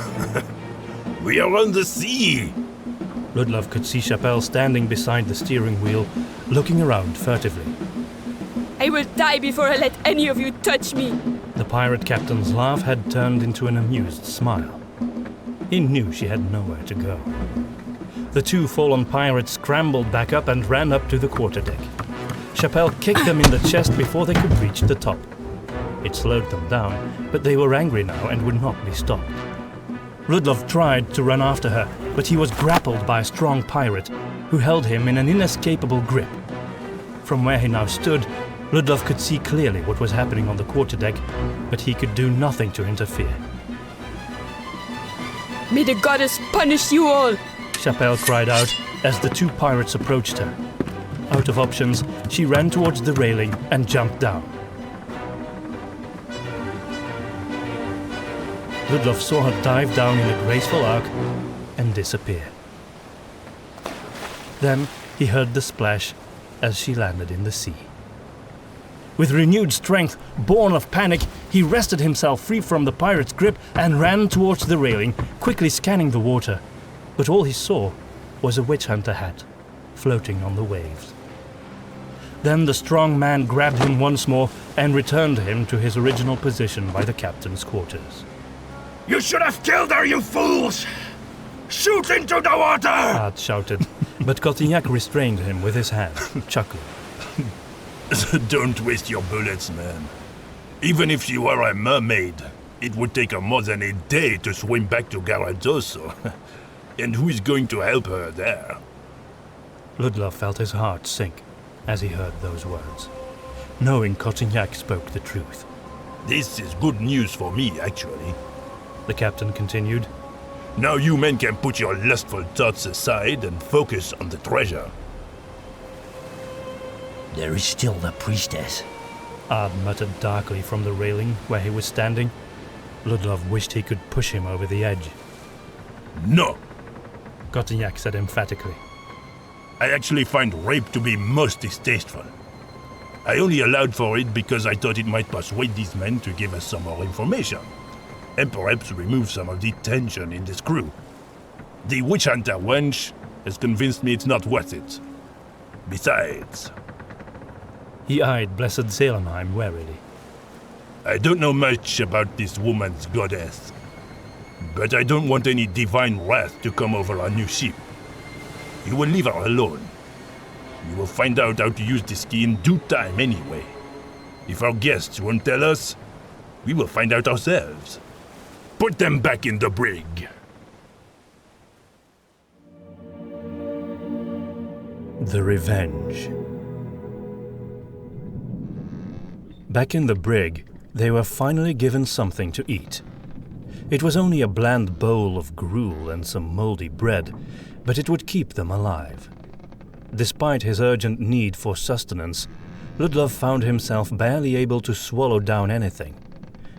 We are on the sea! Ludlov could see Chapelle standing beside the steering wheel, looking around furtively. I will die before I let any of you touch me. The pirate captain's laugh had turned into an amused smile. He knew she had nowhere to go. The two fallen pirates scrambled back up and ran up to the quarterdeck. Chapelle kicked them in the chest before they could reach the top. It slowed them down, but they were angry now and would not be stopped. Ludlov tried to run after her, but he was grappled by a strong pirate who held him in an inescapable grip. From where he now stood, Ludlov could see clearly what was happening on the quarterdeck, but he could do nothing to interfere. May the goddess punish you all! Chapelle cried out as the two pirates approached her. Out of options, she ran towards the railing and jumped down. Ludlov saw her dive down in a graceful arc and disappear. Then he heard the splash as she landed in the sea. With renewed strength, born of panic, he wrested himself free from the pirate's grip and ran towards the railing, quickly scanning the water. But all he saw was a witch hunter hat, floating on the waves. Then the strong man grabbed him once more and returned him to his original position by the captain's quarters. You should have killed her, you fools! Shoot into the water! Ad shouted, but Cotignac restrained him with his hand, chuckling. Don't waste your bullets, man. Even if she were a mermaid, it would take her more than a day to swim back to Garradoso. And who is going to help her there? Ludlov felt his heart sink as he heard those words, knowing Cotignac spoke the truth. This is good news for me, actually. The captain continued. Now you men can put your lustful thoughts aside and focus on the treasure. There is still the priestess. Ad muttered darkly from the railing where he was standing. Ludlov wished he could push him over the edge. No! Cotignac said emphatically. I actually find rape to be most distasteful. I only allowed for it because I thought it might persuade these men to give us some more information, and perhaps remove some of the tension in this crew. The witch hunter wench has convinced me it's not worth it. Besides... He eyed Blessed Selenheim warily. I don't know much about this woman's goddess, but I don't want any divine wrath to come over our new ship. You will leave her alone. You will find out how to use this key in due time anyway. If our guests won't tell us, we will find out ourselves. Put them back in the brig. The Revenge. Back in the brig, they were finally given something to eat. It was only a bland bowl of gruel and some moldy bread, but it would keep them alive. Despite his urgent need for sustenance, Ludlov found himself barely able to swallow down anything,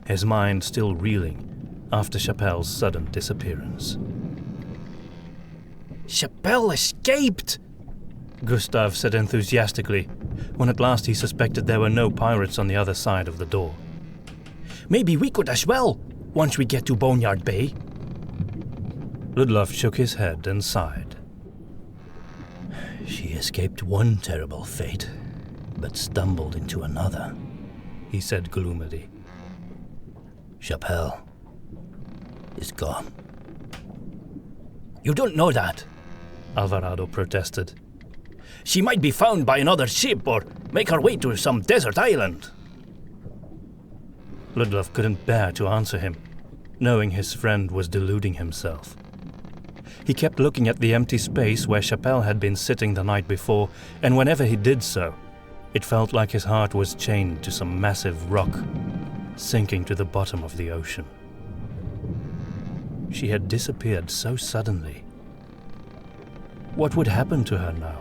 his mind still reeling after Chapelle's sudden disappearance. Chapelle escaped! Gustav said enthusiastically, when at last he suspected there were no pirates on the other side of the door. Maybe we could as well, once we get to Boneyard Bay. Ludlov shook his head and sighed. She escaped one terrible fate, but stumbled into another, he said gloomily. Chapelle is gone. You don't know that, Alvarado protested. She might be found by another ship or make her way to some desert island. Ludlov couldn't bear to answer him, knowing his friend was deluding himself. He kept looking at the empty space where Chapelle had been sitting the night before, and whenever he did so, it felt like his heart was chained to some massive rock, sinking to the bottom of the ocean. She had disappeared so suddenly. What would happen to her now?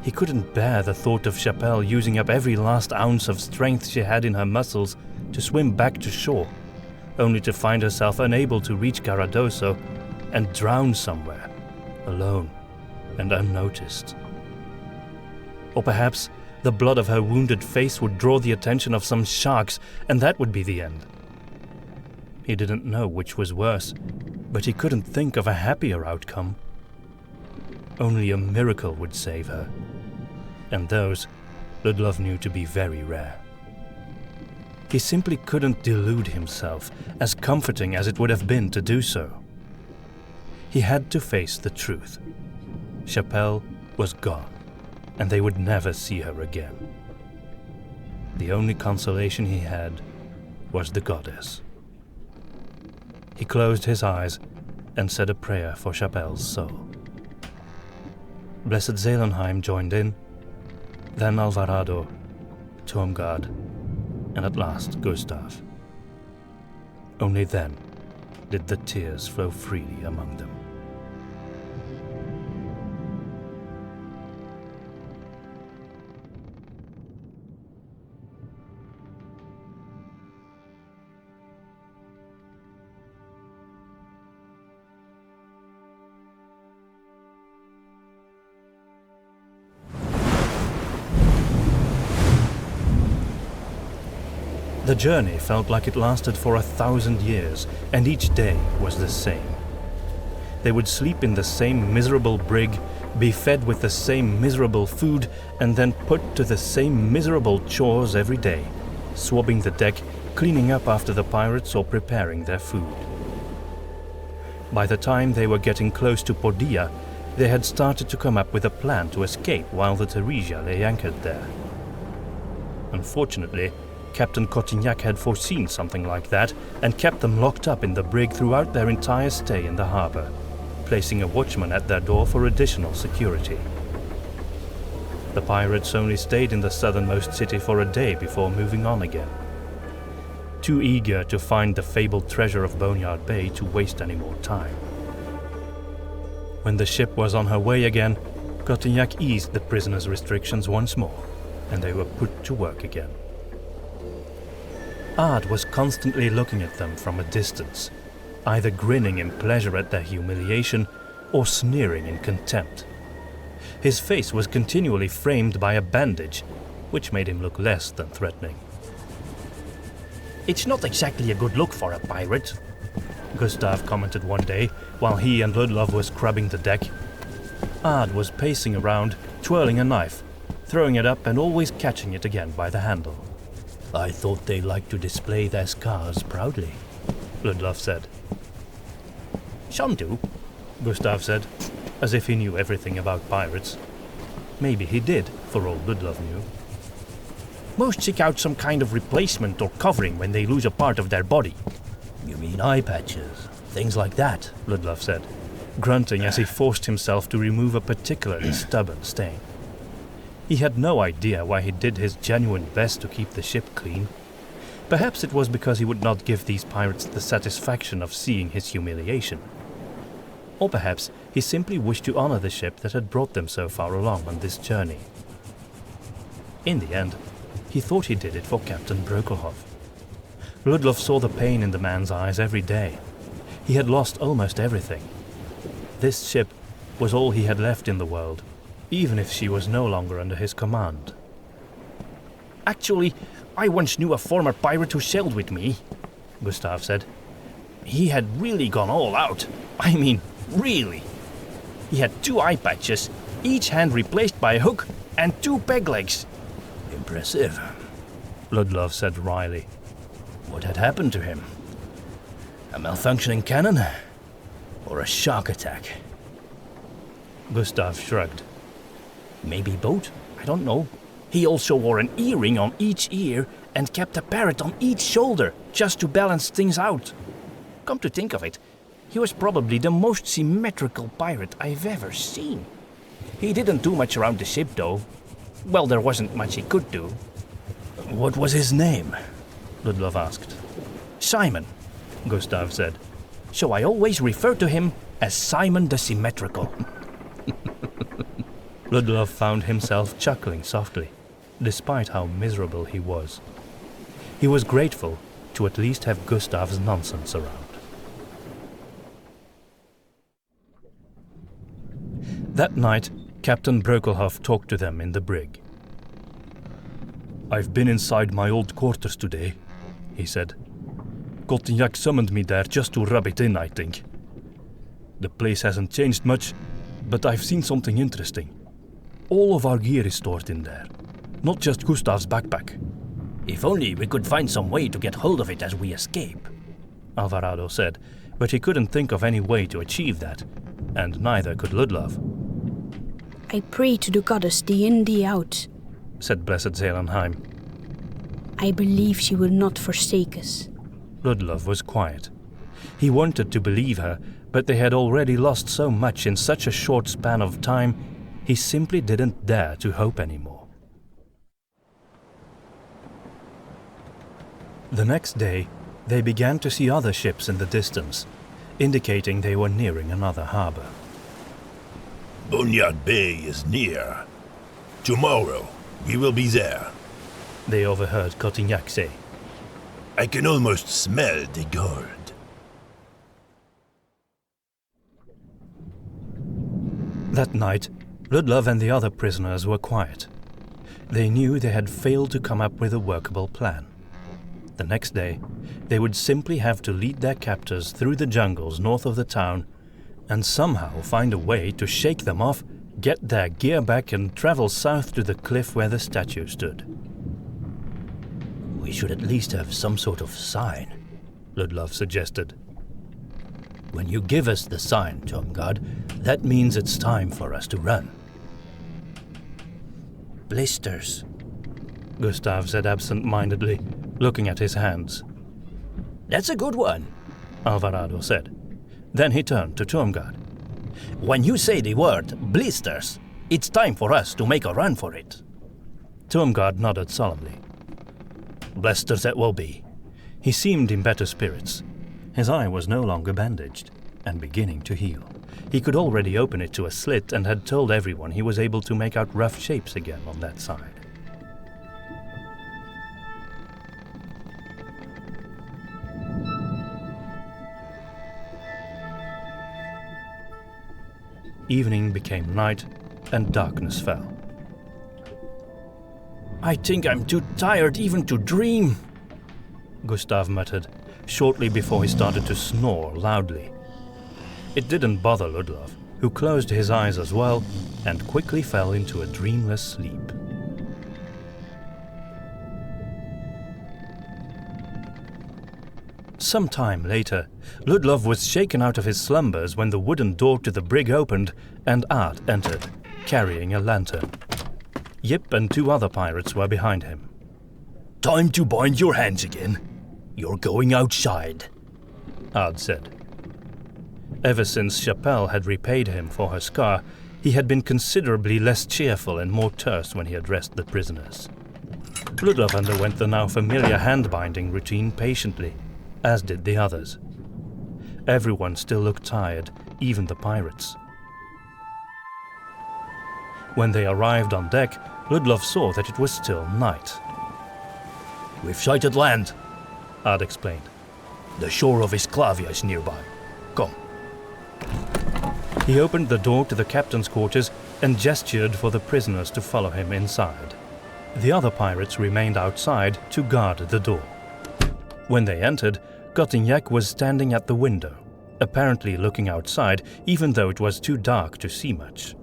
He couldn't bear the thought of Chapelle using up every last ounce of strength she had in her muscles to swim back to shore, only to find herself unable to reach Garradoso and drown somewhere, alone and unnoticed. Or perhaps the blood of her wounded face would draw the attention of some sharks, and that would be the end. He didn't know which was worse, but he couldn't think of a happier outcome. Only a miracle would save her, and those Ludlov knew to be very rare. He simply couldn't delude himself, as comforting as it would have been to do so. He had to face the truth. Chapelle was gone, and they would never see her again. The only consolation he had was the goddess. He closed his eyes and said a prayer for Chapelle's soul. Blessed Zelenheim joined in, then Alvarado, Tormgard, and at last Gustav. Only then did the tears flow freely among them. The journey felt like it lasted for 1,000 years, and each day was the same. They would sleep in the same miserable brig, be fed with the same miserable food, and then put to the same miserable chores every day, swabbing the deck, cleaning up after the pirates, or preparing their food. By the time they were getting close to Podia, they had started to come up with a plan to escape while the Theresia lay anchored there. Unfortunately, Captain Cotignac had foreseen something like that and kept them locked up in the brig throughout their entire stay in the harbor, placing a watchman at their door for additional security. The pirates only stayed in the southernmost city for a day before moving on again, too eager to find the fabled treasure of Boneyard Bay to waste any more time. When the ship was on her way again, Cotignac eased the prisoners' restrictions once more, and they were put to work again. Ard was constantly looking at them from a distance, either grinning in pleasure at their humiliation or sneering in contempt. His face was continually framed by a bandage, which made him look less than threatening. It's not exactly a good look for a pirate, Gustav commented one day while he and Ludlov were scrubbing the deck. Ard was pacing around, twirling a knife, throwing it up and always catching it again by the handle. I thought they liked to display their scars proudly, Ludlov said. Some do, Gustav said, as if he knew everything about pirates. Maybe he did, for all Ludlov knew. Most seek out some kind of replacement or covering when they lose a part of their body. You mean eye patches, things like that, Ludlov said, grunting as he forced himself to remove a particularly stubborn stain. He had no idea why he did his genuine best to keep the ship clean. Perhaps it was because he would not give these pirates the satisfaction of seeing his humiliation. Or perhaps he simply wished to honor the ship that had brought them so far along on this journey. In the end, he thought he did it for Captain Brokelhoff. Ludlov saw the pain in the man's eyes every day. He had lost almost everything. This ship was all he had left in the world, even if she was no longer under his command. Actually, I once knew a former pirate who sailed with me, Gustav said. He had really gone all out. I mean, really. He had 2 eye patches, each hand replaced by a hook, and 2 peg legs. Impressive, Ludlov said wryly. What had happened to him? A malfunctioning cannon? Or a shark attack? Gustav shrugged. Maybe both, I don't know. He also wore an earring on each ear and kept a parrot on each shoulder, just to balance things out. Come to think of it, He was probably the most symmetrical pirate I've ever seen. He didn't do much around the ship, though. Well, there wasn't much he could do. What was his name? Ludlov asked. Simon, Gustav said. So I always refer to him as Simon the Symmetrical. Ludlov found himself chuckling softly, despite how miserable he was. He was grateful to at least have Gustav's nonsense around. That night, Captain Brokelhoff talked to them in the brig. "I've been inside my old quarters today," he said. "Cotignac summoned me there just to rub it in, I think. The place hasn't changed much, but I've seen something interesting. All of our gear is stored in there, not just Gustav's backpack." "If only we could find some way to get hold of it as we escape," Alvarado said, but he couldn't think of any way to achieve that, and neither could Ludlov. I pray to the goddess day in, day out, said Blessed Zelenheim. I believe she will not forsake us. Ludlov was quiet. He wanted to believe her, but they had already lost so much in such a short span of time, he simply didn't dare to hope anymore. The next day, they began to see other ships in the distance, indicating they were nearing another harbor. Boneyard Bay is near. Tomorrow, we will be there. They overheard Cotignac say. I can almost smell the gold. That night, Ludlov and the other prisoners were quiet. They knew they had failed to come up with a workable plan. The next day, they would simply have to lead their captors through the jungles north of the town and somehow find a way to shake them off, get their gear back and travel south to the cliff where the statue stood. We should at least have some sort of sign, Ludlov suggested. When you give us the sign, Tomgard, that means it's time for us to run. Blisters, Gustav said absent-mindedly, looking at his hands. That's a good one, Alvarado said. Then he turned to Tomgard. When you say the word blisters, it's time for us to make a run for it. Tomgard nodded solemnly. Blisters it will be. He seemed in better spirits. His eye was no longer bandaged, and beginning to heal. He could already open it to a slit and had told everyone he was able to make out rough shapes again on that side. Evening became night, and darkness fell. I think I'm too tired even to dream, Gustav muttered, shortly before he started to snore loudly. It didn't bother Ludlov, who closed his eyes as well and quickly fell into a dreamless sleep. Some time later, Ludlov was shaken out of his slumbers when the wooden door to the brig opened and Ard entered, carrying a lantern. Yip and two other pirates were behind him. Time to bind your hands again. You're going outside, Ard said. Ever since Chapelle had repaid him for her scar, he had been considerably less cheerful and more terse when he addressed the prisoners. Ludlov underwent the now familiar hand-binding routine patiently, as did the others. Everyone still looked tired, even the pirates. When they arrived on deck, Ludlov saw that it was still night. We've sighted land, Ard explained. The shore of Isklavia is nearby. Come. He opened the door to the captain's quarters and gestured for the prisoners to follow him inside. The other pirates remained outside to guard the door. When they entered, Cotignac was standing at the window, apparently looking outside, even though it was too dark to see much.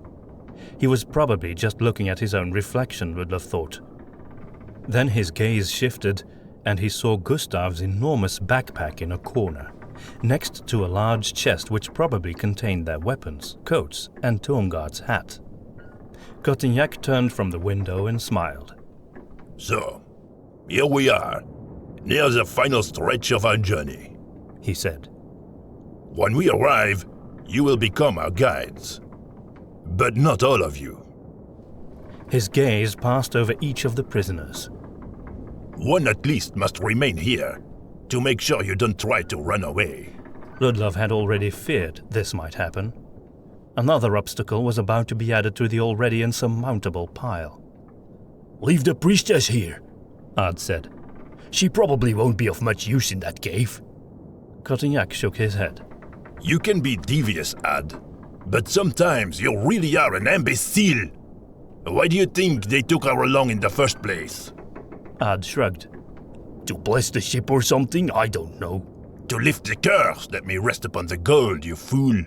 He was probably just looking at his own reflection, Ludlov thought. Then his gaze shifted, and he saw Gustav's enormous backpack in a corner, next to a large chest which probably contained their weapons, coats, and Tomgard's hat. Cotignac turned from the window and smiled. So, here we are, near the final stretch of our journey, he said. When we arrive, you will become our guides. But not all of you. His gaze passed over each of the prisoners. One at least must remain here, to make sure you don't try to run away. Ludlov had already feared this might happen. Another obstacle was about to be added to the already insurmountable pile. Leave the priestess here, Ad said. She probably won't be of much use in that cave. Cotignac shook his head. You can be devious, Ad, but sometimes you really are an imbecile. Why do you think they took her along in the first place? Ad shrugged. To bless the ship or something? I don't know. To lift the curse that may rest upon the gold, you fool.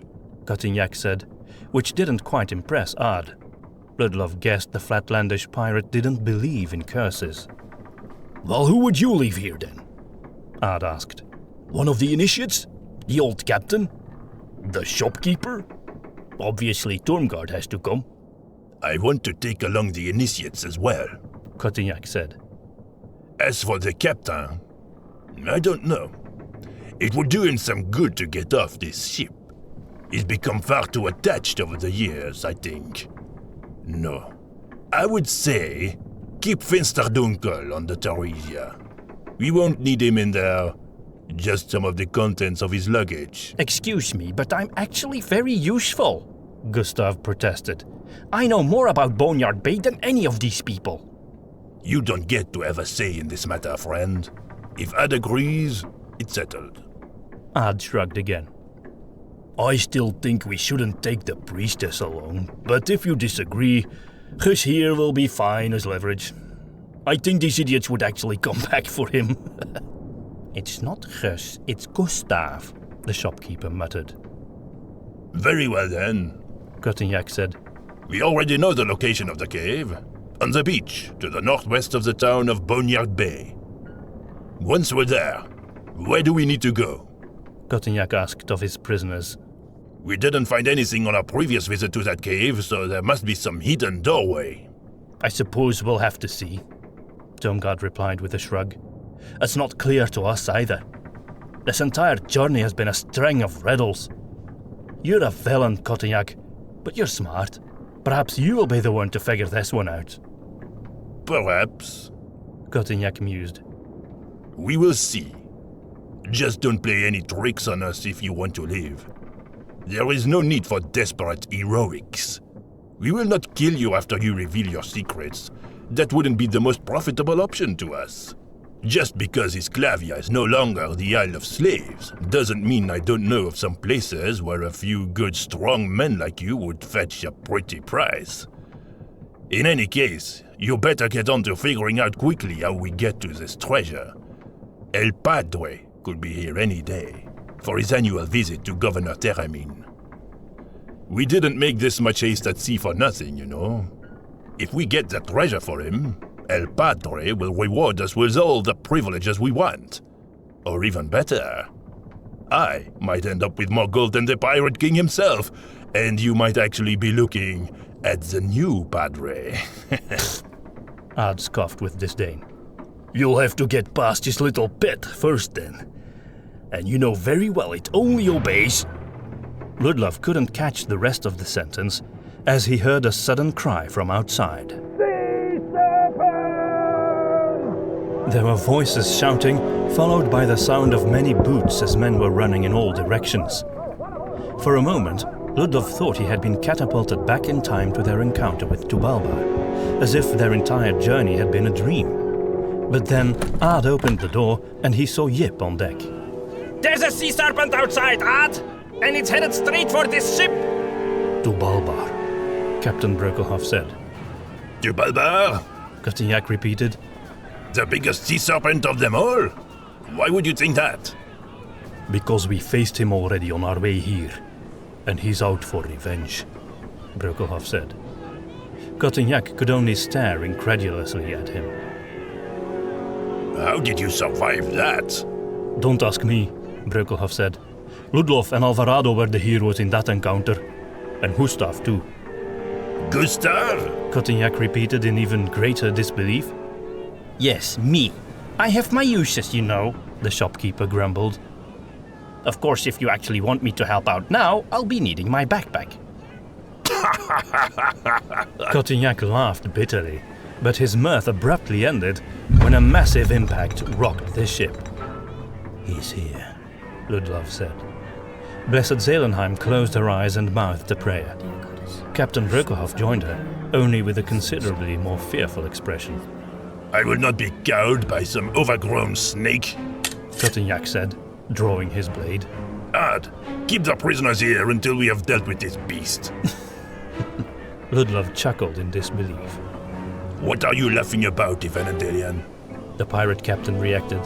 Cotignac said, which didn't quite impress Ad. Ludlov guessed the flatlandish pirate didn't believe in curses. Well, who would you leave here then? Ad asked. One of the initiates? The old captain? The shopkeeper? Obviously Tormgard has to come. I want to take along the initiates as well, Cotignac said. As for the captain, I don't know. It would do him some good to get off this ship. He's become far too attached over the years, I think. No. I would say keep Finsterdunkel on the Theresia. We won't need him in there. Just some of the contents of his luggage. Excuse me, but I'm actually very useful, Gustav protested. I know more about Boneyard Bay than any of these people. You don't get to have a say in this matter, friend. If Ad agrees, it's settled. Ad shrugged again. I still think we shouldn't take the priestess along, but if you disagree, Gus here will be fine as leverage. I think these idiots would actually come back for him. It's not Gus, it's Gustav, the shopkeeper muttered. Very well then, Cotignac said. We already know the location of the cave. On the beach, to the northwest of the town of Boneyard Bay. Once we're there, where do we need to go? Cotignac asked of his prisoners. We didn't find anything on our previous visit to that cave, so there must be some hidden doorway. I suppose we'll have to see, Tormgard replied with a shrug. It's not clear to us either. This entire journey has been a string of riddles. You're a villain, Cotignac, but you're smart. Perhaps you will be the one to figure this one out. Perhaps, Cotignac mused. We will see. Just don't play any tricks on us if you want to live. There is no need for desperate heroics. We will not kill you after you reveal your secrets. That wouldn't be the most profitable option to us. Just because Isclavia is no longer the Isle of Slaves doesn't mean I don't know of some places where a few good strong men like you would fetch a pretty price. In any case, you better get on to figuring out quickly how we get to this treasure. El Padre could be here any day for his annual visit to Governor Terramin. We didn't make this much haste at sea for nothing, you know. If we get the treasure for him, El Padre will reward us with all the privileges we want. Or even better, I might end up with more gold than the Pirate King himself, and you might actually be looking at the new Padre. Ad scoffed with disdain. You'll have to get past his little pet first then. And you know very well it only obeys. Ludlov couldn't catch the rest of the sentence as he heard a sudden cry from outside. There were voices shouting, followed by the sound of many boots as men were running in all directions. For a moment, Ludlov thought he had been catapulted back in time to their encounter with Tubalba, as if their entire journey had been a dream. But then Ad opened the door and he saw Yip on deck. There's a sea serpent outside, Ad, and it's headed straight for this ship. Tubalbar, Captain Brokelhoff said. Tubalbar? Cotignac repeated. The biggest sea serpent of them all? Why would you think that? Because we faced him already on our way here, and he's out for revenge, Brokelhoff said. Cotignac could only stare incredulously at him. How did you survive that? Don't ask me, Brokelhoff said. Ludlov and Alvarado were the heroes in that encounter, and Gustav too. Gustav? Cotignac repeated in even greater disbelief. Yes, me. I have my uses, you know, the shopkeeper grumbled. Of course, if you actually want me to help out now, I'll be needing my backpack. Cotignac laughed bitterly, but his mirth abruptly ended when a massive impact rocked the ship. He's here, Ludlov said. Blessed Zelenheim closed her eyes and mouthed a prayer. Captain Broekhoff joined her, only with a considerably more fearful expression. I will not be cowed by some overgrown snake. Cotignac said, drawing his blade. Ad, keep the prisoners here until we have dealt with this beast. Ludlov chuckled in disbelief. What are you laughing about, Evanendelian? The pirate captain reacted.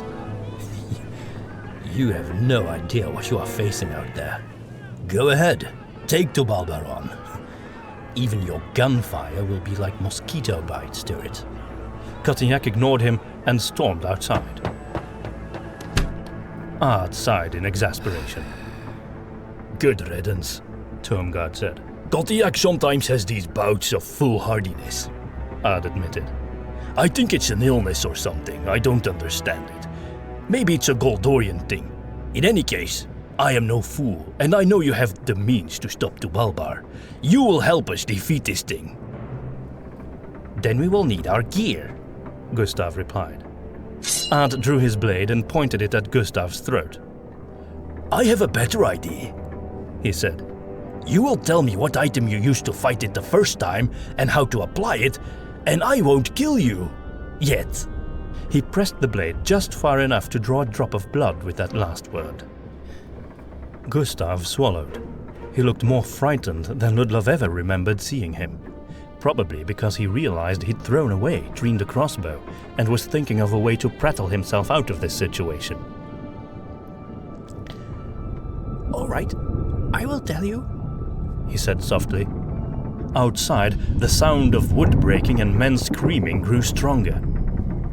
You have no idea what you are facing out there. Go ahead, take Tubalbar on. Even your gunfire will be like mosquito bites to it. Cotignac ignored him and stormed outside. Ard sighed in exasperation. Good riddance, Tomgard said. Cotignac sometimes has these bouts of foolhardiness, Ard admitted. I think it's an illness or something, I don't understand it. Maybe it's a Goldorian thing. In any case, I am no fool, and I know you have the means to stop Tubalbar. You will help us defeat this thing. Then we will need our gear, Gustav replied. Ard drew his blade and pointed it at Gustav's throat. I have a better idea, he said. You will tell me what item you used to fight it the first time and how to apply it, and I won't kill you. Yet. He pressed the blade just far enough to draw a drop of blood with that last word. Gustav swallowed. He looked more frightened than Ludlov ever remembered seeing him. Probably because he realized he'd thrown away Trine the crossbow and was thinking of a way to prattle himself out of this situation. All right, I will tell you, he said softly. Outside, the sound of wood breaking and men screaming grew stronger.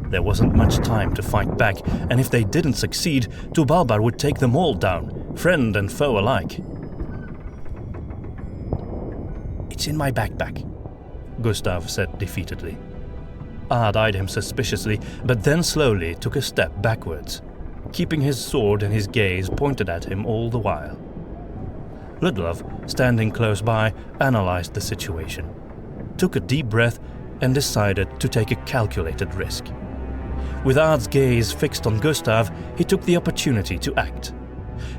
There wasn't much time to fight back, and if they didn't succeed, Tubalbar would take them all down, friend and foe alike. It's in my backpack, Gustav said defeatedly. Ard eyed him suspiciously, but then slowly took a step backwards, keeping his sword and his gaze pointed at him all the while. Ludlov, standing close by, analyzed the situation, took a deep breath, and decided to take a calculated risk. With Ard's gaze fixed on Gustav, he took the opportunity to act.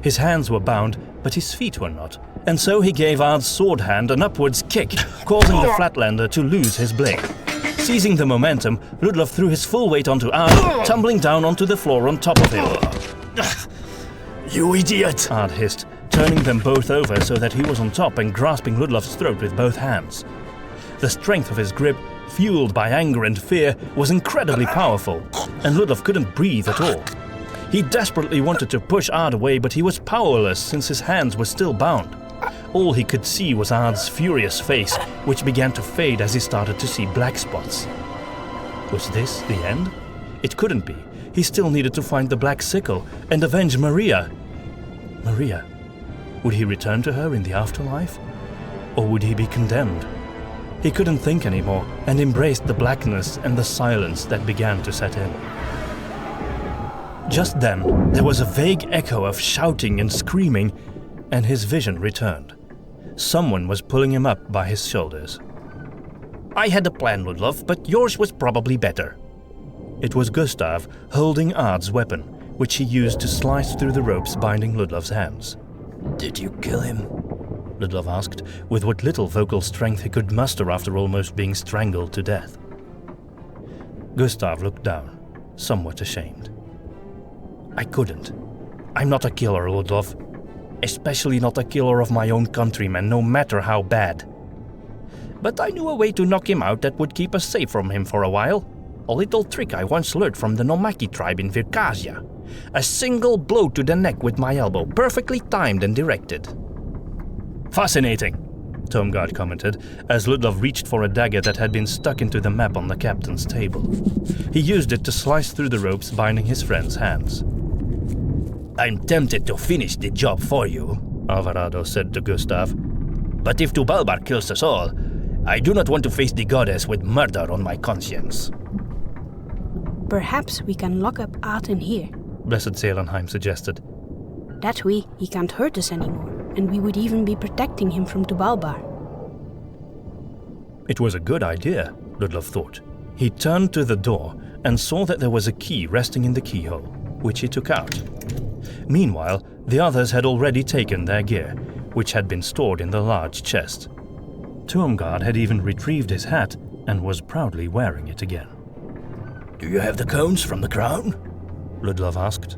His hands were bound, but his feet were not, and so he gave Ard's sword hand an upwards kick, causing the Flatlander to lose his blade. Seizing the momentum, Ludlov threw his full weight onto Ard, tumbling down onto the floor on top of him. You idiot! Ard hissed, turning them both over so that he was on top and grasping Ludlov's throat with both hands. The strength of his grip, fueled by anger and fear, was incredibly powerful, and Ludlov couldn't breathe at all. He desperately wanted to push Ard away, but he was powerless since his hands were still bound. All he could see was Ard's furious face, which began to fade as he started to see black spots. Was this the end? It couldn't be. He still needed to find the Black Sickle and avenge Maria. Maria. Would he return to her in the afterlife? Or would he be condemned? He couldn't think anymore and embraced the blackness and the silence that began to set in. Just then, there was a vague echo of shouting and screaming, and his vision returned. Someone was pulling him up by his shoulders. I had a plan, Ludlov, but yours was probably better. It was Gustav holding Ard's weapon, which he used to slice through the ropes binding Ludlov's hands. Did you kill him? Ludlov asked, with what little vocal strength he could muster after almost being strangled to death. Gustav looked down, somewhat ashamed. I couldn't. I'm not a killer, Ludlov. Especially not a killer of my own countrymen, no matter how bad. But I knew a way to knock him out that would keep us safe from him for a while. A little trick I once learned from the Nomaki tribe in Virkasia. A single blow to the neck with my elbow, perfectly timed and directed. Fascinating, Tomgard commented, as Ludlov reached for a dagger that had been stuck into the map on the captain's table. He used it to slice through the ropes binding his friend's hands. I'm tempted to finish the job for you, Alvarado said to Gustav. But if Tubalbar kills us all, I do not want to face the goddess with murder on my conscience. Perhaps we can lock up Ard in here. Blessed Zelenheim suggested. That way he can't hurt us anymore, and we would even be protecting him from Tubalbar. It was a good idea, Ludlov thought. He turned to the door and saw that there was a key resting in the keyhole, which he took out. Meanwhile, the others had already taken their gear, which had been stored in the large chest. Tuamgard had even retrieved his hat and was proudly wearing it again. Do you have the cones from the crown? Ludlov asked.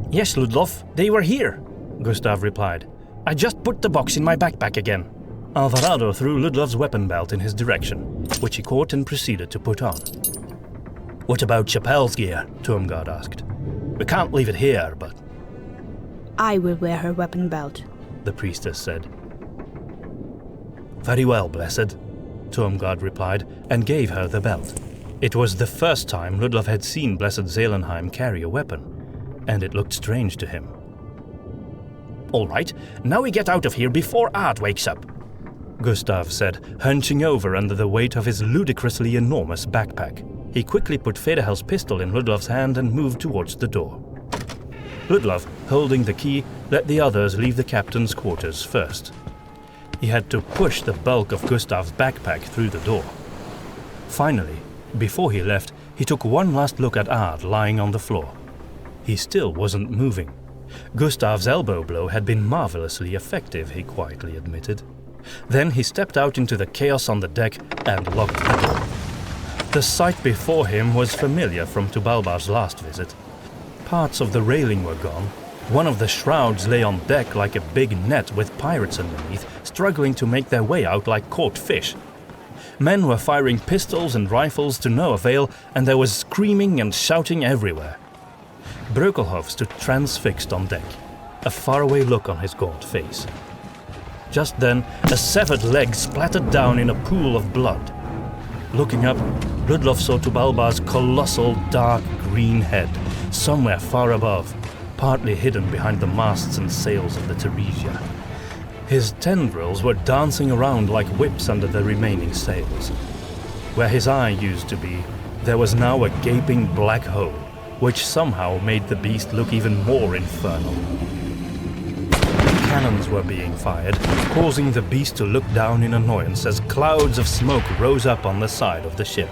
Yes, Ludlov, they were here, Gustav replied. I just put the box in my backpack again. Alvarado threw Ludlov's weapon belt in his direction, which he caught and proceeded to put on. What about Chappelle's gear? Tuamgard asked. We can't leave it here, but... I will wear her weapon belt, the priestess said. Very well, Blessed, Tuamgard replied, and gave her the belt. It was the first time Ludlov had seen Blessed Zelenheim carry a weapon, and it looked strange to him. All right, now we get out of here before Art wakes up, Gustav said, hunching over under the weight of his ludicrously enormous backpack. He quickly put Federhel's pistol in Ludlov's hand and moved towards the door. Ludlov, holding the key, let the others leave the captain's quarters first. He had to push the bulk of Gustav's backpack through the door. Finally, before he left, he took one last look at Ard lying on the floor. He still wasn't moving. Gustav's elbow blow had been marvelously effective, he quietly admitted. Then he stepped out into the chaos on the deck and locked the door. The sight before him was familiar from Tubalbar's last visit. Parts of the railing were gone. One of the shrouds lay on deck like a big net with pirates underneath, struggling to make their way out like caught fish. Men were firing pistols and rifles to no avail, and there was screaming and shouting everywhere. Brökelhoff stood transfixed on deck, a faraway look on his gaunt face. Just then, a severed leg splattered down in a pool of blood. Looking up, Ludlov saw Tubalbar's colossal dark green head, somewhere far above, partly hidden behind the masts and sails of the Theresia. His tendrils were dancing around like whips under the remaining sails. Where his eye used to be, there was now a gaping black hole, which somehow made the beast look even more infernal. Cannons were being fired, causing the beast to look down in annoyance as clouds of smoke rose up on the side of the ship.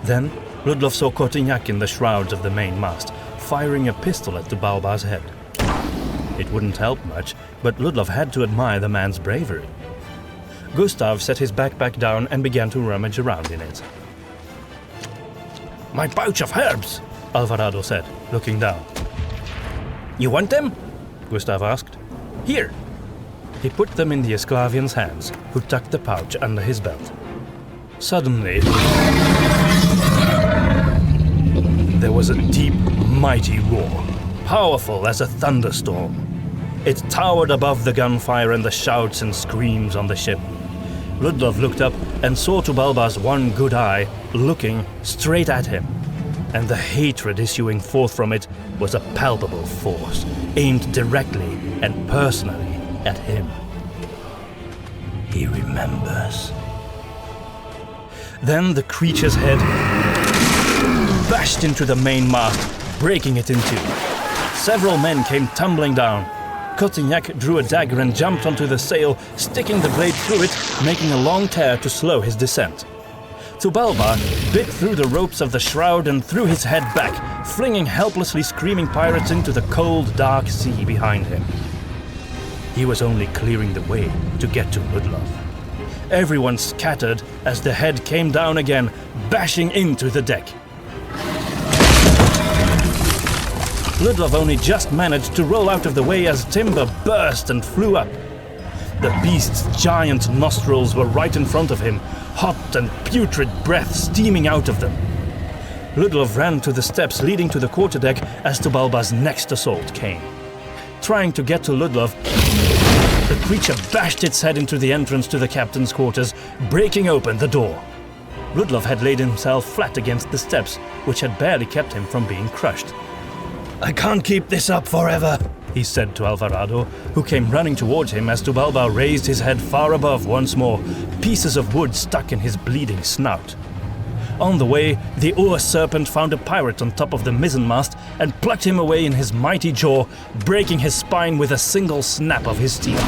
Then, Ludlov saw Cotignac in the shrouds of the main mast, firing a pistol at Tubalbar's head. It wouldn't help much, but Ludlov had to admire the man's bravery. Gustav set his backpack down and began to rummage around in it. My pouch of herbs, Alvarado said, looking down. You want them? Gustav asked. Here. He put them in the Esclavian's hands, who tucked the pouch under his belt. Suddenly, there was a deep, mighty roar, powerful as a thunderstorm. It towered above the gunfire and the shouts and screams on the ship. Ludlov looked up and saw Tubalbar's one good eye looking straight at him, and the hatred issuing forth from it was a palpable force, aimed directly and personally at him. He remembers. Then the creature's head bashed into the main mast, breaking it in two. Several men came tumbling down. Cotignac drew a dagger and jumped onto the sail, sticking the blade through it, making a long tear to slow his descent. Tubalbar bit through the ropes of the shroud and threw his head back, flinging helplessly screaming pirates into the cold, dark sea behind him. He was only clearing the way to get to Ludlov. Everyone scattered as the head came down again, bashing into the deck. Ludlov only just managed to roll out of the way as timber burst and flew up. The beast's giant nostrils were right in front of him, hot and putrid breath steaming out of them. Ludlov ran to the steps leading to the quarterdeck as Tubalbar's next assault came. Trying to get to Ludlov, the creature bashed its head into the entrance to the captain's quarters, breaking open the door. Ludlov had laid himself flat against the steps, which had barely kept him from being crushed. I can't keep this up forever, he said to Alvarado, who came running towards him as Tubalbar raised his head far above once more, pieces of wood stuck in his bleeding snout. On the way, the Ur serpent found a pirate on top of the mizzenmast and plucked him away in his mighty jaw, breaking his spine with a single snap of his teeth.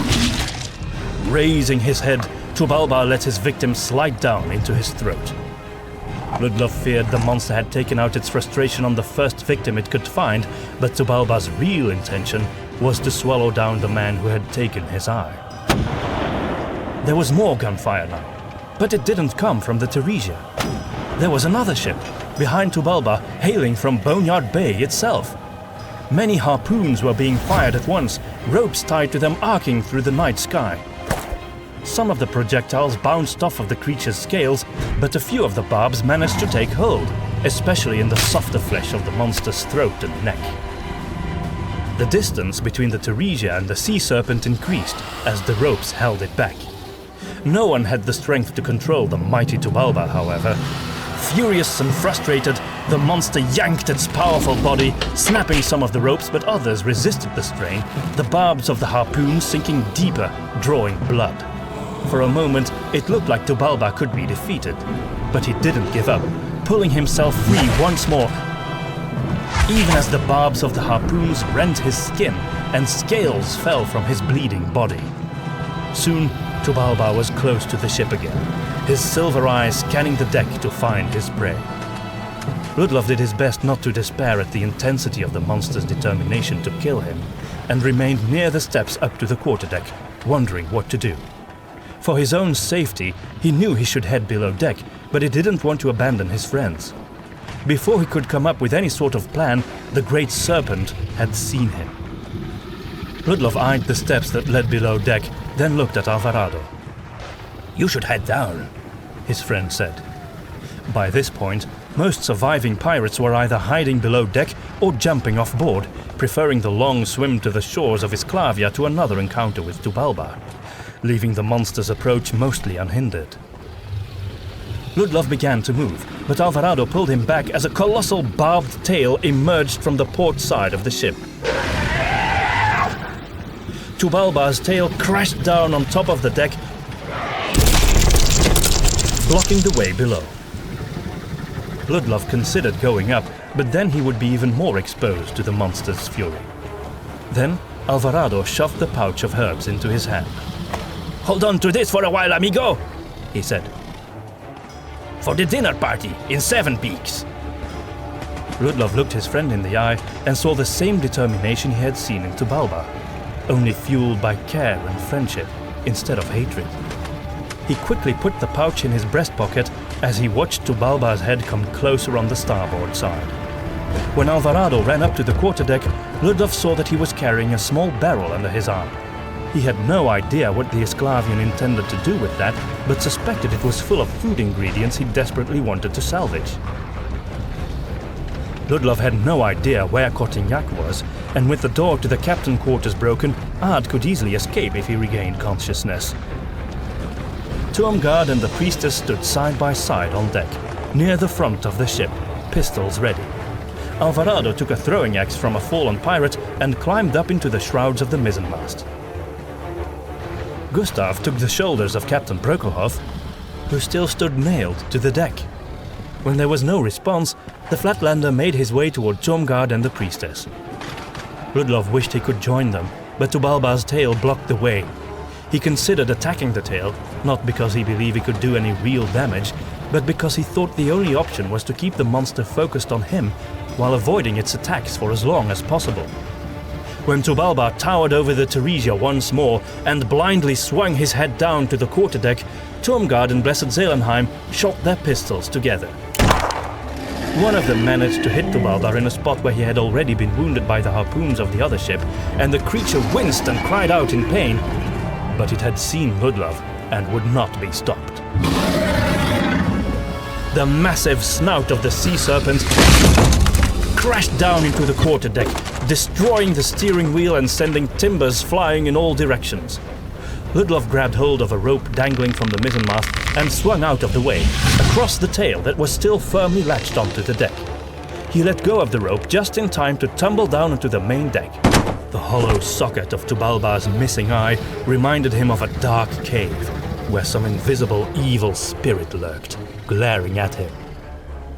Raising his head, Tubalba let his victim slide down into his throat. Ludlov feared the monster had taken out its frustration on the first victim it could find, but Tubalba's real intention was to swallow down the man who had taken his eye. There was more gunfire now, but it didn't come from the Theresia. There was another ship, behind Tubalba, hailing from Boneyard Bay itself. Many harpoons were being fired at once, ropes tied to them arcing through the night sky. Some of the projectiles bounced off of the creature's scales, but a few of the barbs managed to take hold, especially in the softer flesh of the monster's throat and neck. The distance between the Theresia and the sea serpent increased as the ropes held it back. No one had the strength to control the mighty Tubalba, however. Furious and frustrated, the monster yanked its powerful body, snapping some of the ropes, but others resisted the strain, the barbs of the harpoon sinking deeper, drawing blood. For a moment, it looked like Tubalba could be defeated, but he didn't give up, pulling himself free once more, even as the barbs of the harpoons rent his skin and scales fell from his bleeding body. Soon, Tubalba was close to the ship again, his silver eyes scanning the deck to find his prey. Ludlov did his best not to despair at the intensity of the monster's determination to kill him, and remained near the steps up to the quarterdeck, wondering what to do. For his own safety, he knew he should head below deck, but he didn't want to abandon his friends. Before he could come up with any sort of plan, the great serpent had seen him. Ludlov eyed the steps that led below deck, then looked at Alvarado. "You should head down," his friend said. By this point, most surviving pirates were either hiding below deck or jumping off board, preferring the long swim to the shores of Isclavia to another encounter with Tubalba, leaving the monster's approach mostly unhindered. Ludlov began to move, but Alvarado pulled him back as a colossal barbed tail emerged from the port side of the ship. Tubalba's tail crashed down on top of the deck, blocking the way below. Ludlov considered going up, but then he would be even more exposed to the monster's fury. Then Alvarado shoved the pouch of herbs into his hand. "Hold on to this for a while, amigo," he said. "For the dinner party in Seven Peaks." Ludlov looked his friend in the eye and saw the same determination he had seen in Tubalba, only fueled by care and friendship instead of hatred. He quickly put the pouch in his breast pocket as he watched Tubalba's head come closer on the starboard side. When Alvarado ran up to the quarterdeck, Ludlov saw that he was carrying a small barrel under his arm. He had no idea what the Isclavian intended to do with that, but suspected it was full of food ingredients he desperately wanted to salvage. Ludlov had no idea where Cotignac was, and with the door to the captain quarters broken, Ard could easily escape if he regained consciousness. Tuomgard and the priestess stood side by side on deck, near the front of the ship, pistols ready. Alvarado took a throwing axe from a fallen pirate and climbed up into the shrouds of the mizzenmast. Gustav took the shoulders of Captain Prokofov, who still stood nailed to the deck. When there was no response, the Flatlander made his way toward Tuomgard and the priestess. Ludlov wished he could join them, but Tubalba's tail blocked the way. He considered attacking the tail, not because he believed he could do any real damage, but because he thought the only option was to keep the monster focused on him while avoiding its attacks for as long as possible. When Tubalba towered over the Theresia once more and blindly swung his head down to the quarterdeck, Tuomgard and Blessed Zelenheim shot their pistols together. One of them managed to hit Tubalba in a spot where he had already been wounded by the harpoons of the other ship, and the creature winced and cried out in pain, but it had seen Ludlov and would not be stopped. The massive snout of the sea serpent crashed down into the quarterdeck, destroying the steering wheel and sending timbers flying in all directions. Ludlov grabbed hold of a rope dangling from the mizzenmast and swung out of the way, across the tail that was still firmly latched onto the deck. He let go of the rope just in time to tumble down onto the main deck. The hollow socket of Tubalba's missing eye reminded him of a dark cave, where some invisible evil spirit lurked, glaring at him.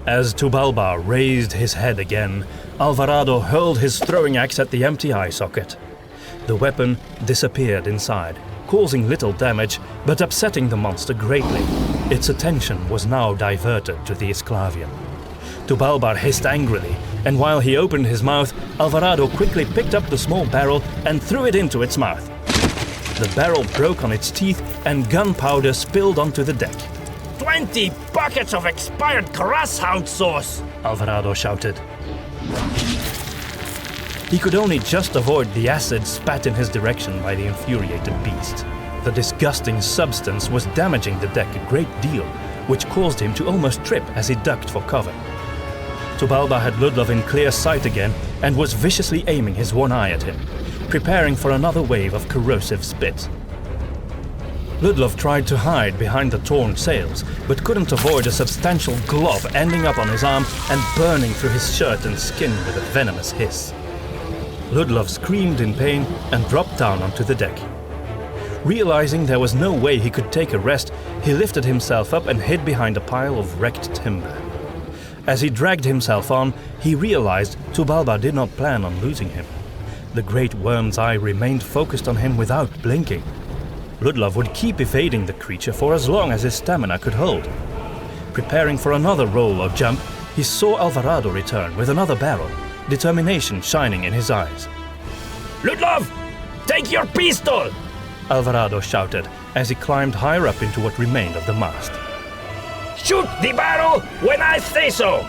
As Tubalba raised his head again, Alvarado hurled his throwing axe at the empty eye socket. The weapon disappeared inside, causing little damage, but upsetting the monster greatly. Its attention was now diverted to the Esclavian. Tubalba hissed angrily, and while he opened his mouth, Alvarado quickly picked up the small barrel and threw it into its mouth. The barrel broke on its teeth, and gunpowder spilled onto the deck. 20 buckets of expired grasshound sauce! Alvarado shouted. He could only just avoid the acid spat in his direction by the infuriated beast. The disgusting substance was damaging the deck a great deal, which caused him to almost trip as he ducked for cover. Tubalba had Ludlov in clear sight again and was viciously aiming his one eye at him, preparing for another wave of corrosive spit. Ludlov tried to hide behind the torn sails, but couldn't avoid a substantial glob ending up on his arm and burning through his shirt and skin with a venomous hiss. Ludlov screamed in pain and dropped down onto the deck. Realizing there was no way he could take a rest, he lifted himself up and hid behind a pile of wrecked timber. As he dragged himself on, he realized Tubalba did not plan on losing him. The great worm's eye remained focused on him without blinking. Ludlov would keep evading the creature for as long as his stamina could hold. Preparing for another roll or jump, he saw Alvarado return with another barrel, determination shining in his eyes. Ludlov, take your pistol! Alvarado shouted as he climbed higher up into what remained of the mast. Shoot the barrel when I say so!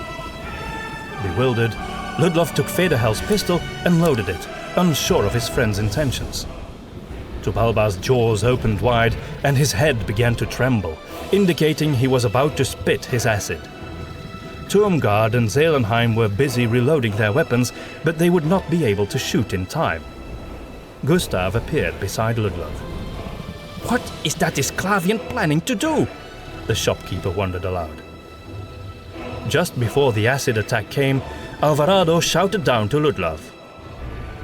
Bewildered, Ludlov took Federhel's pistol and loaded it, unsure of his friend's intentions. Tubalba's jaws opened wide and his head began to tremble, indicating he was about to spit his acid. Turmgard and Zelenheim were busy reloading their weapons, but they would not be able to shoot in time. Gustav appeared beside Ludlov. What is that Esclavian planning to do? The shopkeeper wondered aloud. Just before the acid attack came, Alvarado shouted down to Ludlov.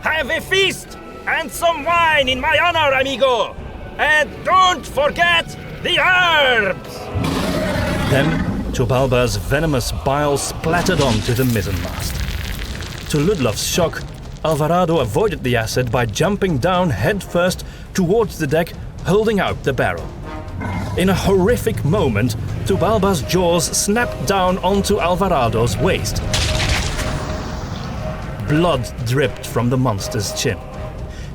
Have a feast and some wine in my honor, amigo! And don't forget the herbs! Then Tubalba's venomous bile splattered onto the mizzenmast. To Ludlov's shock, Alvarado avoided the acid by jumping down headfirst towards the deck, holding out the barrel. In a horrific moment, Tubalba's jaws snapped down onto Alvarado's waist. Blood dripped from the monster's chin.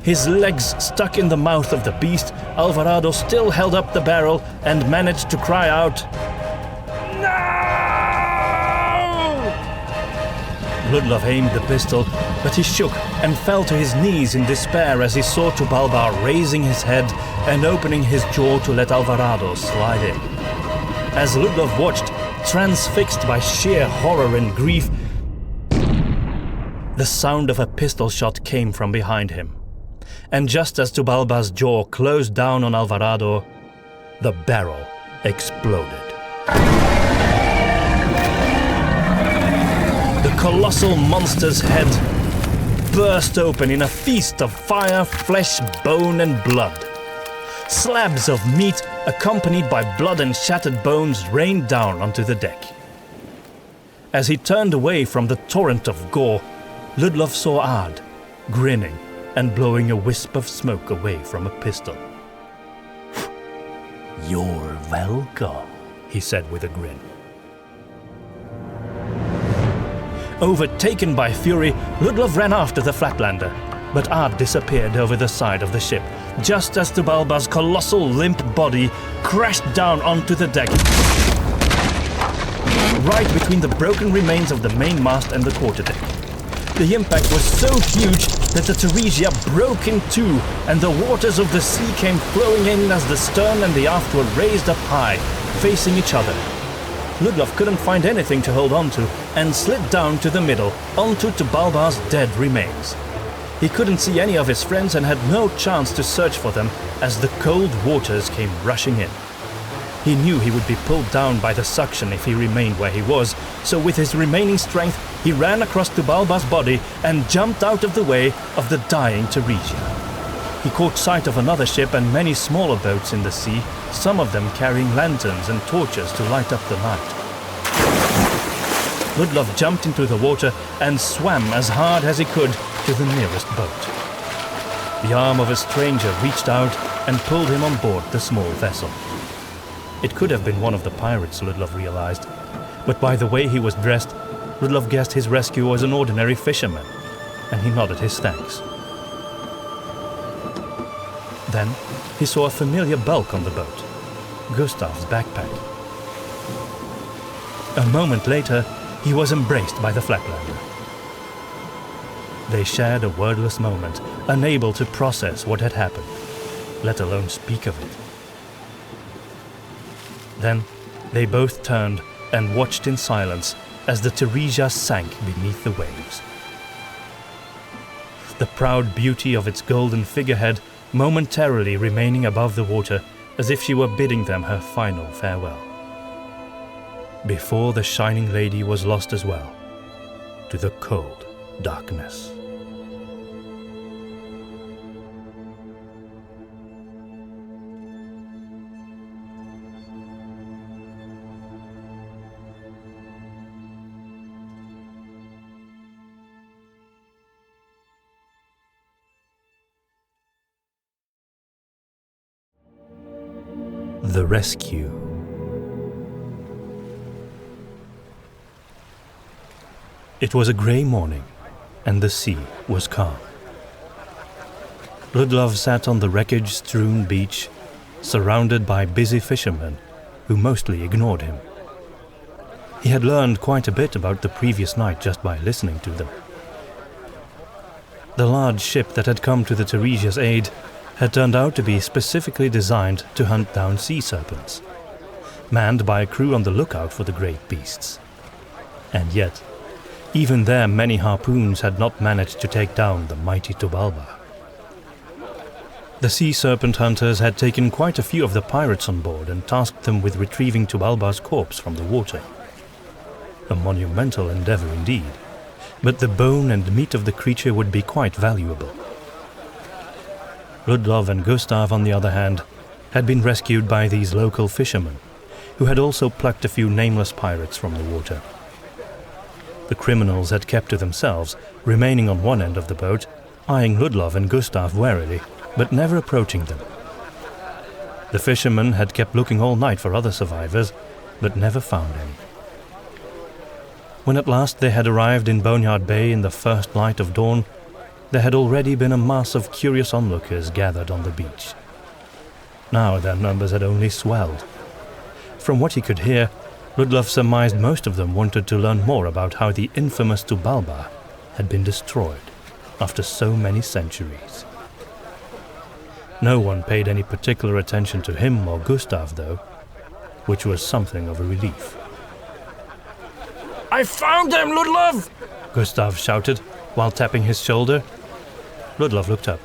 His legs stuck in the mouth of the beast, Alvarado still held up the barrel and managed to cry out, Ludlov aimed the pistol, but he shook and fell to his knees in despair as he saw Tubalba raising his head and opening his jaw to let Alvarado slide in. As Ludlov watched, transfixed by sheer horror and grief, the sound of a pistol shot came from behind him. And just as Tubalba's jaw closed down on Alvarado, the barrel exploded. The colossal monster's head burst open in a feast of fire, flesh, bone, and blood. Slabs of meat, accompanied by blood and shattered bones, rained down onto the deck. As he turned away from the torrent of gore, Ludlov saw Ard, grinning and blowing a wisp of smoke away from a pistol. You're welcome, he said with a grin. Overtaken by fury, Ludlov ran after the Flatlander, but Ard disappeared over the side of the ship, just as Tubalba's colossal limp body crashed down onto the deck, right between the broken remains of the main mast and the quarterdeck. The impact was so huge that the Theresia broke in two, and the waters of the sea came flowing in as the stern and the aft were raised up high, facing each other. Ludlov couldn't find anything to hold on to and slid down to the middle, onto Tubalba's dead remains. He couldn't see any of his friends and had no chance to search for them as the cold waters came rushing in. He knew he would be pulled down by the suction if he remained where he was, so with his remaining strength, he ran across Tubalba's body and jumped out of the way of the dying Theresia. He caught sight of another ship and many smaller boats in the sea, some of them carrying lanterns and torches to light up the night. Ludlov jumped into the water and swam as hard as he could to the nearest boat. The arm of a stranger reached out and pulled him on board the small vessel. It could have been one of the pirates, Ludlov realized, but by the way he was dressed, Ludlov guessed his rescue was an ordinary fisherman, and he nodded his thanks. Then he saw a familiar bulk on the boat, Gustav's backpack. A moment later, he was embraced by the Flatlander. They shared a wordless moment, unable to process what had happened, let alone speak of it. Then they both turned and watched in silence as the Theresia sank beneath the waves. The proud beauty of its golden figurehead momentarily remaining above the water as if she were bidding them her final farewell. Before the shining lady was lost as well, to the cold darkness. The Rescue. It was a grey morning, and the sea was calm. Ludlov sat on the wreckage-strewn beach, surrounded by busy fishermen who mostly ignored him. He had learned quite a bit about the previous night just by listening to them. The large ship that had come to the Theresia's aid had turned out to be specifically designed to hunt down sea serpents, manned by a crew on the lookout for the great beasts. And yet, even their many harpoons had not managed to take down the mighty Tubalba. The sea serpent hunters had taken quite a few of the pirates on board and tasked them with retrieving Tubalba's corpse from the water. A monumental endeavor indeed, but the bone and meat of the creature would be quite valuable. Ludlov and Gustav, on the other hand, had been rescued by these local fishermen, who had also plucked a few nameless pirates from the water. The criminals had kept to themselves, remaining on one end of the boat, eyeing Ludlov and Gustav warily, but never approaching them. The fishermen had kept looking all night for other survivors, but never found any. When at last they had arrived in Boneyard Bay in the first light of dawn, there had already been a mass of curious onlookers gathered on the beach. Now their numbers had only swelled. From what he could hear, Ludlov surmised most of them wanted to learn more about how the infamous Tubalba had been destroyed after so many centuries. No one paid any particular attention to him or Gustav, though, which was something of a relief. I found them, Ludlov! Gustav shouted while tapping his shoulder. Ludlov looked up.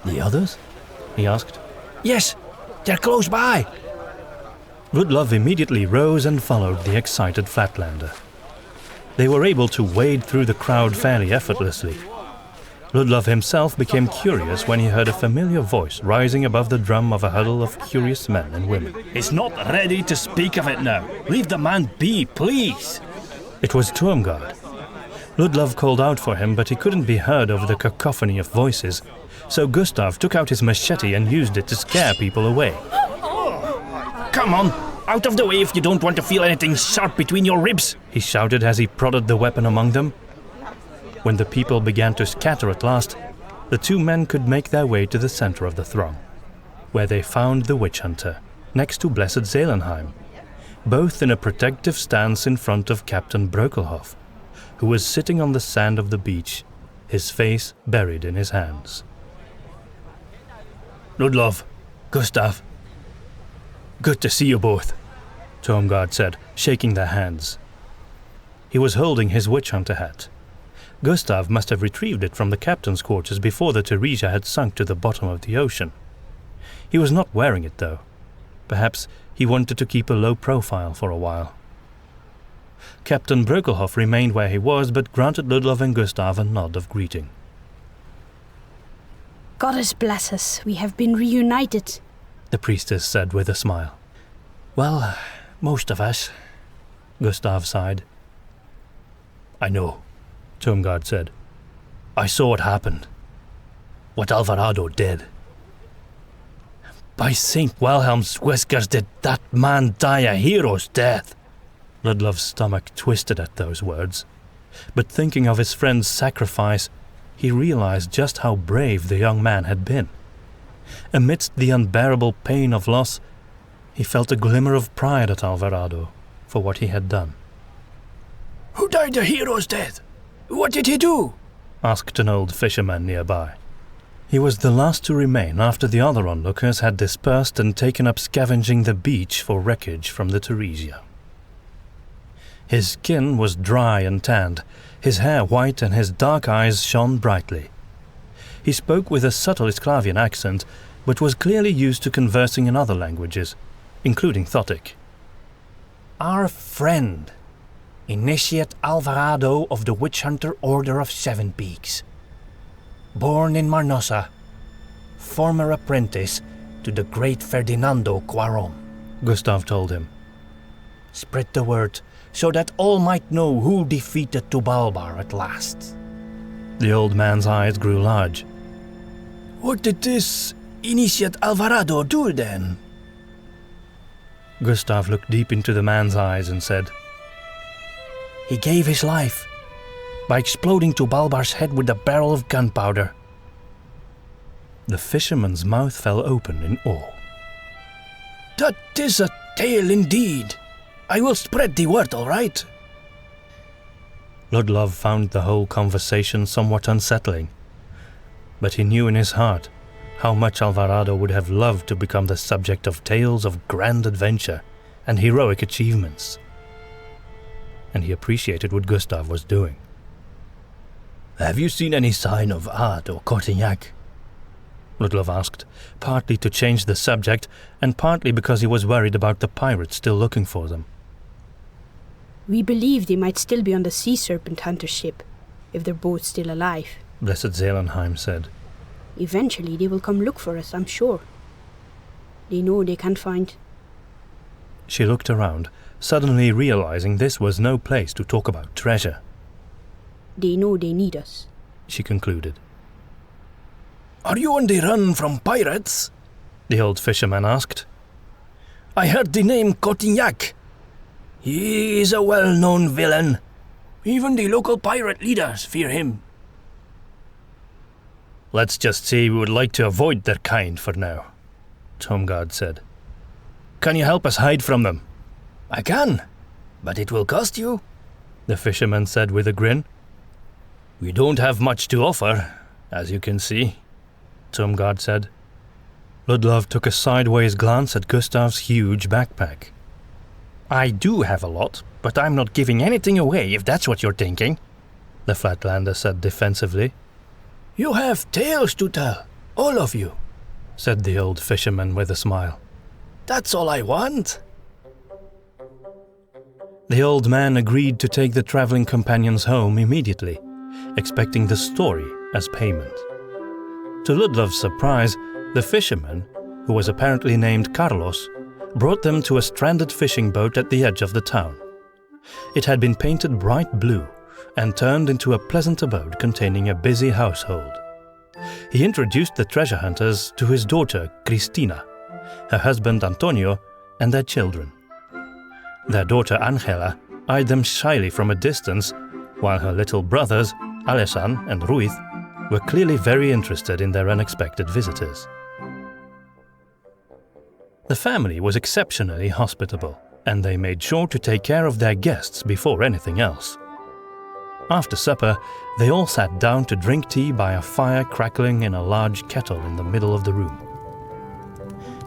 "The others?" he asked. Yes, they're close by. Ludlov immediately rose and followed the excited Flatlander. They were able to wade through the crowd fairly effortlessly. Ludlov himself became curious when he heard a familiar voice rising above the drum of a huddle of curious men and women. He's not ready to speak of it now. Leave the man be, please. It was Tormgard. Ludlov called out for him, but he couldn't be heard over the cacophony of voices, so Gustav took out his machete and used it to scare people away. Come on, out of the way if you don't want to feel anything sharp between your ribs, he shouted as he prodded the weapon among them. When the people began to scatter at last, the two men could make their way to the center of the throng, where they found the witch hunter, next to Blessed Zelenheim, both in a protective stance in front of Captain Brökelhoff, who was sitting on the sand of the beach, his face buried in his hands. Ludlov, Gustav, good to see you both, Tormgard said, shaking their hands. He was holding his witch hunter hat. Gustav must have retrieved it from the captain's quarters before the Theresia had sunk to the bottom of the ocean. He was not wearing it, though. Perhaps he wanted to keep a low profile for a while. Captain Brökelhoff remained where he was, but granted Ludlov and Gustav a nod of greeting. Goddess bless us, we have been reunited, the priestess said with a smile. Well, most of us, Gustav sighed. I know, Tomgard said. I saw what happened. What Alvarado did. By St. Wilhelm's whiskers, did that man die a hero's death? Ludlov's stomach twisted at those words, but thinking of his friend's sacrifice, he realized just how brave the young man had been. Amidst the unbearable pain of loss, he felt a glimmer of pride at Alvarado for what he had done. Who died a hero's death? What did he do? Asked an old fisherman nearby. He was the last to remain after the other onlookers had dispersed and taken up scavenging the beach for wreckage from the Theresia. His skin was dry and tanned, his hair white and his dark eyes shone brightly. He spoke with a subtle Isklavian accent, but was clearly used to conversing in other languages, including Thottic. Our friend, Initiate Alvarado of the Witch Hunter Order of Seven Peaks. Born in Marnosa, former apprentice to the great Ferdinando Quarom, Gustav told him. Spread the word so that all might know who defeated Tubalbar at last. The old man's eyes grew large. What did this Initiate Alvarado do then? Gustav looked deep into the man's eyes and said, He gave his life by exploding Tubalbar's head with a barrel of gunpowder. The fisherman's mouth fell open in awe. That is a tale indeed. I will spread the word, all right? Ludlov found the whole conversation somewhat unsettling, but he knew in his heart how much Alvarado would have loved to become the subject of tales of grand adventure and heroic achievements. And he appreciated what Gustav was doing. Have you seen any sign of Art or Cortignac? Ludlov asked, partly to change the subject and partly because he was worried about the pirates still looking for them. We believe they might still be on the sea serpent hunter ship, if they're both still alive. Blessed Zelenheim said. Eventually they will come look for us, I'm sure. They know they can't find... She looked around, suddenly realizing this was no place to talk about treasure. They know they need us, she concluded. Are you on the run from pirates? The old fisherman asked. I heard the name Cortignac. He is a well-known villain. Even the local pirate leaders fear him. Let's just say we would like to avoid their kind for now, Tomgard said. Can you help us hide from them? I can, but it will cost you, the fisherman said with a grin. We don't have much to offer, as you can see, Tomgard said. Ludlov took a sideways glance at Gustav's huge backpack. I do have a lot, but I'm not giving anything away if that's what you're thinking, the Flatlander said defensively. You have tales to tell, all of you, said the old fisherman with a smile. That's all I want. The old man agreed to take the traveling companions home immediately, expecting the story as payment. To Ludlov's surprise, the fisherman, who was apparently named Carlos, brought them to a stranded fishing boat at the edge of the town. It had been painted bright blue and turned into a pleasant abode containing a busy household. He introduced the treasure hunters to his daughter, Cristina, her husband, Antonio, and their children. Their daughter, Angela, eyed them shyly from a distance, while her little brothers, Alesan and Ruiz, were clearly very interested in their unexpected visitors. The family was exceptionally hospitable, and they made sure to take care of their guests before anything else. After supper, they all sat down to drink tea by a fire crackling in a large kettle in the middle of the room.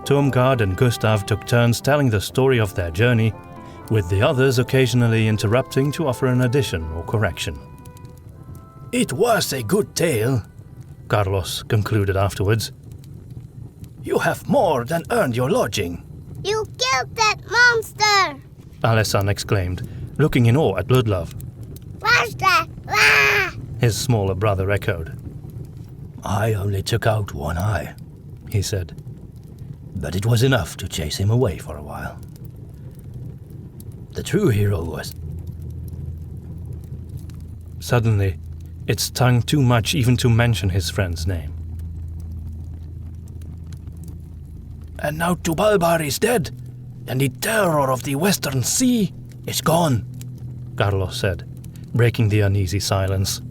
Tomgard and Gustav took turns telling the story of their journey, with the others occasionally interrupting to offer an addition or correction. It was a good tale, Carlos concluded afterwards. You have more than earned your lodging. You killed that monster! Alesan exclaimed, looking in awe at Ludlov. What's that? Ah! His smaller brother echoed. I only took out one eye, he said, but it was enough to chase him away for a while. The true hero was... Suddenly, it stung too much even to mention his friend's name. And now Tubalbar is dead, and the terror of the Western Sea is gone, Carlos said, breaking the uneasy silence.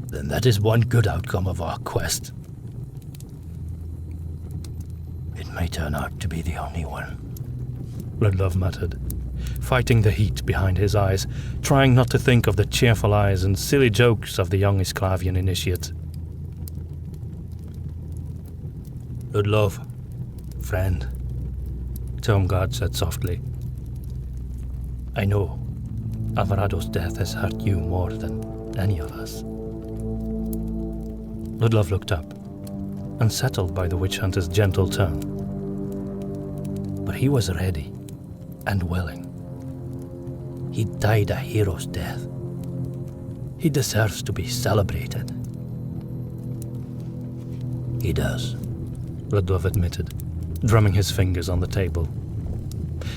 Then that is one good outcome of our quest. It may turn out to be the only one, Ludlov muttered, fighting the heat behind his eyes, trying not to think of the cheerful eyes and silly jokes of the young Isklavian initiate. Ludlov, friend, Tomgard said softly. I know Alvarado's death has hurt you more than any of us. Ludlov looked up, unsettled by the witch hunter's gentle tone. But he was ready and willing. He died a hero's death. He deserves to be celebrated. He does, Ludlov admitted, drumming his fingers on the table.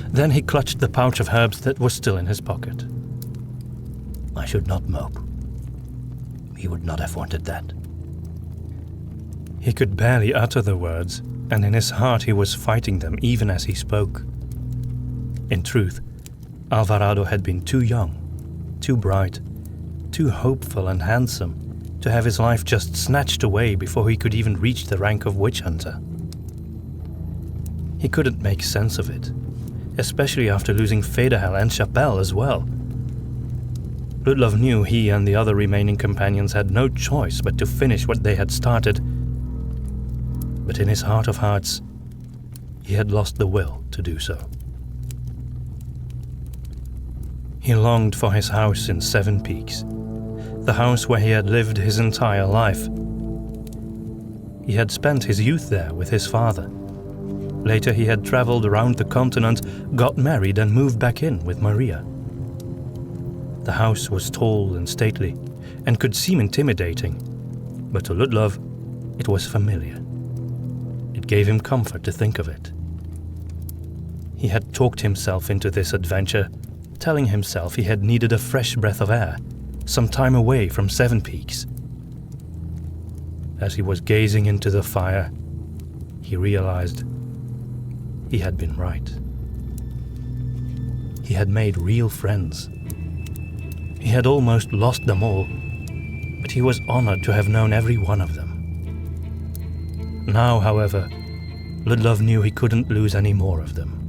Then he clutched the pouch of herbs that was still in his pocket. I should not mope. He would not have wanted that. He could barely utter the words, and in his heart he was fighting them even as he spoke. In truth, Alvarado had been too young, too bright, too hopeful and handsome to have his life just snatched away before he could even reach the rank of witch hunter. He couldn't make sense of it, especially after losing Federhel and Chapelle as well. Ludlov knew he and the other remaining companions had no choice but to finish what they had started. But in his heart of hearts, he had lost the will to do so. He longed for his house in Seven Peaks, the house where he had lived his entire life. He had spent his youth there with his father. Later he had traveled around the continent, got married and moved back in with Maria. The house was tall and stately, and could seem intimidating, but to Ludlov, it was familiar. It gave him comfort to think of it. He had talked himself into this adventure, telling himself he had needed a fresh breath of air, some time away from Seven Peaks. As he was gazing into the fire, he realized he had been right. He had made real friends. He had almost lost them all, but he was honored to have known every one of them. Now, however, Ludlov knew he couldn't lose any more of them.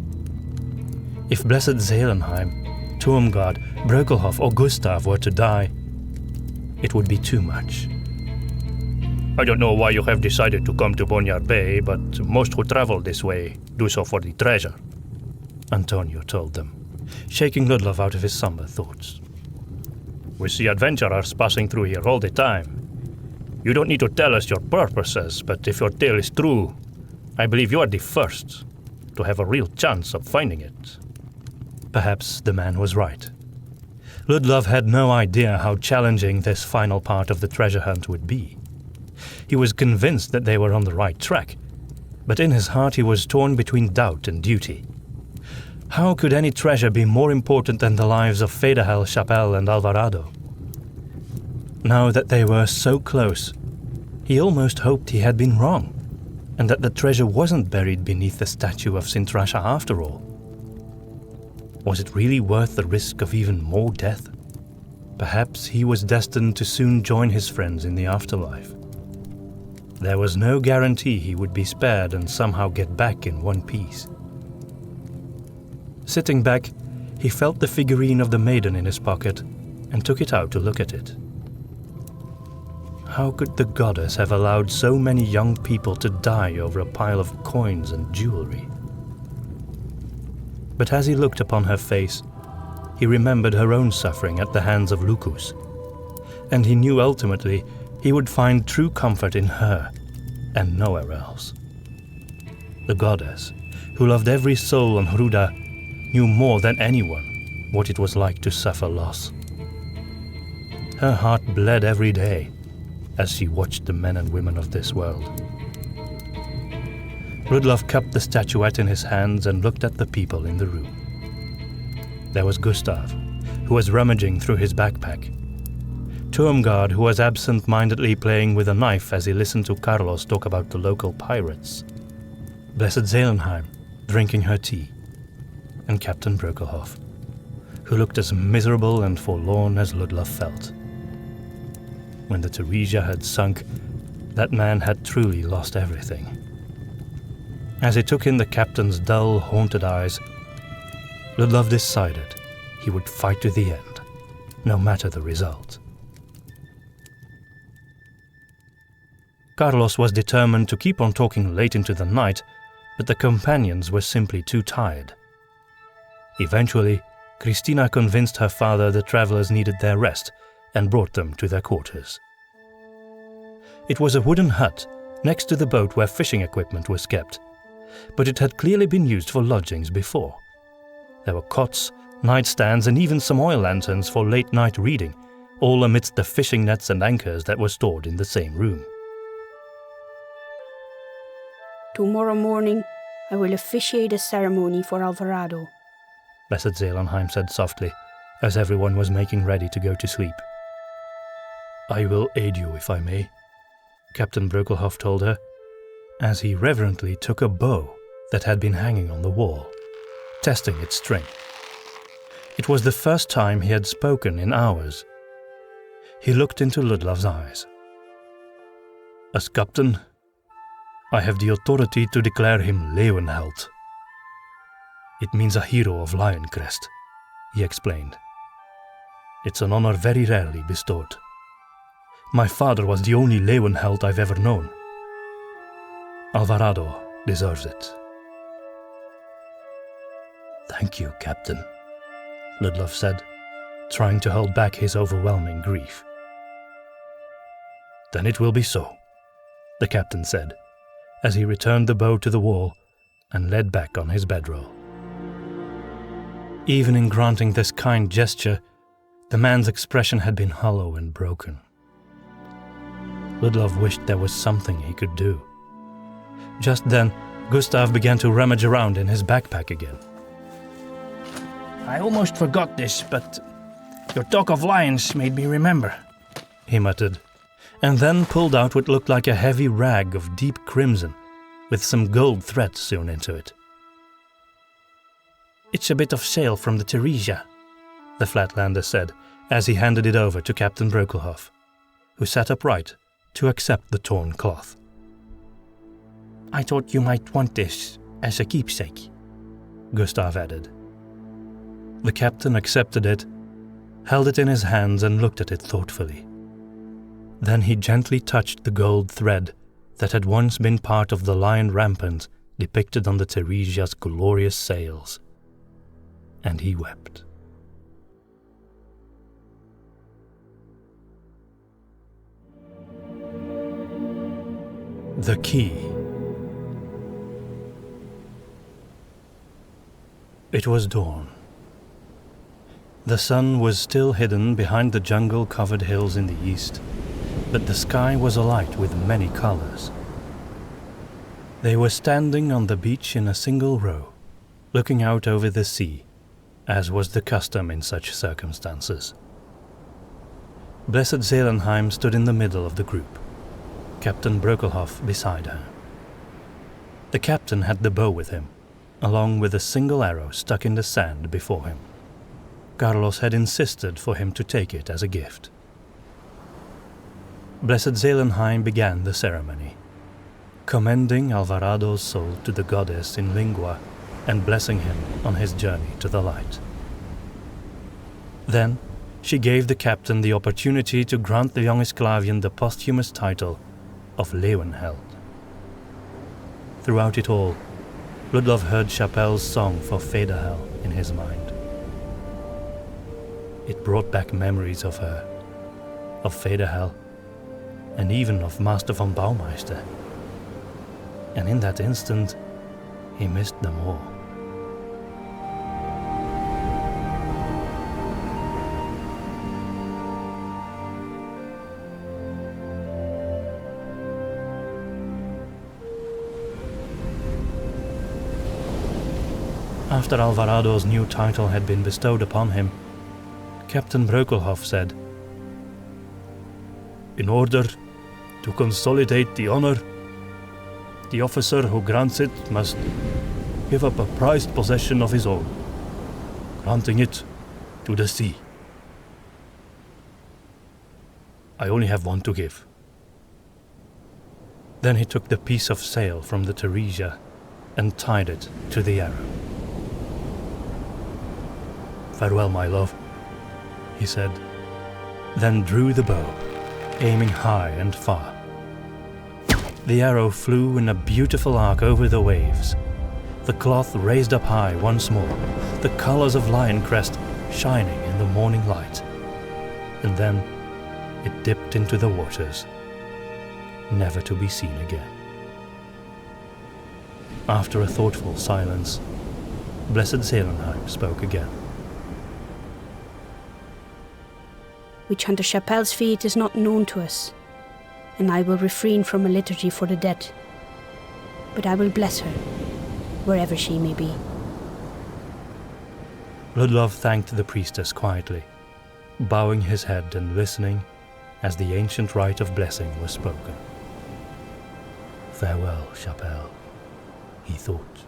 If Blessed Zelenheim, Turmgard, Brökelhof or Gustav were to die, it would be too much. I don't know why you have decided to come to Boneyard Bay, but most who travel this way do so for the treasure, Antonio told them, shaking Ludlov out of his somber thoughts. We see adventurers passing through here all the time. You don't need to tell us your purposes, but if your tale is true, I believe you are the first to have a real chance of finding it. Perhaps the man was right. Ludlov had no idea how challenging this final part of the treasure hunt would be. He was convinced that they were on the right track, but in his heart he was torn between doubt and duty. How could any treasure be more important than the lives of Federhel, Chapelle, and Alvarado? Now that they were so close, he almost hoped he had been wrong, and that the treasure wasn't buried beneath the statue of Sintrasha after all. Was it really worth the risk of even more death? Perhaps he was destined to soon join his friends in the afterlife. There was no guarantee he would be spared and somehow get back in one piece. Sitting back, he felt the figurine of the maiden in his pocket and took it out to look at it. How could the goddess have allowed so many young people to die over a pile of coins and jewelry? But as he looked upon her face, he remembered her own suffering at the hands of Lucus, and he knew ultimately he would find true comfort in her and nowhere else. The goddess, who loved every soul on Hruda, knew more than anyone what it was like to suffer loss. Her heart bled every day as she watched the men and women of this world. Ludlov cupped the statuette in his hands and looked at the people in the room. There was Gustav, who was rummaging through his backpack. Turmgard, who was absent-mindedly playing with a knife as he listened to Carlos talk about the local pirates. Blessed Zelenheim, drinking her tea. And Captain Brokelhoff, who looked as miserable and forlorn as Ludlov felt. When the Theresia had sunk, that man had truly lost everything. As he took in the captain's dull, haunted eyes, Ludlov decided he would fight to the end, no matter the result. Carlos was determined to keep on talking late into the night, but the companions were simply too tired. Eventually, Christina convinced her father the travelers needed their rest and brought them to their quarters. It was a wooden hut next to the boat where fishing equipment was kept, but it had clearly been used for lodgings before. There were cots, nightstands, and even some oil lanterns for late-night reading, all amidst the fishing nets and anchors that were stored in the same room. Tomorrow morning, I will officiate a ceremony for Alvarado, Blessed Zelenheim said softly, as everyone was making ready to go to sleep. I will aid you, if I may, Captain Brokelhoff told her, as he reverently took a bow that had been hanging on the wall, testing its strength. It was the first time he had spoken in hours. He looked into Ludlov's eyes. As captain, I have the authority to declare him Leeuwenheld. It means a hero of Lioncrest, he explained. It's an honor very rarely bestowed. My father was the only Leeuwenheld I've ever known. Alvarado deserves it. Thank you, Captain, Ludlov said, trying to hold back his overwhelming grief. Then it will be so, the captain said, as he returned the bow to the wall and led back on his bedroll. Even in granting this kind gesture, the man's expression had been hollow and broken. Ludlov wished there was something he could do. Just then, Gustav began to rummage around in his backpack again. I almost forgot this, but your talk of lions made me remember, he muttered, and then pulled out what looked like a heavy rag of deep crimson, with some gold thread sewn into it. It's a bit of sail from the Theresia, the Flatlander said, as he handed it over to Captain Brokelhoff, who sat upright to accept the torn cloth. I thought you might want this as a keepsake, Gustav added. The captain accepted it, held it in his hands and looked at it thoughtfully. Then he gently touched the gold thread that had once been part of the lion rampant depicted on the Theresia's glorious sails. And he wept. The key. It was dawn. The sun was still hidden behind the jungle-covered hills in the east, but the sky was alight with many colors. They were standing on the beach in a single row, looking out over the sea, as was the custom in such circumstances. Blessed Zelenheim stood in the middle of the group, Captain Brokelhoff beside her. The captain had the bow with him, along with a single arrow stuck in the sand before him. Carlos had insisted for him to take it as a gift. Blessed Zelenheim began the ceremony, commending Alvarado's soul to the goddess in lingua and blessing him on his journey to the light. Then she gave the captain the opportunity to grant the young Esclavian the posthumous title of Leeuwenheld. Throughout it all, Ludlov heard Chapelle's song for Federhel in his mind. It brought back memories of her, of Federhel, and even of Master von Baumeister. And in that instant, he missed them all. After Alvarado's new title had been bestowed upon him, Captain Breukelhoff said, "In order to consolidate the honor, the officer who grants it must give up a prized possession of his own, granting it to the sea. I only have one to give." Then he took the piece of sail from the Theresia and tied it to the arrow. "Farewell, my love," he said, then drew the bow, aiming high and far. The arrow flew in a beautiful arc over the waves. The cloth raised up high once more, the colors of lion crest shining in the morning light. And then it dipped into the waters, never to be seen again. After a thoughtful silence, Blessed Zelenheim spoke again. Witch Hunter Chapelle's fate is not known to us, and I will refrain from a liturgy for the dead. But I will bless her, wherever she may be. Ludlov thanked the priestess quietly, bowing his head and listening as the ancient rite of blessing was spoken. "Farewell, Chapelle," he thought.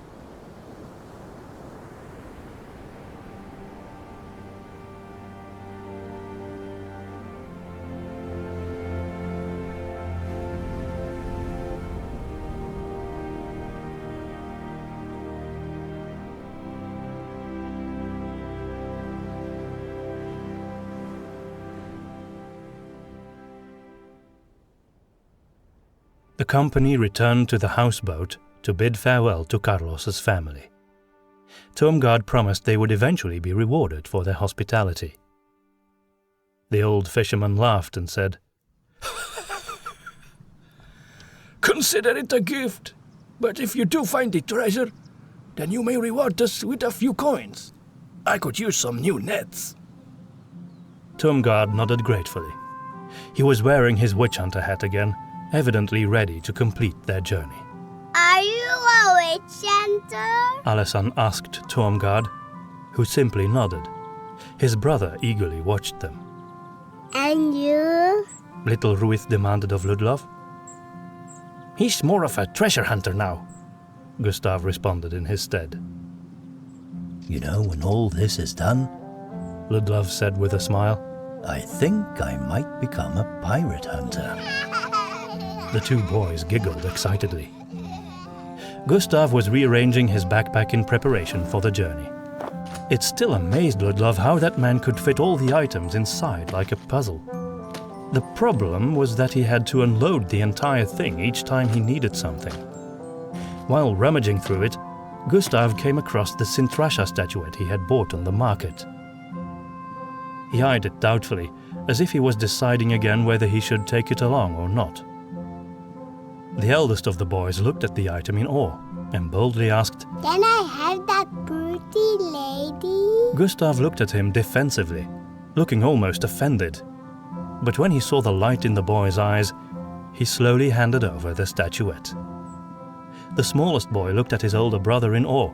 The company returned to the houseboat to bid farewell to Carlos's family. Tomgard promised they would eventually be rewarded for their hospitality. The old fisherman laughed and said, "Consider it a gift, but if you do find the treasure, then you may reward us with a few coins. I could use some new nets." Tomgard nodded gratefully. He was wearing his witch hunter hat again, evidently ready to complete their journey. Are you a witch hunter? Alessan asked Tomgard, who simply nodded. His brother eagerly watched them. And you? Little Ruith demanded of Ludlov. "He's more of a treasure hunter now," Gustav responded in his stead. "You know, when all this is done," Ludlov said with a smile, "I think I might become a pirate hunter." The two boys giggled excitedly. Gustav was rearranging his backpack in preparation for the journey. It still amazed Ludlov how that man could fit all the items inside like a puzzle. The problem was that he had to unload the entire thing each time he needed something. While rummaging through it, Gustav came across the Sintrasha statuette he had bought on the market. He eyed it doubtfully, as if he was deciding again whether he should take it along or not. The eldest of the boys looked at the item in awe and boldly asked, "Can I have that pretty lady?" Gustav looked at him defensively, looking almost offended. But when he saw the light in the boy's eyes, he slowly handed over the statuette. The smallest boy looked at his older brother in awe,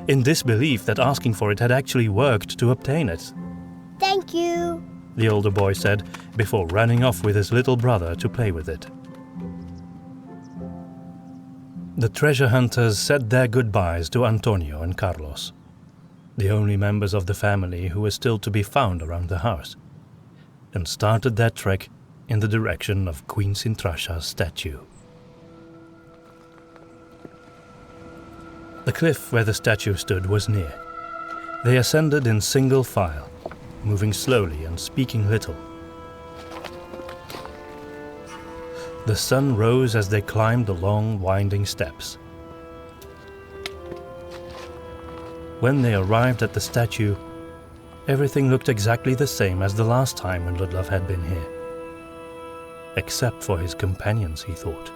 in disbelief that asking for it had actually worked to obtain it. "Thank you," the older boy said, before running off with his little brother to play with it. The treasure hunters said their goodbyes to Antonio and Carlos, the only members of the family who were still to be found around the house, and started their trek in the direction of Queen Sintrasha's statue. The cliff where the statue stood was near. They ascended in single file, moving slowly and speaking little. The sun rose as they climbed the long, winding steps. When they arrived at the statue, everything looked exactly the same as the last time when Ludlov had been here. Except for his companions, he thought.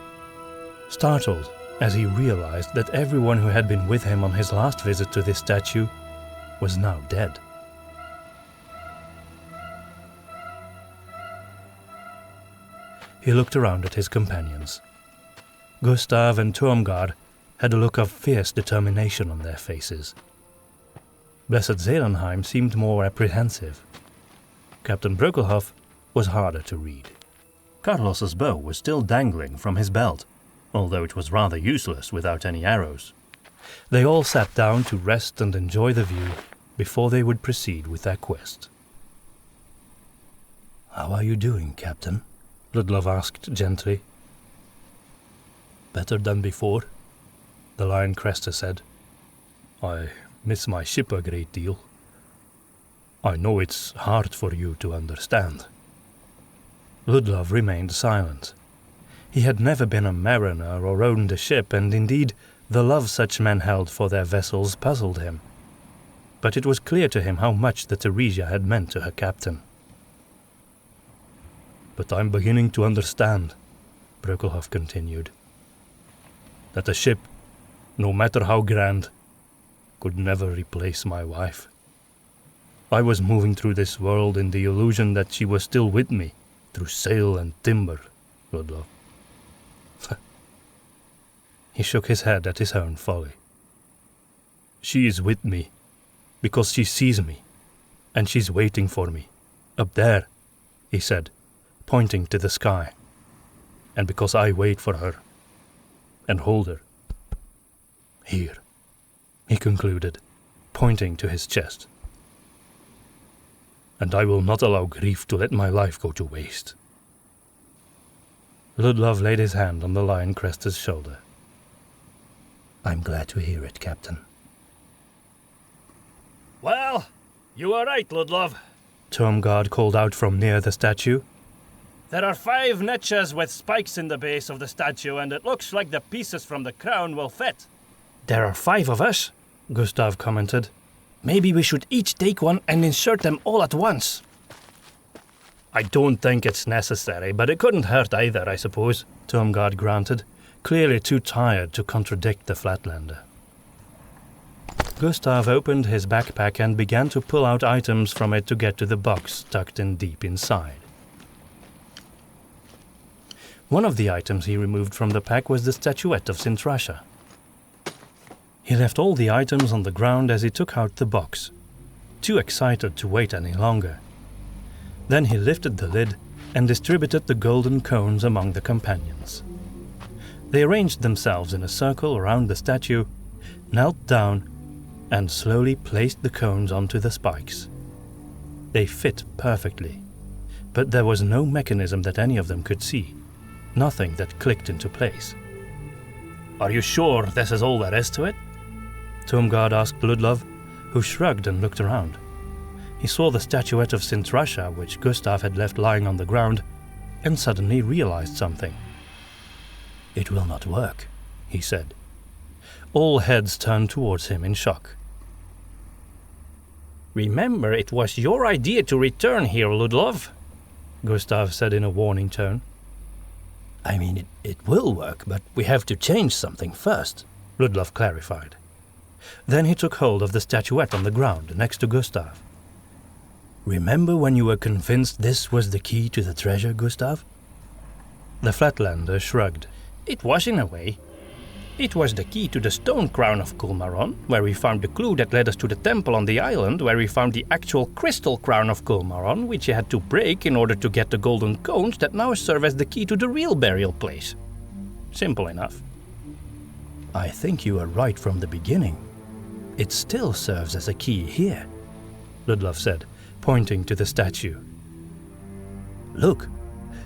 Startled as he realized that everyone who had been with him on his last visit to this statue was now dead. He looked around at his companions. Gustav and Tomgard had a look of fierce determination on their faces. Blessed Zelenheim seemed more apprehensive. Captain Brökelhoff was harder to read. Carlos's bow was still dangling from his belt, although it was rather useless without any arrows. They all sat down to rest and enjoy the view before they would proceed with their quest. "How are you doing, Captain?" Ludlov asked gently. "Better than before?" The Lion Crester said. "I miss my ship a great deal. I know it's hard for you to understand." Ludlov remained silent. He had never been a mariner or owned a ship, and indeed the love such men held for their vessels puzzled him. But it was clear to him how much the Theresia had meant to her captain. "But I'm beginning to understand," Brökelhoff continued, "that a ship, no matter how grand, could never replace my wife. I was moving through this world in the illusion that she was still with me, through sail and timber, Ludlov." He shook his head at his own folly. "She is with me, because she sees me, and she's waiting for me, up there," he said, pointing to the sky, "and because I wait for her, and hold her. Here," he concluded, pointing to his chest. "And I will not allow grief to let my life go to waste." Ludlov laid his hand on the Lion Crester's shoulder. "I'm glad to hear it, Captain." Well, you are right, Ludlov. Tomgard called out from near the statue. There are 5 niches with spikes in the base of the statue, and it looks like the pieces from the crown will fit. "There are 5 of us," Gustav commented. "Maybe we should each take one and insert them all at once." "I don't think it's necessary, but it couldn't hurt either, I suppose," Tomgard granted, clearly too tired to contradict the Flatlander. Gustav opened his backpack and began to pull out items from it to get to the box tucked in deep inside. One of the items he removed from the pack was the statuette of Sintrasha. He left all the items on the ground as he took out the box, too excited to wait any longer. Then he lifted the lid and distributed the golden cones among the companions. They arranged themselves in a circle around the statue, knelt down, and slowly placed the cones onto the spikes. They fit perfectly, but there was no mechanism that any of them could see, nothing that clicked into place. "Are you sure this is all there is to it?" Tomgard asked Ludlov, who shrugged and looked around. He saw the statuette of Sintrasha, which Gustav had left lying on the ground, and suddenly realized something. "It will not work," he said. All heads turned towards him in shock. "Remember, it was your idea to return here, Ludlov," Gustav said in a warning tone. "I mean, it will work, but we have to change something first," Ludlov clarified. Then he took hold of the statuette on the ground next to Gustav. "Remember when you were convinced this was the key to the treasure, Gustav?" The Flatlander shrugged. "It was in a way. It was the key to the stone crown of Kulmaron, where we found the clue that led us to the temple on the island, where we found the actual crystal crown of Kulmaron, which you had to break in order to get the golden cones that now serve as the key to the real burial place. Simple enough." "I think you were right from the beginning. It still serves as a key here," Ludlov said, pointing to the statue. "Look,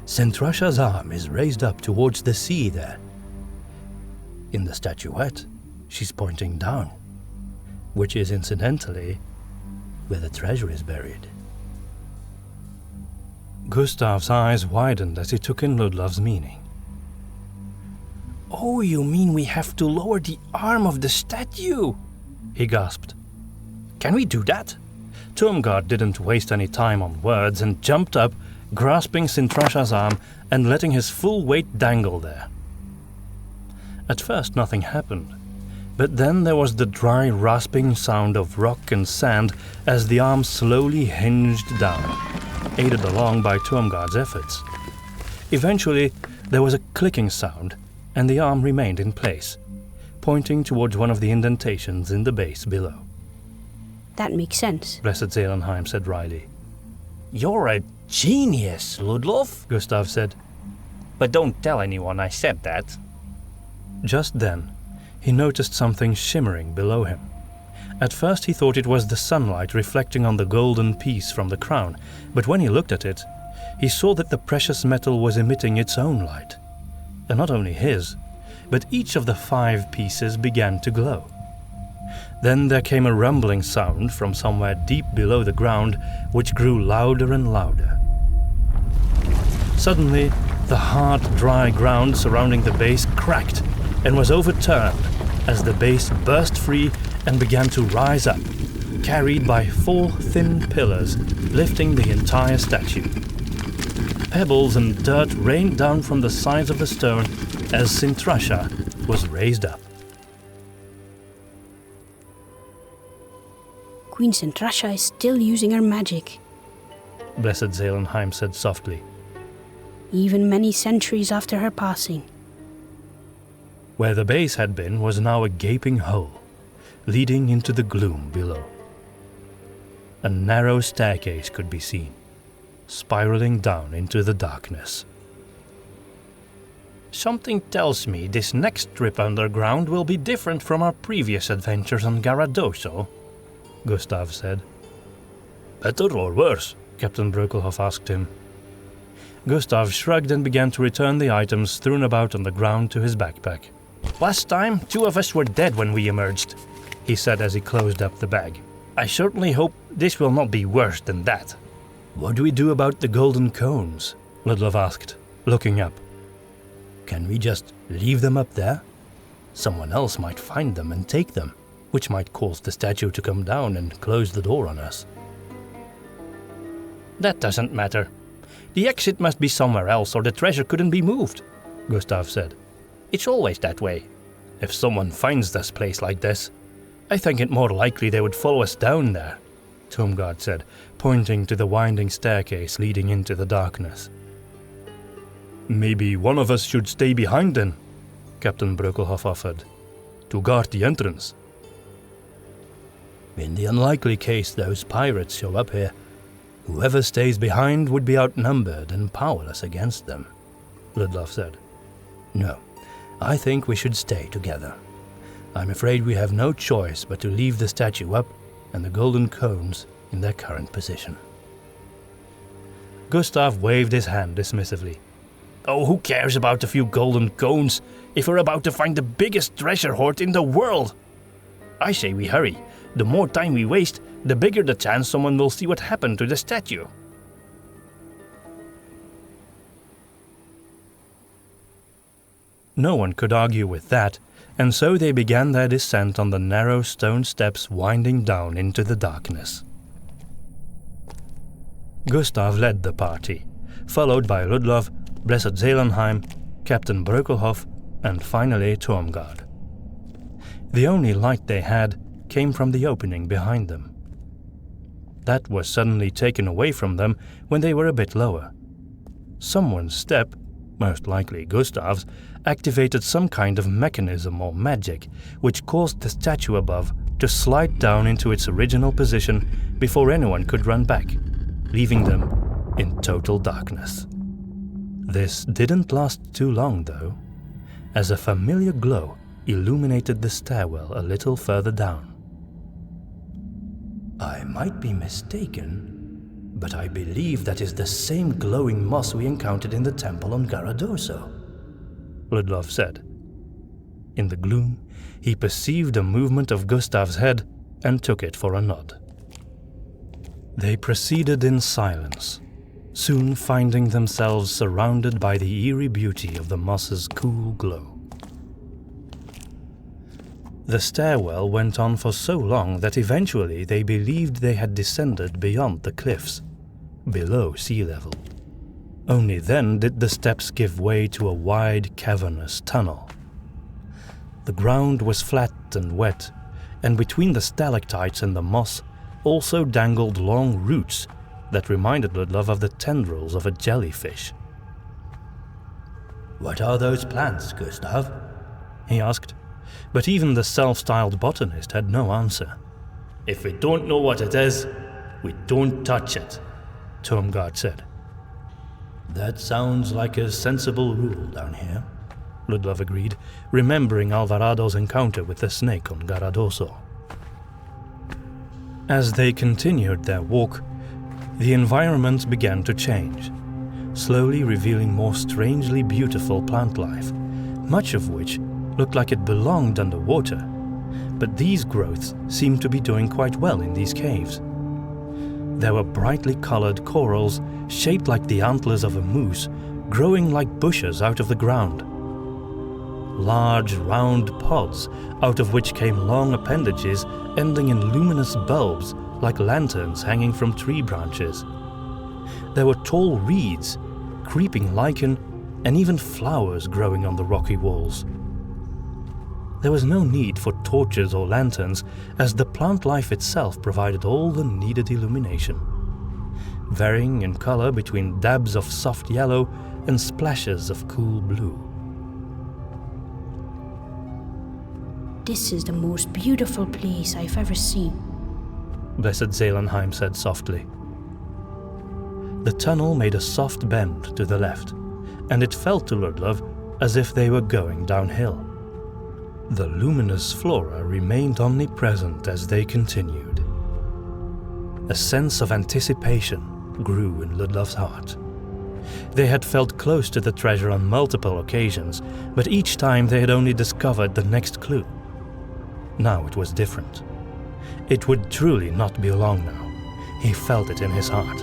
Sintrasha's arm is raised up towards the sea there. In the statuette, she's pointing down, which is incidentally where the treasure is buried." Gustav's eyes widened as he took in Ludlov's meaning. "Oh, you mean we have to lower the arm of the statue?" he gasped. "Can we do that?" Tomgard didn't waste any time on words and jumped up, grasping Sintrasha's arm and letting his full weight dangle there. At first nothing happened, but then there was the dry, rasping sound of rock and sand as the arm slowly hinged down, aided along by Tomgard's efforts. Eventually, there was a clicking sound, and the arm remained in place, pointing towards one of the indentations in the base below. That makes sense. Blessed Zelenheim said wryly. You're a genius, Ludlov, Gustav said. But don't tell anyone I said that. Just then, he noticed something shimmering below him. At first he thought it was the sunlight reflecting on the golden piece from the crown, but when he looked at it, he saw that the precious metal was emitting its own light. And not only his, but each of the 5 pieces began to glow. Then there came a rumbling sound from somewhere deep below the ground, which grew louder and louder. Suddenly, the hard, dry ground surrounding the base cracked and was overturned as the base burst free and began to rise up, carried by 4 thin pillars, lifting the entire statue. Pebbles and dirt rained down from the sides of the stone as Sintrasha was raised up. Queen Sintrasha is still using her magic, Blessed Zelenheim said softly. even many centuries after her passing. Where the base had been was now a gaping hole, leading into the gloom below. A narrow staircase could be seen, spiraling down into the darkness. Something tells me this next trip underground will be different from our previous adventures on Garradoso, Gustav said. Better or worse? Captain Brökelhoff asked him. Gustav shrugged and began to return the items strewn about on the ground to his backpack. Last time, 2 of us were dead when we emerged, he said as he closed up the bag. I certainly hope this will not be worse than that. What do we do about the golden cones? Ludlov asked, looking up. Can we just leave them up there? Someone else might find them and take them, which might cause the statue to come down and close the door on us. That doesn't matter. The exit must be somewhere else or the treasure couldn't be moved, Gustav said. It's always that way. If someone finds this place like this, I think it more likely they would follow us down there, Tomgard said, pointing to the winding staircase leading into the darkness. Maybe one of us should stay behind then, Captain Brökelhoff offered, to guard the entrance. In the unlikely case those pirates show up here, whoever stays behind would be outnumbered and powerless against them, Ludlov said. No, I think we should stay together. I'm afraid we have no choice but to leave the statue up and the golden cones in their current position. Gustav waved his hand dismissively. Oh, who cares about a few golden cones if we're about to find the biggest treasure hoard in the world? I say we hurry. The more time we waste, the bigger the chance someone will see what happened to the statue. No one could argue with that, and so they began their descent on the narrow stone steps winding down into the darkness. Gustav led the party, followed by Ludlov, Blessed Zelenheim, Captain Brökelhoff, and finally Tormgard. The only light they had came from the opening behind them. That was suddenly taken away from them when they were a bit lower. Someone's step, most likely Gustav's, activated some kind of mechanism or magic which caused the statue above to slide down into its original position before anyone could run back, leaving them in total darkness. This didn't last too long, though, as a familiar glow illuminated the stairwell a little further down. I might be mistaken, but I believe that is the same glowing moss we encountered in the temple on Garradoso, Ludlov said. In the gloom, he perceived a movement of Gustav's head and took it for a nod. They proceeded in silence, soon finding themselves surrounded by the eerie beauty of the moss's cool glow. The stairwell went on for so long that eventually they believed they had descended beyond the cliffs, below sea level. Only then did the steps give way to a wide, cavernous tunnel. The ground was flat and wet, and between the stalactites and the moss also dangled long roots that reminded Ludlov of the tendrils of a jellyfish. "What are those plants, Gustav?" he asked, but even the self-styled botanist had no answer. "If we don't know what it is, we don't touch it," Tormgard said. That sounds like a sensible rule down here, Ludlov agreed, remembering Alvarado's encounter with the snake on Garradoso. As they continued their walk, the environment began to change, slowly revealing more strangely beautiful plant life, much of which looked like it belonged underwater, but these growths seemed to be doing quite well in these caves. There were brightly colored corals shaped like the antlers of a moose, growing like bushes out of the ground. Large, round pods, out of which came long appendages ending in luminous bulbs like lanterns hanging from tree branches. There were tall reeds, creeping lichen, and even flowers growing on the rocky walls. There was no need for torches or lanterns, as the plant life itself provided all the needed illumination, varying in color between dabs of soft yellow and splashes of cool blue. This is the most beautiful place I've ever seen, Blessed Zelenheim said softly. The tunnel made a soft bend to the left, and it felt to Ludlov as if they were going downhill. The luminous flora remained omnipresent as they continued. A sense of anticipation grew in Ludlov's heart. They had felt close to the treasure on multiple occasions, but each time they had only discovered the next clue. Now it was different. It would truly not be long now. He felt it in his heart.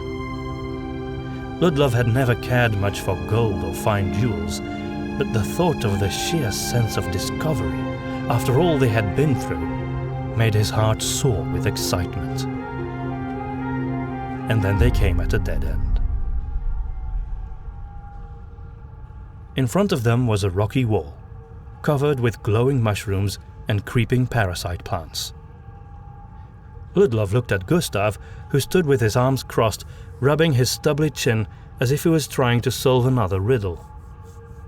Ludlov had never cared much for gold or fine jewels, but the thought of the sheer sense of discovery, after all they had been through, made his heart soar with excitement. And then they came at a dead end. In front of them was a rocky wall, covered with glowing mushrooms and creeping parasite plants. Ludlov looked at Gustav, who stood with his arms crossed, rubbing his stubbly chin as if he was trying to solve another riddle.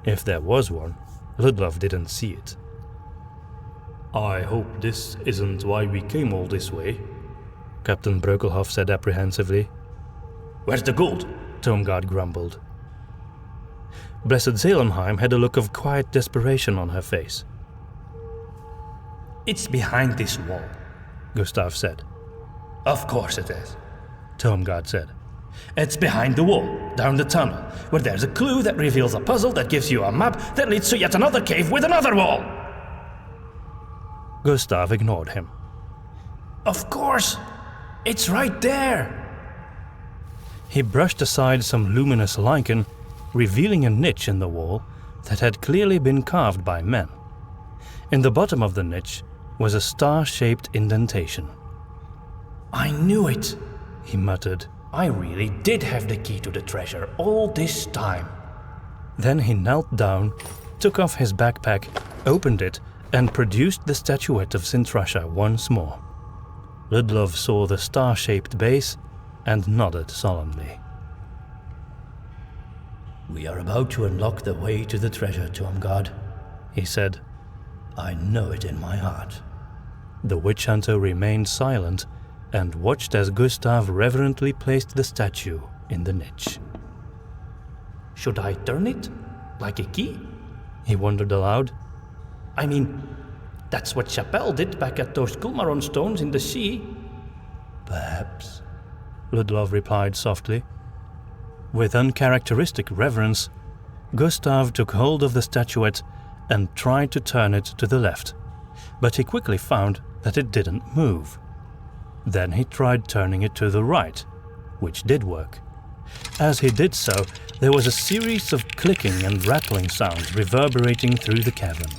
If there was one, Ludlov didn't see it. I hope this isn't why we came all this way, Captain Brökelhoff said apprehensively. Where's the gold? Tormgard grumbled. Blessed Zelenheim had a look of quiet desperation on her face. It's behind this wall, Gustav said. Of course it is, Tormgard said. It's behind the wall, down the tunnel, where there's a clue that reveals a puzzle that gives you a map that leads to yet another cave with another wall. Gustav ignored him. Of course, it's right there. He brushed aside some luminous lichen, revealing a niche in the wall that had clearly been carved by men. In the bottom of the niche was a star-shaped indentation. I knew it, he muttered. I really did have the key to the treasure all this time. Then he knelt down, took off his backpack, opened it, and produced the statuette of Sintrasha once more. Ludlov saw the star-shaped base and nodded solemnly. We are about to unlock the way to the treasure, Tormgard, he said. I know it in my heart. The witch hunter remained silent and watched as Gustav reverently placed the statue in the niche. Should I turn it? Like a key? He wondered aloud. I mean, that's what Chapelle did back at those Kulmaron stones in the sea. Perhaps, Ludlov replied softly. With uncharacteristic reverence, Gustav took hold of the statuette and tried to turn it to the left, but he quickly found that it didn't move. Then he tried turning it to the right, which did work. As he did so, there was a series of clicking and rattling sounds reverberating through the cavern.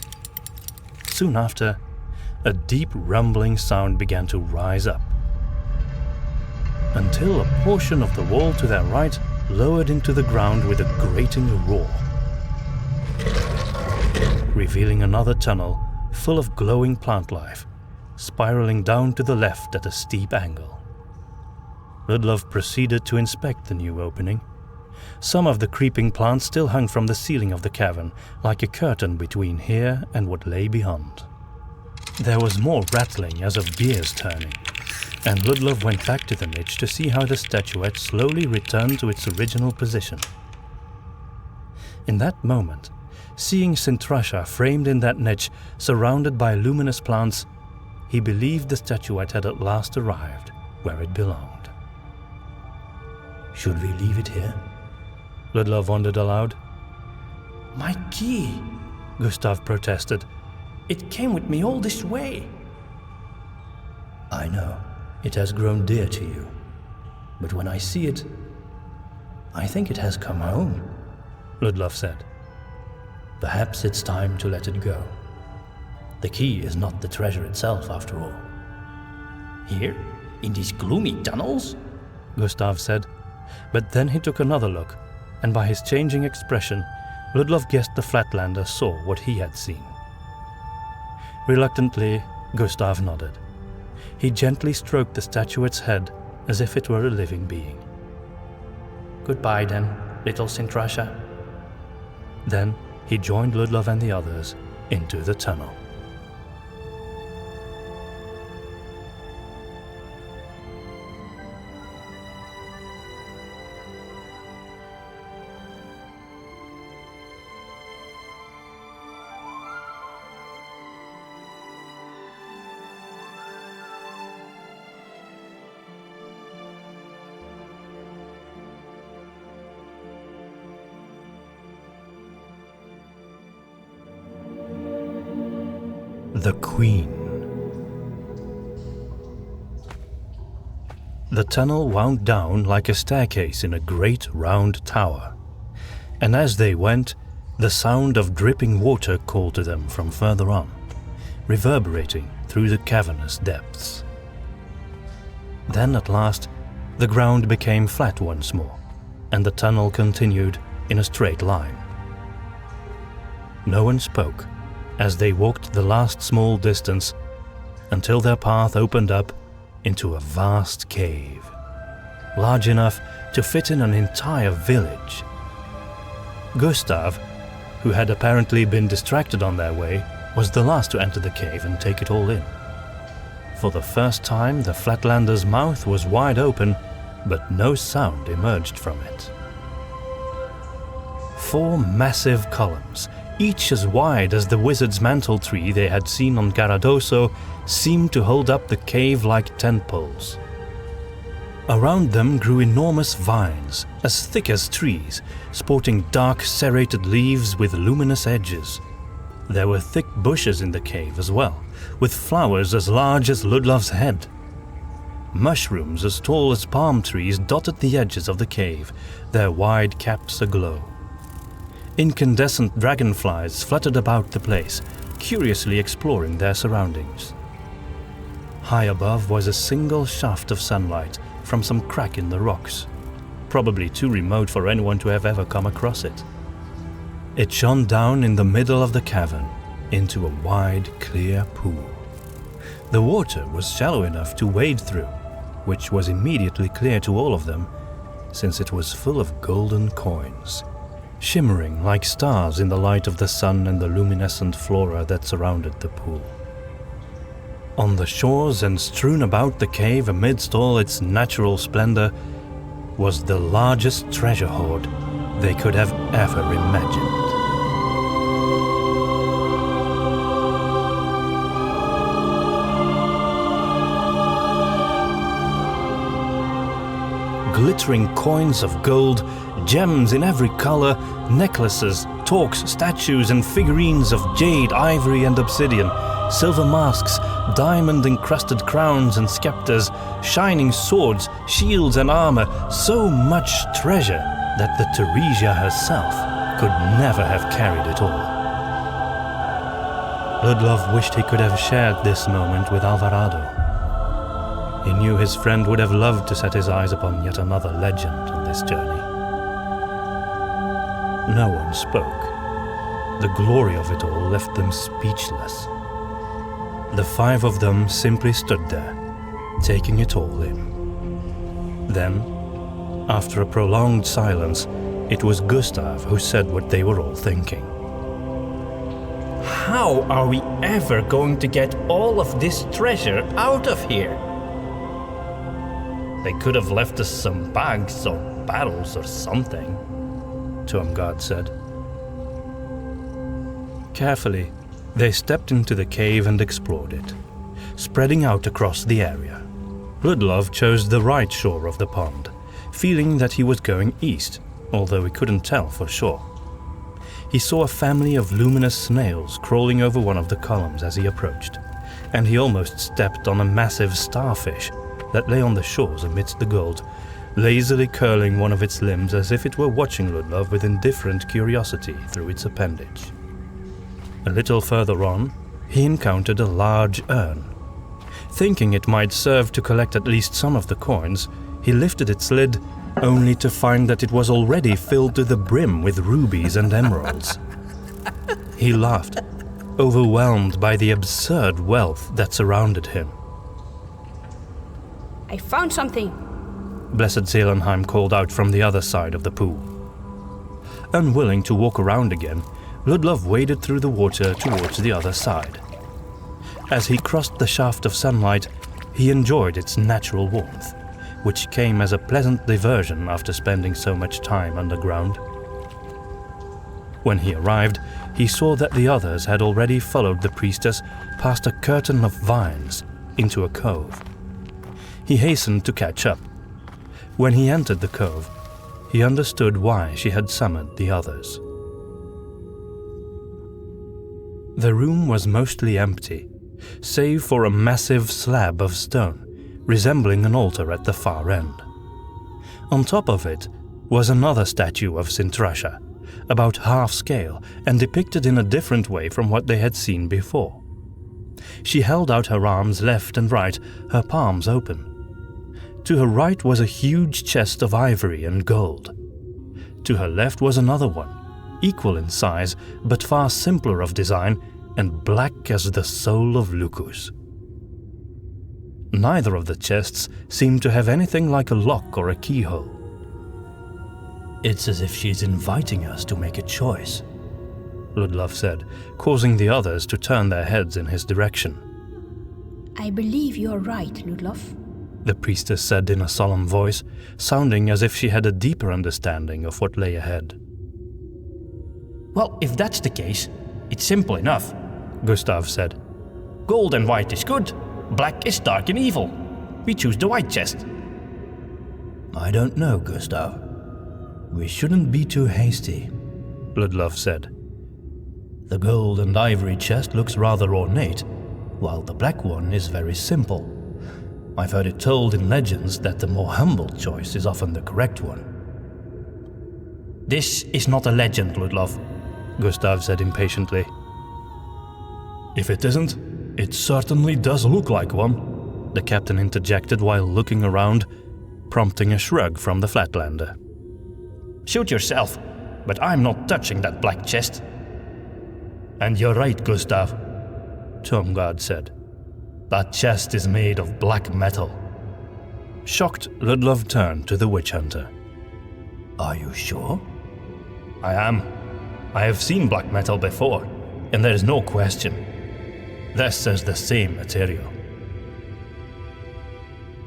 Soon after, a deep rumbling sound began to rise up, until a portion of the wall to their right lowered into the ground with a grating roar, revealing another tunnel full of glowing plant life, spiraling down to the left at a steep angle. Ludlov proceeded to inspect the new opening. Some of the creeping plants still hung from the ceiling of the cavern, like a curtain between here and what lay beyond. There was more rattling as of gears turning, and Ludlov went back to the niche to see how the statuette slowly returned to its original position. In that moment, seeing Sintrasha framed in that niche, surrounded by luminous plants, he believed the statuette had at last arrived where it belonged. Should we leave it here? Ludlov wondered aloud. My key, Gustav protested. It came with me all this way. I know, it has grown dear to you. But when I see it, I think it has come home, Ludlov said. Perhaps it's time to let it go. The key is not the treasure itself, after all. Here? In these gloomy tunnels? Gustav said. But then he took another look, and by his changing expression, Ludlov guessed the Flatlander saw what he had seen. Reluctantly, Gustav nodded. He gently stroked the statuette's head as if it were a living being. Goodbye then, little Sintrasha. Then he joined Ludlov and the others into the tunnel. The Queen. The tunnel wound down like a staircase in a great round tower, and as they went, the sound of dripping water called to them from further on, reverberating through the cavernous depths. Then at last, the ground became flat once more, and the tunnel continued in a straight line. No one spoke as they walked the last small distance until their path opened up into a vast cave, large enough to fit in an entire village. Gustav, who had apparently been distracted on their way, was the last to enter the cave and take it all in. For the first time, the Flatlander's mouth was wide open, but no sound emerged from it. 4 massive columns, each as wide as the wizard's mantle tree they had seen on Garradoso, seemed to hold up the cave like tent poles. Around them grew enormous vines, as thick as trees, sporting dark serrated leaves with luminous edges. There were thick bushes in the cave as well, with flowers as large as Ludlov's head. Mushrooms as tall as palm trees dotted the edges of the cave, their wide caps aglow. Incandescent dragonflies fluttered about the place, curiously exploring their surroundings. High above was a single shaft of sunlight from some crack in the rocks, probably too remote for anyone to have ever come across it. It shone down in the middle of the cavern into a wide, clear pool. The water was shallow enough to wade through, which was immediately clear to all of them, since it was full of golden coins, shimmering like stars in the light of the sun and the luminescent flora that surrounded the pool. On the shores and strewn about the cave amidst all its natural splendor was the largest treasure hoard they could have ever imagined. Glittering coins of gold, gems in every color, necklaces, torques, statues and figurines of jade, ivory and obsidian, silver masks, diamond-encrusted crowns and scepters, shining swords, shields and armor, so much treasure that the Theresia herself could never have carried it all. Ludlov wished he could have shared this moment with Alvarado. He knew his friend would have loved to set his eyes upon yet another legend on this journey. No one spoke. The glory of it all left them speechless. The 5 of them simply stood there, taking it all in. Then, after a prolonged silence, it was Gustav who said what they were all thinking. How are we ever going to get all of this treasure out of here? They could have left us some bags or barrels or something, Tuamgard said. Carefully, they stepped into the cave and explored it, spreading out across the area. Ludlov chose the right shore of the pond, feeling that he was going east, although he couldn't tell for sure. He saw a family of luminous snails crawling over one of the columns as he approached, and he almost stepped on a massive starfish that lay on the shores amidst the gold, lazily curling one of its limbs as if it were watching Ludlov with indifferent curiosity through its appendage. A little further on, he encountered a large urn. Thinking it might serve to collect at least some of the coins, he lifted its lid, only to find that it was already filled to the brim with rubies and emeralds. He laughed, overwhelmed by the absurd wealth that surrounded him. I found something, Blessed Zelenheim called out from the other side of the pool. Unwilling to walk around again, Ludlov waded through the water towards the other side. As he crossed the shaft of sunlight, he enjoyed its natural warmth, which came as a pleasant diversion after spending so much time underground. When he arrived, he saw that the others had already followed the priestess past a curtain of vines into a cove. He hastened to catch up. When he entered the cove, he understood why she had summoned the others. The room was mostly empty, save for a massive slab of stone, resembling an altar at the far end. On top of it was another statue of Sintrasha, about half scale and depicted in a different way from what they had seen before. She held out her arms left and right, her palms open. To her right was a huge chest of ivory and gold. To her left was another one, equal in size but far simpler of design and black as the soul of Lukus. Neither of the chests seemed to have anything like a lock or a keyhole. It's as if she's inviting us to make a choice, Ludlov said, causing the others to turn their heads in his direction. I believe you're right, Ludlov, the priestess said in a solemn voice, sounding as if she had a deeper understanding of what lay ahead. Well, if that's the case, it's simple enough, Gustav said. Gold and white is good, black is dark and evil. We choose the white chest. I don't know, Gustav. We shouldn't be too hasty, Ludlov said. The gold and ivory chest looks rather ornate, while the black one is very simple. I've heard it told in legends that the more humble choice is often the correct one. This is not a legend, Ludlov, Gustav said impatiently. If it isn't, it certainly does look like one, the captain interjected while looking around, prompting a shrug from the Flatlander. Shoot yourself, but I'm not touching that black chest. And you're right, Gustav, Tuamgard said. That chest is made of black metal. Shocked, Ludlov turned to the witch hunter. Are you sure? I am. I have seen black metal before, and there's no question. This is the same material.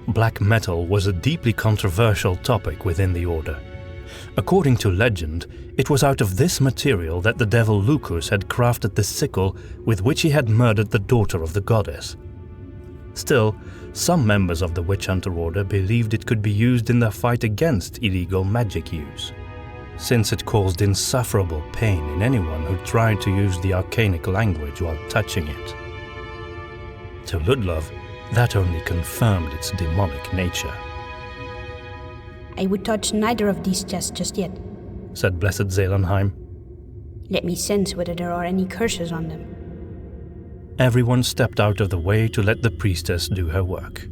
Black metal was a deeply controversial topic within the Order. According to legend, it was out of this material that the devil Lukus had crafted the sickle with which he had murdered the daughter of the goddess. Still, some members of the Witch Hunter Order believed it could be used in their fight against illegal magic use, since it caused insufferable pain in anyone who tried to use the arcanic language while touching it. To Ludlov, that only confirmed its demonic nature. I would touch neither of these chests just yet, said Blessed Zelenheim. Let me sense whether there are any curses on them. Everyone stepped out of the way to let the priestess do her work.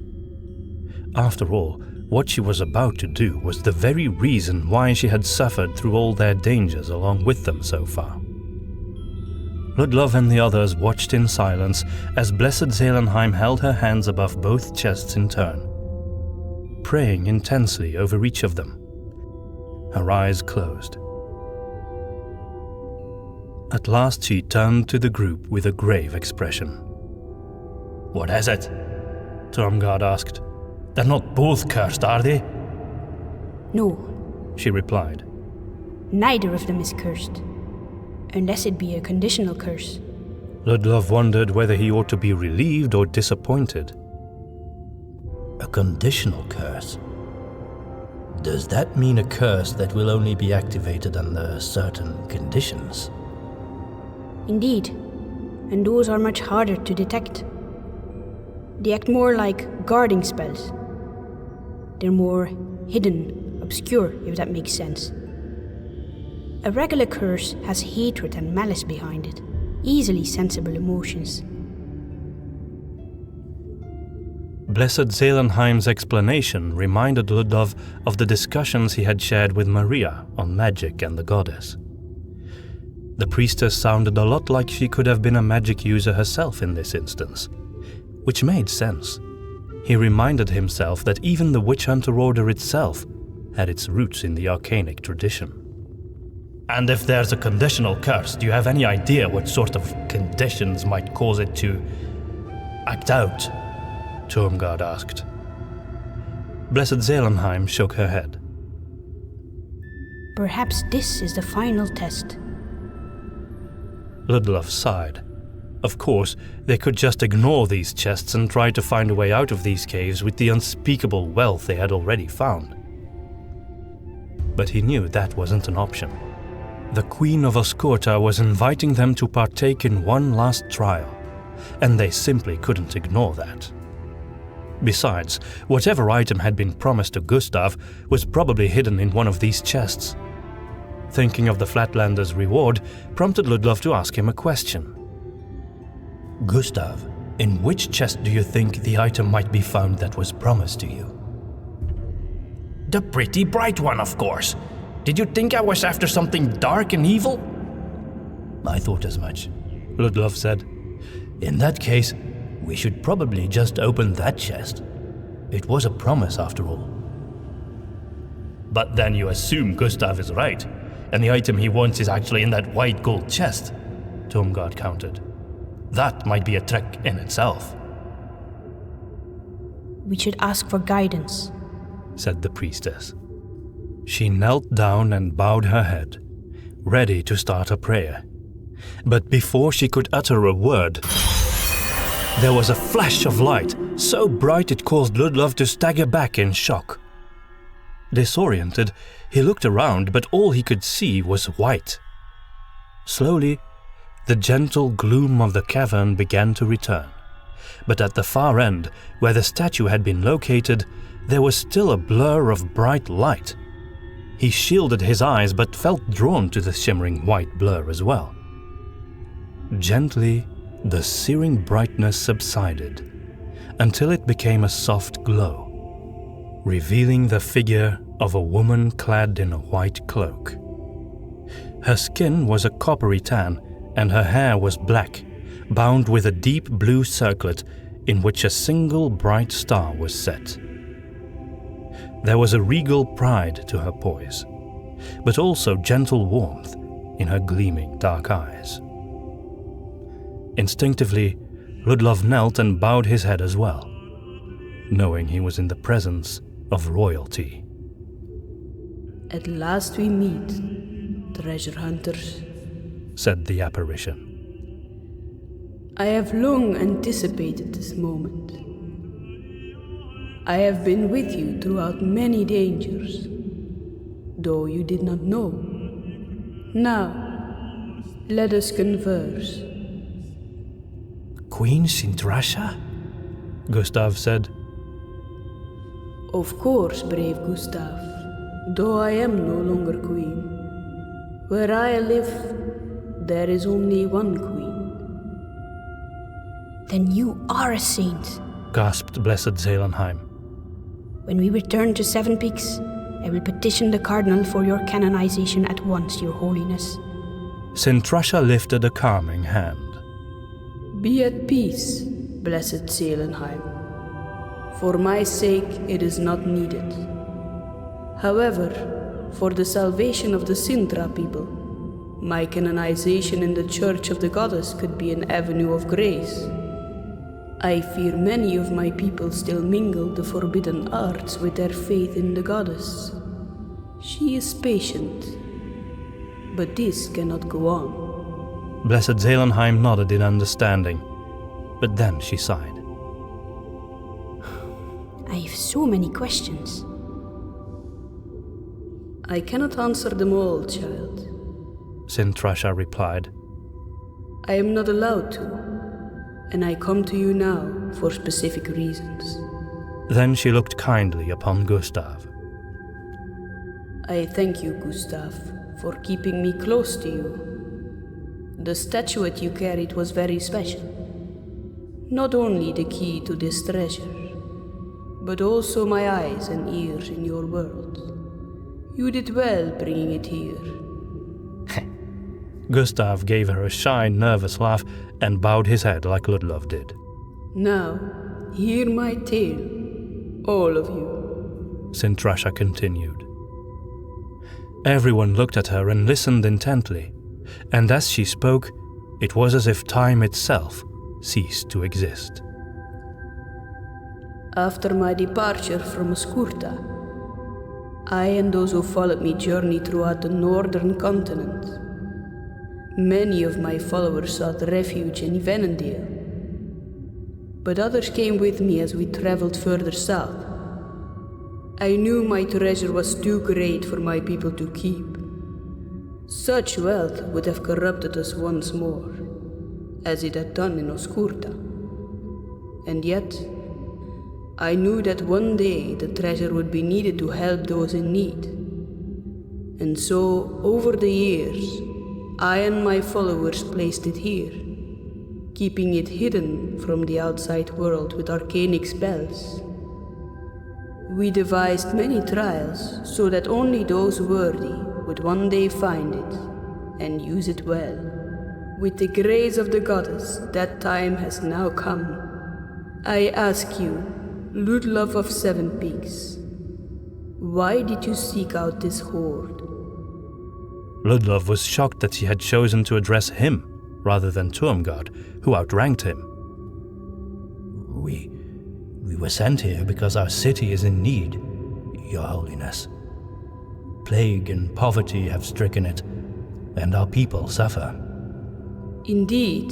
After all, what she was about to do was the very reason why she had suffered through all their dangers along with them so far. Ludlov and the others watched in silence as Blessed Zelenheim held her hands above both chests in turn, praying intensely over each of them. Her eyes closed. At last she turned to the group with a grave expression. What is it? Tuamgard asked. They're not both cursed, are they? No, she replied. neither of them is cursed. Unless it be a conditional curse. Ludlov wondered whether he ought to be relieved or disappointed. A conditional curse? Does that mean a curse that will only be activated under certain conditions? Indeed, and those are much harder to detect. They act more like guarding spells. They're more hidden, obscure, if that makes sense. A regular curse has hatred and malice behind it, easily sensible emotions. Blessed Zelenheim's explanation reminded Ludlov of the discussions he had shared with Maria on magic and the goddess. The priestess sounded a lot like she could have been a magic user herself in this instance, which made sense. He reminded himself that even the Witch Hunter Order itself had its roots in the arcanic tradition. And if there's a conditional curse, do you have any idea what sort of conditions might cause it to act out? Tormgard asked. Blessed Zelenheim shook her head. Perhaps this is the final test. Ludlov sighed. Of course, they could just ignore these chests and try to find a way out of these caves with the unspeakable wealth they had already found. But he knew that wasn't an option. The Queen of Oscorta was inviting them to partake in one last trial, and they simply couldn't ignore that. Besides, whatever item had been promised to Gustav was probably hidden in one of these chests. Thinking of the Flatlander's reward prompted Ludlov to ask him a question. Gustav, in which chest do you think the item might be found that was promised to you? The pretty bright one, of course. Did you think I was after something dark and evil? I thought as much, Ludlov said. In that case, we should probably just open that chest. It was a promise after all. But then you assume Gustav is right, and the item he wants is actually in that white gold chest, Tormgard countered. That might be a trick in itself. We should ask for guidance, said the priestess. She knelt down and bowed her head, ready to start a prayer. But before she could utter a word, there was a flash of light, so bright it caused Ludlov to stagger back in shock. Disoriented, he looked around, but all he could see was white. Slowly, the gentle gloom of the cavern began to return, but at the far end, where the statue had been located, there was still a blur of bright light. He shielded his eyes, but felt drawn to the shimmering white blur as well. Gently, the searing brightness subsided, until it became a soft glow, revealing the figure of a woman clad in a white cloak. Her skin was a coppery tan, and her hair was black, bound with a deep blue circlet in which a single bright star was set. There was a regal pride to her poise, but also gentle warmth in her gleaming dark eyes. Instinctively, Ludlov knelt and bowed his head as well, knowing he was in the presence of royalty. At last we meet, treasure hunters, said the apparition. I have long anticipated this moment. I have been with you throughout many dangers, though you did not know. Now, let us converse. Queen Sintrasha? Gustav said. Of course, brave Gustav, though I am no longer queen. Where I live, there is only one queen. Then you are a saint, gasped Blessed Zelenheim. When we return to Seven Peaks, I will petition the Cardinal for your canonization at once, Your Holiness. Sintrasha lifted a calming hand. Be at peace, blessed Zelenheim. For my sake, it is not needed. However, for the salvation of the Sintra people, my canonization in the Church of the Goddess could be an avenue of grace. I fear many of my people still mingle the forbidden arts with their faith in the goddess. She is patient, but this cannot go on. Blessed Zelenheim nodded in understanding, but then she sighed. I have so many questions. I cannot answer them all, child. Sintrasha replied. I am not allowed to, and I come to you now for specific reasons. Then she looked kindly upon Gustav. I thank you, Gustav, for keeping me close to you. The statuette you carried was very special. Not only the key to this treasure, but also my eyes and ears in your world. You did well bringing it here. Gustav gave her a shy, nervous laugh and bowed his head like Ludlov did. Now, hear my tale, all of you. Sintrasha continued. Everyone looked at her and listened intently, and as she spoke, it was as if time itself ceased to exist. After my departure from Skurta, I and those who followed me journeyed throughout the northern continent. Many of my followers sought refuge in Venendale, but others came with me as we traveled further south. I knew my treasure was too great for my people to keep. Such wealth would have corrupted us once more, as it had done in Oskurta. And yet, I knew that one day the treasure would be needed to help those in need. And so, over the years, I and my followers placed it here, keeping it hidden from the outside world with arcanic spells. We devised many trials so that only those worthy would one day find it and use it well. With the grace of the goddess, that time has now come. I ask you, Ludlov of Seven Peaks, why did you seek out this hoard? Ludlov was shocked that she had chosen to address him rather than Turmgard, who outranked him. We were sent here because our city is in need, Your Holiness. Plague and poverty have stricken it, and our people suffer. Indeed,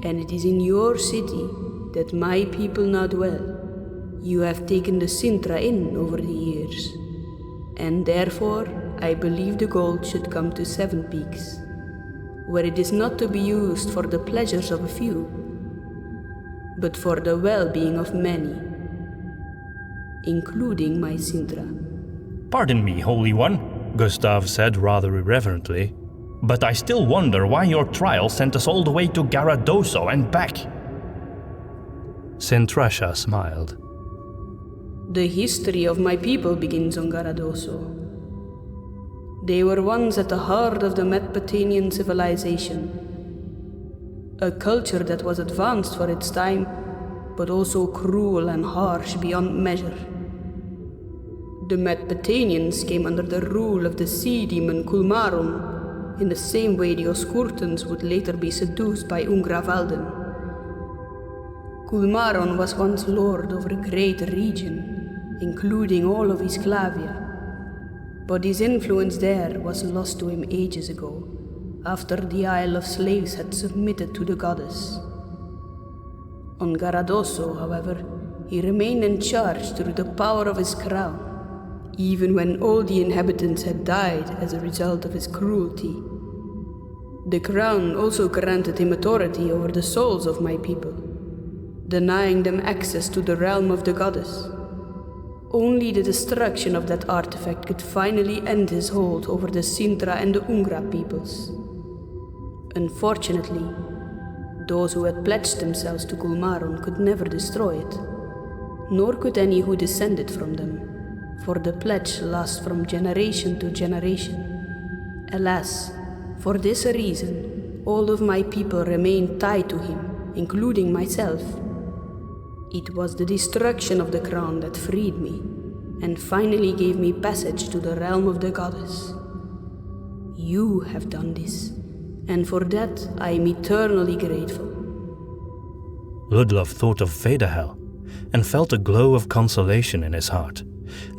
and it is in your city that my people now dwell. You have taken the Sintra in over the years, and therefore I believe the gold should come to Seven Peaks, where it is not to be used for the pleasures of a few, but for the well-being of many, including my Sintra. Pardon me, Holy One, Gustav said rather irreverently, but I still wonder why your trial sent us all the way to Garradoso and back. Sintrasha smiled. The history of my people begins on Garradoso. They were once at the heart of the Mesopotamian civilization, a culture that was advanced for its time, but also cruel and harsh beyond measure. The Mesopotamians came under the rule of the sea demon Kulmaron, in the same way the Oskurtans would later be seduced by Ungravalden. Kulmaron was once lord over a great region, including all of Isklavia, but his influence there was lost to him ages ago, after the Isle of Slaves had submitted to the goddess. On Garradoso, however, he remained in charge through the power of his crown, even when all the inhabitants had died as a result of his cruelty. The crown also granted him authority over the souls of my people, denying them access to the realm of the goddess. Only the destruction of that artifact could finally end his hold over the Sintra and the Ungra peoples. Unfortunately, those who had pledged themselves to Kulmaron could never destroy it, nor could any who descended from them, for the pledge lasts from generation to generation. Alas, for this reason, all of my people remained tied to him, including myself. It was the destruction of the crown that freed me, and finally gave me passage to the realm of the goddess. You have done this, and for that I am eternally grateful. Ludlov thought of Vaderhel and felt a glow of consolation in his heart,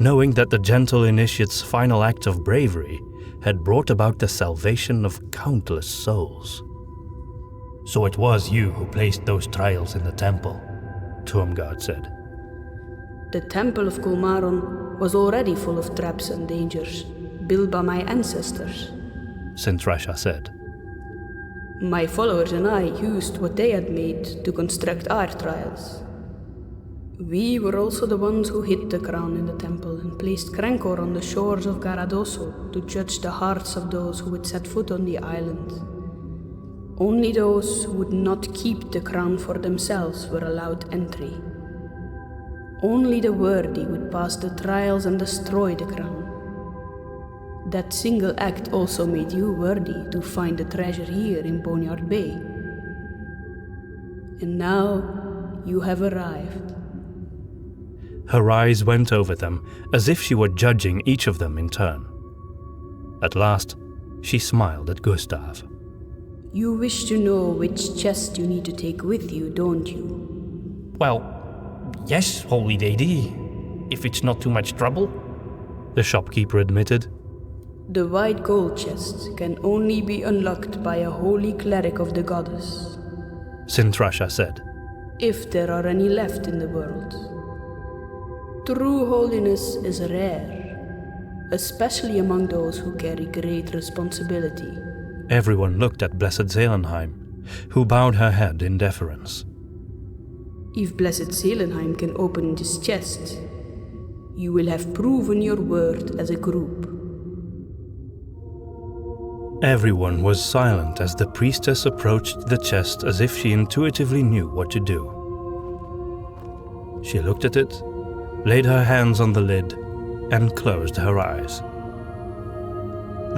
knowing that the gentle initiate's final act of bravery had brought about the salvation of countless souls. So it was you who placed those trials in the temple, Tormgard said. The Temple of Kulmaron was already full of traps and dangers, built by my ancestors, Sintrasha said. My followers and I used what they had made to construct our trials. We were also the ones who hid the crown in the temple and placed Krankor on the shores of Garradoso to judge the hearts of those who would set foot on the island. Only those who would not keep the crown for themselves were allowed entry. Only the worthy would pass the trials and destroy the crown. That single act also made you worthy to find the treasure here in Boneyard Bay. And now you have arrived. Her eyes went over them as if she were judging each of them in turn. At last, she smiled at Gustav. You wish to know which chest you need to take with you, don't you? Well, yes, Holy Lady, if it's not too much trouble, the shopkeeper admitted. The white gold chest can only be unlocked by a holy cleric of the goddess, Sintrasha said. If there are any left in the world. True holiness is rare, especially among those who carry great responsibility. Everyone looked at Blessed Zelenheim, who bowed her head in deference. If Blessed Zelenheim can open this chest, you will have proven your worth as a group. Everyone was silent as the priestess approached the chest as if she intuitively knew what to do. She looked at it, laid her hands on the lid, and closed her eyes.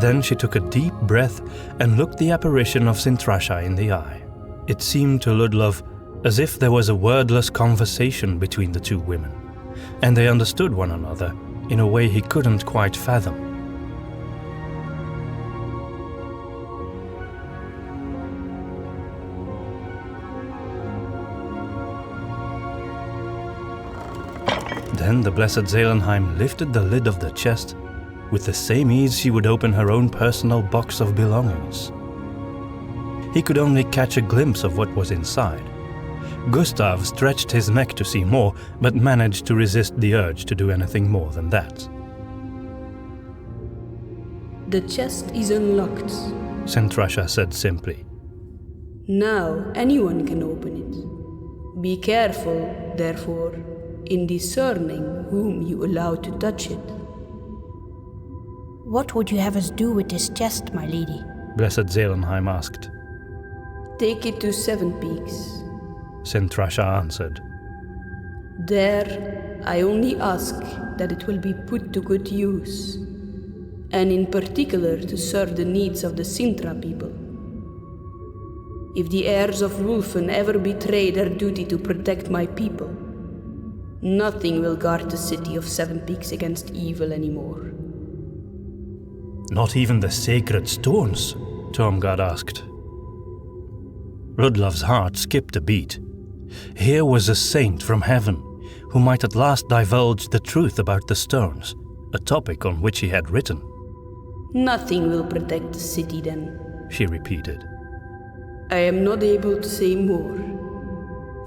Then she took a deep breath and looked the apparition of Sintrasha in the eye. It seemed to Ludlov as if there was a wordless conversation between the two women, and they understood one another in a way he couldn't quite fathom. Then the Blessed Zelenheim lifted the lid of the chest with the same ease she would open her own personal box of belongings. He could only catch a glimpse of what was inside. Gustav stretched his neck to see more, but managed to resist the urge to do anything more than that. The chest is unlocked, Sintrasha said simply. Now anyone can open it. Be careful, therefore, in discerning whom you allow to touch it. What would you have us do with this chest, my lady? Blessed Zelenheim asked. Take it to Seven Peaks, Sintrasha answered. There, I only ask that it will be put to good use, and in particular to serve the needs of the Sintra people. If the heirs of Wulfen ever betray their duty to protect my people, nothing will guard the city of Seven Peaks against evil anymore. Not even the sacred stones? Tormgard asked. Ludlov's heart skipped a beat. Here was a saint from heaven who might at last divulge the truth about the stones, a topic on which he had written. Nothing will protect the city then, she repeated. I am not able to say more,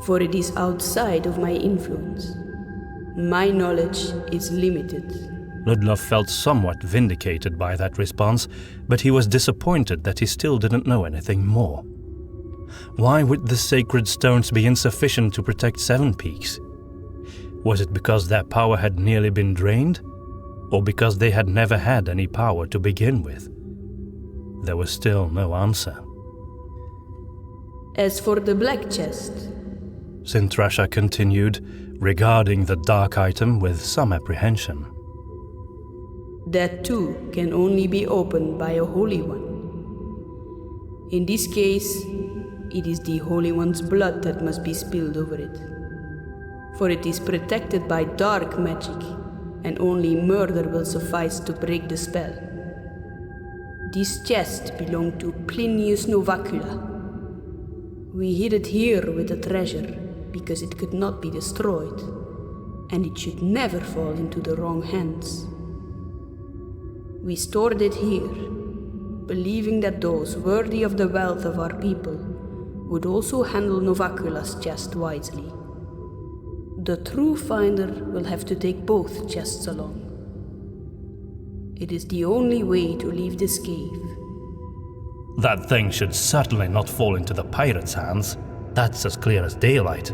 for it is outside of my influence. My knowledge is limited. Ludlov felt somewhat vindicated by that response, but he was disappointed that he still didn't know anything more. Why would the sacred stones be insufficient to protect Seven Peaks? Was it because that power had nearly been drained? Or because they had never had any power to begin with? There was still no answer. As for the black chest, Sintrasha continued, regarding the dark item with some apprehension. That too can only be opened by a Holy One. In this case, it is the Holy One's blood that must be spilled over it. For it is protected by dark magic, and only murder will suffice to break the spell. This chest belonged to Plinius Novacula. We hid it here with the treasure, because it could not be destroyed, and it should never fall into the wrong hands. We stored it here, believing that those worthy of the wealth of our people would also handle Novacula's chest wisely. The true finder will have to take both chests along. It is the only way to leave this cave. That thing should certainly not fall into the pirates' hands. That's as clear as daylight,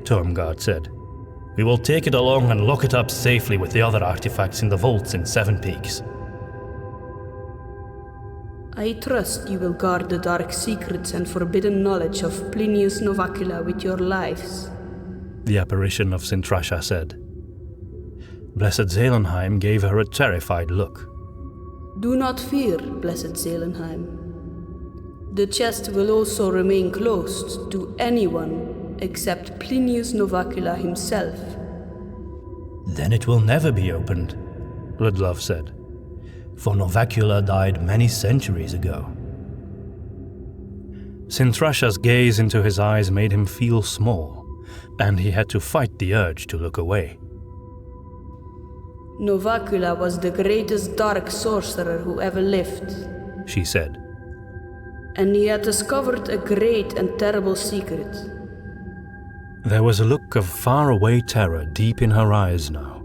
Tormgard said. We will take it along and lock it up safely with the other artifacts in the vaults in Seven Peaks. I trust you will guard the dark secrets and forbidden knowledge of Plinius Novacula with your lives, the apparition of Sintrasha said. Blessed Zelenheim gave her a terrified look. Do not fear, Blessed Zelenheim. The chest will also remain closed to anyone except Plinius Novacula himself. Then it will never be opened, Ludlov said. For Novacula died many centuries ago. Sintrasha's gaze into his eyes made him feel small, and he had to fight the urge to look away. Novacula was the greatest dark sorcerer who ever lived, she said. And he had discovered a great and terrible secret. There was a look of faraway terror deep in her eyes now,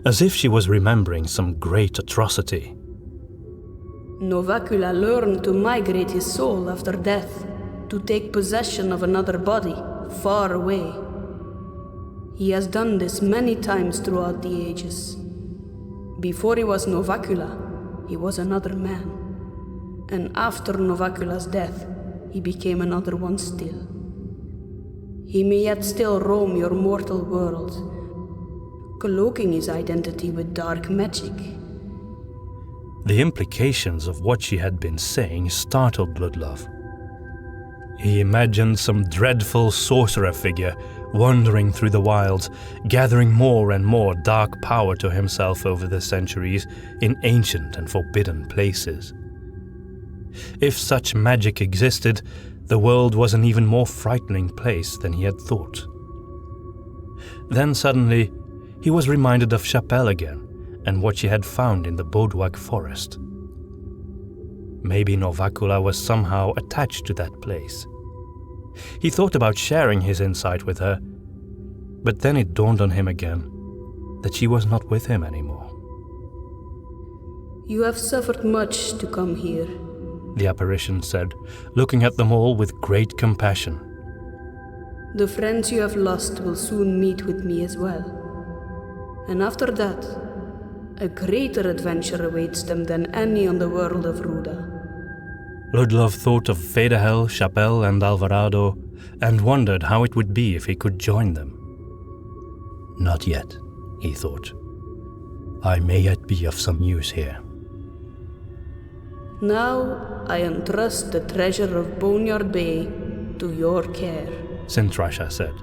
as if she was remembering some great atrocity. Novacula learned to migrate his soul after death, to take possession of another body, far away. He has done this many times throughout the ages. Before he was Novacula, he was another man. And after Novacula's death, he became another one still. He may yet still roam your mortal world, cloaking his identity with dark magic. The implications of what she had been saying startled Ludlov. He imagined some dreadful sorcerer figure wandering through the wilds, gathering more and more dark power to himself over the centuries in ancient and forbidden places. If such magic existed, the world was an even more frightening place than he had thought. Then suddenly, he was reminded of Chapelle again, and what she had found in the Bodwag forest. Maybe Novacula was somehow attached to that place. He thought about sharing his insight with her, but then it dawned on him again that she was not with him anymore. You have suffered much to come here, the apparition said, looking at them all with great compassion. The friends you have lost will soon meet with me as well. And after that, a greater adventure awaits them than any on the world of Hruda. Ludlov thought of Fedahel, Chapelle, and Alvarado, and wondered how it would be if he could join them. Not yet, he thought. I may yet be of some use here. Now I entrust the treasure of Boneyard Bay to your care, Sintrasha said,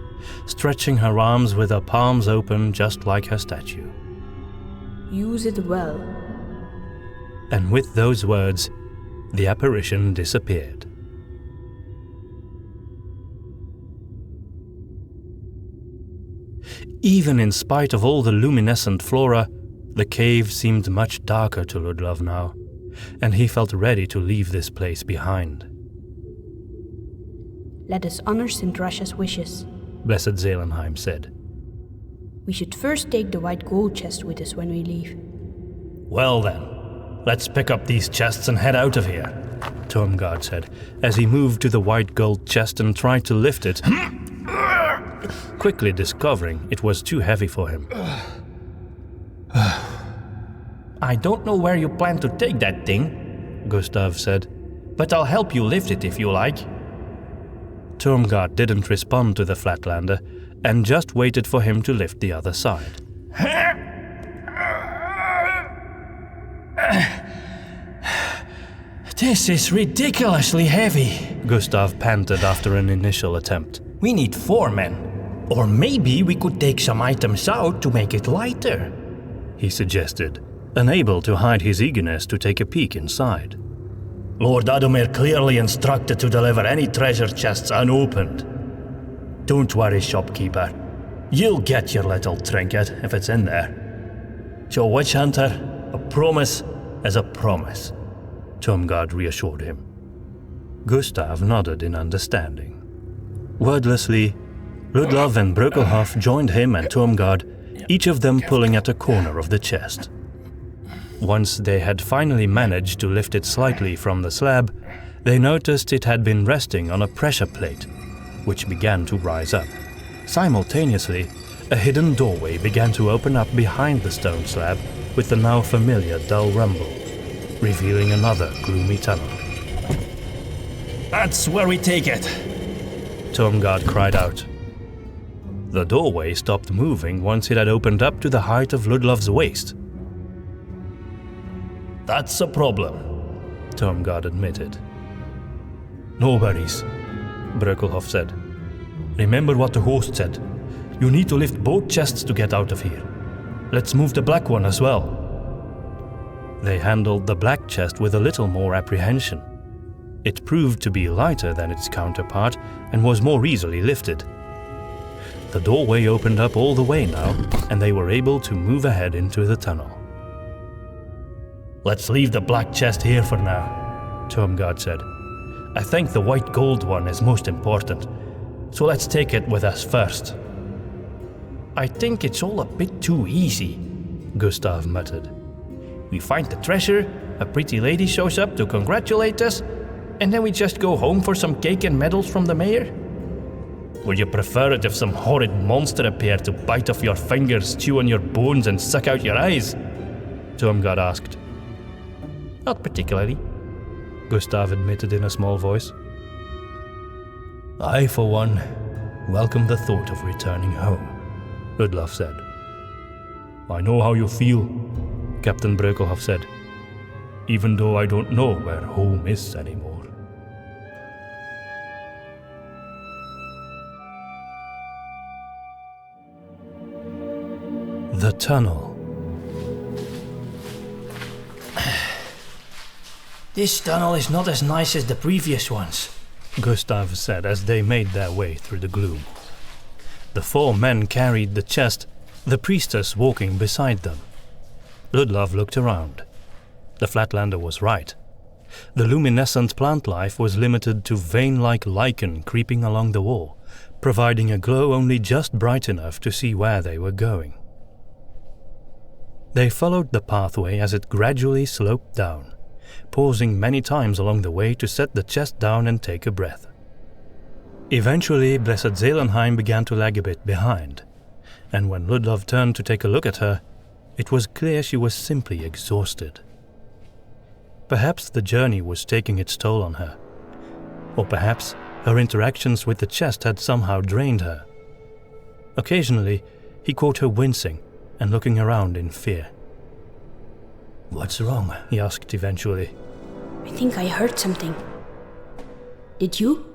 stretching her arms with her palms open just like her statue. Use it well. And with those words, the apparition disappeared. Even in spite of all the luminescent flora, the cave seemed much darker to Ludlov now, and he felt ready to leave this place behind. Let us honor Sintrasha's wishes, Blessed Zelenheim said. We should first take the white gold chest with us when we leave. Well then, let's pick up these chests and head out of here, Tormgard said, as he moved to the white gold chest and tried to lift it, quickly discovering it was too heavy for him. I don't know where you plan to take that thing, Gustav said, but I'll help you lift it if you like. Tormgard didn't respond to the Flatlander and just waited for him to lift the other side. This is ridiculously heavy, Gustav panted after an initial attempt. We need 4 men. Or maybe we could take some items out to make it lighter, he suggested, unable to hide his eagerness to take a peek inside. Lord Adomir clearly instructed to deliver any treasure chests unopened. Don't worry, shopkeeper. You'll get your little trinket if it's in there. To a witch hunter, a promise is a promise, Tomgard reassured him. Gustav nodded in understanding. Wordlessly, Ludlov and Brökelhoff joined him and Tomgard, each of them pulling at a corner of the chest. Once they had finally managed to lift it slightly from the slab, they noticed it had been resting on a pressure plate, which began to rise up. Simultaneously, a hidden doorway began to open up behind the stone slab with the now familiar dull rumble, revealing another gloomy tunnel. That's where we take it, Tomgard cried out. The doorway stopped moving once it had opened up to the height of Ludlov's waist. That's a problem, Tomgard admitted. No worries, Brökelhoff said. Remember what the host said. You need to lift both chests to get out of here. Let's move the black one as well. They handled the black chest with a little more apprehension. It proved to be lighter than its counterpart and was more easily lifted. The doorway opened up all the way now, and they were able to move ahead into the tunnel. Let's leave the black chest here for now, Tomgard said. I think the white gold one is most important, so let's take it with us first. I think it's all a bit too easy, Gustav muttered. We find the treasure, a pretty lady shows up to congratulate us, and then we just go home for some cake and medals from the mayor? Would you prefer it if some horrid monster appeared to bite off your fingers, chew on your bones, and suck out your eyes? Tomgard asked. Not particularly, Gustav admitted in a small voice. I, for one, welcome the thought of returning home, Ludlov said. I know how you feel, Captain Brökelhoff said, even though I don't know where home is anymore. The tunnel. This tunnel is not as nice as the previous ones, Gustav said as they made their way through the gloom. The 4 men carried the chest, the priestess walking beside them. Ludlov looked around. The Flatlander was right. The luminescent plant life was limited to vein-like lichen creeping along the wall, providing a glow only just bright enough to see where they were going. They followed the pathway as it gradually sloped down, pausing many times along the way to set the chest down and take a breath. Eventually, Blessed Zelenheim began to lag a bit behind, and when Ludlov turned to take a look at her, it was clear she was simply exhausted. Perhaps the journey was taking its toll on her, or perhaps her interactions with the chest had somehow drained her. Occasionally, he caught her wincing and looking around in fear. What's wrong? He asked eventually. I think I heard something. Did you?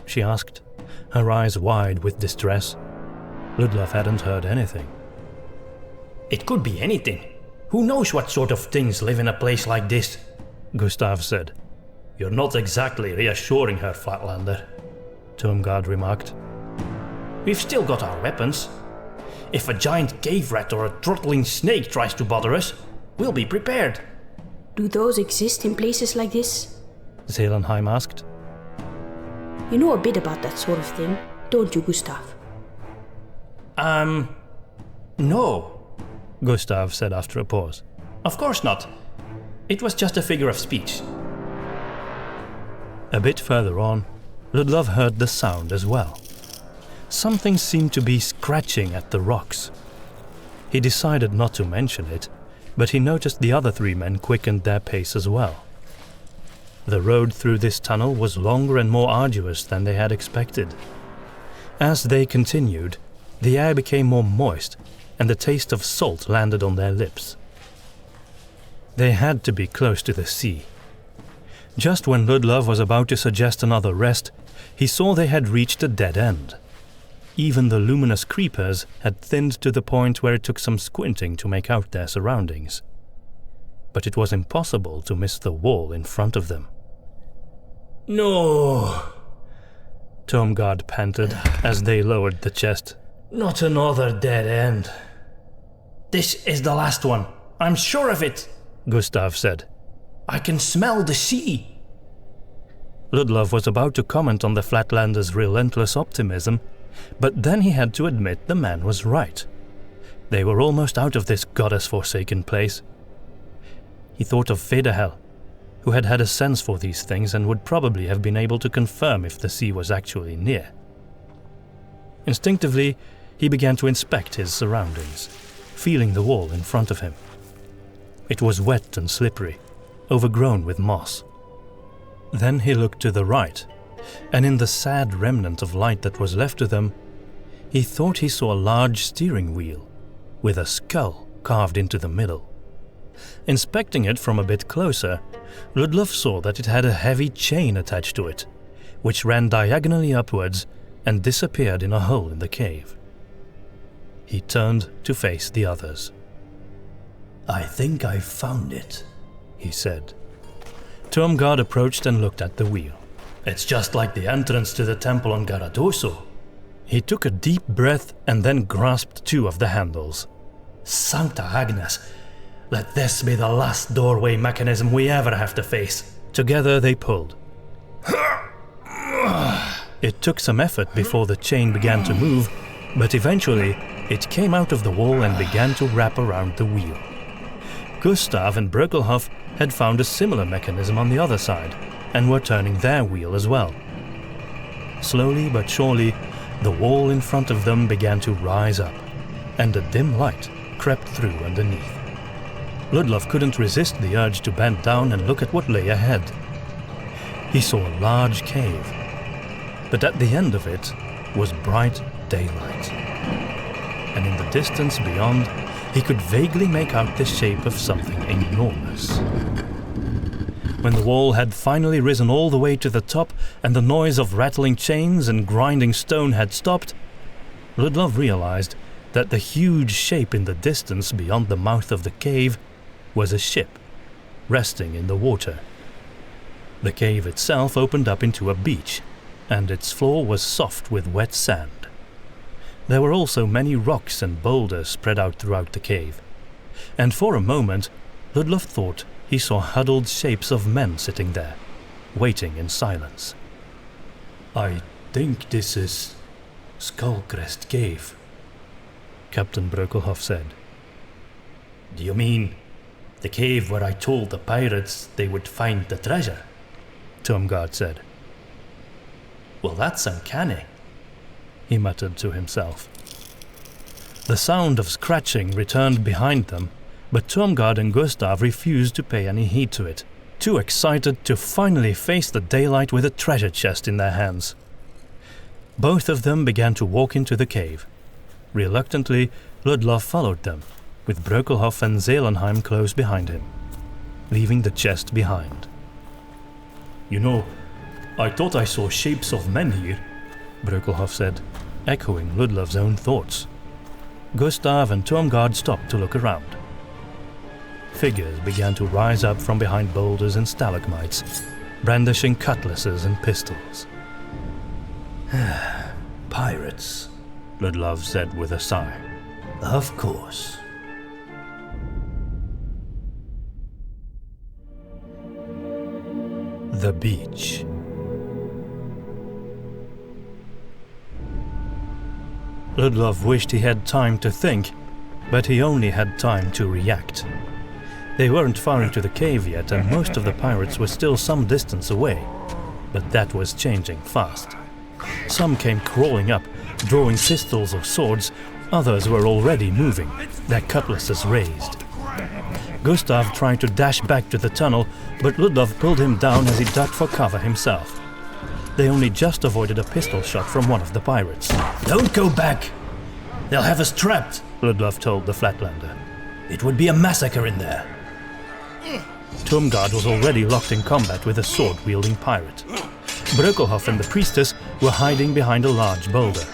She asked, her eyes wide with distress. Ludlov hadn't heard anything. It could be anything. Who knows what sort of things live in a place like this? Gustav said. You're not exactly reassuring her, Flatlander, Tomgard remarked. We've still got our weapons. If a giant cave rat or a throttling snake tries to bother us, we'll be prepared. Do those exist in places like this? Zelenheim asked. You know a bit about that sort of thing, don't you, Gustav? No, Gustav said after a pause. Of course not. It was just a figure of speech. A bit further on, Ludlov heard the sound as well. Something seemed to be scratching at the rocks. He decided not to mention it, but he noticed the other 3 men quickened their pace as well. The road through this tunnel was longer and more arduous than they had expected. As they continued, the air became more moist, and the taste of salt landed on their lips. They had to be close to the sea. Just when Ludlov was about to suggest another rest, he saw they had reached a dead end. Even the luminous creepers had thinned to the point where it took some squinting to make out their surroundings. But it was impossible to miss the wall in front of them. No! Tomgard panted as they lowered the chest. Not another dead end. This is the last one. I'm sure of it, Gustav said. I can smell the sea. Ludlov was about to comment on the Flatlander's relentless optimism, but then he had to admit the man was right. They were almost out of this goddess-forsaken place. He thought of Fedahel, who had had a sense for these things and would probably have been able to confirm if the sea was actually near. Instinctively, he began to inspect his surroundings, feeling the wall in front of him. It was wet and slippery, overgrown with moss. Then he looked to the right, and in the sad remnant of light that was left to them, he thought he saw a large steering wheel, with a skull carved into the middle. Inspecting it from a bit closer, Ludlov saw that it had a heavy chain attached to it, which ran diagonally upwards and disappeared in a hole in the cave. He turned to face the others. I think I found it, he said. Tomgard approached and looked at the wheel. It's just like the entrance to the temple on Garradoso. He took a deep breath and then grasped two of the handles. Sancta Agnes, let this be the last doorway mechanism we ever have to face. Together they pulled. It took some effort before the chain began to move, but eventually it came out of the wall and began to wrap around the wheel. Gustav and Brökelhoff had found a similar mechanism on the other side and were turning their wheel as well. Slowly but surely, the wall in front of them began to rise up, and a dim light crept through underneath. Ludlov couldn't resist the urge to bend down and look at what lay ahead. He saw a large cave, but at the end of it was bright daylight. And in the distance beyond, he could vaguely make out the shape of something enormous. When the wall had finally risen all the way to the top and the noise of rattling chains and grinding stone had stopped, Ludlov realized that the huge shape in the distance beyond the mouth of the cave was a ship, resting in the water. The cave itself opened up into a beach, and its floor was soft with wet sand. There were also many rocks and boulders spread out throughout the cave, and for a moment Ludlov thought he saw huddled shapes of men sitting there, waiting in silence. I think this is Skullcrest Cave, Captain Brökelhoff said. Do you mean the cave where I told the pirates they would find the treasure? Tomgard said. Well, that's uncanny, he muttered to himself. The sound of scratching returned behind them, but Tomgard and Gustav refused to pay any heed to it, too excited to finally face the daylight with a treasure chest in their hands. Both of them began to walk into the cave. Reluctantly, Ludlov followed them, with Brökelhoff and Zelenheim close behind him, leaving the chest behind. You know, I thought I saw shapes of men here, Brökelhoff said, echoing Ludlov's own thoughts. Gustav and Tomgard stopped to look around. Figures began to rise up from behind boulders and stalagmites, brandishing cutlasses and pistols. Pirates, Ludlov said with a sigh. Of course. The beach. Ludlov wished he had time to think, but he only had time to react. They weren't far into the cave yet, and most of the pirates were still some distance away, but that was changing fast. Some came crawling up, drawing pistols or swords. Others were already moving, their cutlasses raised. Gustav tried to dash back to the tunnel, but Ludlov pulled him down as he ducked for cover himself. They only just avoided a pistol shot from one of the pirates. Don't go back! They'll have us trapped, Ludlov told the Flatlander. It would be a massacre in there. Tomgard was already locked in combat with a sword-wielding pirate. Brökelhoff and the priestess were hiding behind a large boulder.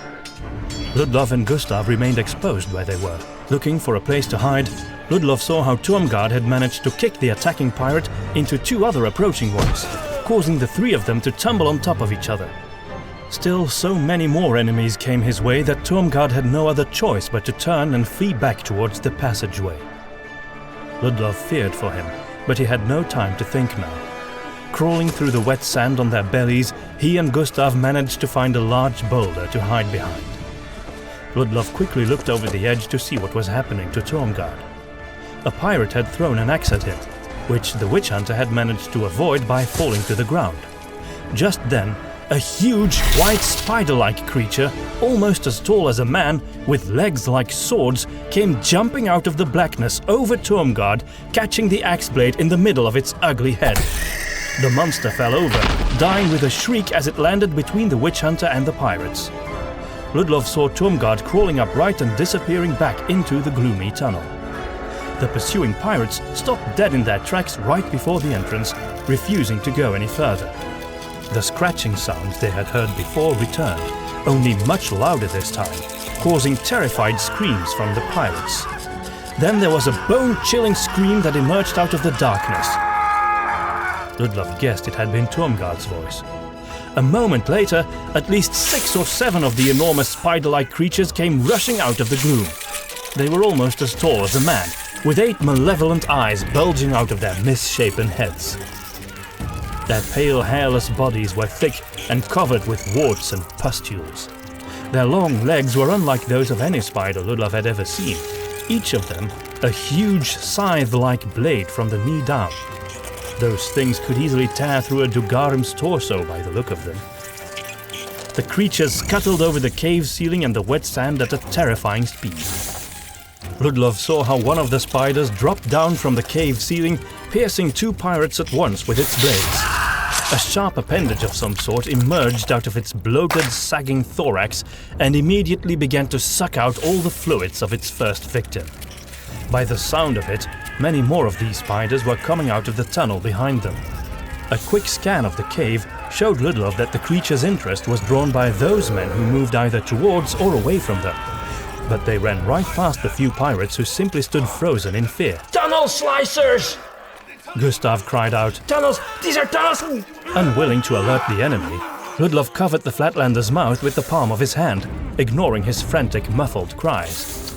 Ludlov and Gustav remained exposed where they were. Looking for a place to hide, Ludlov saw how Tomgard had managed to kick the attacking pirate into two other approaching ones, causing the three of them to tumble on top of each other. Still, so many more enemies came his way that Tormgard had no other choice but to turn and flee back towards the passageway. Ludlov feared for him, but he had no time to think now. Crawling through the wet sand on their bellies, he and Gustav managed to find a large boulder to hide behind. Ludlov quickly looked over the edge to see what was happening to Tormgard. A pirate had thrown an axe at him, which the witch hunter had managed to avoid by falling to the ground. Just then, a huge, white spider-like creature, almost as tall as a man, with legs like swords, came jumping out of the blackness over Tormgard, catching the axe blade in the middle of its ugly head. The monster fell over, dying with a shriek as it landed between the witch hunter and the pirates. Ludlov saw Tormgard crawling upright and disappearing back into the gloomy tunnel. The pursuing pirates stopped dead in their tracks right before the entrance, refusing to go any further. The scratching sounds they had heard before returned, only much louder this time, causing terrified screams from the pirates. Then there was a bone-chilling scream that emerged out of the darkness. Ludlov guessed it had been Tormgard's voice. A moment later, at least 6 or 7 of the enormous spider-like creatures came rushing out of the gloom. They were almost as tall as a man, with 8 malevolent eyes bulging out of their misshapen heads. Their pale, hairless bodies were thick and covered with warts and pustules. Their long legs were unlike those of any spider Ludlov had ever seen, each of them a huge scythe-like blade from the knee down. Those things could easily tear through a Dugarim's torso by the look of them. The creatures scuttled over the cave ceiling and the wet sand at a terrifying speed. Ludlov saw how one of the spiders dropped down from the cave ceiling, piercing 2 pirates at once with its blades. A sharp appendage of some sort emerged out of its bloated, sagging thorax and immediately began to suck out all the fluids of its first victim. By the sound of it, many more of these spiders were coming out of the tunnel behind them. A quick scan of the cave showed Ludlov that the creature's interest was drawn by those men who moved either towards or away from them. But they ran right past the few pirates who simply stood frozen in fear. Tunnel slicers! Gustav cried out. Tunnels! These are tunnels! Unwilling to alert the enemy, Ludlov covered the Flatlander's mouth with the palm of his hand, ignoring his frantic, muffled cries.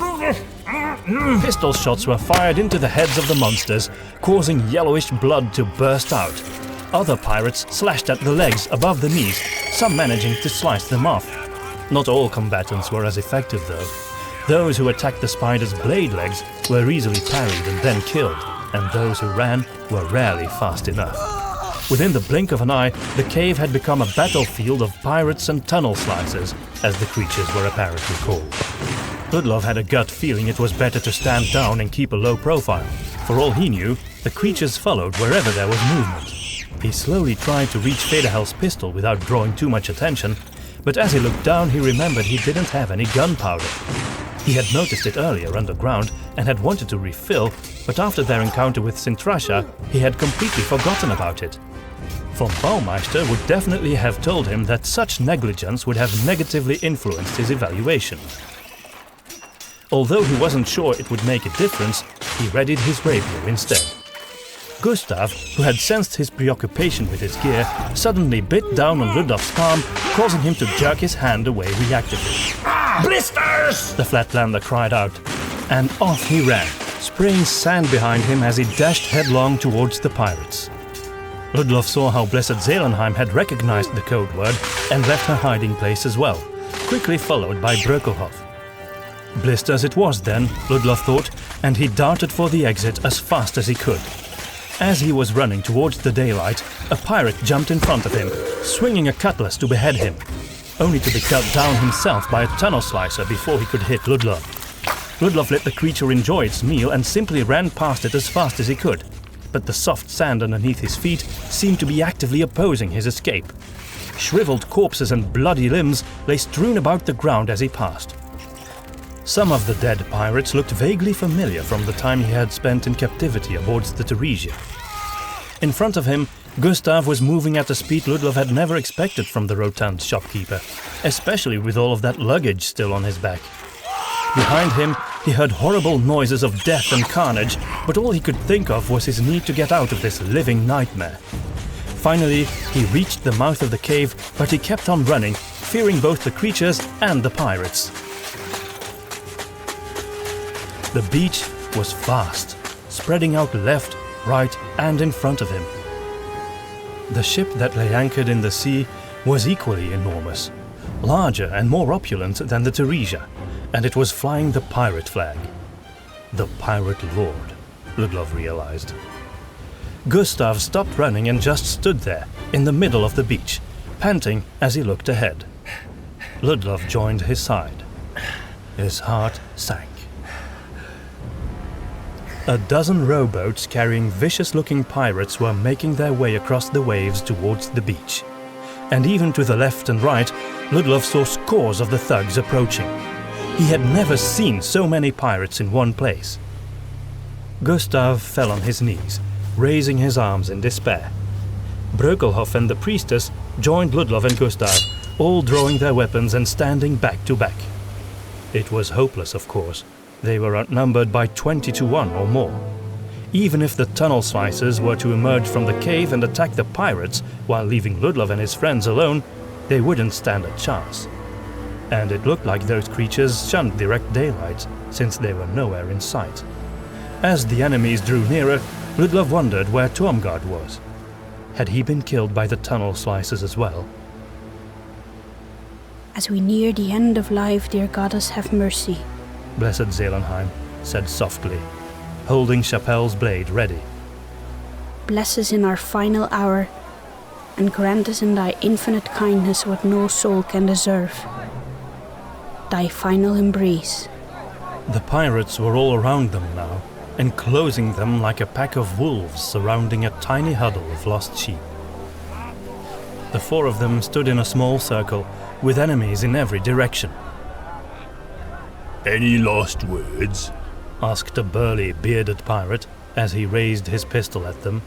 Pistol shots were fired into the heads of the monsters, causing yellowish blood to burst out. Other pirates slashed at the legs above the knees, some managing to slice them off. Not all combatants were as effective, though. Those who attacked the spider's blade legs were easily parried and then killed, and those who ran were rarely fast enough. Within the blink of an eye, the cave had become a battlefield of pirates and tunnel slicers, as the creatures were apparently called. Ludlov had a gut feeling it was better to stand down and keep a low profile. For all he knew, the creatures followed wherever there was movement. He slowly tried to reach Federhel's pistol without drawing too much attention, but as he looked down he remembered he didn't have any gunpowder. He had noticed it earlier underground and had wanted to refill, but after their encounter with Sintrasha, he had completely forgotten about it. Von Baumeister would definitely have told him that such negligence would have negatively influenced his evaluation. Although he wasn't sure it would make a difference, he readied his rapier instead. Gustav, who had sensed his preoccupation with his gear, suddenly bit down on Ludlov's palm, causing him to jerk his hand away reactively. Blisters! The Flatlander cried out, and off he ran, spraying sand behind him as he dashed headlong towards the pirates. Ludlov saw how Blessed Zelenheim had recognized the code word and left her hiding place as well, quickly followed by Brökelhoff. Blisters it was then, Ludlov thought, and he darted for the exit as fast as he could. As he was running towards the daylight, a pirate jumped in front of him, swinging a cutlass to behead him, only to be cut down himself by a tunnel slicer before he could hit Ludlov. Ludlov let the creature enjoy its meal and simply ran past it as fast as he could, but the soft sand underneath his feet seemed to be actively opposing his escape. Shriveled corpses and bloody limbs lay strewn about the ground as he passed. Some of the dead pirates looked vaguely familiar from the time he had spent in captivity aboard the Theresia. In front of him, Gustav was moving at a speed Ludlov had never expected from the rotund shopkeeper, especially with all of that luggage still on his back. Behind him, he heard horrible noises of death and carnage, but all he could think of was his need to get out of this living nightmare. Finally, he reached the mouth of the cave, but he kept on running, fearing both the creatures and the pirates. The beach was vast, spreading out left, right, and in front of him. The ship that lay anchored in the sea was equally enormous, larger and more opulent than the Theresia, and it was flying the pirate flag. The Pirate Lord, Ludlov realized. Gustav stopped running and just stood there, in the middle of the beach, panting as he looked ahead. Ludlov joined his side. His heart sank. A dozen rowboats carrying vicious-looking pirates were making their way across the waves towards the beach. And even to the left and right, Ludlov saw scores of the thugs approaching. He had never seen so many pirates in one place. Gustav fell on his knees, raising his arms in despair. Brökelhoff and the priestess joined Ludlov and Gustav, all drawing their weapons and standing back to back. It was hopeless, of course. They were outnumbered by 20 to 1 or more. Even if the tunnel slicers were to emerge from the cave and attack the pirates while leaving Ludlov and his friends alone, they wouldn't stand a chance. And it looked like those creatures shunned direct daylight, since they were nowhere in sight. As the enemies drew nearer, Ludlov wondered where Tormgard was. Had he been killed by the tunnel slicers as well? As we near the end of life, dear goddess, have mercy. Blessed Zelenheim said softly, holding Chapelle's blade ready. Bless us in our final hour, and grant us in thy infinite kindness what no soul can deserve. Thy final embrace. The pirates were all around them now, enclosing them like a pack of wolves surrounding a tiny huddle of lost sheep. The four of them stood in a small circle, with enemies in every direction. Any last words? Asked a burly, bearded pirate as he raised his pistol at them.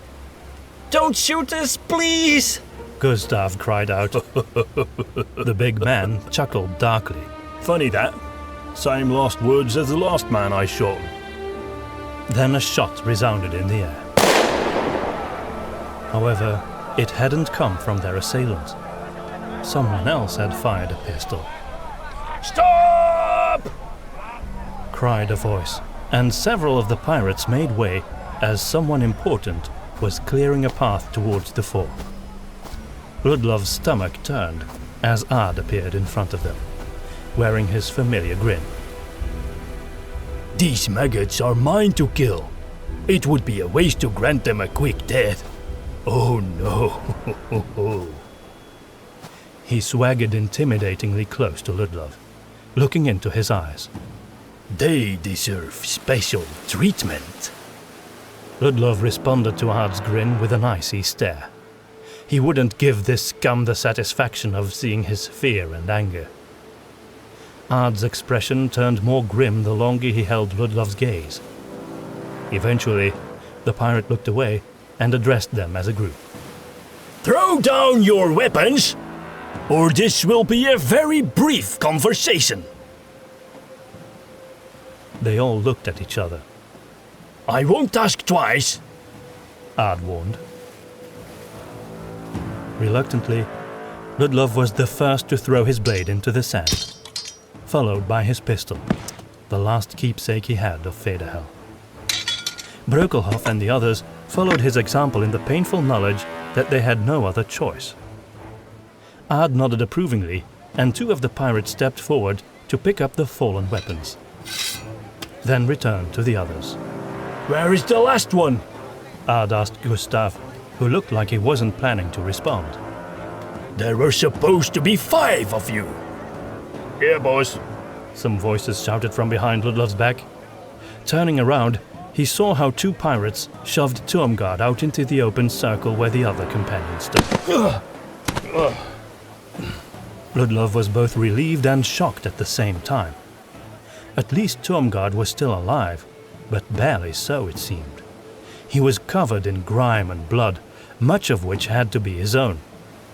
Don't shoot us, please! Gustav cried out. The big man chuckled darkly. Funny that. Same last words as the last man I shot. Then a shot resounded in the air. However, it hadn't come from their assailant. Someone else had fired a pistol. Stop! Cried a voice, and several of the pirates made way as someone important was clearing a path towards the four. Ludlov's stomach turned as Ard appeared in front of them, wearing his familiar grin. These maggots are mine to kill. It would be a waste to grant them a quick death. Oh no. He swaggered intimidatingly close to Ludlov, looking into his eyes. They deserve special treatment. Ludlov responded to Ard's grin with an icy stare. He wouldn't give this scum the satisfaction of seeing his fear and anger. Ard's expression turned more grim the longer he held Ludlov's gaze. Eventually, the pirate looked away and addressed them as a group. Throw down your weapons, or this will be a very brief conversation. They all looked at each other. I won't ask twice, Ard warned. Reluctantly, Ludlov was the first to throw his blade into the sand, followed by his pistol, the last keepsake he had of Federhel. Brökelhoff and the others followed his example in the painful knowledge that they had no other choice. Ard nodded approvingly, and two of the pirates stepped forward to pick up the fallen weapons, then returned to the others. Where is the last one? Ard asked Gustav, who looked like he wasn't planning to respond. There were supposed to be 5 of you. Here, boys. Some voices shouted from behind Ludlov's back. Turning around, he saw how 2 pirates shoved Tormgard out into the open circle where the other companions stood. Ludlov was both relieved and shocked at the same time. At least Tormgard was still alive, but barely so it seemed. He was covered in grime and blood, much of which had to be his own.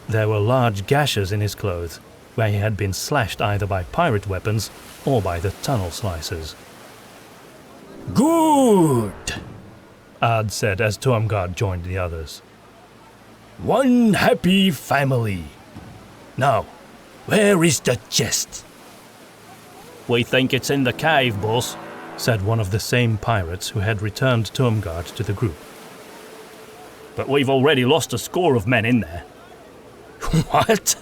There were large gashes in his clothes, where he had been slashed either by pirate weapons or by the tunnel slicers. Good, Ard said as Tormgard joined the others. One happy family. Now, Where is the chest? We think it's in the cave, boss, said one of the same pirates who had returned Tomgard to the group. but we've already lost a score of men in there. What?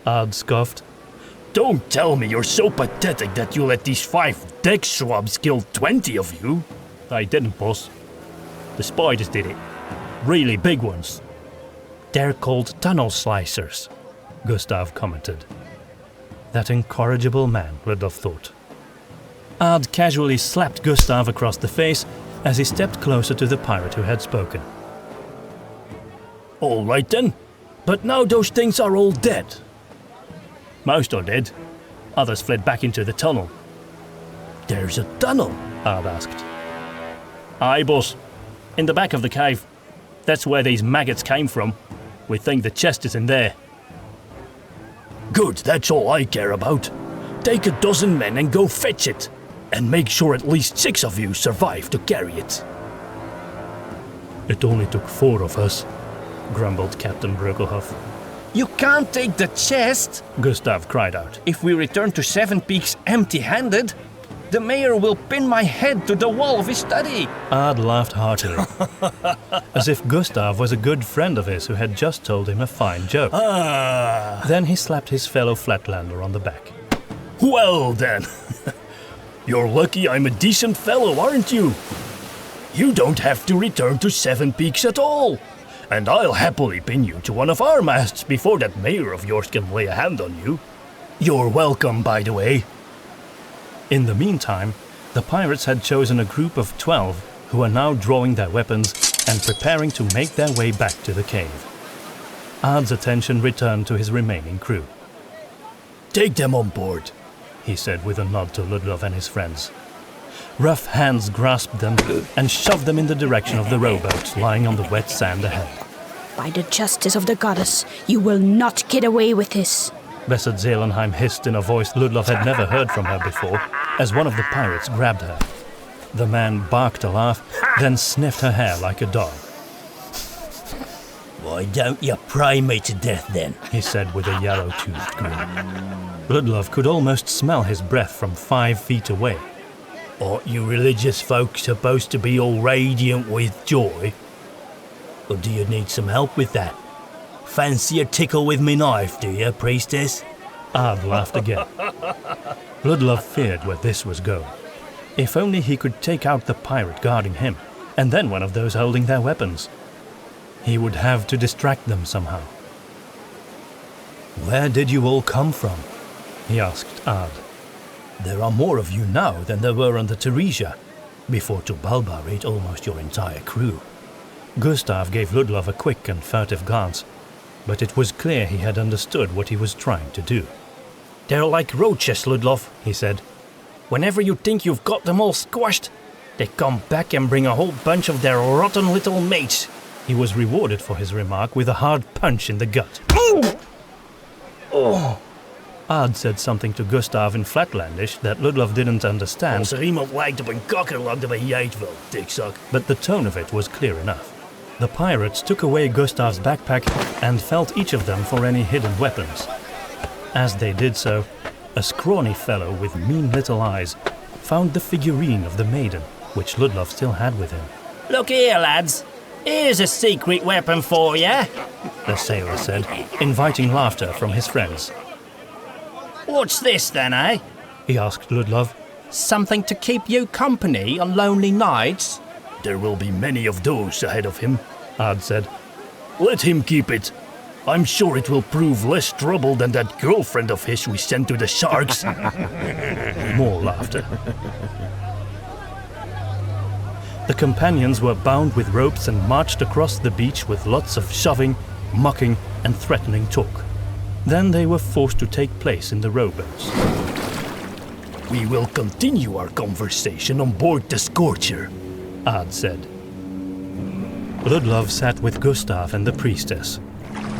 Ard scoffed. Don't tell me you're so pathetic that you let these 5 deck swabs kill 20 of you. They didn't, boss. The spiders did it. Really big ones. They're called tunnel slicers, Gustav commented. That incorrigible man, Ludlov thought. Ard casually slapped Gustav across the face as he stepped closer to the pirate who had spoken. All right then, but now those things are all dead. Most are dead. Others fled back into the tunnel. There's a tunnel? Ard asked. Aye, boss. In the back of the cave. That's where these maggots came from. We think the chest is in there. Good, that's all I care about. Take 12 men and go fetch it. And make sure at least 6 of you survive to carry it. It only took 4 of us, grumbled Captain Brökelhoff. You can't take the chest, Gustav cried out. If we return to Seven Peaks empty-handed, the mayor will pin my head to the wall of his study. Ard laughed heartily, as if Gustav was a good friend of his who had just told him a fine joke. Then he slapped his fellow Flatlander on the back. Well then, you're lucky I'm a decent fellow, aren't you? You don't have to return to Seven Peaks at all. And I'll happily pin you to one of our masts before that mayor of yours can lay a hand on you. You're welcome, by the way. In the meantime, the pirates had chosen a group of 12 who were now drawing their weapons and preparing to make their way back to the cave. Ard's attention returned to his remaining crew. Take them on board, he said with a nod to Ludlov and his friends. Rough hands grasped them and shoved them in the direction of the rowboats lying on the wet sand ahead. By the justice of the goddess, you will not get away with this, Blessed Zelenheim hissed in a voice Ludlov had never heard from her before, as one of the pirates grabbed her. The man barked a laugh, then sniffed her hair like a dog. Why don't you pray me to death then? He said with a yellow-toothed grin. Ludlov could almost smell his breath from 5 feet away. Aren't you religious folk supposed to be all radiant with joy? Or do you need some help with that? Fancy a tickle with me knife, do you, priestess? Ard laughed again. Ludlov feared where this was going. If only he could take out the pirate guarding him, and then one of those holding their weapons. He would have to distract them somehow. Where did you all come from? He asked Ard. There are more of you now than there were on the Teresia. Before Tubalba ate almost your entire crew. Gustav gave Ludlov a quick and furtive glance, but it was clear he had understood what he was trying to do. They're like roaches, Ludlov, he said. Whenever you think you've got them all squashed, they come back and bring a whole bunch of their rotten little mates. He was rewarded for his remark with a hard punch in the gut. Oh! Ard said something to Gustav in Flatlandish that Ludlov didn't understand, Als er iemand lijkt op een kakkerlak, dan ben jij het wel, dikzak. But the tone of it was clear enough. The pirates took away Gustav's backpack and felt each of them for any hidden weapons. As they did so, a scrawny fellow with mean little eyes found the figurine of the maiden, which Ludlov still had with him. Look here, lads. Here's a secret weapon for you, the sailor said, inviting laughter from his friends. What's this then, eh? He asked Ludlov. Something to keep you company on lonely nights? There will be many of those ahead of him, Ard said. Let him keep it. I'm sure it will prove less trouble than that girlfriend of his we sent to the sharks. More laughter. The companions were bound with ropes and marched across the beach with lots of shoving, mocking, and threatening talk. Then they were forced to take place in the rowboats. We will continue our conversation on board the Scorcher, Ard said. Ludlov sat with Gustav and the priestess.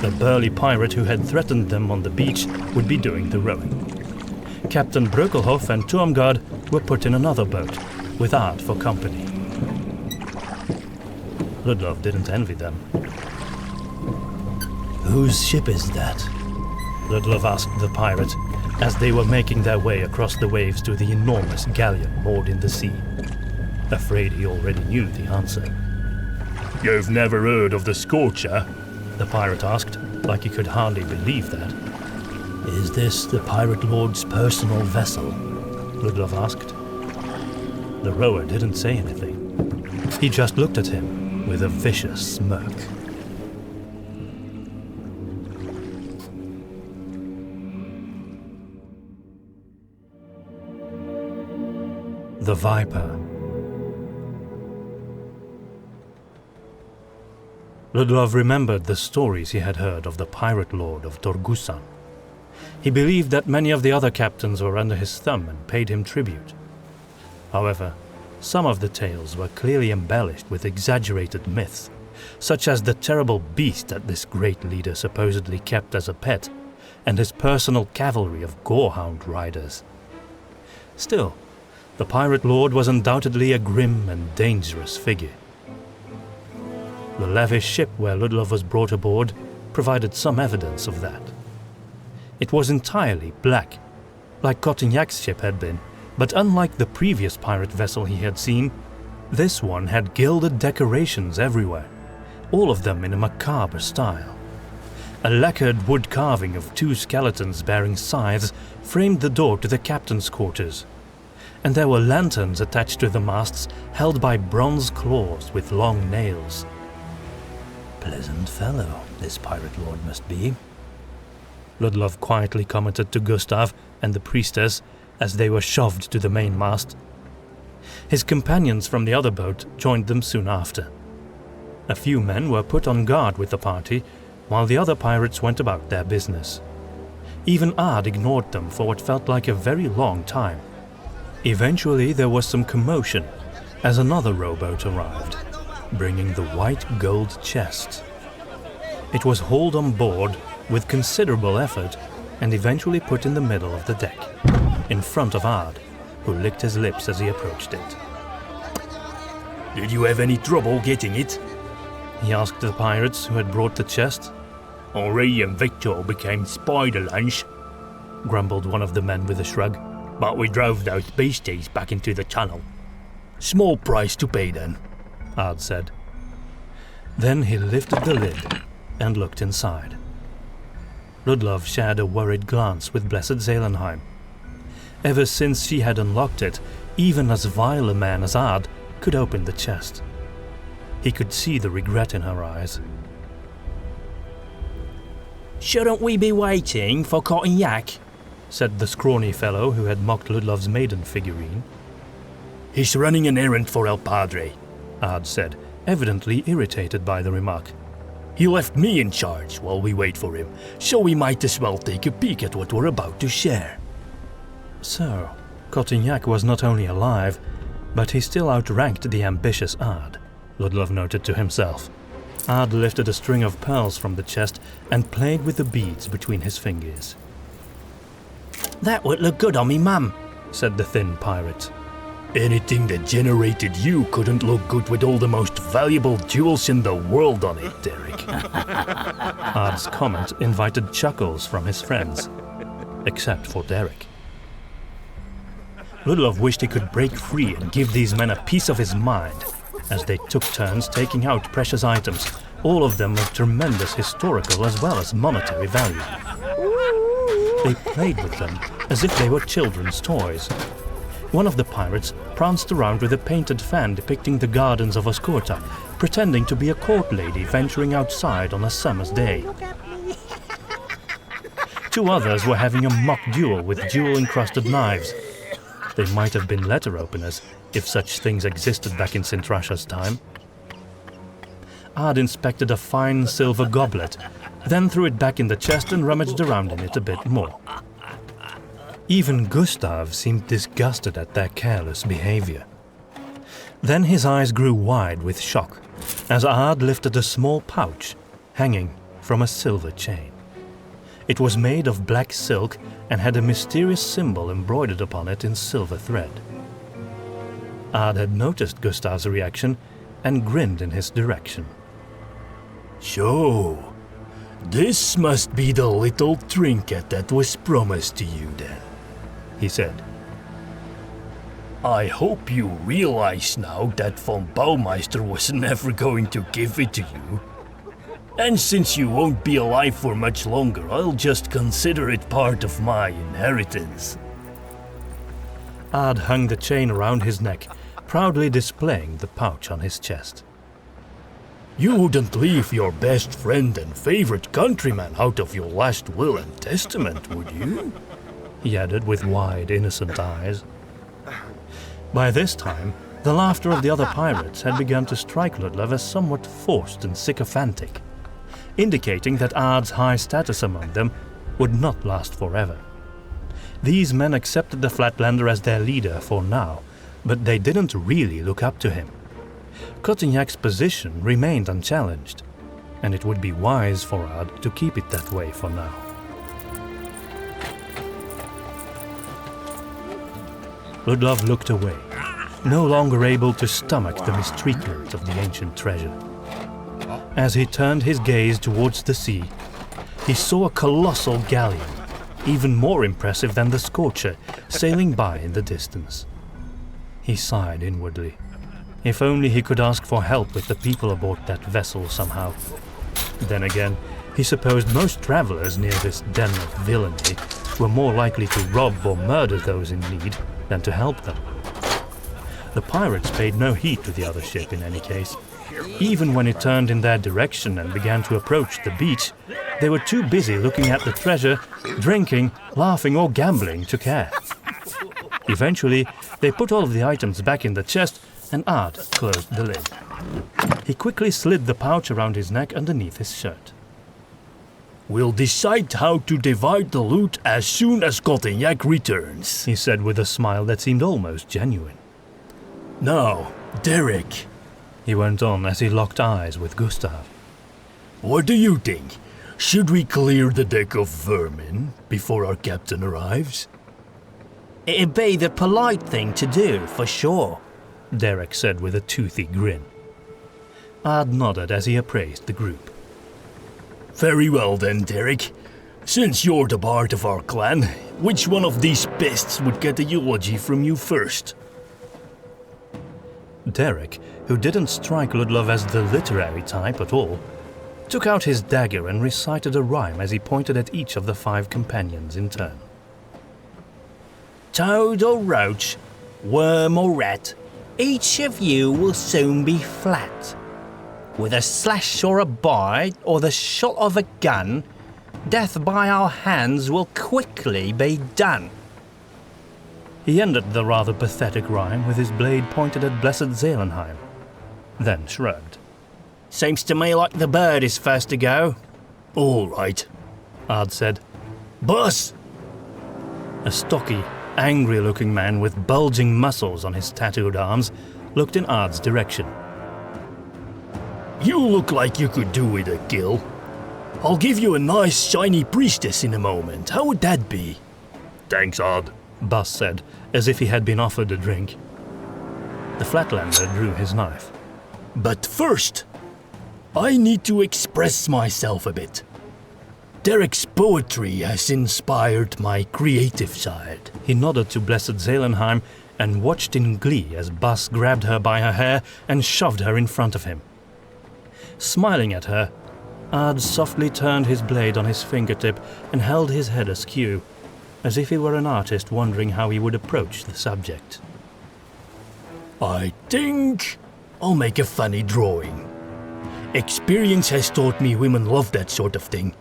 The burly pirate who had threatened them on the beach would be doing the rowing. Captain Brökelhoff and Tomgard were put in another boat, with Ard for company. Ludlov didn't envy them. Whose ship is that? Ludlov asked the pirate, as they were making their way across the waves to the enormous galleon moored in the sea. Afraid he already knew the answer. You've never heard of the Scorcher? The pirate asked, like he could hardly believe that. Is this the Pirate Lord's personal vessel? Ludlov asked. The rower didn't say anything. He just looked at him with a vicious smirk. The Viper. Ludlov remembered the stories he had heard of the Pirate Lord of Torgusan. He believed that many of the other captains were under his thumb and paid him tribute. However, some of the tales were clearly embellished with exaggerated myths, such as the terrible beast that this great leader supposedly kept as a pet, and his personal cavalry of gorehound riders. Still, the Pirate Lord was undoubtedly a grim and dangerous figure. The lavish ship where Ludlov was brought aboard provided some evidence of that. It was entirely black, like Cotignac's ship had been, but unlike the previous pirate vessel he had seen, this one had gilded decorations everywhere, all of them in a macabre style. A lacquered wood carving of two skeletons bearing scythes framed the door to the captain's quarters, and there were lanterns attached to the masts held by bronze claws with long nails. Pleasant fellow, this pirate lord must be. Ludlov quietly commented to Gustav and the priestess as they were shoved to the mainmast. His companions from the other boat joined them soon after. A few men were put on guard with the party, while the other pirates went about their business. Even Ard ignored them for what felt like a very long time. Eventually there was some commotion as another rowboat arrived, bringing the white gold chest. It was hauled on board with considerable effort and eventually put in the middle of the deck, in front of Ard, who licked his lips as he approached it. Did you have any trouble getting it? He asked the pirates who had brought the chest. Henri and Victor became spider lunch, grumbled one of the men with a shrug. But we drove those beasties back into the tunnel. Small price to pay then, Ard said. Then he lifted the lid and looked inside. Ludlov shared a worried glance with Blessed Zelenheim. Ever since she had unlocked it, even as vile a man as Ard could open the chest. He could see the regret in her eyes. Shouldn't we be waiting for Cotignac? Said the scrawny fellow who had mocked Ludlov's maiden figurine. He's running an errand for El Padre, Ard said, evidently irritated by the remark. He left me in charge while we wait for him, so we might as well take a peek at what we're about to share. So, Cotignac was not only alive, but he still outranked the ambitious Ard, Ludlov noted to himself. Ard lifted a string of pearls from the chest and played with the beads between his fingers. That would look good on me, mum, said the thin pirate. Anything that generated you couldn't look good with all the most valuable jewels in the world on it, Derek. Ard's comment invited chuckles from his friends, except for Derek. Ludlov wished he could break free and give these men a piece of his mind, as they took turns taking out precious items, all of them of tremendous historical as well as monetary value. They played with them as if they were children's toys. One of the pirates pranced around with a painted fan depicting the gardens of Oscorta, pretending to be a court lady venturing outside on a summer's day. Two others were having a mock duel with jewel-encrusted knives. They might have been letter openers, if such things existed back in Sintrasha's time. Ard inspected a fine silver goblet, then threw it back in the chest and rummaged around in it a bit more. Even Gustav seemed disgusted at their careless behavior. Then his eyes grew wide with shock, as Ard lifted a small pouch, hanging from a silver chain. It was made of black silk and had a mysterious symbol embroidered upon it in silver thread. Ard had noticed Gustav's reaction and grinned in his direction. So, This must be the little trinket that was promised to you then, he said. I hope you realize now that Von Baumeister was never going to give it to you. And since you won't be alive for much longer, I'll just consider it part of my inheritance. Ard hung the chain around his neck, proudly displaying the pouch on his chest. You wouldn't leave your best friend and favorite countryman out of your last will and testament, would you? He added with wide, innocent eyes. By this time, the laughter of the other pirates had begun to strike Ludlov as somewhat forced and sycophantic, indicating that Ard's high status among them would not last forever. These men accepted the Flatlander as their leader for now, but they didn't really look up to him. Cotignac's position remained unchallenged, and it would be wise for Ard to keep it that way for now. Ludlov looked away, no longer able to stomach the mistreatment of the ancient treasure. As he turned his gaze towards the sea, he saw a colossal galleon, even more impressive than the Scorcher, sailing by in the distance. He sighed inwardly. If only he could ask for help with the people aboard that vessel somehow. Then again, he supposed most travelers near this den of villainy were more likely to rob or murder those in need than to help them. The pirates paid no heed to the other ship in any case. Even when it turned in their direction and began to approach the beach, they were too busy looking at the treasure, drinking, laughing or gambling to care. Eventually, they put all of the items back in the chest and Ard closed the lid. He quickly slid the pouch around his neck underneath his shirt. We'll decide how to divide the loot as soon as Cotignac returns, he said with a smile that seemed almost genuine. Now, Derek, he went on as he locked eyes with Gustav. What do you think? Should we clear the deck of vermin before our captain arrives? It'd be the polite thing to do, for sure, Derek said with a toothy grin. Ard nodded as he appraised the group. Very well then, Derek. Since you're the bard of our clan, which one of these pests would get a eulogy from you first? Derek, who didn't strike Ludlov as the literary type at all, took out his dagger and recited a rhyme as he pointed at each of the 5 companions in turn. Toad or roach, worm or rat, each of you will soon be flat. With a slash or a bite or the shot of a gun, death by our hands will quickly be done. He ended the rather pathetic rhyme with his blade pointed at blessed Zelenheim, then shrugged. Seems to me like the bird is first to go. All right, Ard said. Boss! A stocky, angry-looking man with bulging muscles on his tattooed arms looked in Ard's direction. You look like you could do with a kill. I'll give you a nice shiny priestess in a moment. How would that be? Thanks, Ard, Buzz said, as if he had been offered a drink. The Flatlander drew his knife. But first, I need to express myself a bit. Derek's poetry has inspired my creative side. He nodded to blessed Zelenheim and watched in glee as Buzz grabbed her by her hair and shoved her in front of him. Smiling at her, Ard softly turned his blade on his fingertip and held his head askew, as if he were an artist wondering how he would approach the subject. I think I'll make a funny drawing. Experience has taught me women love that sort of thing.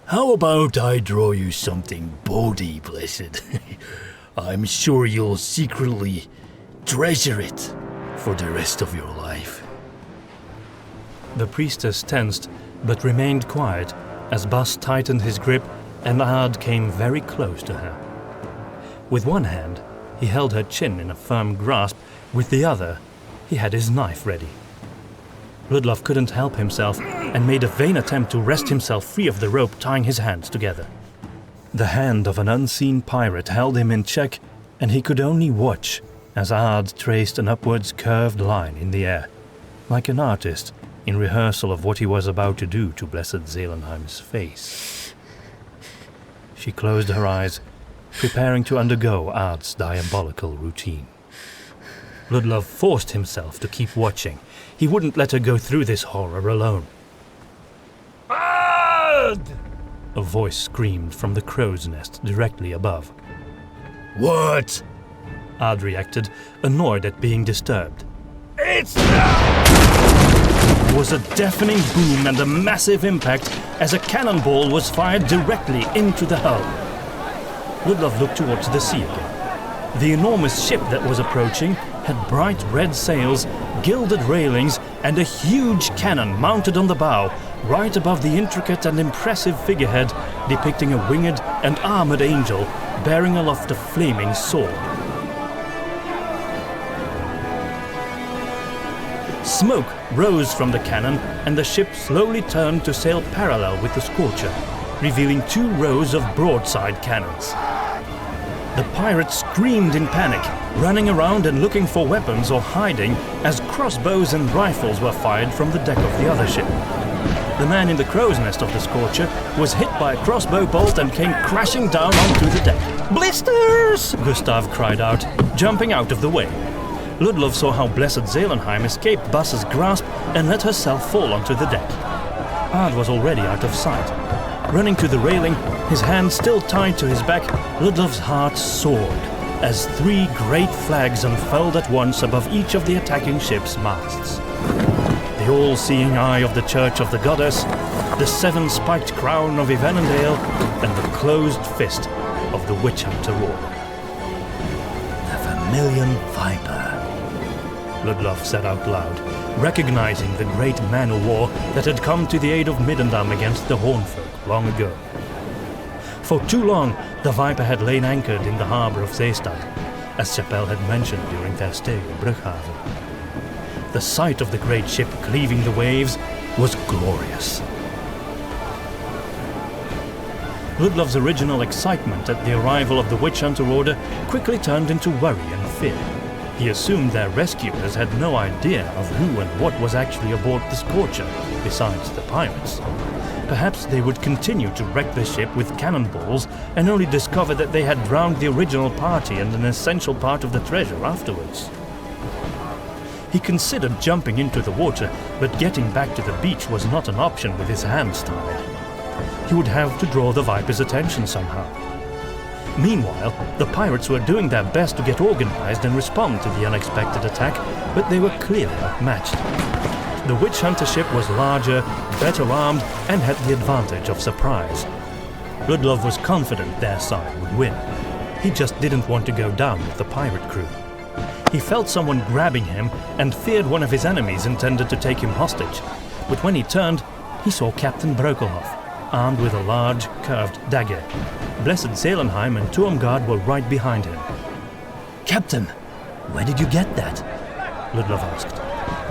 How about I draw you something bawdy, blessed? I'm sure you'll secretly treasure it for the rest of your life. The priestess tensed, but remained quiet as Buzz tightened his grip and Ard came very close to her. With one hand, he held her chin in a firm grasp. With the other, he had his knife ready. Ludlov couldn't help himself and made a vain attempt to wrest himself free of the rope tying his hands together. The hand of an unseen pirate held him in check, and he could only watch as Ard traced an upwards curved line in the air, like an artist in rehearsal of what he was about to do to Blessed Zelenheim's face. She closed her eyes, preparing to undergo Ard's diabolical routine. Ludlov forced himself to keep watching. He wouldn't let her go through this horror alone. Ard! A voice screamed from the crow's nest directly above. What? Ard reacted, annoyed at being disturbed. It's There was a deafening boom and a massive impact as a cannonball was fired directly into the hull. Ludlov looked towards the sea again. The enormous ship that was approaching had bright red sails, gilded railings, and a huge cannon mounted on the bow, right above the intricate and impressive figurehead depicting a winged and armored angel bearing aloft a flaming sword. Smoke rose from the cannon, and the ship slowly turned to sail parallel with the Scorcher, revealing 2 rows of broadside cannons. The pirates screamed in panic, running around and looking for weapons or hiding as crossbows and rifles were fired from the deck of the other ship. The man in the crow's nest of the Scorcher was hit by a crossbow bolt and came crashing down onto the deck. "Blisters!" Gustav cried out, jumping out of the way. Ludlov saw how Blessed Zelenheim escaped Bass's grasp and let herself fall onto the deck. Ard was already out of sight. Running to the railing, his hand still tied to his back, Ludlov's heart soared as 3 great flags unfurled at once above each of the attacking ship's masts. The all-seeing eye of the Church of the Goddess, the 7-spiked crown of Evanendale, and the closed fist of the Witch Hunter Order. The Vermilion Viper, Ludlov said out loud, recognizing the great man-o'-war that had come to the aid of Middendam against the Hornfolk long ago. For too long, the Viper had lain anchored in the harbour of Seestad, as Chapelle had mentioned during their stay in Brughaven. The sight of the great ship cleaving the waves was glorious. Ludlov's original excitement at the arrival of the Witch Hunter Order quickly turned into worry and fear. He assumed their rescuers had no idea of who and what was actually aboard the Scorcher, besides the pirates. Perhaps they would continue to wreck the ship with cannonballs and only discover that they had drowned the original party and an essential part of the treasure afterwards. He considered jumping into the water, but getting back to the beach was not an option with his hands tied. He would have to draw the Viper's attention somehow. Meanwhile, the pirates were doing their best to get organized and respond to the unexpected attack, but they were clearly outmatched. The Witch Hunter ship was larger, better armed, and had the advantage of surprise. Ludlov was confident their side would win. He just didn't want to go down with the pirate crew. He felt someone grabbing him and feared one of his enemies intended to take him hostage. But when he turned, he saw Captain Brokelhoff, armed with a large, curved dagger. Blessed Zelenheim and Tuomgard were right behind him. "Captain, where did you get that?" Ludlov asked.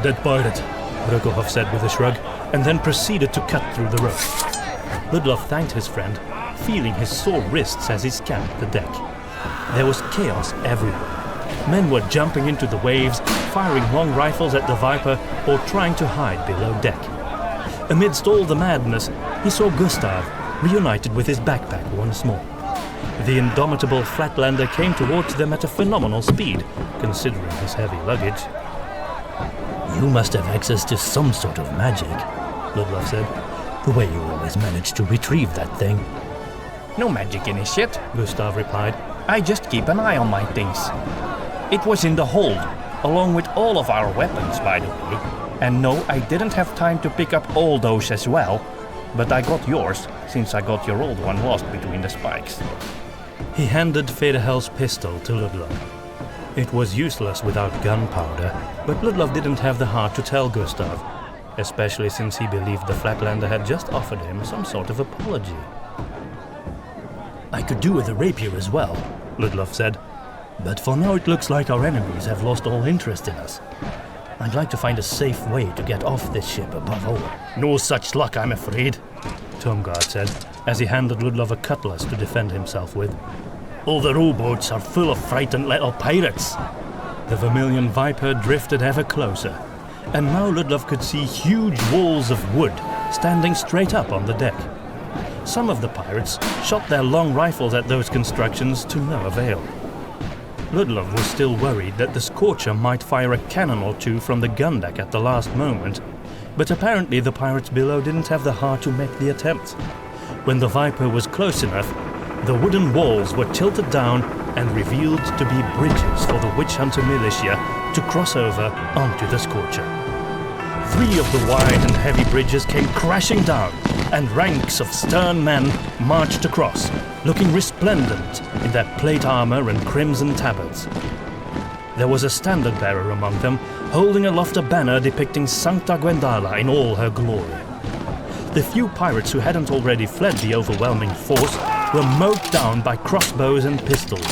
"Dead pirate," Brokelhoff said with a shrug, and then proceeded to cut through the rope. Ludlov thanked his friend, feeling his sore wrists as he scanned the deck. There was chaos everywhere. Men were jumping into the waves, firing long rifles at the Viper, or trying to hide below deck. Amidst all the madness, he saw Gustav, reunited with his backpack once more. The indomitable Flatlander came towards them at a phenomenal speed, considering his heavy luggage. "You must have access to some sort of magic," Ludlov said, "the way you always manage to retrieve that thing." "No magic in his shit," Gustav replied. "I just keep an eye on my things. It was in the hold, along with all of our weapons, by the way. And no, I didn't have time to pick up all those as well, but I got yours, since I got your old one lost between the spikes." He handed Federhel's pistol to Ludlov. It was useless without gunpowder, but Ludlov didn't have the heart to tell Gustav, especially since he believed the Flatlander had just offered him some sort of apology. "I could do with a rapier as well," Ludlov said. "but for now it looks like our enemies have lost all interest in us. I'd like to find a safe way to get off this ship above all." "No such luck, I'm afraid," Tuomgard said, as he handed Ludlov a cutlass to defend himself with. "All the rowboats are full of frightened little pirates." The Vermilion Viper drifted ever closer. and now Ludlov could see huge walls of wood standing straight up on the deck. Some of the pirates shot their long rifles at those constructions to no avail. Ludlov was still worried that the Scorcher might fire a cannon or two from the gun deck at the last moment, but apparently the pirates below didn't have the heart to make the attempt. When the Viper was close enough, the wooden walls were tilted down and revealed to be bridges for the witch hunter militia to cross over onto the Scorcher. 3 of the wide and heavy bridges came crashing down, and ranks of stern men marched across, looking resplendent in their plate armor and crimson tabards. There was a standard-bearer among them, holding aloft a banner depicting Sancta Gwendala in all her glory. The few pirates who hadn't already fled the overwhelming force were mowed down by crossbows and pistols.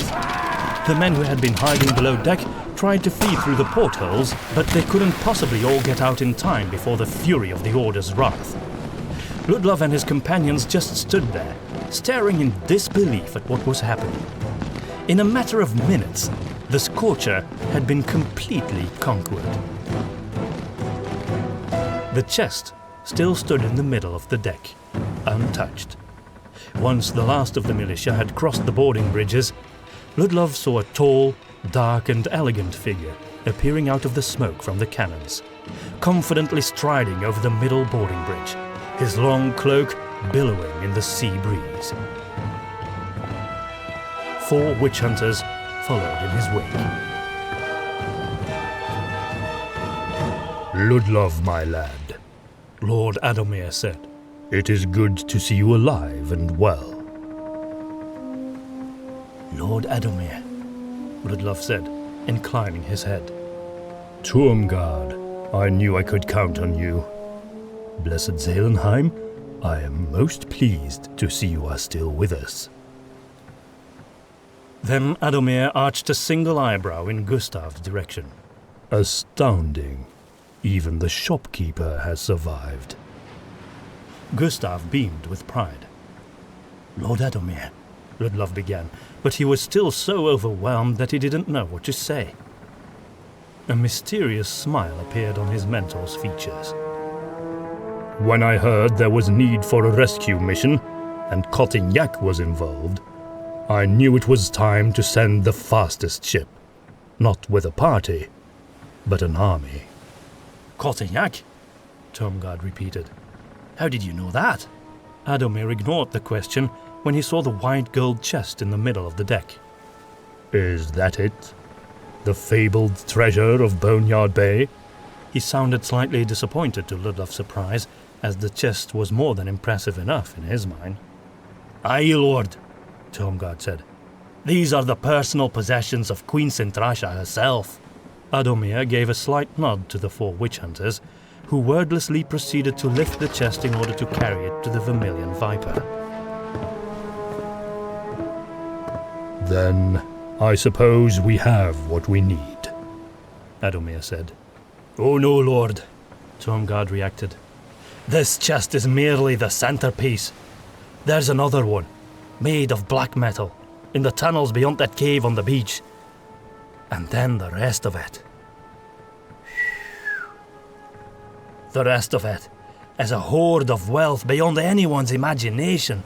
The men who had been hiding below deck tried to flee through the portholes, but they couldn't possibly all get out in time before the fury of the Order's wrath. Ludlov and his companions just stood there, staring in disbelief at what was happening. In a matter of minutes, the Scorcher had been completely conquered. The chest still stood in the middle of the deck, untouched. Once the last of the militia had crossed the boarding bridges, Ludlov saw a tall, dark and elegant figure appearing out of the smoke from the cannons, confidently striding over the middle boarding bridge, his long cloak billowing in the sea breeze. 4 witch hunters followed in his wake. Ludlov, my lad, Lord Adomir said. It is good to see you alive and well. Lord Adomir, Ludlov said, inclining his head. Turmgard, I knew I could count on you. Blessed Zelenheim, I am most pleased to see you are still with us. Then Adomir arched a single eyebrow in Gustav's direction. Astounding. Even the shopkeeper has survived. Gustav beamed with pride. Lord Adomir, Ludlov began, but he was still so overwhelmed that he didn't know what to say. A mysterious smile appeared on his mentor's features. When I heard there was need for a rescue mission, and Cotignac was involved, I knew it was time to send the fastest ship. Not with a party, but an army. Cotignac? Turmgard repeated. How did you know that? Adomir ignored the question when he saw the wide gold chest in the middle of the deck. Is that it? The fabled Treasure of Boneyard Bay? He sounded slightly disappointed to Ludlov's surprise, as the chest was more than impressive enough in his mind. Aye, Lord, Turmgard said. These are the personal possessions of Queen Sintrasha herself. Adomir gave a slight nod to the 4 witch hunters, who wordlessly proceeded to lift the chest in order to carry it to the Vermilion Viper. Then I suppose we have what we need, Adomir said. Oh no, Lord, Turmgard reacted. This chest is merely the centerpiece. There's another one, made of black metal, in the tunnels beyond that cave on the beach. And then the rest of it. The rest of it is a hoard of wealth beyond anyone's imagination.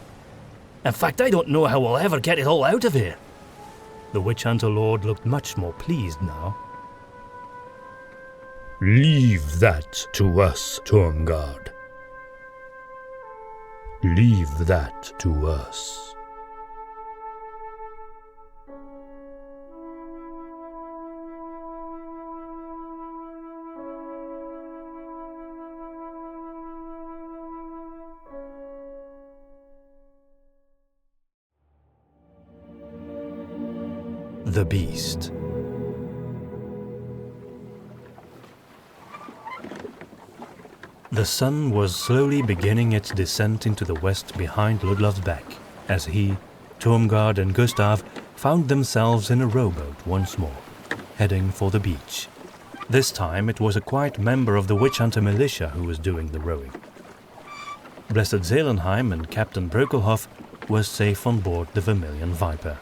In fact, I don't know how we'll ever get it all out of here. The witch hunter lord looked much more pleased now. Leave that to us, Turmgard. Leave that to us. The Beast. The sun was slowly beginning its descent into the west behind Ludlov's back, as he, Turmgard and Gustav found themselves in a rowboat once more, heading for the beach. This time it was a quiet member of the witch hunter militia who was doing the rowing. Blessed Zelenheim and Captain Brokelhoff were safe on board the Vermilion Viper.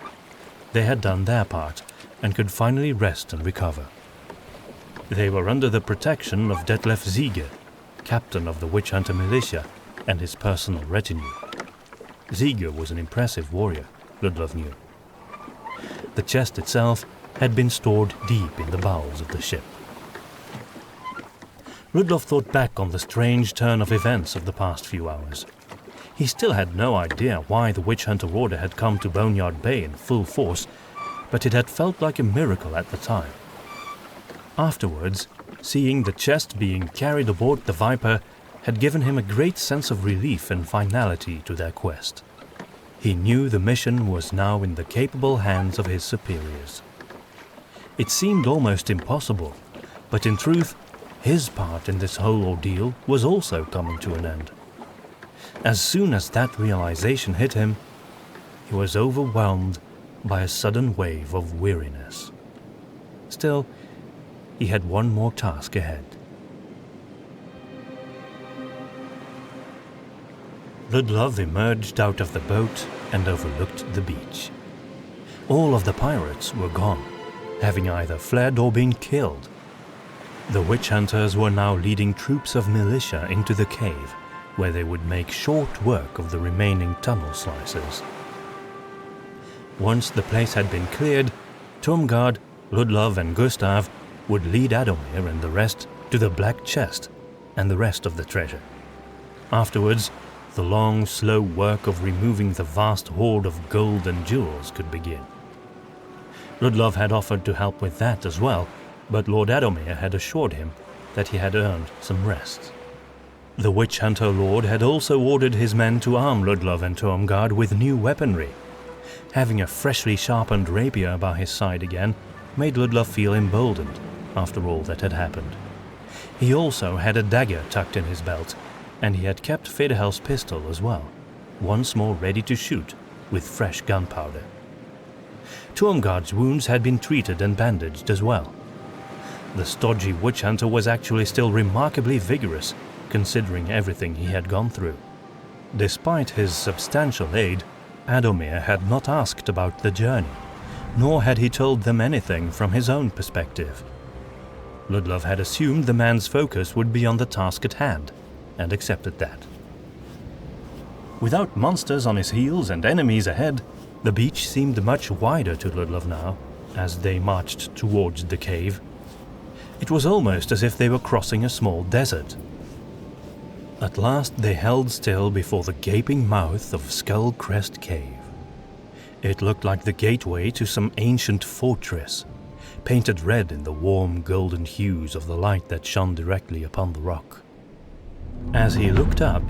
They had done their part, and could finally rest and recover. They were under the protection of Detlef Ziege, captain of the witch hunter militia, and his personal retinue. Ziege was an impressive warrior, Ludlov knew. The chest itself had been stored deep in the bowels of the ship. Ludlov thought back on the strange turn of events of the past few hours. He still had no idea why the Witch Hunter Order had come to Boneyard Bay in full force, but it had felt like a miracle at the time. Afterwards, seeing the chest being carried aboard the Viper had given him a great sense of relief and finality to their quest. He knew the mission was now in the capable hands of his superiors. It seemed almost impossible, but in truth, his part in this whole ordeal was also coming to an end. As soon as that realization hit him, he was overwhelmed by a sudden wave of weariness. Still, he had one more task ahead. Ludlov emerged out of the boat and overlooked the beach. All of the pirates were gone, having either fled or been killed. The witch hunters were now leading troops of militia into the cave, where they would make short work of the remaining tunnel slicers. Once the place had been cleared, Tormgard, Ludlov and Gustav would lead Adomir and the rest to the black chest and the rest of the treasure. Afterwards, the long, slow work of removing the vast hoard of gold and jewels could begin. Ludlov had offered to help with that as well, but Lord Adomir had assured him that he had earned some rest. The Witch Hunter Lord had also ordered his men to arm Ludlov and Tormgard with new weaponry. Having a freshly sharpened rapier by his side again made Ludlov feel emboldened after all that had happened. He also had a dagger tucked in his belt, and he had kept Fedehel's pistol as well, once more ready to shoot with fresh gunpowder. Tormgard's wounds had been treated and bandaged as well. The stodgy witch hunter was actually still remarkably vigorous, considering everything he had gone through. Despite his substantial aid, Adomir had not asked about the journey, nor had he told them anything from his own perspective. Ludlov had assumed the man's focus would be on the task at hand, and accepted that. Without monsters on his heels and enemies ahead, the beach seemed much wider to Ludlov now, as they marched towards the cave. It was almost as if they were crossing a small desert. At last they held still before the gaping mouth of Skull Crest Cave. It looked like the gateway to some ancient fortress, painted red in the warm golden hues of the light that shone directly upon the rock. As he looked up,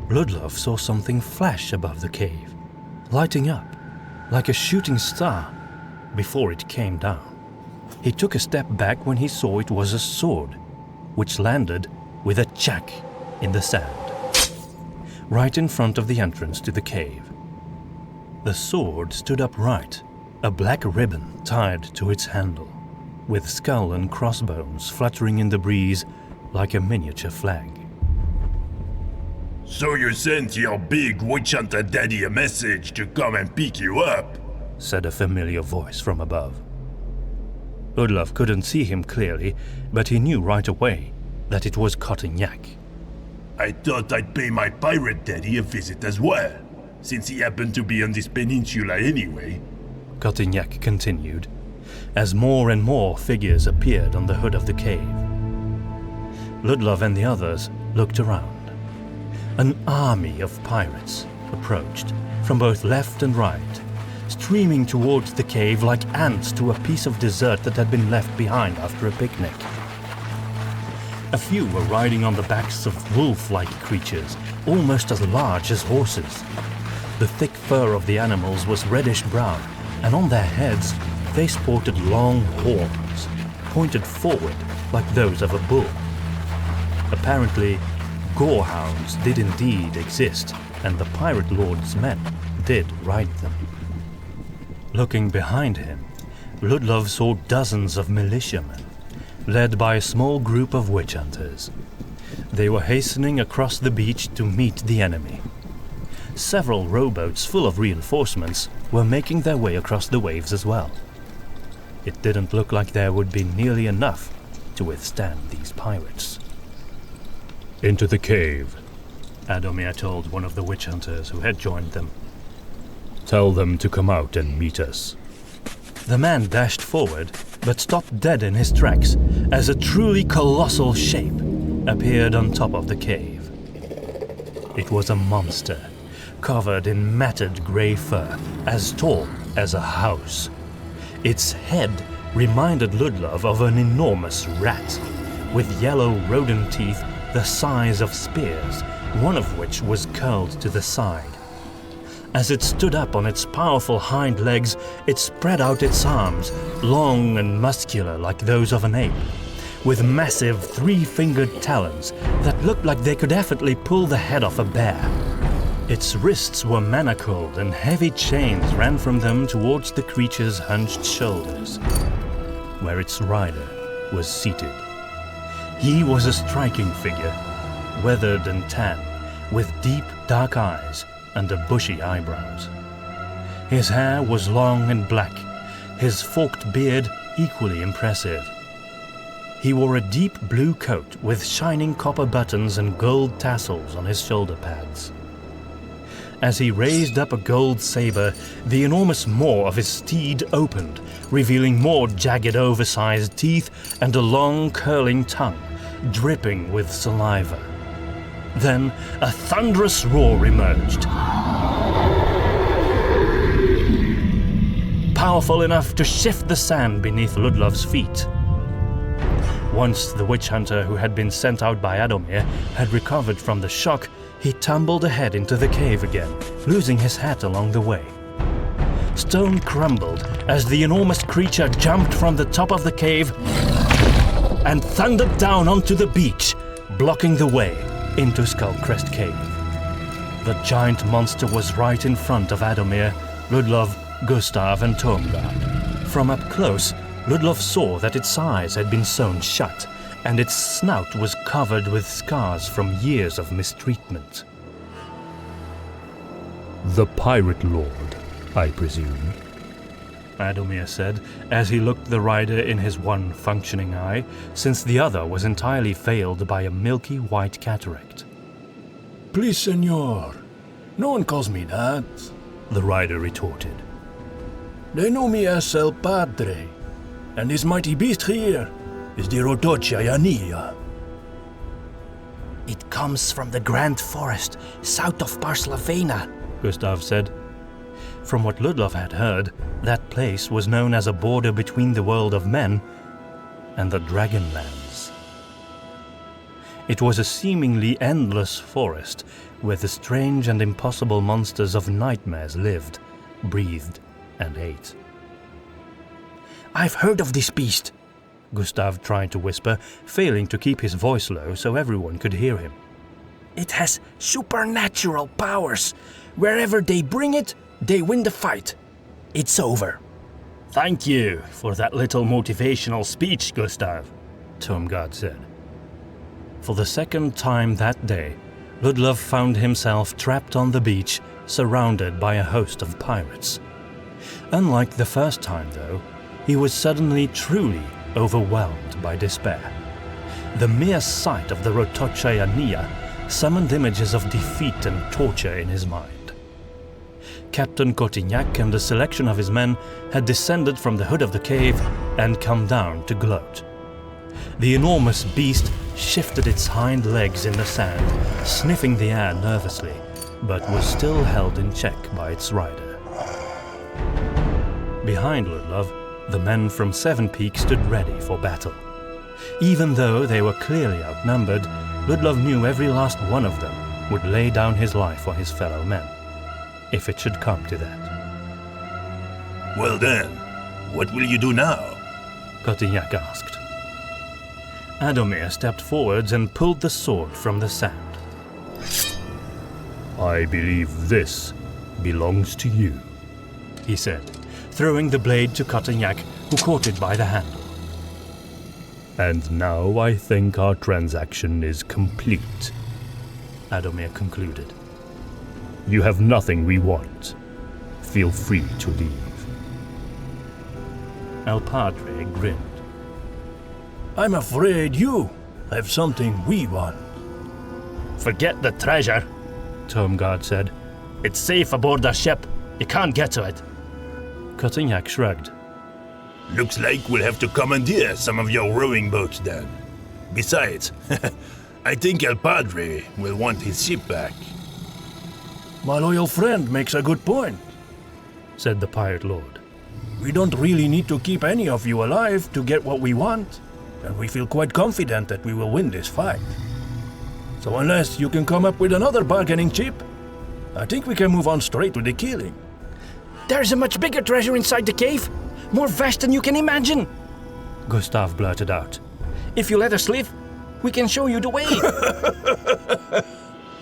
Ludlov saw something flash above the cave, lighting up like a shooting star before it came down. He took a step back when he saw it was a sword, which landed with a chack in the sand, right in front of the entrance to the cave. The sword stood upright, a black ribbon tied to its handle, with skull and crossbones fluttering in the breeze like a miniature flag. So you sent your big witch hunter daddy a message to come and pick you up? Said a familiar voice from above. Ludlov couldn't see him clearly, but he knew right away that it was Cotignac. I thought I'd pay my pirate daddy a visit as well, since he happened to be on this peninsula anyway. Cotignac continued, as more and more figures appeared on the hood of the cave. Ludlov and the others looked around. An army of pirates approached from both left and right, streaming towards the cave like ants to a piece of dessert that had been left behind after a picnic. A few were riding on the backs of wolf-like creatures, almost as large as horses. The thick fur of the animals was reddish-brown, and on their heads they sported long horns, pointed forward like those of a bull. Apparently, gorehounds did indeed exist, and the pirate lord's men did ride them. Looking behind him, Ludlov saw dozens of militiamen, led by a small group of witch hunters. They were hastening across the beach to meet the enemy. Several rowboats full of reinforcements were making their way across the waves as well. It didn't look like there would be nearly enough to withstand these pirates. Into the cave. Adomir told one of the witch hunters who had joined them. Tell them to come out and meet us. The man dashed forward, but stopped dead in his tracks as a truly colossal shape appeared on top of the cave. It was a monster, covered in matted grey fur, as tall as a house. Its head reminded Ludlov of an enormous rat, with yellow rodent teeth the size of spears, one of which was curled to the side. As it stood up on its powerful hind legs, it spread out its arms, long and muscular like those of an ape, with massive three-fingered talons that looked like they could effortlessly pull the head off a bear. Its wrists were manacled and heavy chains ran from them towards the creature's hunched shoulders, where its rider was seated. He was a striking figure, weathered and tan, with deep dark eyes under bushy eyebrows. His hair was long and black, his forked beard equally impressive. He wore a deep blue coat with shining copper buttons and gold tassels on his shoulder pads. As he raised up a gold saber, the enormous maw of his steed opened, revealing more jagged, oversized teeth and a long, curling tongue, dripping with saliva. Then a thunderous roar emerged. Powerful enough to shift the sand beneath Ludlov's feet. Once the witch hunter who had been sent out by Adomir had recovered from the shock, he tumbled ahead into the cave again, losing his hat along the way. Stone crumbled as the enormous creature jumped from the top of the cave and thundered down onto the beach, blocking the way into Skullcrest Cave. The giant monster was right in front of Adomir, Ludlov, Gustav and Tormgard. From up close, Ludlov saw that its eyes had been sewn shut, and its snout was covered with scars from years of mistreatment. The Pirate Lord, I presume, Adomir said, as he looked the rider in his one functioning eye, since the other was entirely veiled by a milky white cataract. Please, senor. No one calls me that, the rider retorted. They know me as El Padre, and this mighty beast here is the Rotochayania. It comes from the Grand Forest, south of Barslavena, Gustav said. From what Ludlov had heard, that place was known as a border between the world of men and the Dragonlands. It was a seemingly endless forest where the strange and impossible monsters of nightmares lived, breathed, and ate. I've heard of this beast, Gustav tried to whisper, failing to keep his voice low so everyone could hear him. It has supernatural powers. Wherever they bring it, they win the fight. It's over. Thank you for that little motivational speech, Gustav, Tormgard said. For the second time that day, Ludlov found himself trapped on the beach, surrounded by a host of pirates. Unlike the first time, though, he was suddenly truly overwhelmed by despair. The mere sight of the Rotochayania summoned images of defeat and torture in his mind. Captain Cotignac and a selection of his men had descended from the hood of the cave and come down to gloat. The enormous beast shifted its hind legs in the sand, sniffing the air nervously, but was still held in check by its rider. Behind Ludlov, the men from Seven Peaks stood ready for battle. Even though they were clearly outnumbered, Ludlov knew every last one of them would lay down his life for his fellow men, if it should come to that. Well then, what will you do now? Cotignac asked. Adomir stepped forwards and pulled the sword from the sand. I believe this belongs to you, he said, throwing the blade to Cotignac, who caught it by the handle. And now I think our transaction is complete, Adomir concluded. You have nothing we want. Feel free to leave. El Padre grinned. I'm afraid you have something we want. Forget the treasure, Tomgard said. It's safe aboard the ship. You can't get to it. Cotignac shrugged. Looks like we'll have to commandeer some of your rowing boats then. Besides, I think El Padre will want his ship back. My loyal friend makes a good point, said the pirate lord. We don't really need to keep any of you alive to get what we want, and we feel quite confident that we will win this fight. So unless you can come up with another bargaining chip, I think we can move on straight to the killing. There's a much bigger treasure inside the cave. More vast than you can imagine. Gustav blurted out. If you let us live, we can show you the way.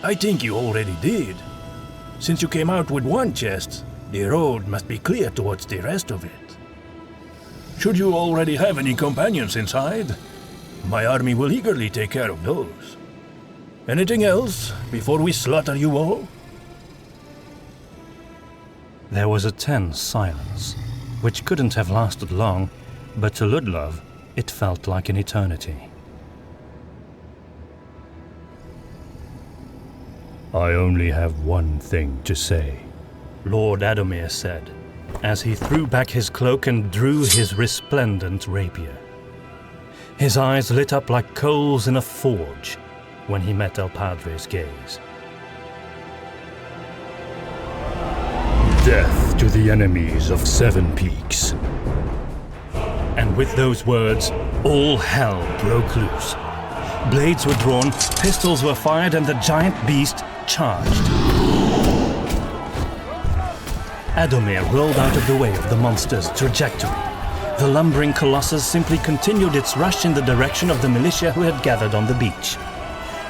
I think you already did. Since you came out with one chest, the road must be clear towards the rest of it. Should you already have any companions inside, my army will eagerly take care of those. Anything else before we slaughter you all? There was a tense silence, which couldn't have lasted long, but to Ludlov, it felt like an eternity. I only have one thing to say, Lord Adomir said, as he threw back his cloak and drew his resplendent rapier. His eyes lit up like coals in a forge when he met El Padre's gaze. Death to the enemies of Seven Peaks. And with those words, all hell broke loose. Blades were drawn, pistols were fired, and the giant beast charged. Adomir rolled out of the way of the monster's trajectory. The lumbering colossus simply continued its rush in the direction of the militia who had gathered on the beach.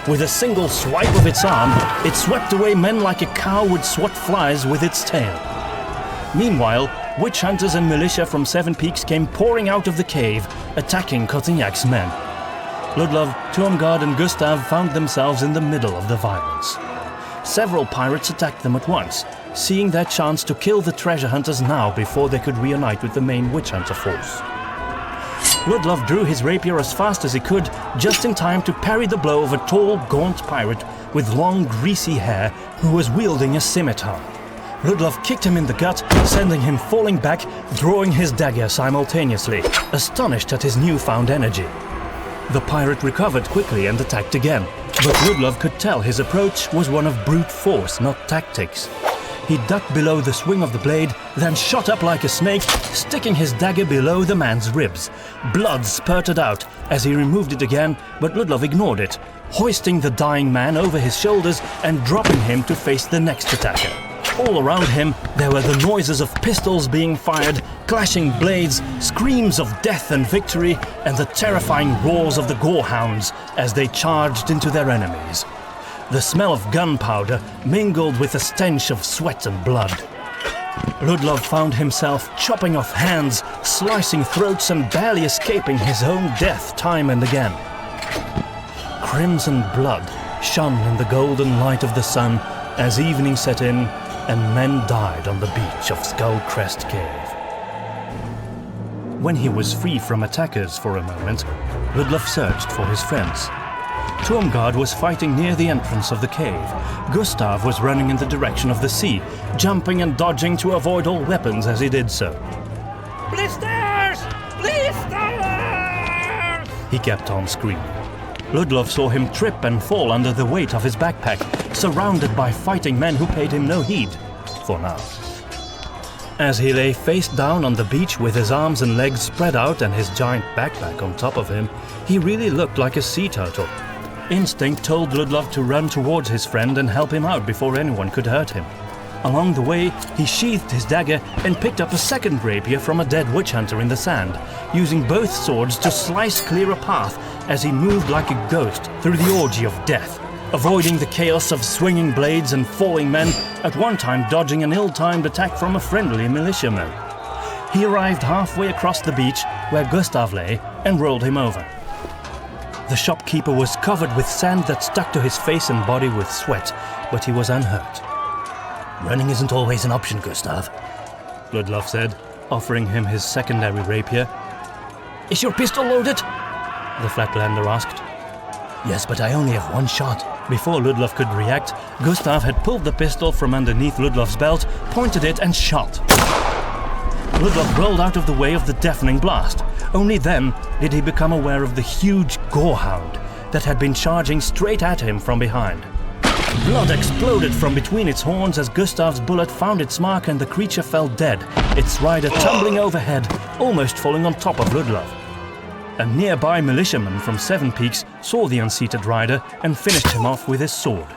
With a single swipe of its arm, it swept away men like a cow would swat flies with its tail. Meanwhile, witch hunters and militia from Seven Peaks came pouring out of the cave, attacking Cotignac's men. Ludlov, Tuomgard and Gustav found themselves in the middle of the violence. Several pirates attacked them at once, seeing their chance to kill the treasure hunters now before they could reunite with the main witch hunter force. Ludlov drew his rapier as fast as he could, just in time to parry the blow of a tall, gaunt pirate with long, greasy hair who was wielding a scimitar. Ludlov kicked him in the gut, sending him falling back, drawing his dagger simultaneously, astonished at his newfound energy. The pirate recovered quickly and attacked again, but Ludlov could tell his approach was one of brute force, not tactics. He ducked below the swing of the blade, then shot up like a snake, sticking his dagger below the man's ribs. Blood spurted out as he removed it again, but Ludlov ignored it, hoisting the dying man over his shoulders and dropping him to face the next attacker. All around him, there were the noises of pistols being fired, clashing blades, screams of death and victory, and the terrifying roars of the gorehounds as they charged into their enemies. The smell of gunpowder mingled with the stench of sweat and blood. Ludlov found himself chopping off hands, slicing throats, and barely escaping his own death time and again. Crimson blood shone in the golden light of the sun as evening set in and men died on the beach of Skullcrest Cave. When he was free from attackers for a moment, Ludlov searched for his friends. Tuomgard was fighting near the entrance of the cave. Gustav was running in the direction of the sea, jumping and dodging to avoid all weapons as he did so. Blisters! Blisters! He kept on screaming. Ludlov saw him trip and fall under the weight of his backpack, surrounded by fighting men who paid him no heed, for now. As he lay face down on the beach with his arms and legs spread out and his giant backpack on top of him, he really looked like a sea turtle. Instinct told Ludlov to run towards his friend and help him out before anyone could hurt him. Along the way, he sheathed his dagger and picked up a second rapier from a dead witch hunter in the sand, using both swords to slice clear a path as he moved like a ghost through the orgy of death, avoiding the chaos of swinging blades and falling men, at one time dodging an ill-timed attack from a friendly militiaman. He arrived halfway across the beach where Gustav lay and rolled him over. The shopkeeper was covered with sand that stuck to his face and body with sweat, but he was unhurt. Running isn't always an option, Gustav, Ludlov said, offering him his secondary rapier. Is your pistol loaded? the Flatlander asked. Yes, but I only have one shot. Before Ludlov could react, Gustav had pulled the pistol from underneath Ludlov's belt, pointed it and shot. Ludlov rolled out of the way of the deafening blast. Only then did he become aware of the huge gorehound that had been charging straight at him from behind. Blood exploded from between its horns as Gustav's bullet found its mark and the creature fell dead, its rider tumbling overhead, almost falling on top of Ludlov. A nearby militiaman from Seven Peaks saw the unseated rider and finished him off with his sword.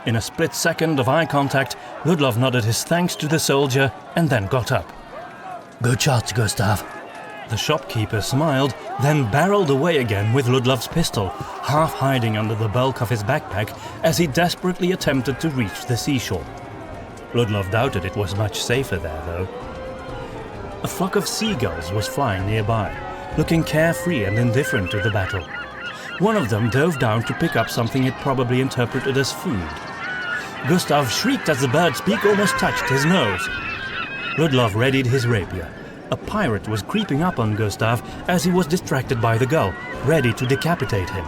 In a split second of eye contact, Ludlov nodded his thanks to the soldier and then got up. Good shot, Gustav. The shopkeeper smiled, then barreled away again with Ludlov's pistol, half hiding under the bulk of his backpack as he desperately attempted to reach the seashore. Ludlov doubted it was much safer there, though. A flock of seagulls was flying nearby, looking carefree and indifferent to the battle. One of them dove down to pick up something it probably interpreted as food. Gustav shrieked as the bird's beak almost touched his nose. Ludlov readied his rapier. A pirate was creeping up on Gustav as he was distracted by the gull, ready to decapitate him.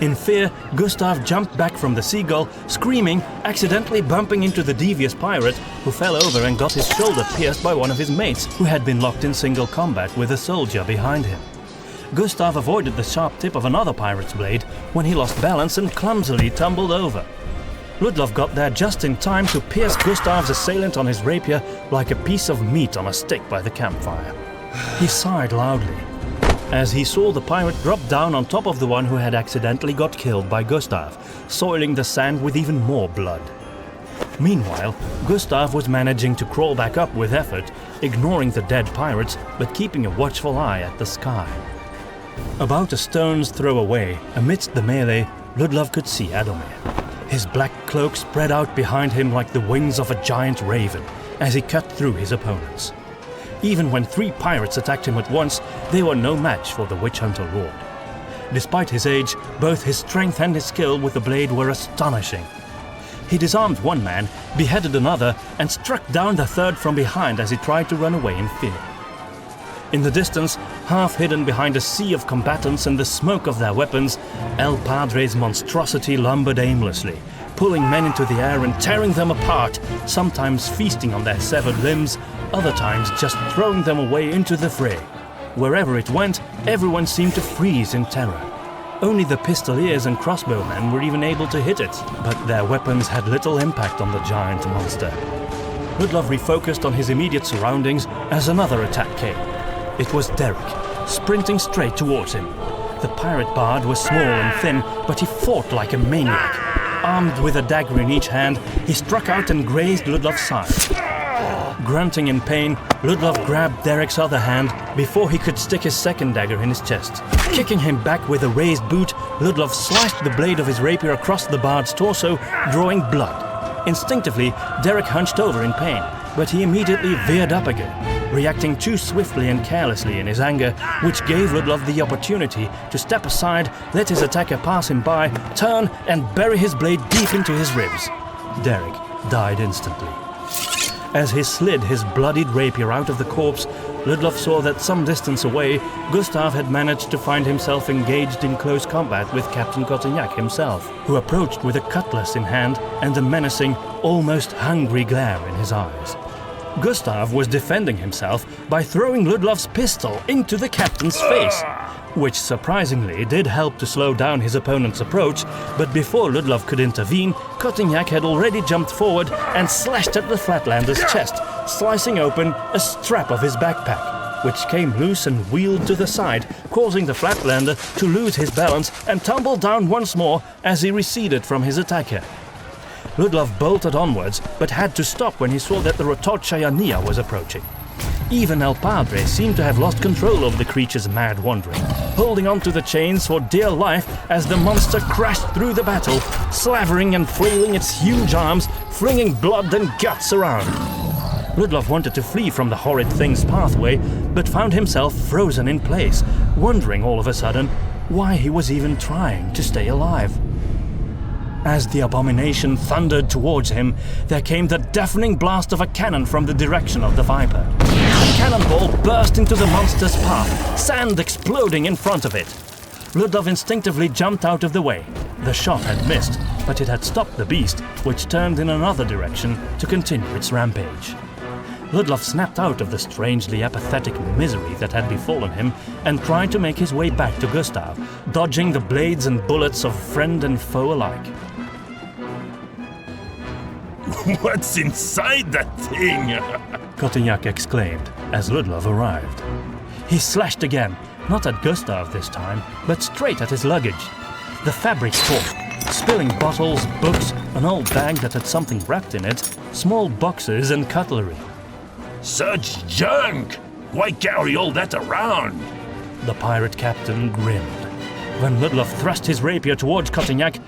In fear, Gustav jumped back from the seagull, screaming, accidentally bumping into the devious pirate, who fell over and got his shoulder pierced by one of his mates, who had been locked in single combat with a soldier behind him. Gustav avoided the sharp tip of another pirate's blade when he lost balance and clumsily tumbled over. Ludlov got there just in time to pierce Gustav's assailant on his rapier like a piece of meat on a stick by the campfire. He sighed loudly as he saw the pirate drop down on top of the one who had accidentally got killed by Gustav, soiling the sand with even more blood. Meanwhile, Gustav was managing to crawl back up with effort, ignoring the dead pirates but keeping a watchful eye at the sky. About a stone's throw away, amidst the melee, Ludlov could see Adomir. His black cloak spread out behind him like the wings of a giant raven as he cut through his opponents. Even when 3 pirates attacked him at once, they were no match for the witch hunter lord. Despite his age, both his strength and his skill with the blade were astonishing. He disarmed one man, beheaded another, and struck down the third from behind as he tried to run away in fear. In the distance, half hidden behind a sea of combatants and the smoke of their weapons, El Padre's monstrosity lumbered aimlessly, pulling men into the air and tearing them apart, sometimes feasting on their severed limbs, other times just throwing them away into the fray. Wherever it went, everyone seemed to freeze in terror. Only the pistoliers and crossbowmen were even able to hit it, but their weapons had little impact on the giant monster. Ludlov refocused on his immediate surroundings as another attack came. It was Derek, sprinting straight towards him. The pirate bard was small and thin, but he fought like a maniac. Armed with a dagger in each hand, he struck out and grazed Ludlov's side. Grunting in pain, Ludlov grabbed Derek's other hand before he could stick his second dagger in his chest. Kicking him back with a raised boot, Ludlov slashed the blade of his rapier across the bard's torso, drawing blood. Instinctively, Derek hunched over in pain, but he immediately veered up again, reacting too swiftly and carelessly in his anger, which gave Ludlov the opportunity to step aside, let his attacker pass him by, turn and bury his blade deep into his ribs. Derek died instantly. As he slid his bloodied rapier out of the corpse, Ludlov saw that some distance away, Gustav had managed to find himself engaged in close combat with Captain Cotignac himself, who approached with a cutlass in hand and a menacing, almost hungry glare in his eyes. Gustav was defending himself by throwing Ludlov's pistol into the captain's face, which surprisingly did help to slow down his opponent's approach, but before Ludlov could intervene, Cotignac had already jumped forward and slashed at the Flatlander's chest, slicing open a strap of his backpack, which came loose and wheeled to the side, causing the Flatlander to lose his balance and tumble down once more as he receded from his attacker. Ludlov bolted onwards, but had to stop when he saw that the Rotorchaya was approaching. Even El Padre seemed to have lost control of the creature's mad wandering, holding onto the chains for dear life as the monster crashed through the battle, slavering and flailing its huge arms, flinging blood and guts around. Ludlov wanted to flee from the horrid thing's pathway, but found himself frozen in place, wondering all of a sudden why he was even trying to stay alive. As the abomination thundered towards him, there came the deafening blast of a cannon from the direction of the Viper. A cannonball burst into the monster's path, sand exploding in front of it. Ludlov instinctively jumped out of the way. The shot had missed, but it had stopped the beast, which turned in another direction to continue its rampage. Ludlov snapped out of the strangely apathetic misery that had befallen him and tried to make his way back to Gustav, dodging the blades and bullets of friend and foe alike. What's inside that thing? Cotignac exclaimed as Ludlov arrived. He slashed again, not at Gustav this time, but straight at his luggage. The fabric tore, spilling bottles, books, an old bag that had something wrapped in it, small boxes and cutlery. Such junk! Why carry all that around? The pirate captain grinned. When Ludlov thrust his rapier towards Cotignac,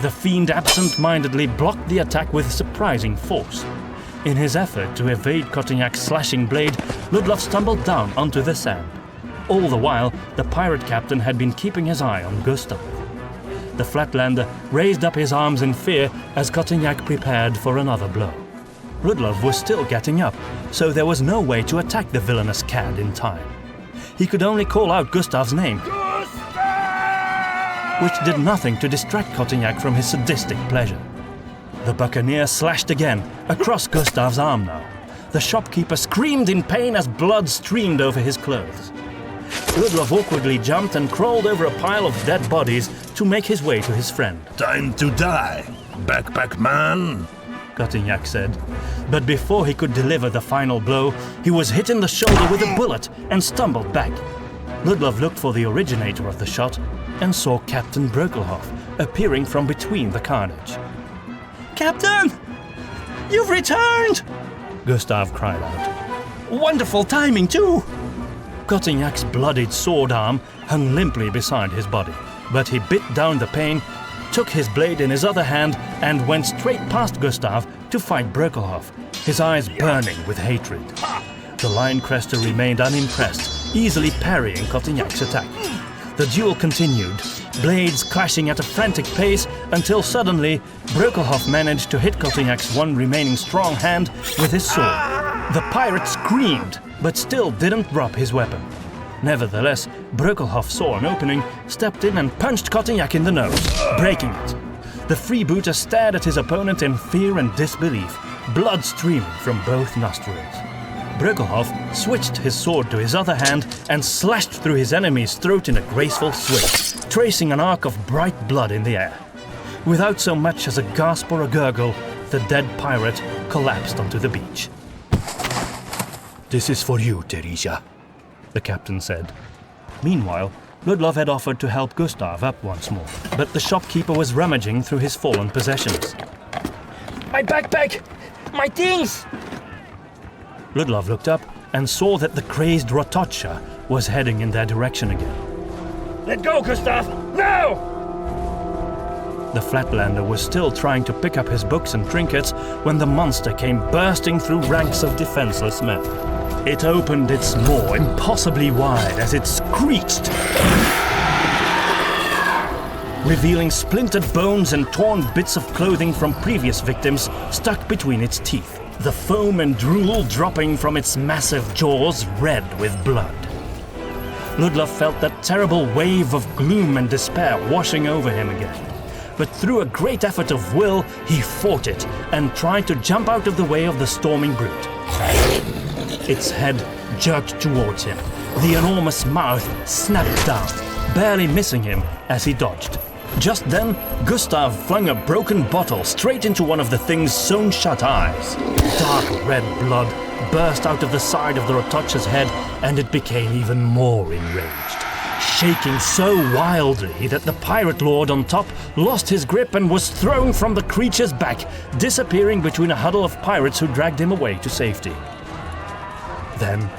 the fiend absent-mindedly blocked the attack with surprising force. In his effort to evade Cotignac's slashing blade, Ludlov stumbled down onto the sand. All the while, the pirate captain had been keeping his eye on Gustav. The Flatlander raised up his arms in fear as Cotignac prepared for another blow. Ludlov was still getting up, so there was no way to attack the villainous cad in time. He could only call out Gustav's name, which did nothing to distract Cotignac from his sadistic pleasure. The buccaneer slashed again, across Gustav's arm now. The shopkeeper screamed in pain as blood streamed over his clothes. Ludlov awkwardly jumped and crawled over a pile of dead bodies to make his way to his friend. Time to die, backpack man. Cotignac said. But before he could deliver the final blow, he was hit in the shoulder with a bullet and stumbled back. Ludlov looked for the originator of the shot and saw Captain Brökelhoff appearing from between the carnage. Captain! You've returned! Gustav cried out. Wonderful timing, too! Cotignac's bloodied sword arm hung limply beside his body, but he bit down the pain, took his blade in his other hand, and went straight past Gustav to fight Brökelhoff, his eyes burning with hatred. The Lion Crester remained unimpressed, easily parrying Cotignac's attack. The duel continued, blades clashing at a frantic pace until suddenly Brökelhoff managed to hit Cotignac's one remaining strong hand with his sword. The pirate screamed, but still didn't drop his weapon. Nevertheless, Brökelhoff saw an opening, stepped in and punched Cotignac in the nose, breaking it. The freebooter stared at his opponent in fear and disbelief, blood streaming from both nostrils. Brökelhoff switched his sword to his other hand and slashed through his enemy's throat in a graceful swing, tracing an arc of bright blood in the air. Without so much as a gasp or a gurgle, the dead pirate collapsed onto the beach. This is for you, Teresa, the captain said. Meanwhile, Ludlov had offered to help Gustav up once more, but the shopkeeper was rummaging through his fallen possessions. My backpack! My things! Ludlov looked up and saw that the crazed Rotocha was heading in their direction again. Let go, Gustav! Now! The Flatlander was still trying to pick up his books and trinkets when the monster came bursting through ranks of defenseless men. It opened its maw impossibly wide as it screeched, revealing splintered bones and torn bits of clothing from previous victims stuck between its teeth. The foam and drool dropping from its massive jaws red with blood. Ludlov felt that terrible wave of gloom and despair washing over him again. But through a great effort of will, he fought it and tried to jump out of the way of the storming brute. Its head jerked towards him. The enormous mouth snapped down, barely missing him as he dodged. Just then, Gustav flung a broken bottle straight into one of the thing's sewn-shut eyes. Dark red blood burst out of the side of the Rotocha's head, and it became even more enraged, shaking so wildly that the pirate lord on top lost his grip and was thrown from the creature's back, disappearing between a huddle of pirates who dragged him away to safety. Then,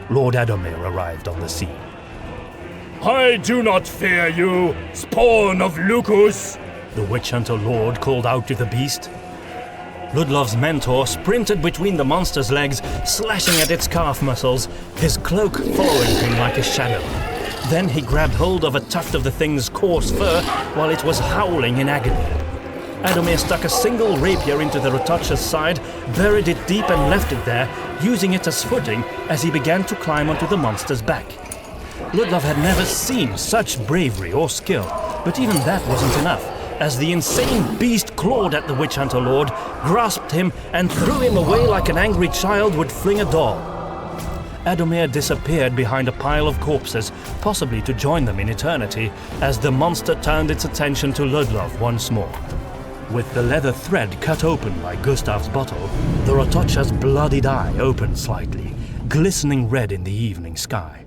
Lord Adomir arrived on the scene. I do not fear you, spawn of Lucus, the witch hunter lord called out to the beast. Ludlov's mentor sprinted between the monster's legs, slashing at its calf muscles, his cloak following him like a shadow. Then he grabbed hold of a tuft of the thing's coarse fur while it was howling in agony. Adomir stuck a single rapier into the Rotocha's side, buried it deep and left it there, using it as footing as he began to climb onto the monster's back. Ludlov had never seen such bravery or skill, but even that wasn't enough, as the insane beast clawed at the witch hunter lord, grasped him, and threw him away like an angry child would fling a doll. Adomir disappeared behind a pile of corpses, possibly to join them in eternity, as the monster turned its attention to Ludlov once more. With the leather thread cut open by Gustav's bottle, the Rotocha's bloodied eye opened slightly, glistening red in the evening sky.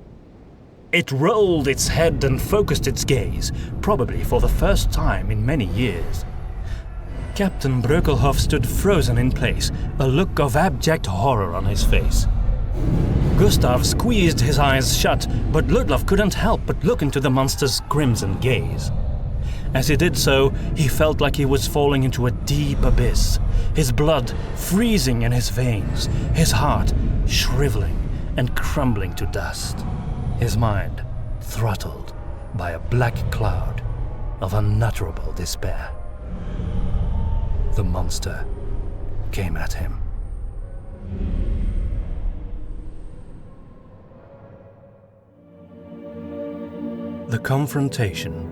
It rolled its head and focused its gaze, probably for the first time in many years. Captain Brökelhoff stood frozen in place, a look of abject horror on his face. Gustav squeezed his eyes shut, but Ludlov couldn't help but look into the monster's crimson gaze. As he did so, he felt like he was falling into a deep abyss, his blood freezing in his veins, his heart shriveling and crumbling to dust, his mind throttled by a black cloud of unutterable despair. The monster came at him. The Confrontation.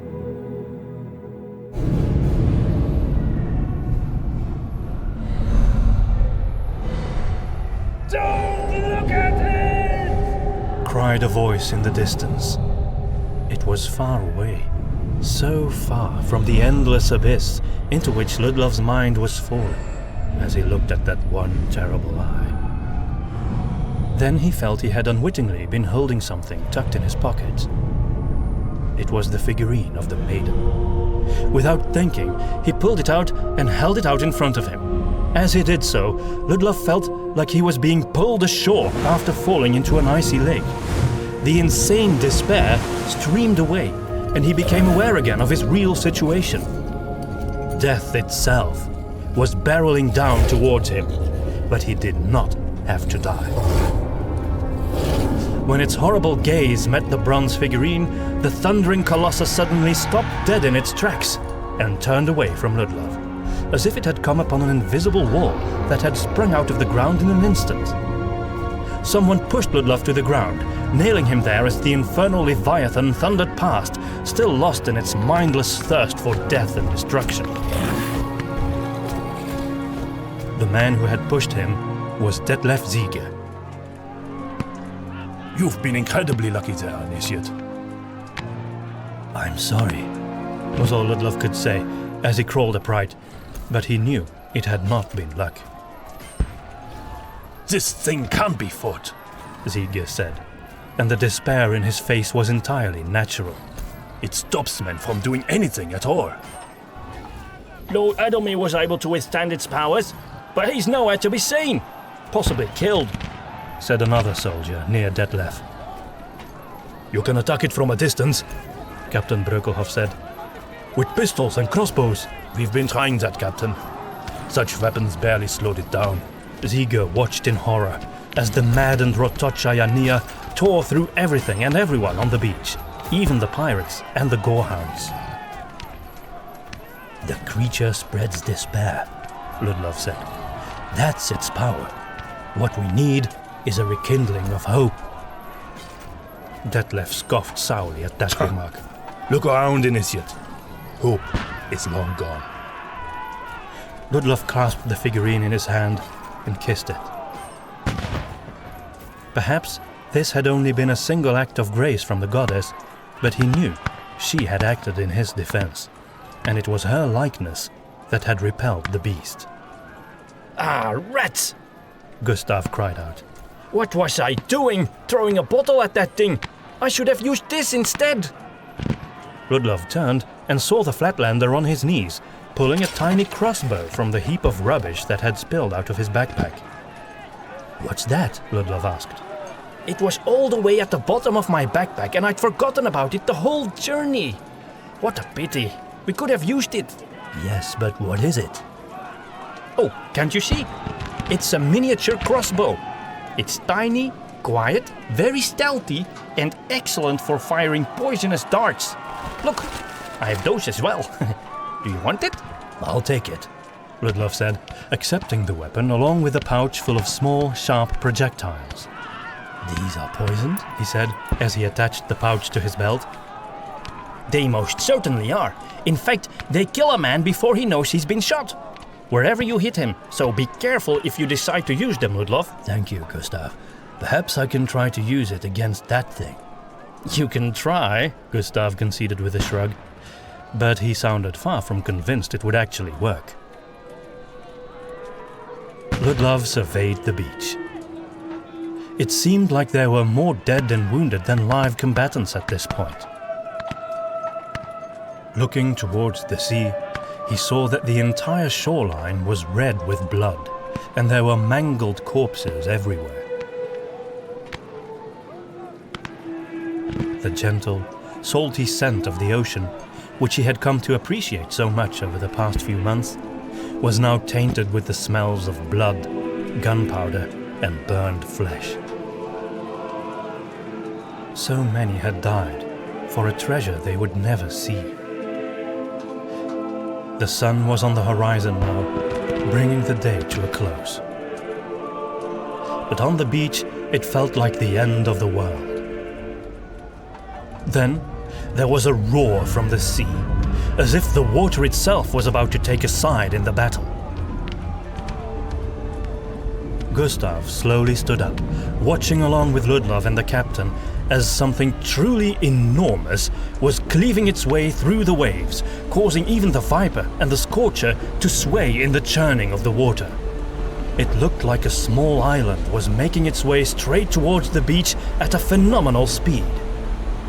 Don't look at it! Cried a voice in the distance. It was far away, so far from the endless abyss into which Ludlov's mind was falling as he looked at that one terrible eye. Then he felt he had unwittingly been holding something tucked in his pocket. It was the figurine of the maiden. Without thinking, he pulled it out and held it out in front of him. As he did so, Ludlov felt like he was being pulled ashore after falling into an icy lake. The insane despair streamed away, and he became aware again of his real situation. Death itself was barreling down towards him, but he did not have to die. When its horrible gaze met the bronze figurine, the thundering colossus suddenly stopped dead in its tracks and turned away from Ludlov, as if it had come upon an invisible wall that had sprung out of the ground in an instant. Someone pushed Ludlov to the ground, nailing him there as the infernal leviathan thundered past, still lost in its mindless thirst for death and destruction. The man who had pushed him was Detlef Ziege. You've been incredibly lucky there, Initiate. "I'm sorry," was all Ludlov could say as he crawled upright, but he knew it had not been luck. This thing can't be fought, Ziege said, and the despair in his face was entirely natural. It stops men from doing anything at all. Lord Adomir was able to withstand its powers, but he's nowhere to be seen. Possibly killed, said another soldier near Detlef. "You can attack it from a distance," Captain Brökelhoff said. "With pistols and crossbows. We've been trying that, Captain. Such weapons barely slowed it down." Ziege watched in horror as the maddened Rotocha Yania tore through everything and everyone on the beach, even the pirates and the gorehounds. "The creature spreads despair," Ludlov said. "That's its power. What we need is a rekindling of hope." Detlef scoffed sourly at that remark. "Look around, Initiate. Hope is long gone." Ludlov clasped the figurine in his hand and kissed it. Perhaps this had only been a single act of grace from the goddess, but he knew she had acted in his defense, and it was her likeness that had repelled the beast. "Ah, rats!" Gustav cried out. "What was I doing, throwing a bottle at that thing? I should have used this instead." Ludlov turned and saw the Flatlander on his knees, pulling a tiny crossbow from the heap of rubbish that had spilled out of his backpack. "What's that?" Ludlov asked. "It was all the way at the bottom of my backpack and I'd forgotten about it the whole journey. What a pity. We could have used it." "Yes, but what is it?" "Oh, can't you see? It's a miniature crossbow. It's tiny, quiet, very stealthy, and excellent for firing poisonous darts. Look, I have those as well. Do you want it?" "I'll take it," Ludlov said, accepting the weapon along with a pouch full of small, sharp projectiles. These are poisoned, he said, as he attached the pouch to his belt. They most certainly are. In fact, they kill a man before he knows he's been shot. Wherever you hit him, so be careful if you decide to use them, Ludlov. Thank you, Gustav. Perhaps I can try to use it against that thing. You can try, Gustav conceded with a shrug. But he sounded far from convinced it would actually work. Ludlov surveyed the beach. It seemed like there were more dead and wounded than live combatants at this point. Looking towards the sea, he saw that the entire shoreline was red with blood, and there were mangled corpses everywhere. The gentle, salty scent of the ocean, which he had come to appreciate so much over the past few months, was now tainted with the smells of blood, gunpowder, and burned flesh. So many had died for a treasure they would never see. The sun was on the horizon now, bringing the day to a close. But on the beach, it felt like the end of the world. Then, there was a roar from the sea, as if the water itself was about to take a side in the battle. Gustav slowly stood up, watching along with Ludlov and the captain as something truly enormous was cleaving its way through the waves, causing even the Viper and the Scorcher to sway in the churning of the water. It looked like a small island was making its way straight towards the beach at a phenomenal speed.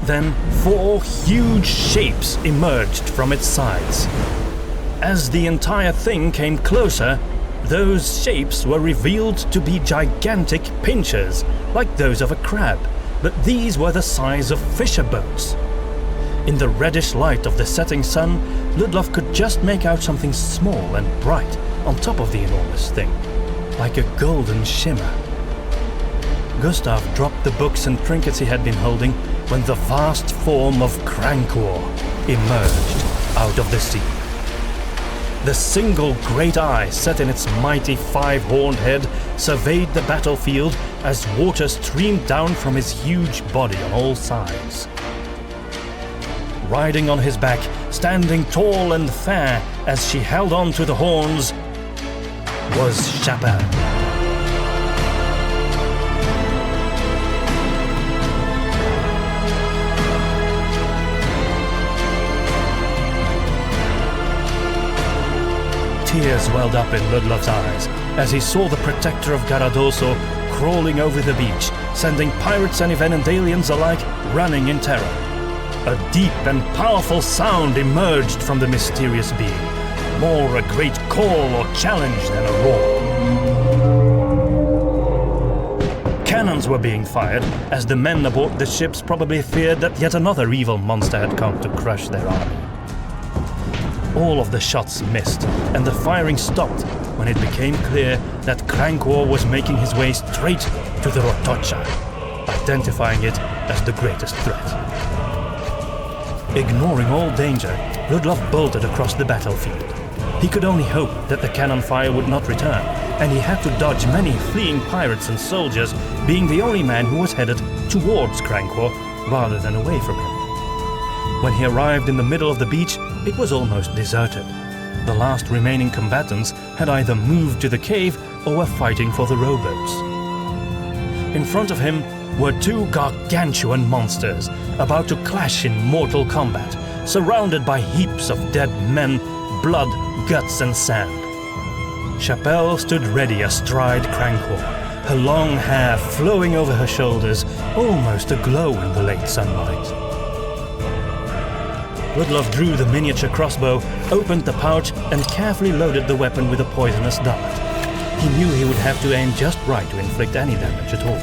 Then 4 huge shapes emerged from its sides. As the entire thing came closer, those shapes were revealed to be gigantic pincers, like those of a crab, but these were the size of fisher boats. In the reddish light of the setting sun, Ludlov could just make out something small and bright on top of the enormous thing, like a golden shimmer. Gustav dropped the books and trinkets he had been holding when the vast form of Krankor emerged out of the sea. The single great eye set in its mighty 5-horned head surveyed the battlefield as water streamed down from his huge body on all sides. Riding on his back, standing tall and fair as she held on to the horns, was Chapel. Tears welled up in Ludlov's eyes as he saw the protector of Garradoso crawling over the beach, sending pirates and Evenendalians alike running in terror. A deep and powerful sound emerged from the mysterious being, more a great call or challenge than a roar. Cannons were being fired as the men aboard the ships probably feared that yet another evil monster had come to crush their army. All of the shots missed, and the firing stopped when it became clear that Krankor was making his way straight to the Rotocha, identifying it as the greatest threat. Ignoring all danger, Ludlov bolted across the battlefield. He could only hope that the cannon fire would not return, and he had to dodge many fleeing pirates and soldiers, being the only man who was headed towards Krankor rather than away from him. When he arrived in the middle of the beach, it was almost deserted. The last remaining combatants had either moved to the cave or were fighting for the rowboats. In front of him were 2 gargantuan monsters about to clash in mortal combat, surrounded by heaps of dead men, blood, guts and sand. Chapelle stood ready astride Krankor, her long hair flowing over her shoulders, almost aglow in the late sunlight. Ludlov drew the miniature crossbow, opened the pouch, and carefully loaded the weapon with a poisonous dart. He knew he would have to aim just right to inflict any damage at all.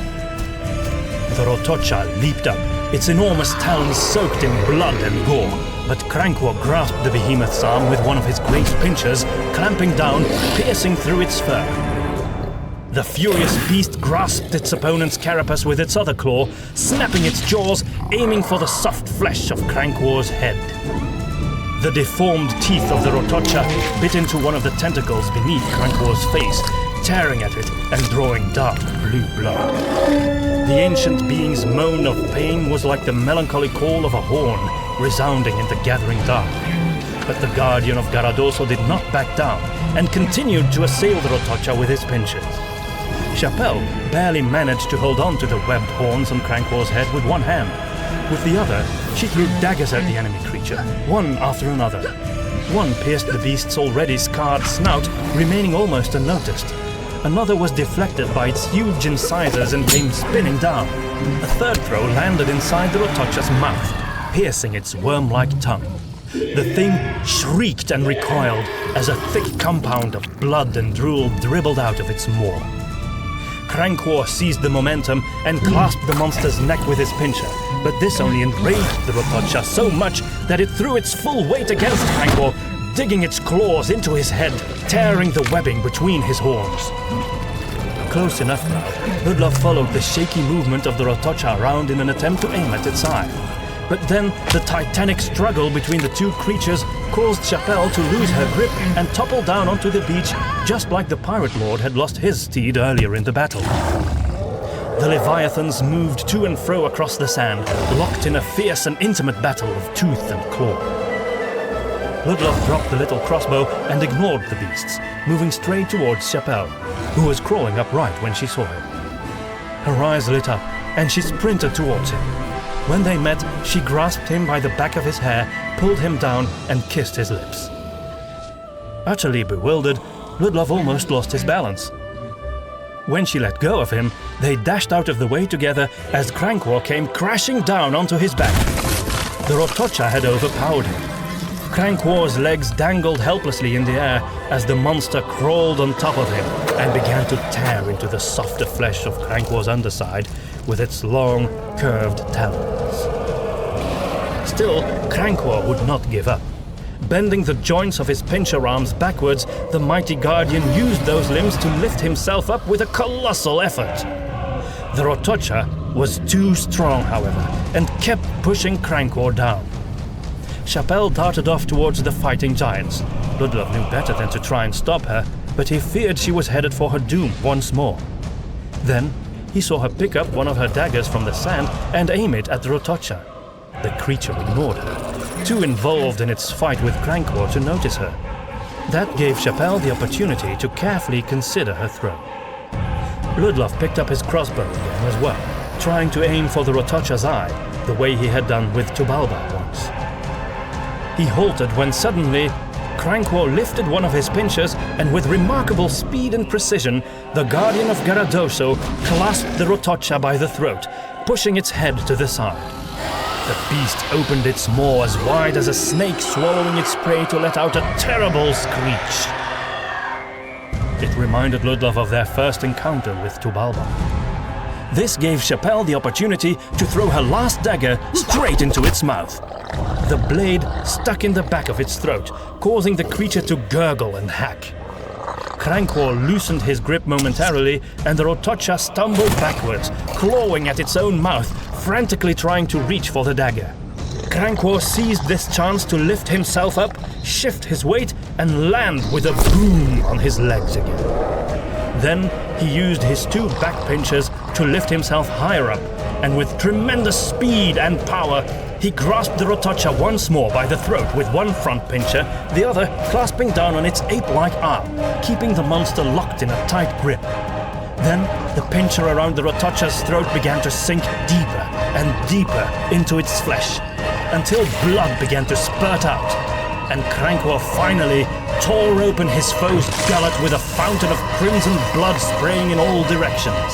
The Rotocha leaped up, its enormous talons soaked in blood and gore, but Krankor grasped the behemoth's arm with one of his great pinchers, clamping down, piercing through its fur. The furious beast grasped its opponent's carapace with its other claw, snapping its jaws, aiming for the soft flesh of Krankor's head. The deformed teeth of the Rotocha bit into one of the tentacles beneath Krankor's face, tearing at it and drawing dark blue blood. The ancient being's moan of pain was like the melancholy call of a horn resounding in the gathering dark. But the guardian of Garradoso did not back down and continued to assail the Rotocha with his pincers. Chapelle barely managed to hold on to the webbed horns on Cranquor's head with one hand. With the other, she threw daggers at the enemy creature, one after another. One pierced the beast's already scarred snout, remaining almost unnoticed. Another was deflected by its huge incisors and came spinning down. A third throw landed inside the Rotocha's mouth, piercing its worm-like tongue. The thing shrieked and recoiled as a thick compound of blood and drool dribbled out of its maw. Cranquor seized the momentum and clasped the monster's neck with his pincher, but this only enraged the Rotocha so much that it threw its full weight against Cranquor, digging its claws into his head, tearing the webbing between his horns. Close enough now, Ludlov followed the shaky movement of the Rotocha around in an attempt to aim at its eye. But then the titanic struggle between the two creatures caused Chapelle to lose her grip and topple down onto the beach, just like the pirate lord had lost his steed earlier in the battle. The leviathans moved to and fro across the sand, locked in a fierce and intimate battle of tooth and claw. Ludlov dropped the little crossbow and ignored the beasts, moving straight towards Chapelle, who was crawling upright when she saw him. Her eyes lit up, and she sprinted towards him. When they met, she grasped him by the back of his hair, pulled him down, and kissed his lips. Utterly bewildered, Ludlov almost lost his balance. When she let go of him, they dashed out of the way together as Cranquor came crashing down onto his back. The Rotocha had overpowered him. Cranquor's legs dangled helplessly in the air as the monster crawled on top of him and began to tear into the softer flesh of Cranquor's underside with its long, curved talons. Still, Cranquor would not give up. Bending the joints of his pincher arms backwards, the mighty guardian used those limbs to lift himself up with a colossal effort. The Rotocha was too strong, however, and kept pushing Cranquor down. Chapelle darted off towards the fighting giants. Ludlov knew better than to try and stop her, but he feared she was headed for her doom once more. Then he saw her pick up one of her daggers from the sand and aim it at the Rotocha. The creature ignored her, too involved in its fight with Cranquor to notice her. That gave Chapelle the opportunity to carefully consider her throw. Ludlov picked up his crossbow again as well, trying to aim for the Rotocha's eye, the way he had done with Tubalba once. He halted when suddenly Cranquor lifted one of his pincers, and with remarkable speed and precision, the guardian of Garradoso clasped the Rotocha by the throat, pushing its head to the side. The beast opened its maw as wide as a snake swallowing its prey to let out a terrible screech. It reminded Ludlov of their first encounter with Tubalba. This gave Chapelle the opportunity to throw her last dagger straight into its mouth. The blade stuck in the back of its throat, causing the creature to gurgle and hack. Cranquor loosened his grip momentarily, and the Rotocha stumbled backwards, clawing at its own mouth, frantically trying to reach for the dagger. Cranquor seized this chance to lift himself up, shift his weight, and land with a boom on his legs again. Then he used his two back pinchers to lift himself higher up, and with tremendous speed and power, he grasped the Rotocha once more by the throat with one front pincher, the other clasping down on its ape-like arm, keeping the monster locked in a tight grip. Then the pincher around the Rotocha's throat began to sink deeper and deeper into its flesh, until blood began to spurt out, and Cranquor finally tore open his foe's gullet with a fountain of crimson blood spraying in all directions.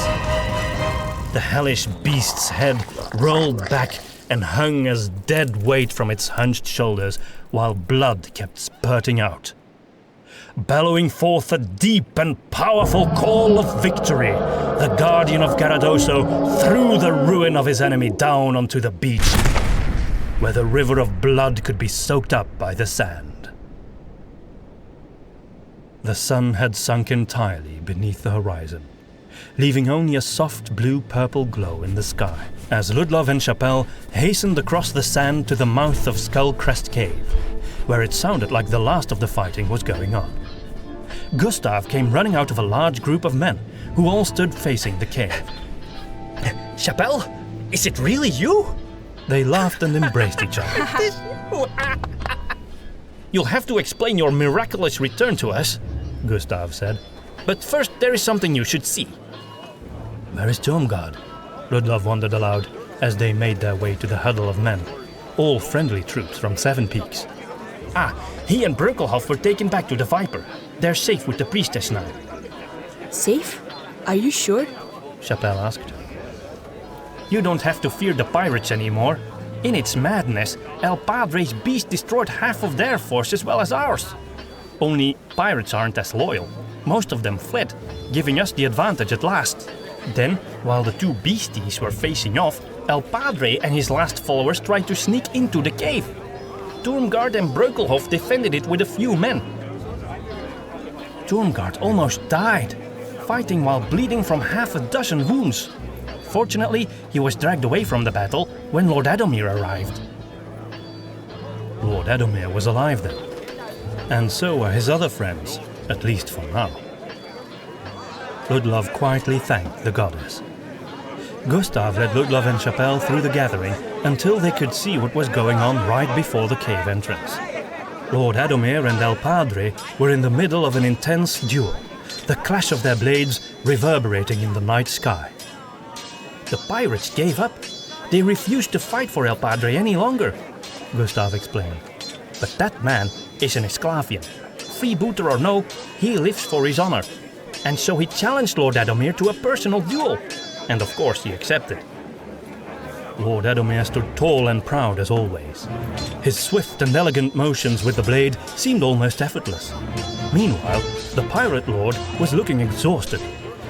The hellish beast's head rolled back and hung as dead weight from its hunched shoulders, while blood kept spurting out. Bellowing forth a deep and powerful call of victory, the guardian of Garradoso threw the ruin of his enemy down onto the beach, where the river of blood could be soaked up by the sand. The sun had sunk entirely beneath the horizon, leaving only a soft blue-purple glow in the sky, as Ludlov and Chapelle hastened across the sand to the mouth of Skull Crest Cave, where it sounded like the last of the fighting was going on. Gustav came running out of a large group of men, who all stood facing the cave. Chapelle? Is it really you? They laughed and embraced each other. You'll have to explain your miraculous return to us, Gustav said. But first there is something you should see. Where is Tormgard? Ludlov wondered aloud as they made their way to the huddle of men, all friendly troops from Seven Peaks. He and Brökelhoff were taken back to the Viper. They're safe with the priestess now. Safe? Are you sure? Chapelle asked. You don't have to fear the pirates anymore. In its madness, El Padre's beast destroyed half of their force as well as ours. Only pirates aren't as loyal. Most of them fled, giving us the advantage at last. Then, while the two beasties were facing off, El Padre and his last followers tried to sneak into the cave. Tormgard and Brökelhoff defended it with a few men. Tormgard almost died, fighting while bleeding from half a dozen wounds. Fortunately, he was dragged away from the battle when Lord Adomir arrived. Lord Adomir was alive then, and so were his other friends, at least for now. Ludlov quietly thanked the goddess. Gustav led Ludlov and Chapelle through the gathering until they could see what was going on right before the cave entrance. Lord Adomir and El Padre were in the middle of an intense duel, the clash of their blades reverberating in the night sky. The pirates gave up. They refused to fight for El Padre any longer, Gustav explained. But that man is an Esclavian. Freebooter or no, he lives for his honor. And so he challenged Lord Adomir to a personal duel. And of course he accepted. Lord Adomir stood tall and proud as always. His swift and elegant motions with the blade seemed almost effortless. Meanwhile, the pirate lord was looking exhausted,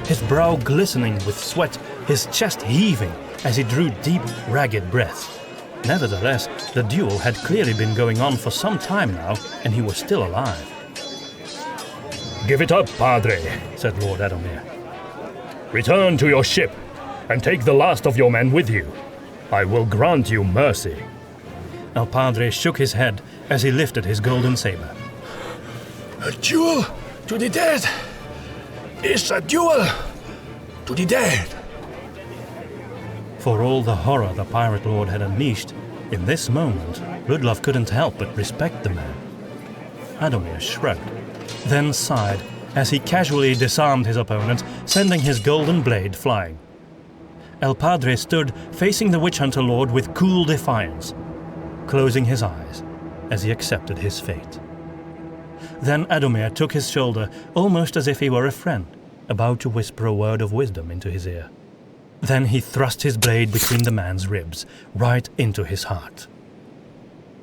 his brow glistening with sweat, his chest heaving as he drew deep, ragged breaths. Nevertheless, the duel had clearly been going on for some time now, and he was still alive. "Give it up, Padre," said Lord Adomir. "Return to your ship, and take the last of your men with you. I will grant you mercy." El Padre shook his head as he lifted his golden saber. A duel to the dead! It's a duel to the dead! For all the horror the pirate lord had unleashed, in this moment, Ludlov couldn't help but respect the man. Adomir shrugged, then sighed as he casually disarmed his opponent, sending his golden blade flying. El Padre stood facing the witch hunter lord with cool defiance, closing his eyes as he accepted his fate. Then Adomir took his shoulder almost as if he were a friend, about to whisper a word of wisdom into his ear. Then he thrust his blade between the man's ribs, right into his heart.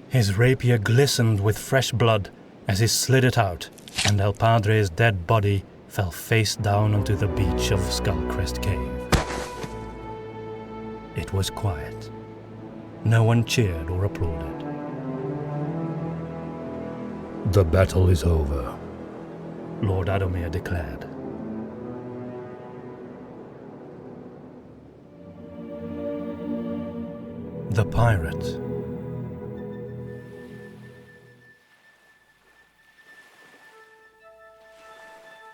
His rapier glistened with fresh blood as he slid it out, and El Padre's dead body fell face down onto the beach of Skullcrest Cave. It was quiet. No one cheered or applauded. "The battle is over," Lord Adomir declared. The pirate.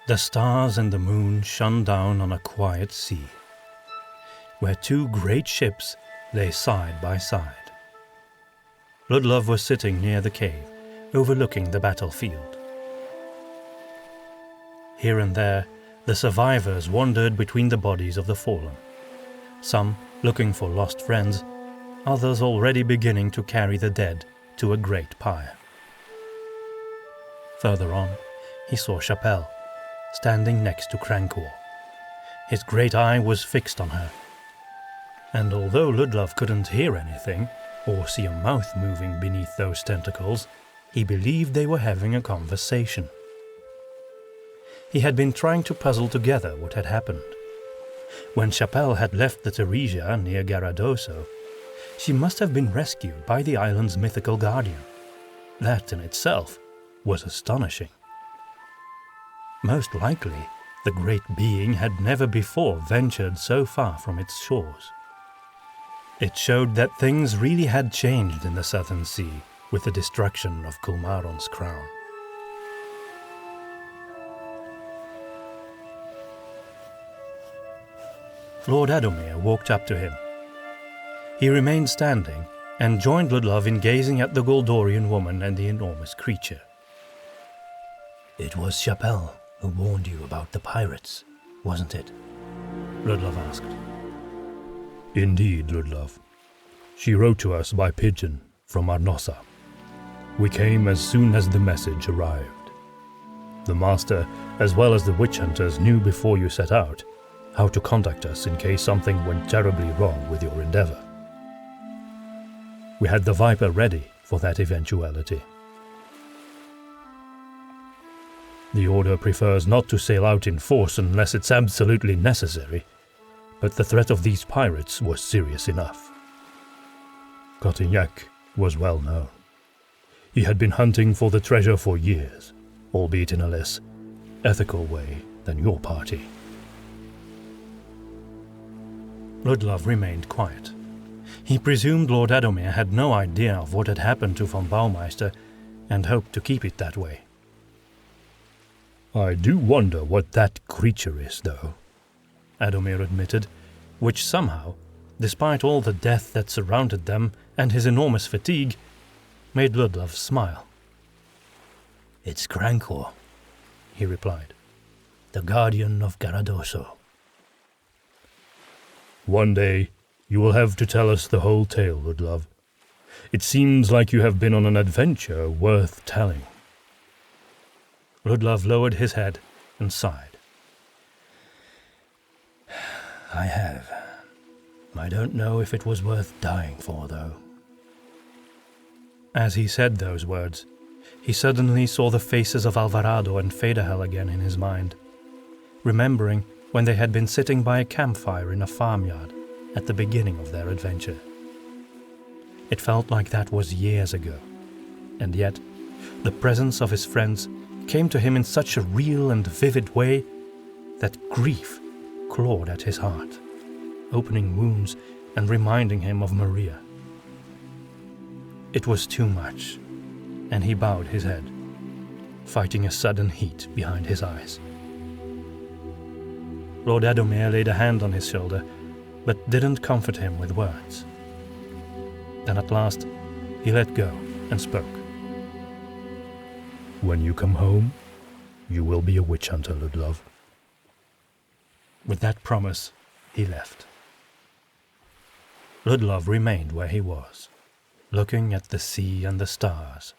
The stars and the moon shone down on a quiet sea, where two great ships lay side by side. Ludlov was sitting near the cave, overlooking the battlefield. Here and there, the survivors wandered between the bodies of the fallen, some looking for lost friends, others already beginning to carry the dead to a great pyre. Further on, he saw Chapelle, standing next to Crankor. His great eye was fixed on her, and although Ludlov couldn't hear anything, or see a mouth moving beneath those tentacles, he believed they were having a conversation. He had been trying to puzzle together what had happened. When Chapelle had left the Theresia near Garradoso, she must have been rescued by the island's mythical guardian. That in itself was astonishing. Most likely, the great being had never before ventured so far from its shores. It showed that things really had changed in the Southern Sea with the destruction of Kulmaron's crown. Lord Adomir walked up to him. He remained standing and joined Ludlov in gazing at the Goldorian woman and the enormous creature. It was Chapelle who warned you about the pirates, wasn't it? Ludlov asked. Indeed, Ludlov. She wrote to us by pigeon from Arnossa. We came as soon as the message arrived. The master, as well as the witch hunters, knew before you set out how to contact us in case something went terribly wrong with your endeavor. We had the Viper ready for that eventuality. The Order prefers not to sail out in force unless it's absolutely necessary, but the threat of these pirates was serious enough. Cotignac was well known. He had been hunting for the treasure for years, albeit in a less ethical way than your party. Ludlov remained quiet. He presumed Lord Adomir had no idea of what had happened to von Baumeister and hoped to keep it that way. I do wonder what that creature is, though, Adomir admitted, which somehow, despite all the death that surrounded them and his enormous fatigue, made Ludlov smile. It's Crankor, he replied. the guardian of Garradoso. One day, you will have to tell us the whole tale, Ludlov. It seems like you have been on an adventure worth telling. Ludlov lowered his head and sighed. I have. I don't know if it was worth dying for, though. As he said those words, he suddenly saw the faces of Alvarado and Fedahel again in his mind, remembering when they had been sitting by a campfire in a farmyard at the beginning of their adventure. It felt like that was years ago, and yet the presence of his friends came to him in such a real and vivid way that grief clawed at his heart, opening wounds and reminding him of Maria. It was too much, and he bowed his head, fighting a sudden heat behind his eyes. Lord Adomir laid a hand on his shoulder, but didn't comfort him with words. Then at last, he let go and spoke. When you come home, you will be a witch hunter, Ludlov. With that promise, he left. Ludlov remained where he was, looking at the sea and the stars,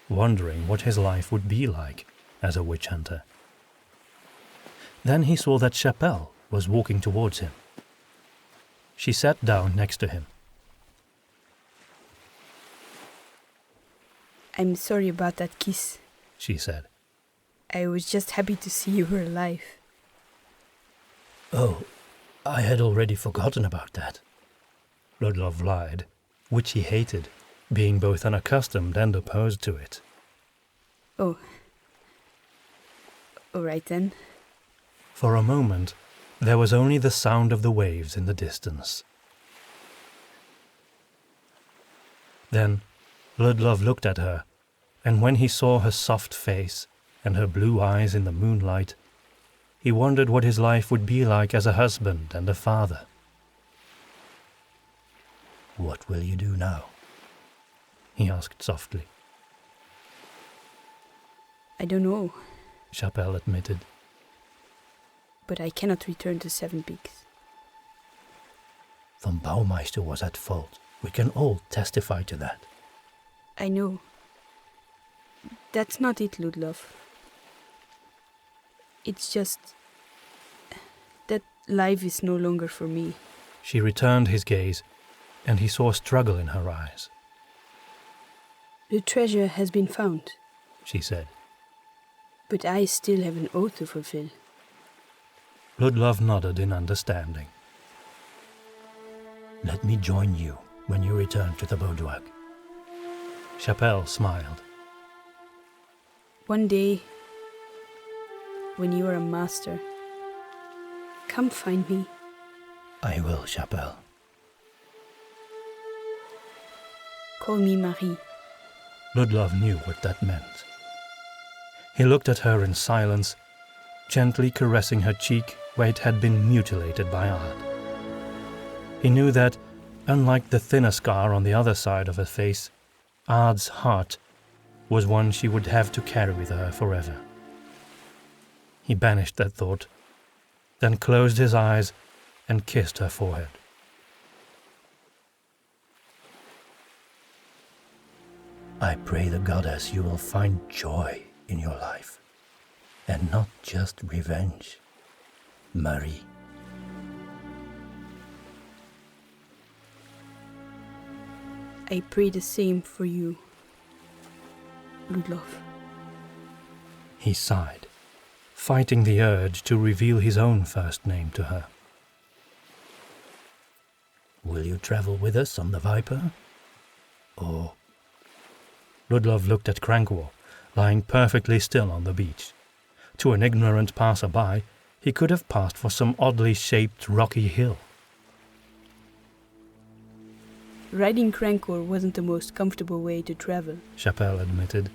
wondering what his life would be like as a witch hunter. Then he saw that Chapelle was walking towards him. She sat down next to him. I'm sorry about that kiss, she said. I was just happy to see you were alive. Oh, I had already forgotten about that. Ludlov lied, which he hated, being both unaccustomed and opposed to it. Oh. All right then. For a moment, there was only the sound of the waves in the distance. Then Ludlov looked at her, and when he saw her soft face and her blue eyes in the moonlight, he wondered what his life would be like as a husband and a father. What will you do now? He asked softly. I don't know, Chapelle admitted. But I cannot return to Seven Peaks. Von Baumeister was at fault. We can all testify to that. I know. That's not it, Ludlov. It's just that life is no longer for me. She returned his gaze, and he saw struggle in her eyes. The treasure has been found, she said. But I still have an oath to fulfill. Ludlov nodded in understanding. Let me join you when you return to the boudoir. Chapelle smiled. One day, when you are a master, come find me. I will, Chapelle. Call me Marie. Ludlov knew what that meant. He looked at her in silence, gently caressing her cheek where it had been mutilated by art. He knew that, unlike the thinner scar on the other side of her face, Ard's heart was one she would have to carry with her forever. He banished that thought, then closed his eyes and kissed her forehead. I pray the goddess you will find joy in your life, and not just revenge, Marie. I pray the same for you, Ludlov. He sighed, fighting the urge to reveal his own first name to her. Will you travel with us on the Viper? Or... Ludlov looked at Crankor, lying perfectly still on the beach. To an ignorant passer-by, he could have passed for some oddly shaped rocky hill. Riding Crankor wasn't the most comfortable way to travel, Chapelle admitted.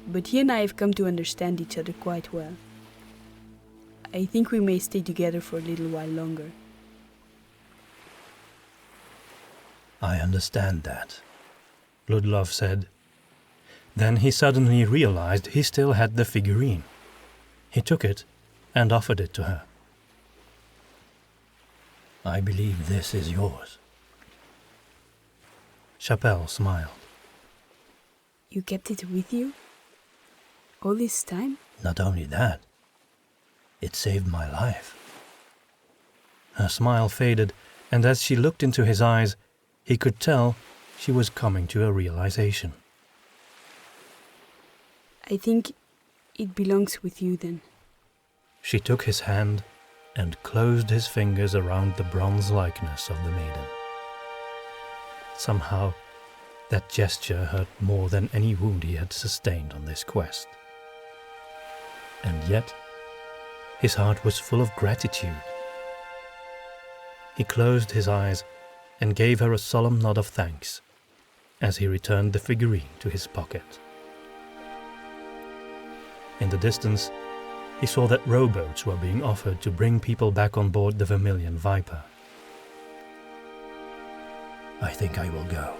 but he and I have come to understand each other quite well. I think we may stay together for a little while longer. I understand that, Ludlov said. Then he suddenly realized he still had the figurine. He took it and offered it to her. I believe this is yours. Chapelle smiled. You kept it with you? All this time? Not only that, it saved my life. Her smile faded, and as she looked into his eyes, he could tell she was coming to a realization. I think it belongs with you then. She took his hand and closed his fingers around the bronze likeness of the maiden. Somehow, that gesture hurt more than any wound he had sustained on this quest. And yet, his heart was full of gratitude. He closed his eyes and gave her a solemn nod of thanks as he returned the figurine to his pocket. In the distance, he saw that rowboats were being offered to bring people back on board the Vermilion Viper. I think I will go.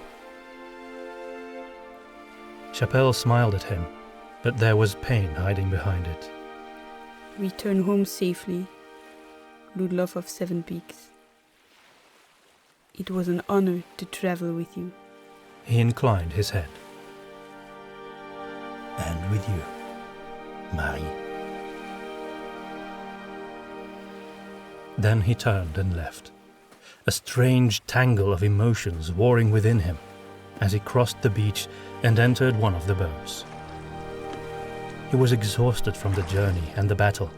Chapelle smiled at him, but there was pain hiding behind it. Return home safely, Ludlov of Seven Peaks. It was an honor to travel with you. He inclined his head. And with you, Marie. Then he turned and left, a strange tangle of emotions warring within him as he crossed the beach and entered one of the boats. He was exhausted from the journey and the battle,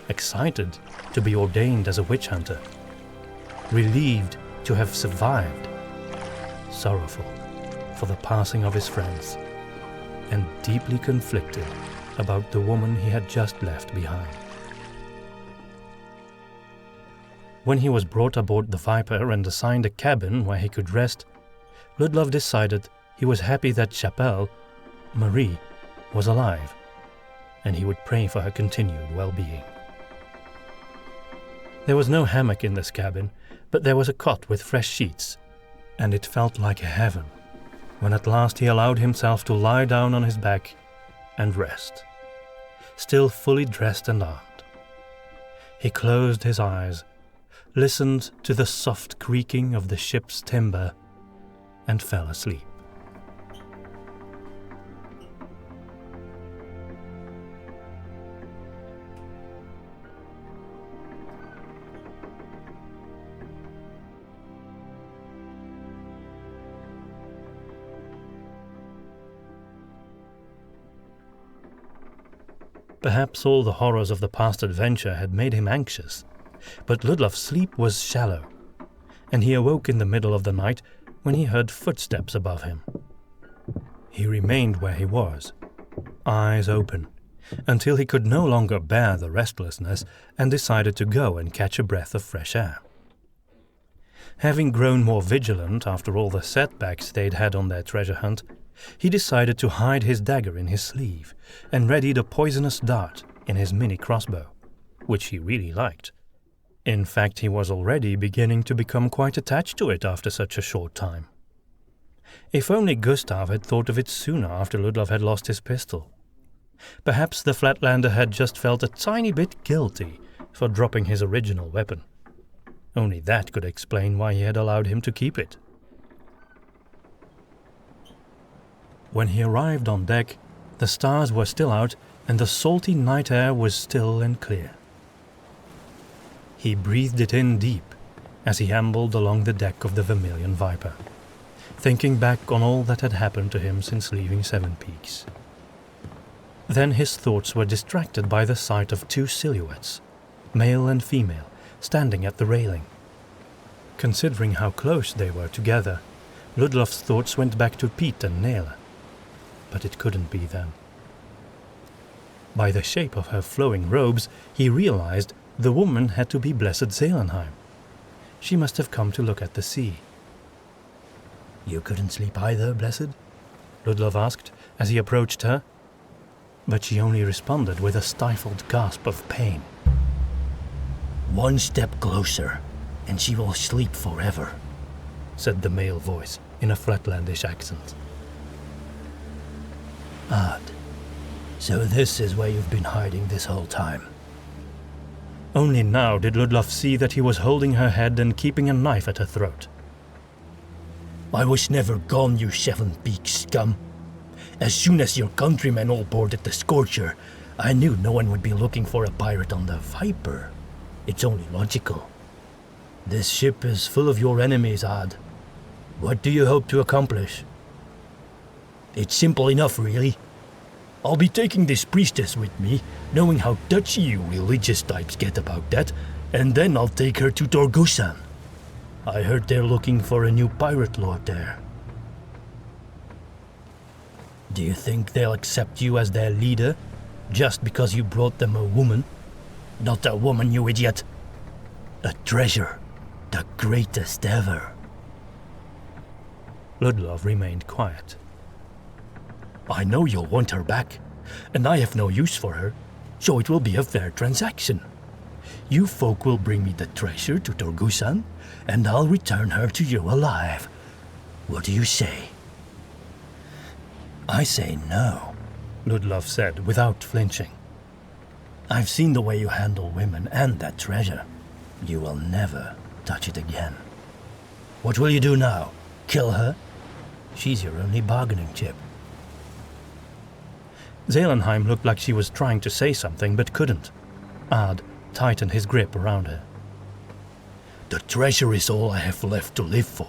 excited to be ordained as a witch hunter, relieved to have survived, sorrowful for the passing of his friends, and deeply conflicted about the woman he had just left behind. When he was brought aboard the Viper and assigned a cabin where he could rest, Ludlov decided he was happy that Chapelle, Marie, was alive, and he would pray for her continued well-being. There was no hammock in this cabin, but there was a cot with fresh sheets, and it felt like heaven when at last he allowed himself to lie down on his back and rest, still fully dressed and armed. He closed his eyes, listened to the soft creaking of the ship's timber, and fell asleep. Perhaps all the horrors of the past adventure had made him anxious, but Ludlov's sleep was shallow, and he awoke in the middle of the night when he heard footsteps above him. He remained where he was, eyes open, until he could no longer bear the restlessness and decided to go and catch a breath of fresh air. Having grown more vigilant after all the setbacks they'd had on their treasure hunt, he decided to hide his dagger in his sleeve and readied a poisonous dart in his mini crossbow, which he really liked. In fact, he was already beginning to become quite attached to it after such a short time. If only Gustav had thought of it sooner after Ludlov had lost his pistol. Perhaps the Flatlander had just felt a tiny bit guilty for dropping his original weapon. Only that could explain why he had allowed him to keep it. When he arrived on deck, the stars were still out and the salty night air was still and clear. He breathed it in deep as he ambled along the deck of the Vermilion Viper, thinking back on all that had happened to him since leaving Seven Peaks. Then his thoughts were distracted by the sight of two silhouettes, male and female, standing at the railing. Considering how close they were together, Ludlov's thoughts went back to Pete and Nela. But it couldn't be them. By the shape of her flowing robes, he realized the woman had to be Blessed Zelenheim. She must have come to look at the sea. You couldn't sleep either, Blessed? Ludlov asked as he approached her, but she only responded with a stifled gasp of pain. One step closer, and she will sleep forever, said the male voice in a Flatlandish accent. Odd. So this is where you've been hiding this whole time. Only now did Ludlov see that he was holding her head and keeping a knife at her throat. I was never gone, you Seven Peaks scum. As soon as your countrymen all boarded the Scorcher, I knew no one would be looking for a pirate on the Viper. It's only logical. This ship is full of your enemies, Ad. What do you hope to accomplish? It's simple enough, really. I'll be taking this priestess with me, knowing how touchy you religious types get about that, and then I'll take her to Torgusan. I heard they're looking for a new pirate lord there. Do you think they'll accept you as their leader, just because you brought them a woman? Not a woman, you idiot. A treasure. The greatest ever. Ludlov remained quiet. I know you'll want her back, and I have no use for her, so it will be a fair transaction. You folk will bring me the treasure to Torgusan, and I'll return her to you alive. What do you say? I say no, Ludlov said without flinching. I've seen the way you handle women and that treasure. You will never touch it again. What will you do now? Kill her? She's your only bargaining chip. Zelenheim looked like she was trying to say something but couldn't. Ad tightened his grip around her. The treasure is all I have left to live for.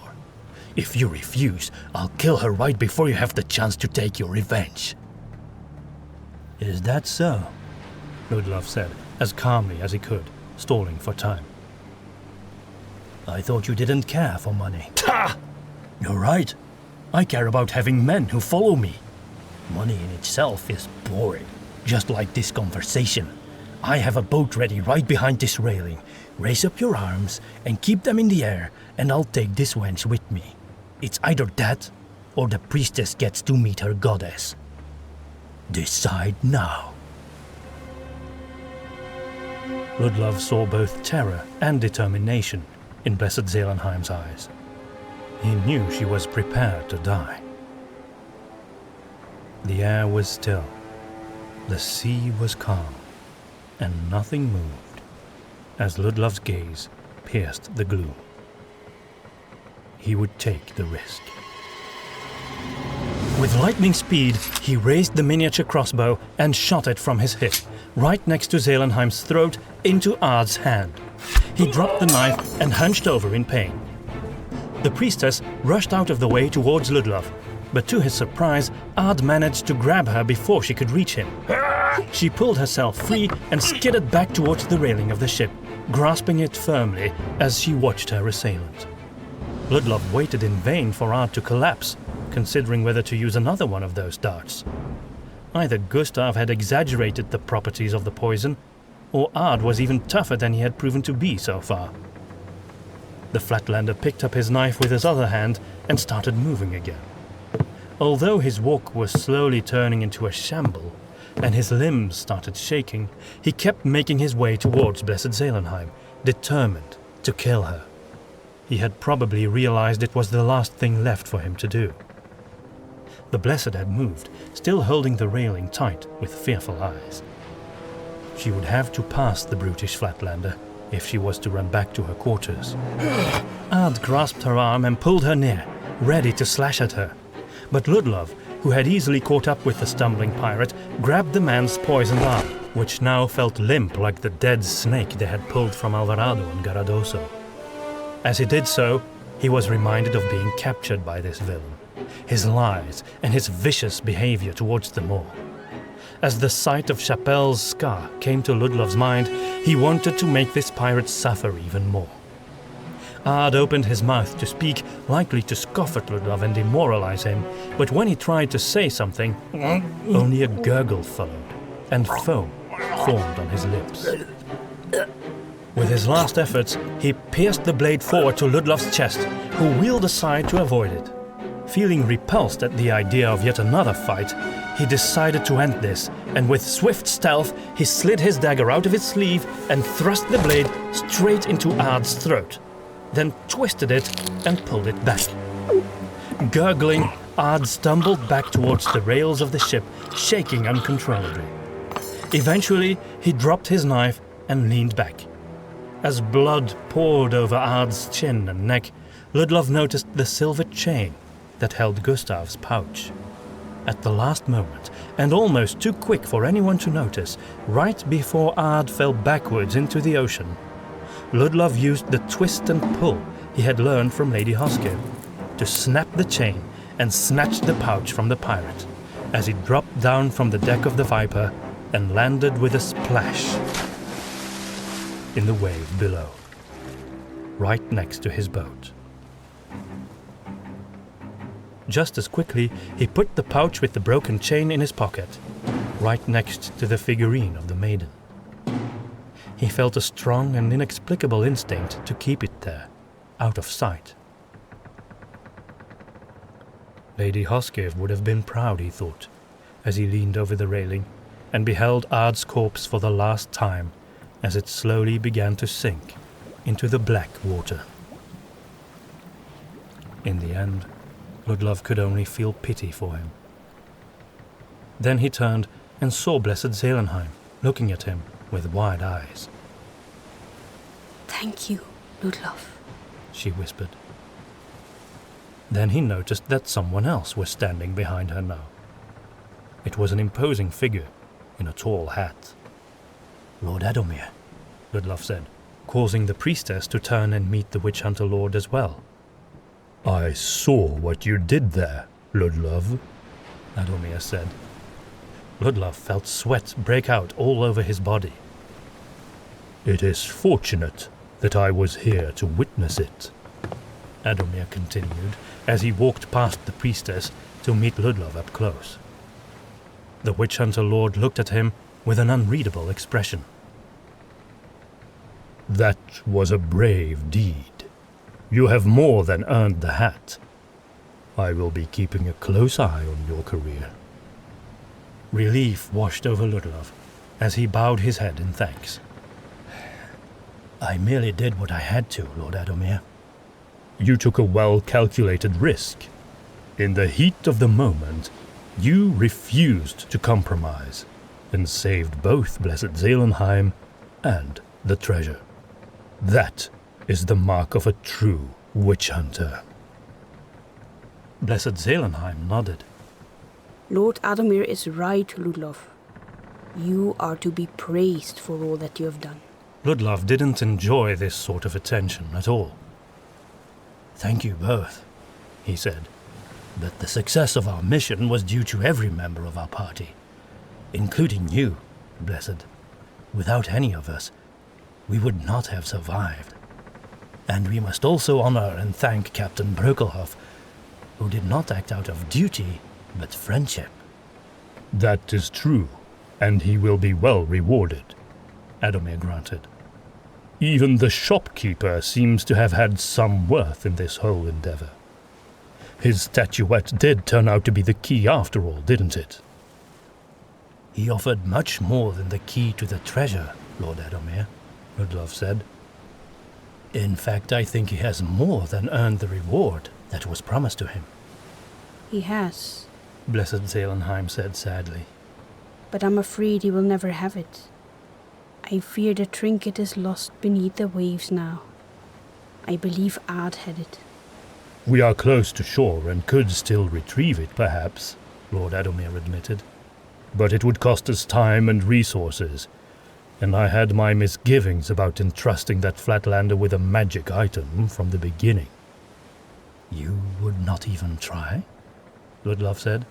If you refuse, I'll kill her right before you have the chance to take your revenge. Is that so? Ludlov said, as calmly as he could, stalling for time. I thought you didn't care for money. Ha! You're right. I care about having men who follow me. Money in itself is boring, just like this conversation. I have a boat ready right behind this railing. Raise up your arms and keep them in the air, and I'll take this wench with me. It's either that, or the priestess gets to meet her goddess. Decide now. Ludlov saw both terror and determination in Blessed Zelenheim's eyes. He knew she was prepared to die. The air was still, the sea was calm, and nothing moved as Ludlov's gaze pierced the gloom. He would take the risk. With lightning speed, he raised the miniature crossbow and shot it from his hip, right next to Zelenheim's throat, into Ad's hand. He dropped the knife and hunched over in pain. The priestess rushed out of the way towards Ludlov, but to his surprise, Ad managed to grab her before she could reach him. She pulled herself free and skidded back towards the railing of the ship, grasping it firmly as she watched her assailant. Ludlov waited in vain for Ad to collapse, considering whether to use another one of those darts. Either Gustav had exaggerated the properties of the poison, or Ad was even tougher than he had proven to be so far. The Flatlander picked up his knife with his other hand and started moving again. Although his walk was slowly turning into a shamble, and his limbs started shaking, he kept making his way towards Blessed Zelenheim, determined to kill her. He had probably realized it was the last thing left for him to do. The Blessed had moved, still holding the railing tight with fearful eyes. She would have to pass the brutish Flatlander if she was to run back to her quarters. Ard grasped her arm and pulled her near, ready to slash at her. But Ludlov, who had easily caught up with the stumbling pirate, grabbed the man's poisoned arm, which now felt limp like the dead snake they had pulled from Alvarado and Garradoso. As he did so, he was reminded of being captured by this villain, his lies and his vicious behavior towards them all. As the sight of Chapelle's scar came to Ludlov's mind, he wanted to make this pirate suffer even more. Ard opened his mouth to speak, likely to scoff at Ludlov and demoralize him, but when he tried to say something, only a gurgle followed, and foam formed on his lips. With his last efforts, he pierced the blade forward to Ludlov's chest, who wheeled aside to avoid it. Feeling repulsed at the idea of yet another fight, he decided to end this, and with swift stealth, he slid his dagger out of his sleeve and thrust the blade straight into Ard's throat, then twisted it and pulled it back. Gurgling, Ard stumbled back towards the rails of the ship, shaking uncontrollably. Eventually, he dropped his knife and leaned back. As blood poured over Ard's chin and neck, Ludlov noticed the silver chain that held Gustav's pouch. At the last moment, and almost too quick for anyone to notice, right before Ard fell backwards into the ocean, Ludlov used the twist and pull he had learned from Lady Hoskiv to snap the chain and snatch the pouch from the pirate, as he dropped down from the deck of the Viper and landed with a splash in the wave below, right next to his boat. Just as quickly, he put the pouch with the broken chain in his pocket, right next to the figurine of the maiden. He felt a strong and inexplicable instinct to keep it there, out of sight. Lady Hoskiv would have been proud, he thought, as he leaned over the railing and beheld Ard's corpse for the last time as it slowly began to sink into the black water. In the end, Ludlov could only feel pity for him. Then he turned and saw Blessed Zelenheim looking at him with wide eyes. "Thank you, Ludlov," she whispered. Then he noticed that someone else was standing behind her now. It was an imposing figure in a tall hat. "Lord Adomir," Ludlov said, causing the priestess to turn and meet the witch hunter lord as well. "I saw what you did there, Ludlov," Adomir said. Ludlov felt sweat break out all over his body. "It is fortunate that I was here to witness it," Adomir continued as he walked past the priestess to meet Ludlov up close. The witch hunter lord looked at him with an unreadable expression. "That was a brave deed. You have more than earned the hat. I will be keeping a close eye on your career." Relief washed over Ludlov as he bowed his head in thanks. "I merely did what I had to, Lord Adomir." "You took a well-calculated risk. In the heat of the moment, you refused to compromise and saved both Blessed Zelenheim and the treasure. That is the mark of a true witch hunter." Blessed Zelenheim nodded. "Lord Adomir is right, Ludlov. You are to be praised for all that you have done." Ludlov didn't enjoy this sort of attention at all. "Thank you both," he said, "but the success of our mission was due to every member of our party, including you, Blessed. Without any of us, we would not have survived. And we must also honor and thank Captain Brokelhoff, who did not act out of duty, but friendship." "That is true, and he will be well rewarded," Adomir granted. "Even the shopkeeper seems to have had some worth in this whole endeavor. His statuette did turn out to be the key after all, didn't it?" "He offered much more than the key to the treasure, Lord Adomir," Ludlov said. In fact, I think he has more than earned the reward that was promised to him. He has, Blessed Zelenheim said sadly. but I'm afraid he will never have it. I fear the trinket is lost beneath the waves now. I believe Ard had it. We are close to shore and could still retrieve it, perhaps, Lord Adomir admitted. But it would cost us time and resources, and I had my misgivings about entrusting that Flatlander with a magic item from the beginning. You would not even try? Ludlov said.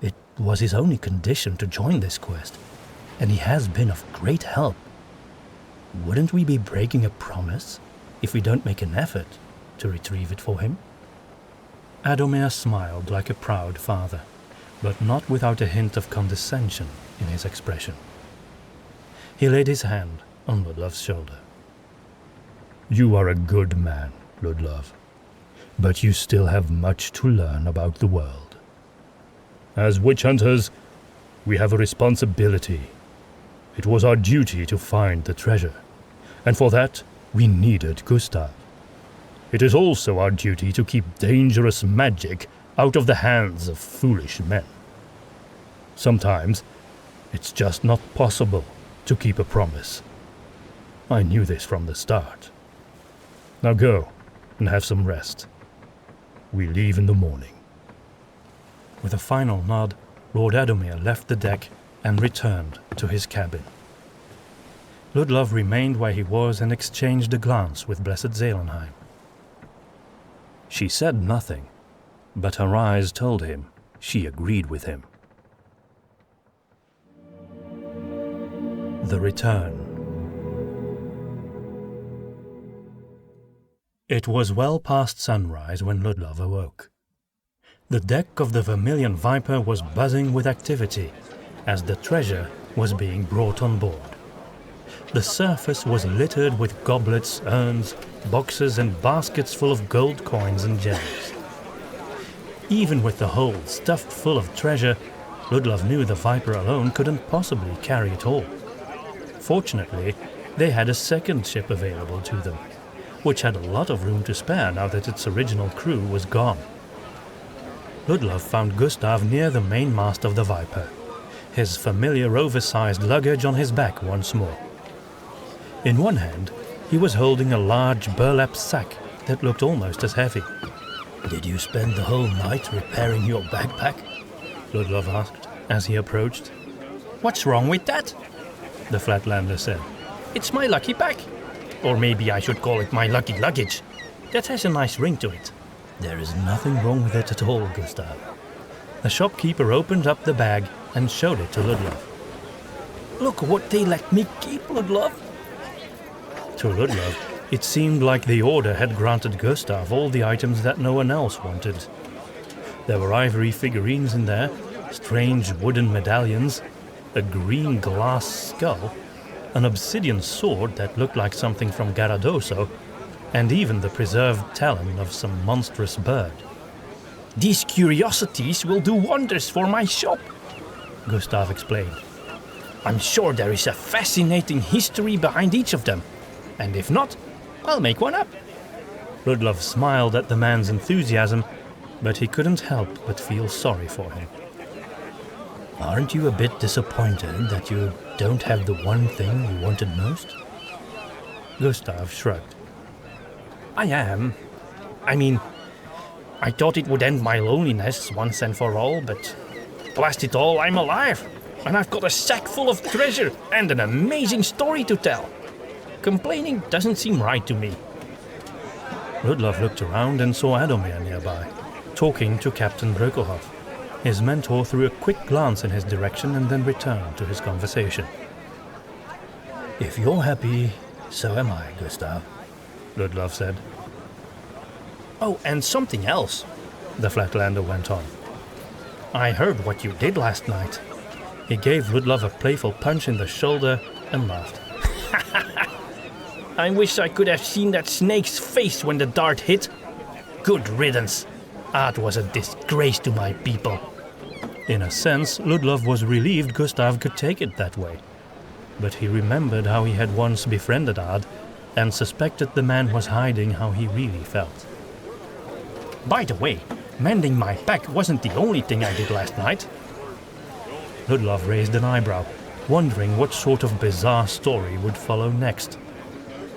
It was his only condition to join this quest, and he has been of great help. Wouldn't we be breaking a promise if we don't make an effort to retrieve it for him? Adomir smiled like a proud father, but not without a hint of condescension in his expression. He laid his hand on Ludlov's shoulder. You are a good man, Ludlov, but you still have much to learn about the world. As witch hunters, we have a responsibility. It was our duty to find the treasure, and for that we needed Gustav. It is also our duty to keep dangerous magic out of the hands of foolish men. Sometimes it's just not possible to keep a promise. I knew this from the start. Now go and have some rest. We leave in the morning. With a final nod, Lord Adomir left the deck and returned to his cabin. Ludlov remained where he was and exchanged a glance with Blessed Zelenheim. She said nothing, but her eyes told him she agreed with him. The Return. It was well past sunrise when Ludlov awoke. The deck of the Vermilion Viper was buzzing with activity as the treasure was being brought on board. The surface was littered with goblets, urns, boxes and baskets full of gold coins and gems. Even with the hold stuffed full of treasure, Ludlov knew the Viper alone couldn't possibly carry it all. Fortunately, they had a second ship available to them, which had a lot of room to spare now that its original crew was gone. Ludlov found Gustav near the mainmast of the Viper, his familiar oversized luggage on his back once more. In one hand, he was holding a large burlap sack that looked almost as heavy. Did you spend the whole night repairing your backpack? Ludlov asked as he approached. What's wrong with that? The Flatlander said. It's my lucky pack. Or maybe I should call it my lucky luggage. That has a nice ring to it. There is nothing wrong with it at all, Gustav. The shopkeeper opened up the bag and showed it to Ludlov. Look what they let me keep, Ludlov. To Ludlov, it seemed like the Order had granted Gustav all the items that no one else wanted. There were ivory figurines in there, strange wooden medallions, a green glass skull, an obsidian sword that looked like something from Garradoso, and even the preserved talon of some monstrous bird. These curiosities will do wonders for my shop, Gustav explained. I'm sure there is a fascinating history behind each of them, and if not, I'll make one up. Ludlov smiled at the man's enthusiasm, but he couldn't help but feel sorry for him. Aren't you a bit disappointed that you don't have the one thing you wanted most? Gustav shrugged. I am. I mean, I thought it would end my loneliness once and for all, but blast it all, I'm alive. And I've got a sack full of treasure and an amazing story to tell. Complaining doesn't seem right to me. Ludlov looked around and saw Adomir nearby, talking to Captain Brökelhoff. His mentor threw a quick glance in his direction and then returned to his conversation. If you're happy, so am I, Gustav, Ludlov said. Oh, and something else, the Flatlander went on. I heard what you did last night. He gave Ludlov a playful punch in the shoulder and laughed. I wish I could have seen that snake's face when the dart hit. Good riddance. Art was a disgrace to my people. In a sense, Ludlov was relieved Gustav could take it that way. But he remembered how he had once befriended Ard and suspected the man was hiding how he really felt. By the way, mending my pack wasn't the only thing I did last night. Ludlov raised an eyebrow, wondering what sort of bizarre story would follow next.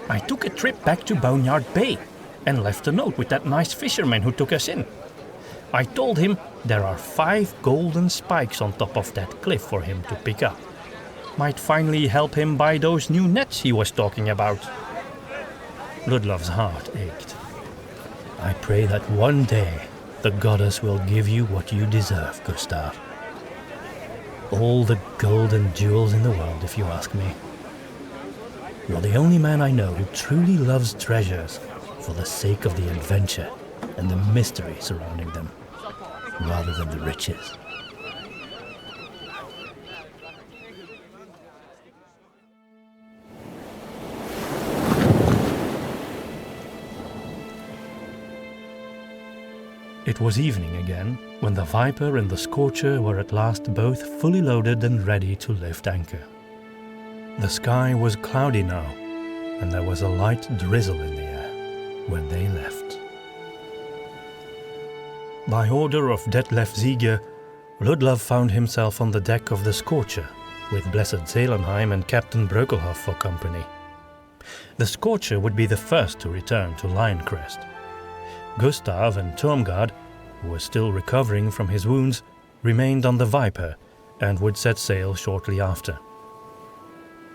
I took a trip back to Boneyard Bay and left a note with that nice fisherman who took us in. I told him there are 5 golden spikes on top of that cliff for him to pick up. Might finally help him buy those new nets he was talking about. Ludlov's heart ached. I pray that one day the goddess will give you what you deserve, Gustav. All the gold and jewels in the world, if you ask me. You're the only man I know who truly loves treasures for the sake of the adventure and the mystery surrounding them, rather than the riches. It was evening again, when the Viper and the Scorcher were at last both fully loaded and ready to lift anchor. The sky was cloudy now, and there was a light drizzle in the air when they left. By order of Detlef Ziege, Ludlov found himself on the deck of the Scorcher, with Blessed Zelenheim and Captain Breukelhoff for company. The Scorcher would be the first to return to Lioncrest. Gustav and Tormgard, who was still recovering from his wounds, remained on the Viper and would set sail shortly after.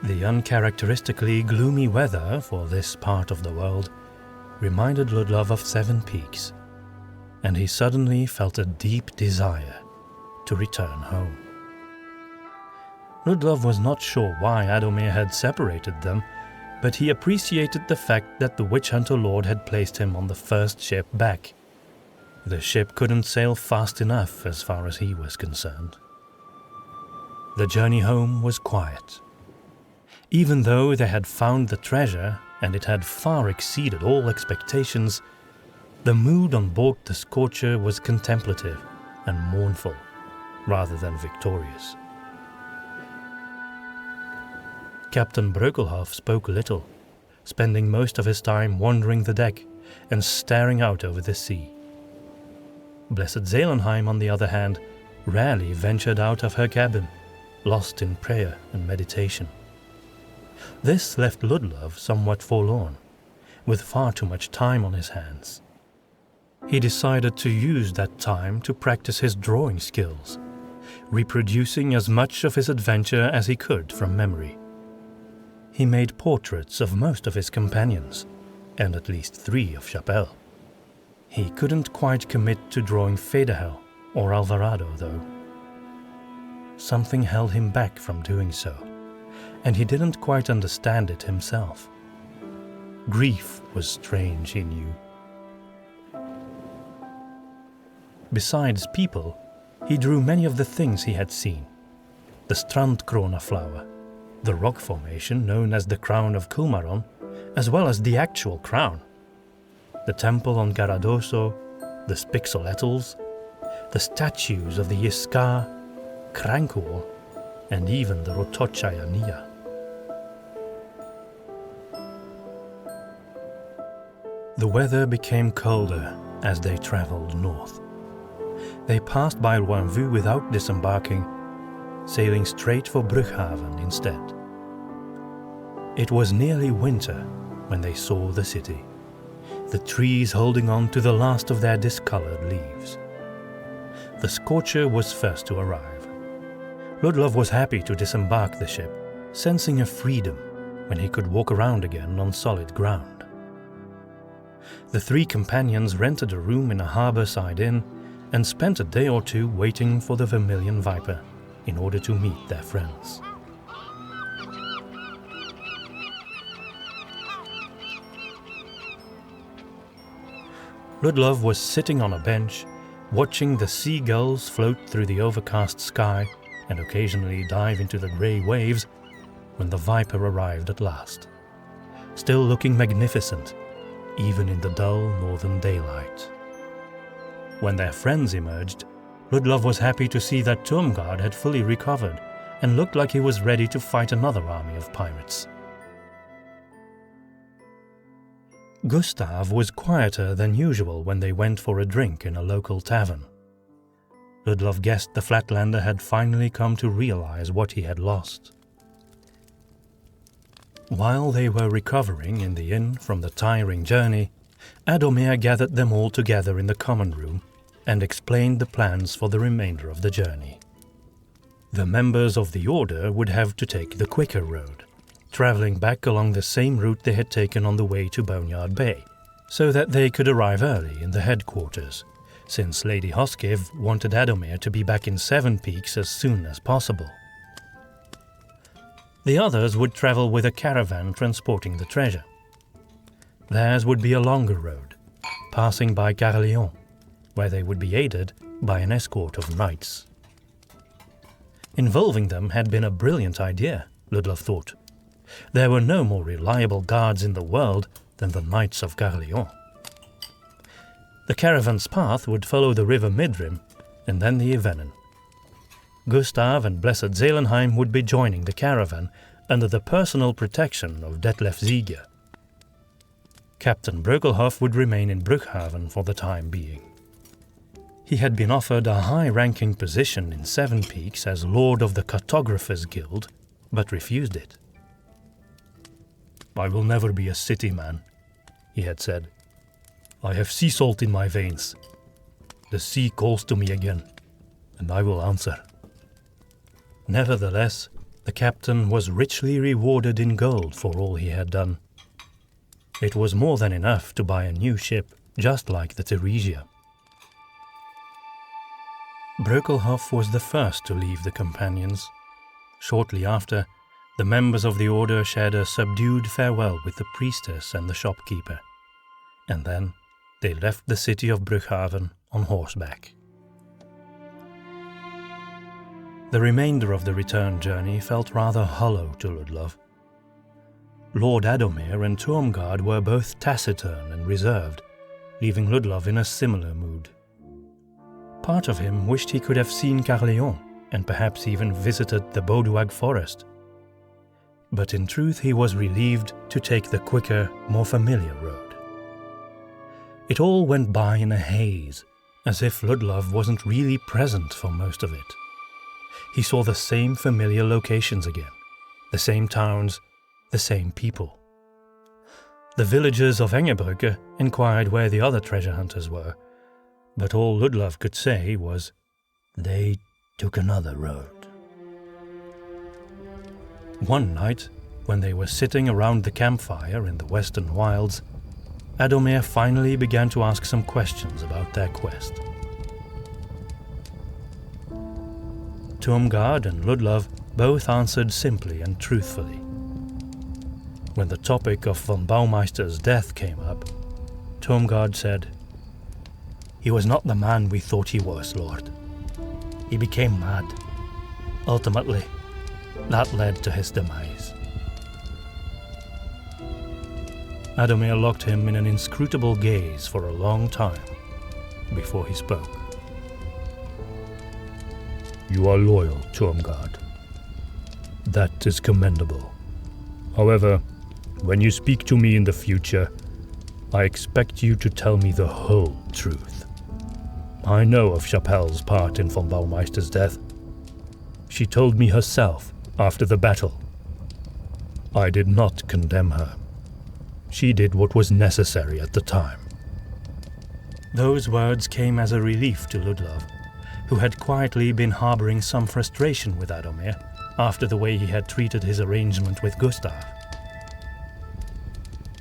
The uncharacteristically gloomy weather for this part of the world reminded Ludlov of 7 Peaks, and he suddenly felt a deep desire to return home. Ludlov was not sure why Adomir had separated them, but he appreciated the fact that the Witch Hunter Lord had placed him on the first ship back. The ship couldn't sail fast enough as far as he was concerned. The journey home was quiet. Even though they had found the treasure, and it had far exceeded all expectations, the mood on board the Scorcher was contemplative and mournful, rather than victorious. Captain Breukelhoff spoke little, spending most of his time wandering the deck and staring out over the sea. Blessed Zelenheim, on the other hand, rarely ventured out of her cabin, lost in prayer and meditation. This left Ludlov somewhat forlorn, with far too much time on his hands. He decided to use that time to practice his drawing skills, reproducing as much of his adventure as he could from memory. He made portraits of most of his companions, and at least 3 of Chapelle. He couldn't quite commit to drawing Federhel or Alvarado, though. Something held him back from doing so, and he didn't quite understand it himself. Grief was strange, he knew. Besides people, he drew many of the things he had seen. The Strandkrona flower, the rock formation known as the Crown of Kulmaron, as well as the actual crown, the temple on Garradoso, the Spixoletals, the statues of the Yiskar, Krankor, and even the Rotochayania. The weather became colder as they traveled north. They passed by Loinvu without disembarking, sailing straight for Brughaven instead. It was nearly winter when they saw the city, the trees holding on to the last of their discolored leaves. The Scorcher was first to arrive. Ludlov was happy to disembark the ship, sensing a freedom when he could walk around again on solid ground. The 3 companions rented a room in a harbour-side inn and spent a day or 2 waiting for the Vermilion Viper in order to meet their friends. Ludlov was sitting on a bench, watching the seagulls float through the overcast sky and occasionally dive into the grey waves, when the Viper arrived at last, still looking magnificent, even in the dull northern daylight. When their friends emerged, Ludlov was happy to see that Tormgard had fully recovered and looked like he was ready to fight another army of pirates. Gustav was quieter than usual when they went for a drink in a local tavern. Ludlov guessed the Flatlander had finally come to realize what he had lost. While they were recovering in the inn from the tiring journey, Adomir gathered them all together in the common room and explained the plans for the remainder of the journey. The members of the Order would have to take the quicker road, travelling back along the same route they had taken on the way to Boneyard Bay, so that they could arrive early in the headquarters, since Lady Hoskiv wanted Adomir to be back in Seven Peaks as soon as possible. The others would travel with a caravan transporting the treasure. Theirs would be a longer road, passing by Caerleon, where they would be aided by an escort of knights. Involving them had been a brilliant idea, Ludlov thought. There were no more reliable guards in the world than the Knights of Caerleon. The caravan's path would follow the river Midrim and then the Yvenen. Gustav and Blessed Zelenheim would be joining the caravan under the personal protection of Detlef Ziegler. Captain Brökelhoff would remain in Brughaven for the time being. He had been offered a high-ranking position in Seven Peaks as Lord of the Cartographers Guild, but refused it. "I will never be a city man," he had said. "I have sea salt in my veins. The sea calls to me again, and I will answer." Nevertheless, the captain was richly rewarded in gold for all he had done. It was more than enough to buy a new ship, just like the Theresia. Brökelhoff was the first to leave the companions. Shortly after, the members of the Order shared a subdued farewell with the priestess and the shopkeeper, and then they left the city of Brughaven on horseback. The remainder of the return journey felt rather hollow to Ludlov. Lord Adomir and Tormgard were both taciturn and reserved, leaving Ludlov in a similar mood. Part of him wished he could have seen Caerleon and perhaps even visited the Boduag forest. But in truth he was relieved to take the quicker, more familiar road. It all went by in a haze, as if Ludlov wasn't really present for most of it. He saw the same familiar locations again, the same towns, the same people. The villagers of Engebrücke inquired where the other treasure hunters were, but all Ludlov could say was, "They took another road." One night, when they were sitting around the campfire in the western wilds, Adomir finally began to ask some questions about their quest. Tormgard and Ludlov both answered simply and truthfully. When the topic of von Baumeister's death came up, Tormgard said, "He was not the man we thought he was, Lord. He became mad. Ultimately, that led to his demise." Adomir locked him in an inscrutable gaze for a long time before he spoke. "You are loyal, Tormgard. That is commendable. However, when you speak to me in the future, I expect you to tell me the whole truth. I know of Chapelle's part in von Baumeister's death. She told me herself after the battle. I did not condemn her. She did what was necessary at the time." Those words came as a relief to Ludlov, who had quietly been harboring some frustration with Adomir after the way he had treated his arrangement with Gustav.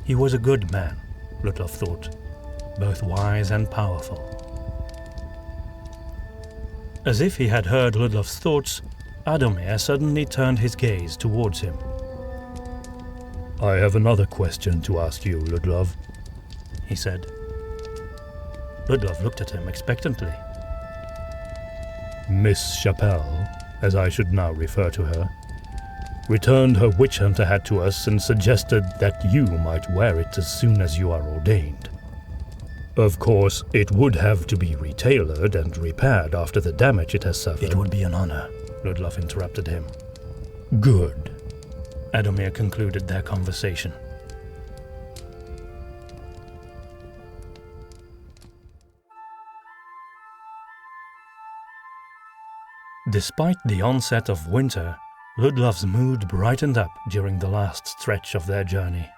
He was a good man, Ludlov thought, both wise and powerful. As if he had heard Ludlov's thoughts, Adomir suddenly turned his gaze towards him. "I have another question to ask you, Ludlov," he said. Ludlov looked at him expectantly. "Miss Chapelle, as I should now refer to her, returned her witch hunter hat to us and suggested that you might wear it as soon as you are ordained. Of course, it would have to be retailored and repaired after the damage it has suffered." "It would be an honor," Ludlov interrupted him. "Good," Adomir concluded their conversation. Despite the onset of winter, Ludlov's mood brightened up during the last stretch of their journey.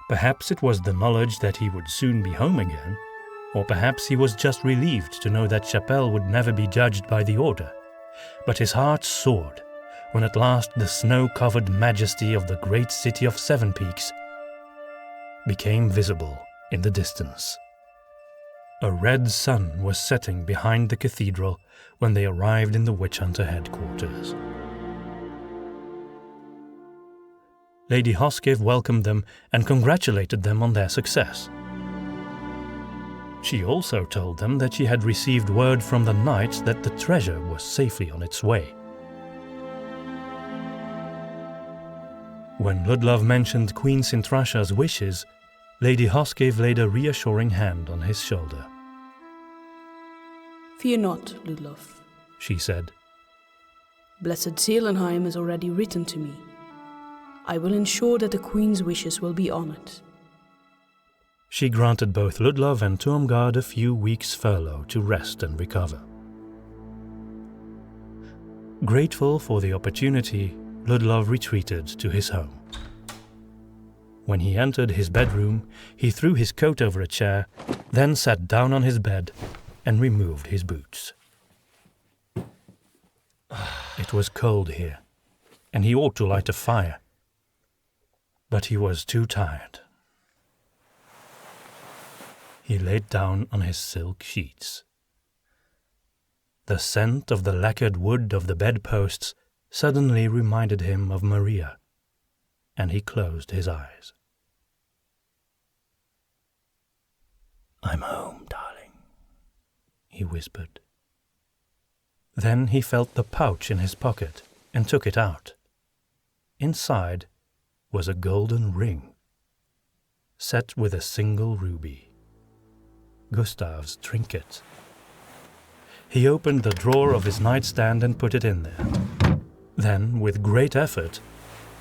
Perhaps it was the knowledge that he would soon be home again, or perhaps he was just relieved to know that Chapelle would never be judged by the Order. But his heart soared when at last the snow-covered majesty of the great city of Seven Peaks became visible in the distance. A red sun was setting behind the cathedral when they arrived in the witch hunter headquarters. Lady Hoskiv welcomed them and congratulated them on their success. She also told them that she had received word from the knights that the treasure was safely on its way. When Ludlov mentioned Queen Sintrasha's wishes, Lady Hoskiv laid a reassuring hand on his shoulder. Fear not, Ludlov, she said. Blessed Seelenheim has already written to me. I will ensure that the Queen's wishes will be honored. She granted both Ludlov and Tormgard a few weeks' furlough to rest and recover. Grateful for the opportunity, Ludlov retreated to his home. When he entered his bedroom, he threw his coat over a chair, then sat down on his bed and removed his boots. It was cold here, and he ought to light a fire. But he was too tired. He laid down on his silk sheets. The scent of the lacquered wood of the bedposts suddenly reminded him of Maria, and he closed his eyes. "I'm home, darling," he whispered. Then he felt the pouch in his pocket and took it out. Inside was a golden ring, set with a single ruby. Gustav's trinket. He opened the drawer of his nightstand and put it in there. Then, with great effort,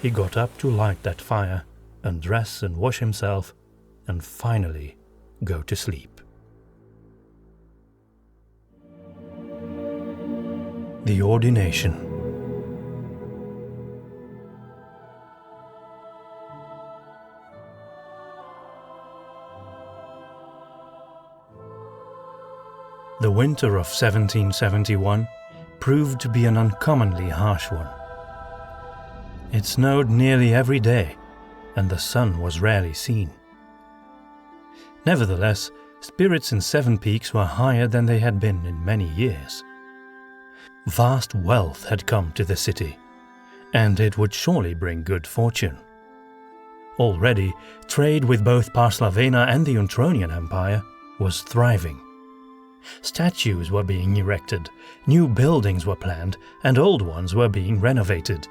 he got up to light that fire, undress and wash himself, and finally go to sleep. The Ordination. The winter of 1771 proved to be an uncommonly harsh one. It snowed nearly every day, and the sun was rarely seen. Nevertheless, spirits in Seven Peaks were higher than they had been in many years. Vast wealth had come to the city, and it would surely bring good fortune. Already, trade with both Parslavena and the Untronian Empire was thriving. Statues were being erected, new buildings were planned, and old ones were being renovated.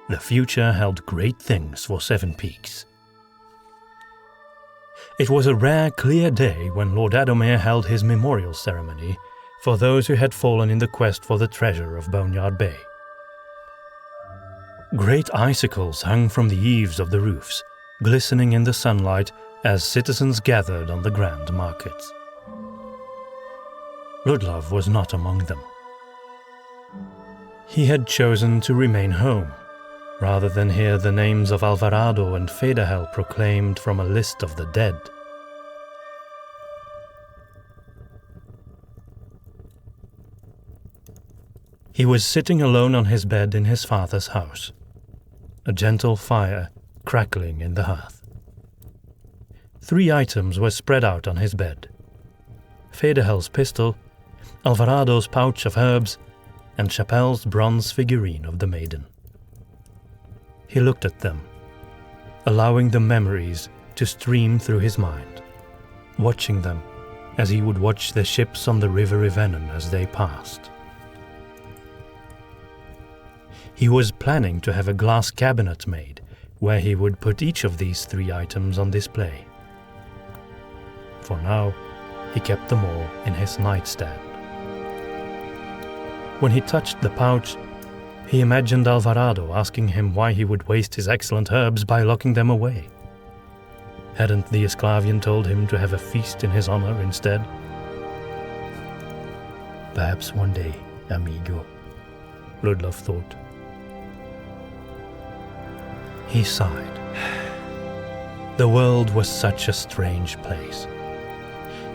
The future held great things for Seven Peaks. It was a rare, clear day when Lord Adomir held his memorial ceremony for those who had fallen in the quest for the treasure of Boneyard Bay. Great icicles hung from the eaves of the roofs, glistening in the sunlight as citizens gathered on the grand markets. Ludlov was not among them. He had chosen to remain home, rather than hear the names of Alvarado and Federhel proclaimed from a list of the dead. He was sitting alone on his bed in his father's house, a gentle fire crackling in the hearth. 3 items were spread out on his bed: Federhel's pistol, Alvarado's pouch of herbs, and Chapelle's bronze figurine of the maiden. He looked at them, allowing the memories to stream through his mind, watching them as he would watch the ships on the river Ivenon as they passed. He was planning to have a glass cabinet made where he would put each of these 3 items on display. For now, he kept them all in his nightstand. When he touched the pouch, he imagined Alvarado asking him why he would waste his excellent herbs by locking them away. Hadn't the Esclavian told him to have a feast in his honor instead? "Perhaps one day, amigo," Ludlov thought. He sighed. The world was such a strange place.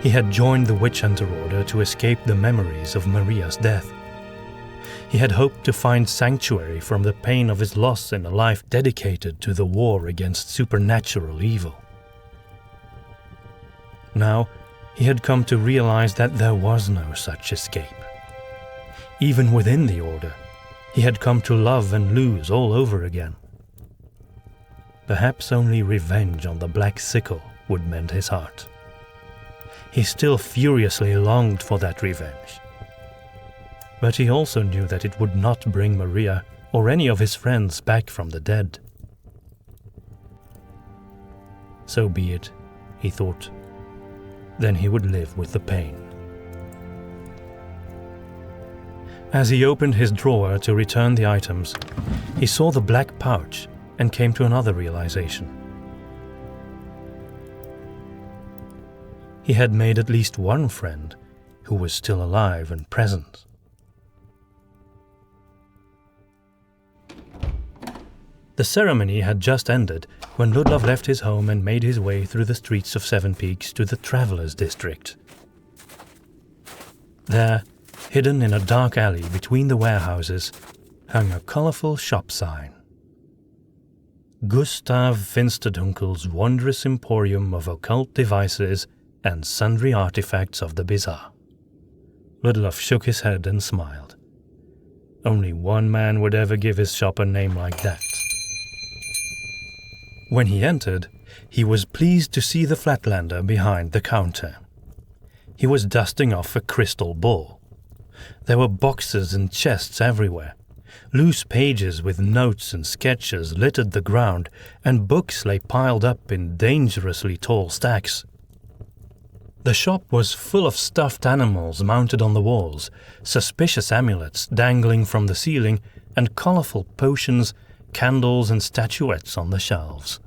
He had joined the Witch Hunter Order to escape the memories of Maria's death. He had hoped to find sanctuary from the pain of his loss in a life dedicated to the war against supernatural evil. Now, he had come to realize that there was no such escape. Even within the Order, he had come to love and lose all over again. Perhaps only revenge on the Black Sickle would mend his heart. He still furiously longed for that revenge. But he also knew that it would not bring Maria or any of his friends back from the dead. So be it, he thought. Then he would live with the pain. As he opened his drawer to return the items, he saw the black pouch and came to another realization. He had made at least one friend who was still alive and present. The ceremony had just ended when Ludlov left his home and made his way through the streets of Seven Peaks to the Traveller's District. There, hidden in a dark alley between the warehouses, hung a colourful shop sign. Gustav Finsterdunkel's Wondrous Emporium of Occult Devices and Sundry Artifacts of the Bizarre. Ludlov shook his head and smiled. Only one man would ever give his shop a name like that. When he entered, he was pleased to see the Flatlander behind the counter. He was dusting off a crystal ball. There were boxes and chests everywhere. Loose pages with notes and sketches littered the ground, and books lay piled up in dangerously tall stacks. The shop was full of stuffed animals mounted on the walls, suspicious amulets dangling from the ceiling, and colourful potions, candles and statuettes on the shelves.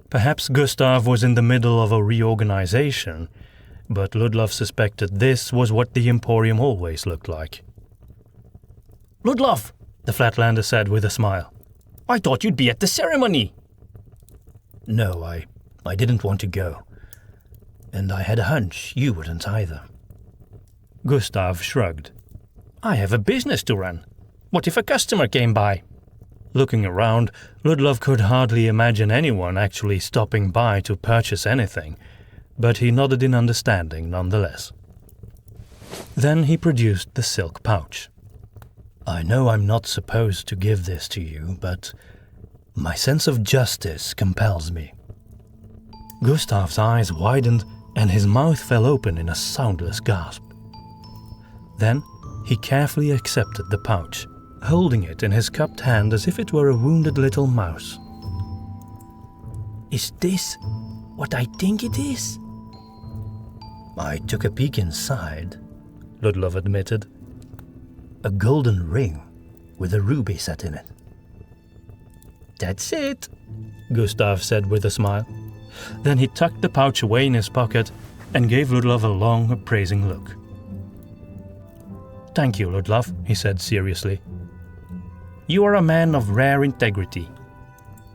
Perhaps Gustav was in the middle of a reorganization, but Ludlov suspected this was what the Emporium always looked like. Ludlov, the Flatlander said with a smile. I thought you'd be at the ceremony. No, I didn't want to go. And I had a hunch you wouldn't either. Gustav shrugged. I have a business to run. What if a customer came by? Looking around, Ludlov could hardly imagine anyone actually stopping by to purchase anything, but he nodded in understanding nonetheless. Then he produced the silk pouch. I know I'm not supposed to give this to you, but my sense of justice compels me. Gustav's eyes widened and his mouth fell open in a soundless gasp. Then he carefully accepted the pouch, holding it in his cupped hand as if it were a wounded little mouse. Is this what I think it is? I took a peek inside, Ludlov admitted. A golden ring with a ruby set in it. That's it, Gustav said with a smile. Then he tucked the pouch away in his pocket and gave Ludlov a long, appraising look. Thank you, Ludlov, he said seriously. You are a man of rare integrity.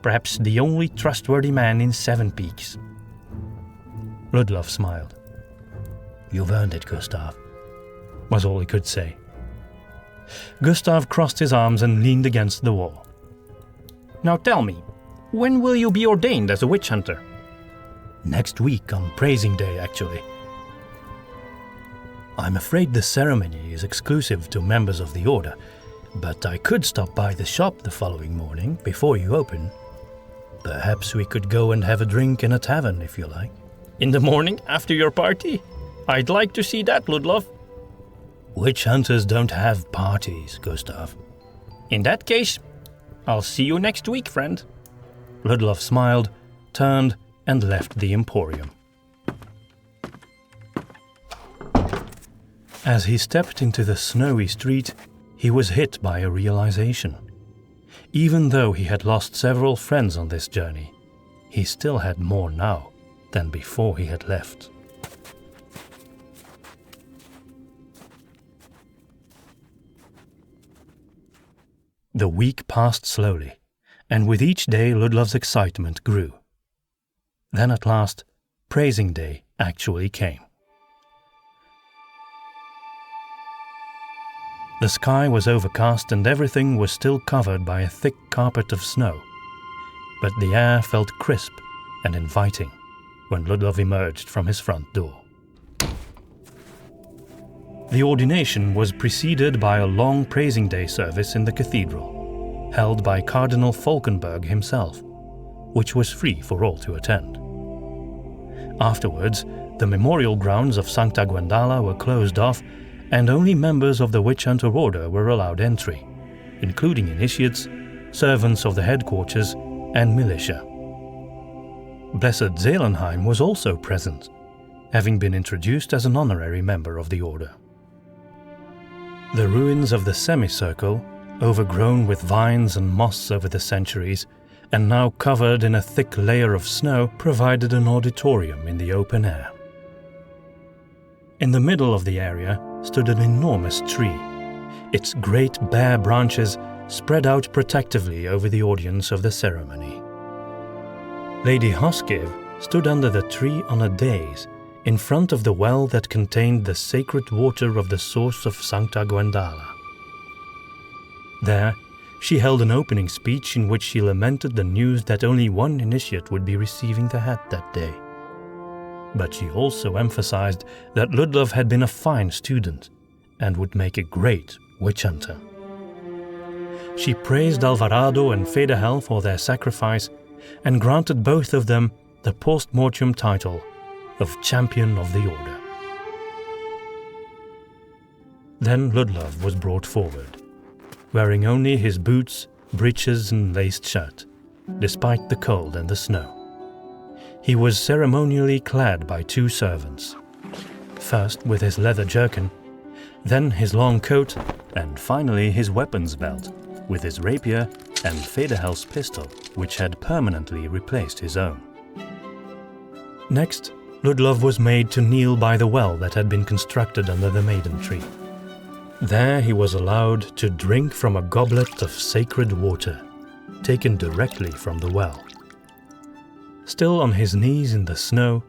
Perhaps the only trustworthy man in Seven Peaks. Ludlov smiled. You've earned it, Gustav, was all he could say. Gustav crossed his arms and leaned against the wall. Now tell me, when will you be ordained as a witch hunter? Next week on Praising Day, actually. I'm afraid the ceremony is exclusive to members of the Order, but I could stop by the shop the following morning before you open. Perhaps we could go and have a drink in a tavern if you like. In the morning after your party? I'd like to see that, Ludlov. Witch hunters don't have parties, Gustav. In that case, I'll see you next week, friend. Ludlov smiled, turned, and left the Emporium. As he stepped into the snowy street, he was hit by a realization. Even though he had lost several friends on this journey, he still had more now than before he had left. The week passed slowly, and with each day Ludlov's excitement grew. Then at last, praising day actually came. The sky was overcast and everything was still covered by a thick carpet of snow, but the air felt crisp and inviting when Ludlov emerged from his front door. The ordination was preceded by a long praising day service in the cathedral, held by Cardinal Falkenberg himself, which was free for all to attend. Afterwards, the memorial grounds of Sancta Gwendala were closed off, and only members of the Witch Hunter Order were allowed entry, including initiates, servants of the headquarters, and militia. Blessed Zelenheim was also present, having been introduced as an honorary member of the order. The ruins of the semicircle, overgrown with vines and moss over the centuries, and now covered in a thick layer of snow, provided an auditorium in the open air. In the middle of the area stood an enormous tree, its great bare branches spread out protectively over the audience of the ceremony. Lady Hoskiv stood under the tree on a dais, in front of the well that contained the sacred water of the source of Sancta Gwendala. There, she held an opening speech in which she lamented the news that only one initiate would be receiving the hat that day. But she also emphasized that Ludlov had been a fine student and would make a great witch hunter. She praised Alvarado and Federhel for their sacrifice and granted both of them the post-mortem title of Champion of the Order. Then Ludlov was brought forward, wearing only his boots, breeches and laced shirt, despite the cold and the snow. He was ceremonially clad by two servants, first with his leather jerkin, then his long coat, and finally his weapons belt, with his rapier and Federhel's pistol, which had permanently replaced his own. Next, Ludlov was made to kneel by the well that had been constructed under the maiden tree. There he was allowed to drink from a goblet of sacred water, taken directly from the well. Still on his knees in the snow,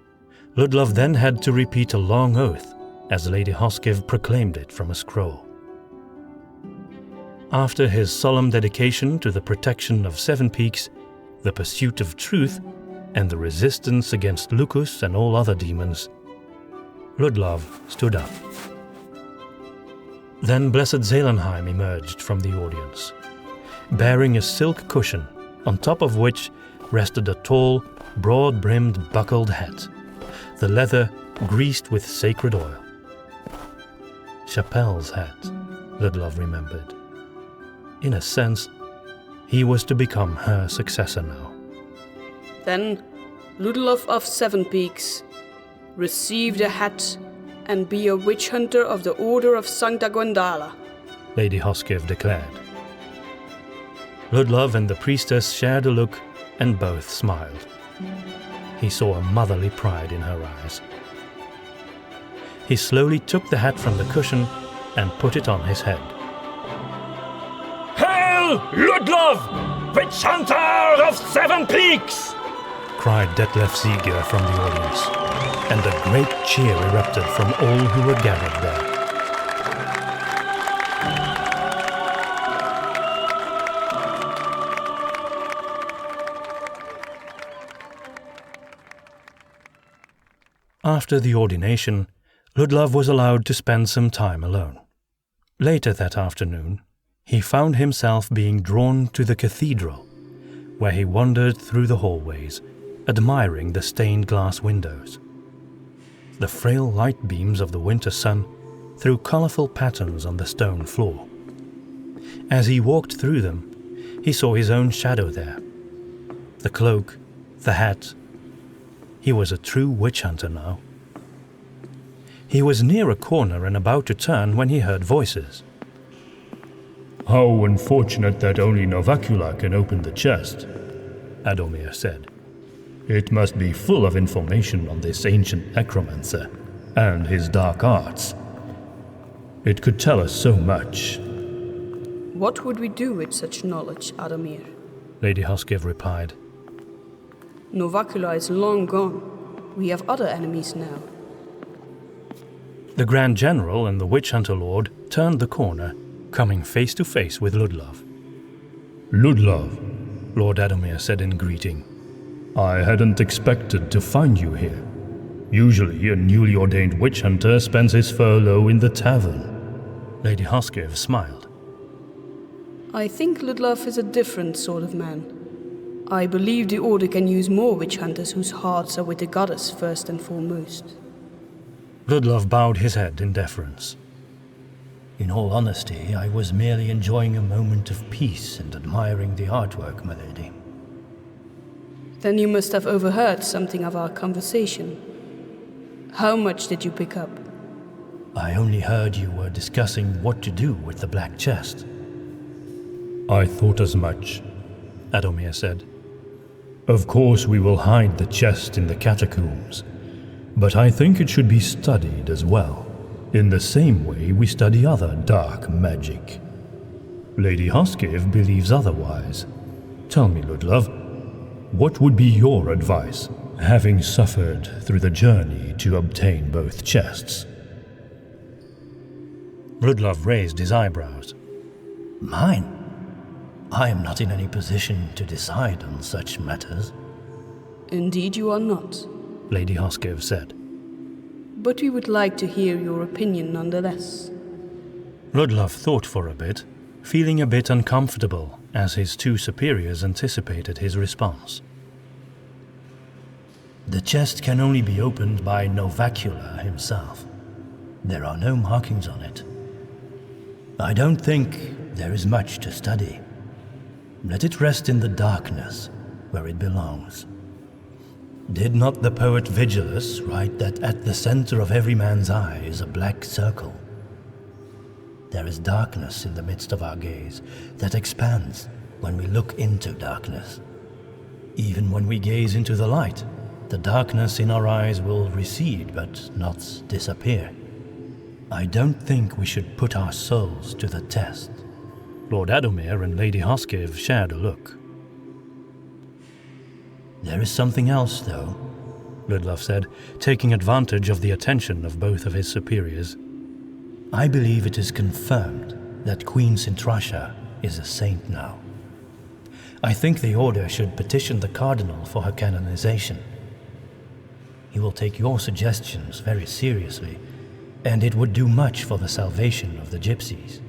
Ludlov then had to repeat a long oath as Lady Hoskiv proclaimed it from a scroll. After his solemn dedication to the protection of Seven Peaks, the pursuit of truth, and the resistance against Lucus and all other demons, Ludlov stood up. Then Blessed Zelenheim emerged from the audience, bearing a silk cushion, on top of which rested a tall, broad-brimmed buckled hat, the leather greased with sacred oil. Chapelle's hat, Ludlov remembered. In a sense, he was to become her successor now. Then Ludlov of Seven Peaks, receive the hat and be a witch hunter of the Order of Sancta Gwendala, Lady Hoskiv declared. Ludlov and the priestess shared a look and both smiled. He saw a motherly pride in her eyes. He slowly took the hat from the cushion and put it on his head. Hail, Ludlov, witch hunter of Seven Peaks! Cried Detlef Sieger from the audience, and a great cheer erupted from all who were gathered there. After the ordination, Ludlov was allowed to spend some time alone. Later that afternoon, he found himself being drawn to the cathedral, where he wandered through the hallways, admiring the stained glass windows. The frail light beams of the winter sun threw colorful patterns on the stone floor. As he walked through them, he saw his own shadow there. The cloak, the hat. He was a true witch hunter now. He was near a corner and about to turn when he heard voices. How unfortunate that only Novacula can open the chest, Adomir said. It must be full of information on this ancient necromancer and his dark arts. It could tell us so much. What would we do with such knowledge, Adamir? Lady Hoskiv replied. Novacula is long gone. We have other enemies now. The Grand General and the Witch Hunter Lord turned the corner, coming face to face with Ludlov. Ludlov, Lord Adamir said in greeting. I hadn't expected to find you here. Usually a newly ordained witch hunter spends his furlough in the tavern. Lady Hoskiv smiled. I think Ludlov is a different sort of man. I believe the Order can use more witch hunters whose hearts are with the goddess first and foremost. Ludlov bowed his head in deference. In all honesty, I was merely enjoying a moment of peace and admiring the artwork, my lady. Then you must have overheard something of our conversation. How much did you pick up? I only heard you were discussing what to do with the black chest. I thought as much, Adamir said. Of course we will hide the chest in the catacombs, but I think it should be studied as well, in the same way we study other dark magic. Lady Hoskiv believes otherwise. Tell me, Ludlov, what would be your advice, having suffered through the journey to obtain both chests? Ludlov raised his eyebrows. Mine? I am not in any position to decide on such matters. Indeed you are not, Lady Hoskiv said. But we would like to hear your opinion nonetheless. Ludlov thought for a bit, feeling a bit uncomfortable as his two superiors anticipated his response. The chest can only be opened by Novacula himself. There are no markings on it. I don't think there is much to study. Let it rest in the darkness where it belongs. Did not the poet Vigilus write that at the center of every man's eye is a black circle? There is darkness in the midst of our gaze that expands when we look into darkness. Even when we gaze into the light, the darkness in our eyes will recede but not disappear. I don't think we should put our souls to the test. Lord Adamir and Lady Hoskiv shared a look. There is something else, though, Ludlov said, taking advantage of the attention of both of his superiors. I believe it is confirmed that Queen Sintrasha is a saint now. I think the Order should petition the Cardinal for her canonization. He will take your suggestions very seriously, and it would do much for the salvation of the gypsies.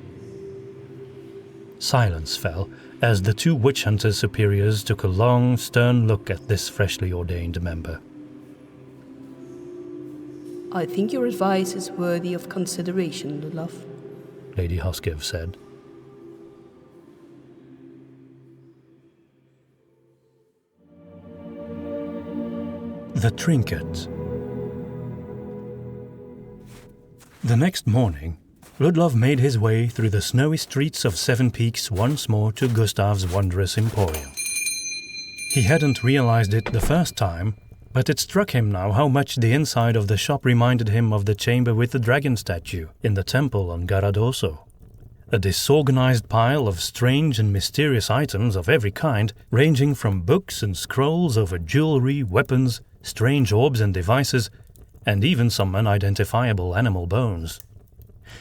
Silence fell as the two witch hunters' superiors took a long, stern look at this freshly ordained member. I think your advice is worthy of consideration, Ludlov, Lady Hoskiv said. The Trinket. The next morning, Ludlov made his way through the snowy streets of Seven Peaks once more to Gustav's wondrous emporium. He hadn't realized it the first time, but it struck him now how much the inside of the shop reminded him of the chamber with the dragon statue in the temple on Garradoso. A disorganized pile of strange and mysterious items of every kind, ranging from books and scrolls over jewelry, weapons, strange orbs and devices, and even some unidentifiable animal bones.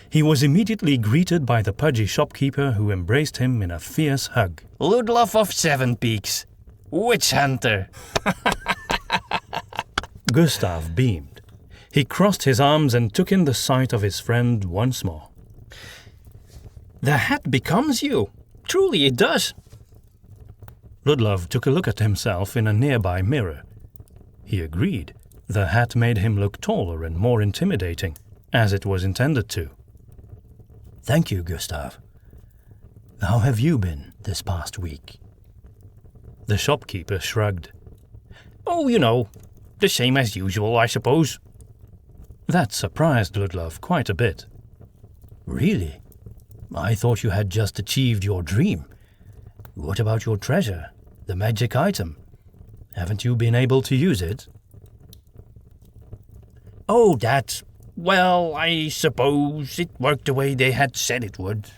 He was immediately greeted by the pudgy shopkeeper who embraced him in a fierce hug. Ludlov of Seven Peaks, witch hunter. Gustav beamed. He crossed his arms and took in the sight of his friend once more. The hat becomes you. Truly it does. Ludlov took a look at himself in a nearby mirror. He agreed. The hat made him look taller and more intimidating, as it was intended to. Thank you, Gustav. How have you been this past week? The shopkeeper shrugged. Oh, you know, the same as usual, I suppose. That surprised Ludlov quite a bit. Really? I thought you had just achieved your dream. What about your treasure, the magic item? Haven't you been able to use it? Oh, that... Well, I suppose it worked the way they had said it would.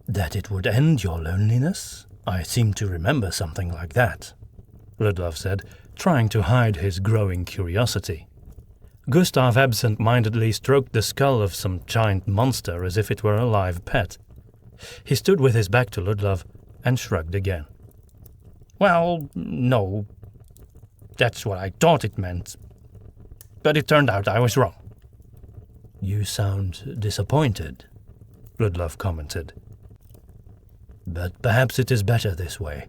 That it would end your loneliness? I seem to remember something like that, Ludlov said, trying to hide his growing curiosity. Gustav absent-mindedly stroked the skull of some giant monster as if it were a live pet. He stood with his back to Ludlov and shrugged again. Well, no. That's what I thought it meant. But it turned out I was wrong. You sound disappointed, Ludlov commented. But perhaps it is better this way.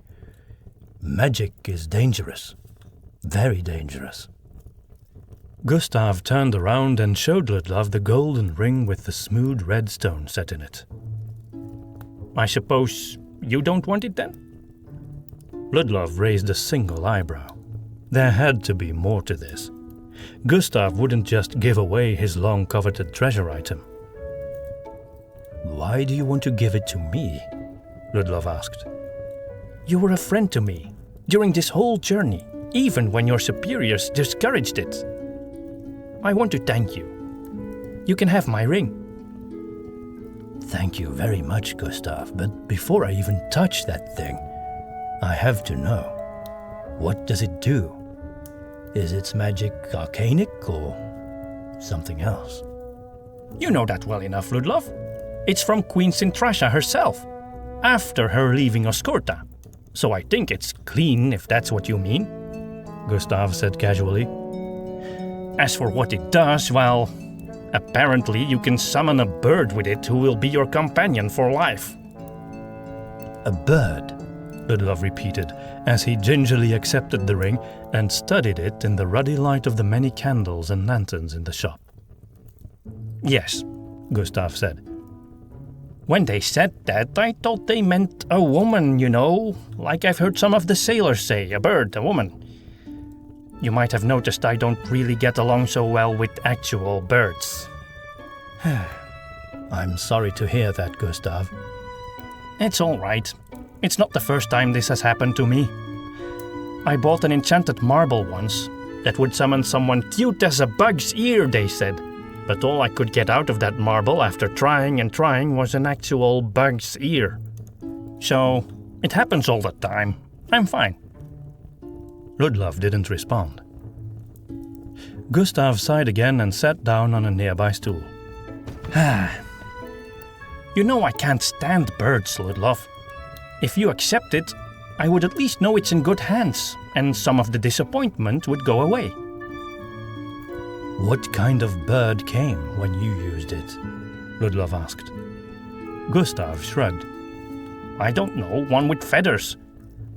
Magic is dangerous. Very dangerous. Gustav turned around and showed Ludlov the golden ring with the smooth red stone set in it. I suppose you don't want it then? Ludlov raised a single eyebrow. There had to be more to this. Gustav wouldn't just give away his long-coveted treasure item. Why do you want to give it to me? Ludlov asked. You were a friend to me during this whole journey, even when your superiors discouraged it. I want to thank you. You can have my ring. Thank you very much, Gustav, but before I even touch that thing, I have to know. What does it do? Is its magic arcanic or something else? You know that well enough, Ludlov. It's from Queen Sintrasha herself, after her leaving Oscorta. So I think it's clean, if that's what you mean, Gustav said casually. As for what it does, well, apparently you can summon a bird with it who will be your companion for life. A bird? Ludlov repeated, as he gingerly accepted the ring and studied it in the ruddy light of the many candles and lanterns in the shop. Yes, Gustav said. When they said that, I thought they meant a woman, you know, like I've heard some of the sailors say, a bird, a woman. You might have noticed I don't really get along so well with actual birds. I'm sorry to hear that, Gustav. It's all right. It's not the first time this has happened to me. I bought an enchanted marble once that would summon someone cute as a bug's ear, they said. But all I could get out of that marble after trying and trying was an actual bug's ear. So, it happens all the time. I'm fine. Ludlov didn't respond. Gustav sighed again and sat down on a nearby stool. You know I can't stand birds, Ludlov. If you accept it, I would at least know it's in good hands, and some of the disappointment would go away. What kind of bird came when you used it? Ludlov asked. Gustav shrugged. I don't know, one with feathers.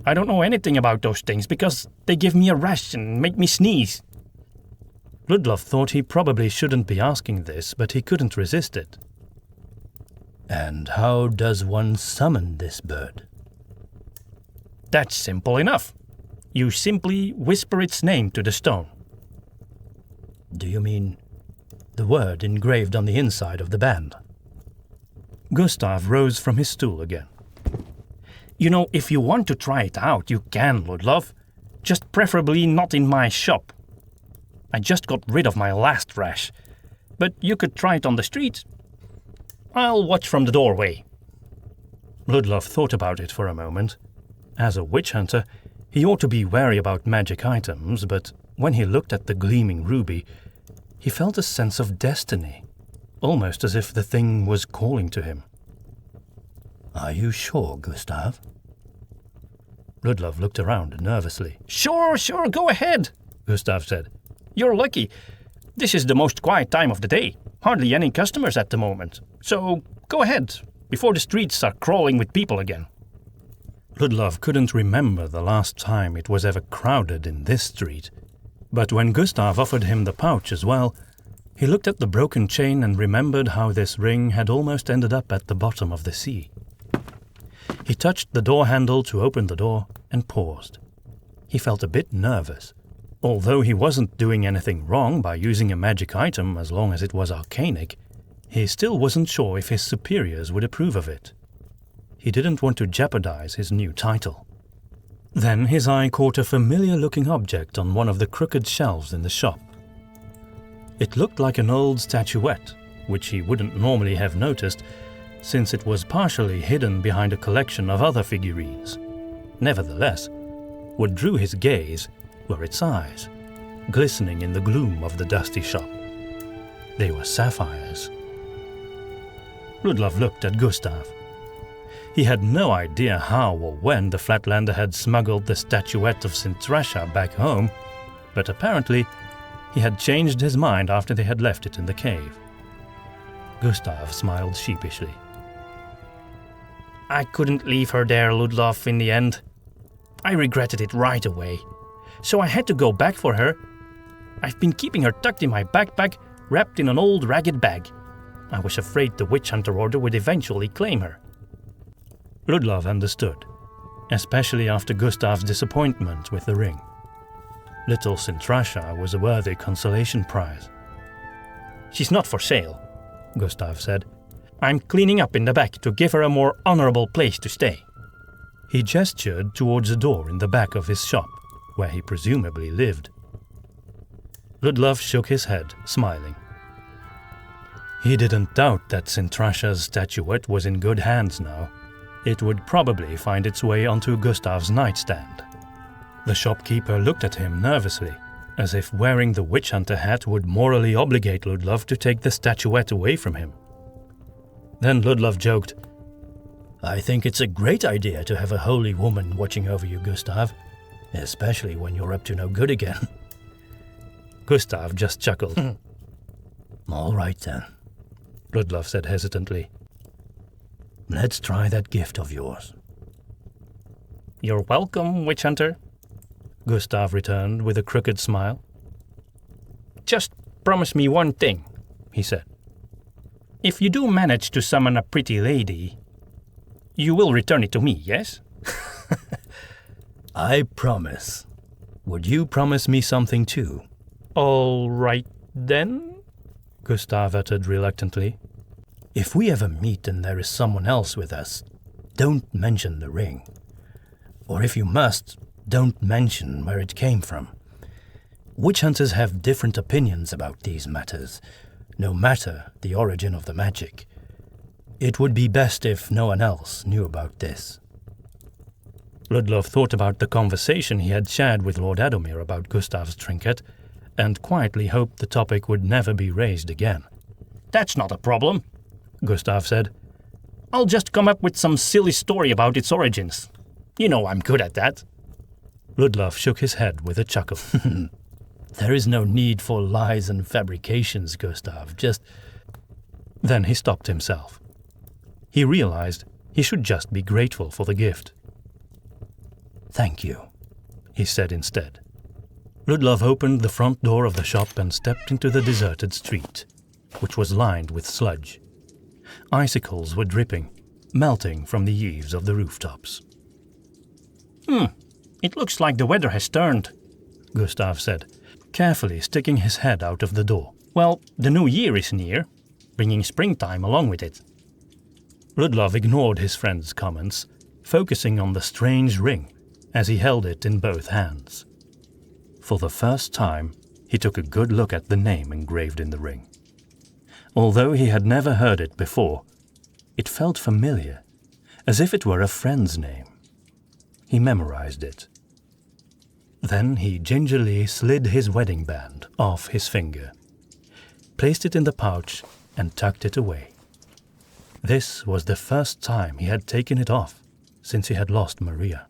I don't know anything about those things because they give me a rash and make me sneeze. Ludlov thought he probably shouldn't be asking this, but he couldn't resist it. And how does one summon this bird? That's simple enough. You simply whisper its name to the stone. Do you mean the word engraved on the inside of the band? Gustav rose from his stool again. You know, if you want to try it out, you can, Ludlov. Just preferably not in my shop. I just got rid of my last rash. But you could try it on the street. I'll watch from the doorway. Ludlov thought about it for a moment. As a witch hunter, he ought to be wary about magic items, but when he looked at the gleaming ruby, he felt a sense of destiny, almost as if the thing was calling to him. Are you sure, Gustav? Ludlov looked around nervously. Sure, go ahead, Gustav said. You're lucky. This is the most quiet time of the day. Hardly any customers at the moment. So go ahead, before the streets are crawling with people again. Ludlov couldn't remember the last time it was ever crowded in this street. But when Gustav offered him the pouch as well, he looked at the broken chain and remembered how this ring had almost ended up at the bottom of the sea. He touched the door handle to open the door and paused. He felt a bit nervous. Although he wasn't doing anything wrong by using a magic item as long as it was arcanic, he still wasn't sure if his superiors would approve of it. He didn't want to jeopardize his new title. Then his eye caught a familiar-looking object on one of the crooked shelves in the shop. It looked like an old statuette, which he wouldn't normally have noticed, since it was partially hidden behind a collection of other figurines. Nevertheless, what drew his gaze were its eyes, glistening in the gloom of the dusty shop. They were sapphires. Ludlov looked at Gustav. He had no idea how or when the Flatlander had smuggled the statuette of Sintrasha back home, but apparently he had changed his mind after they had left it in the cave. Gustav smiled sheepishly. I couldn't leave her there, Ludlov, in the end. I regretted it right away, so I had to go back for her. I've been keeping her tucked in my backpack, wrapped in an old ragged bag. I was afraid the Witch Hunter Order would eventually claim her. Ludlov understood, especially after Gustav's disappointment with the ring. Little Sintrasha was a worthy consolation prize. She's not for sale, Gustav said. I'm cleaning up in the back to give her a more honorable place to stay. He gestured towards a door in the back of his shop, where he presumably lived. Ludlov shook his head, smiling. He didn't doubt that Sintrasha's statuette was in good hands now. It would probably find its way onto Gustav's nightstand. The shopkeeper looked at him nervously, as if wearing the witch hunter hat would morally obligate Ludlov to take the statuette away from him. Then Ludlov joked, I think it's a great idea to have a holy woman watching over you, Gustav, especially when you're up to no good again. Gustav just chuckled. All right then, Ludlov said hesitantly. Let's try that gift of yours. You're welcome, Witch Hunter, Gustav returned with a crooked smile. Just promise me one thing, he said. If you do manage to summon a pretty lady, you will return it to me, yes? I promise. Would you promise me something too? All right then, Gustav uttered reluctantly. If we ever meet and there is someone else with us, don't mention the ring. Or if you must, don't mention where it came from. Witch hunters have different opinions about these matters, no matter the origin of the magic. It would be best if no one else knew about this. Ludlov thought about the conversation he had shared with Lord Adomir about Gustav's trinket, and quietly hoped the topic would never be raised again. That's not a problem, Gustav said. I'll just come up with some silly story about its origins. You know I'm good at that. Ludlov shook his head with a chuckle. There is no need for lies and fabrications, Gustav. Just... Then he stopped himself. He realized he should just be grateful for the gift. Thank you, he said instead. Ludlov opened the front door of the shop and stepped into the deserted street, which was lined with sludge. Icicles were dripping, melting from the eaves of the rooftops. It looks like the weather has turned, Gustav said, carefully sticking his head out of the door. Well, the new year is near, bringing springtime along with it. Ludlov ignored his friend's comments, focusing on the strange ring as he held it in both hands. For the first time, he took a good look at the name engraved in the ring. Although he had never heard it before, it felt familiar, as if it were a friend's name. He memorized it. Then he gingerly slid his wedding band off his finger, placed it in the pouch, and tucked it away. This was the first time he had taken it off since he had lost Maria.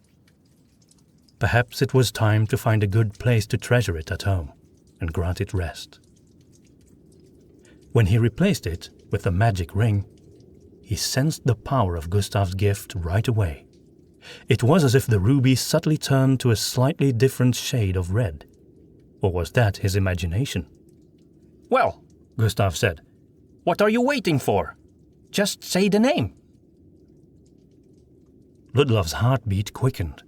Perhaps it was time to find a good place to treasure it at home and grant it rest. When he replaced it with the magic ring, he sensed the power of Gustav's gift right away. It was as if the ruby subtly turned to a slightly different shade of red. Or was that his imagination? Well, Gustav said, what are you waiting for? Just say the name. Ludlov's heartbeat quickened,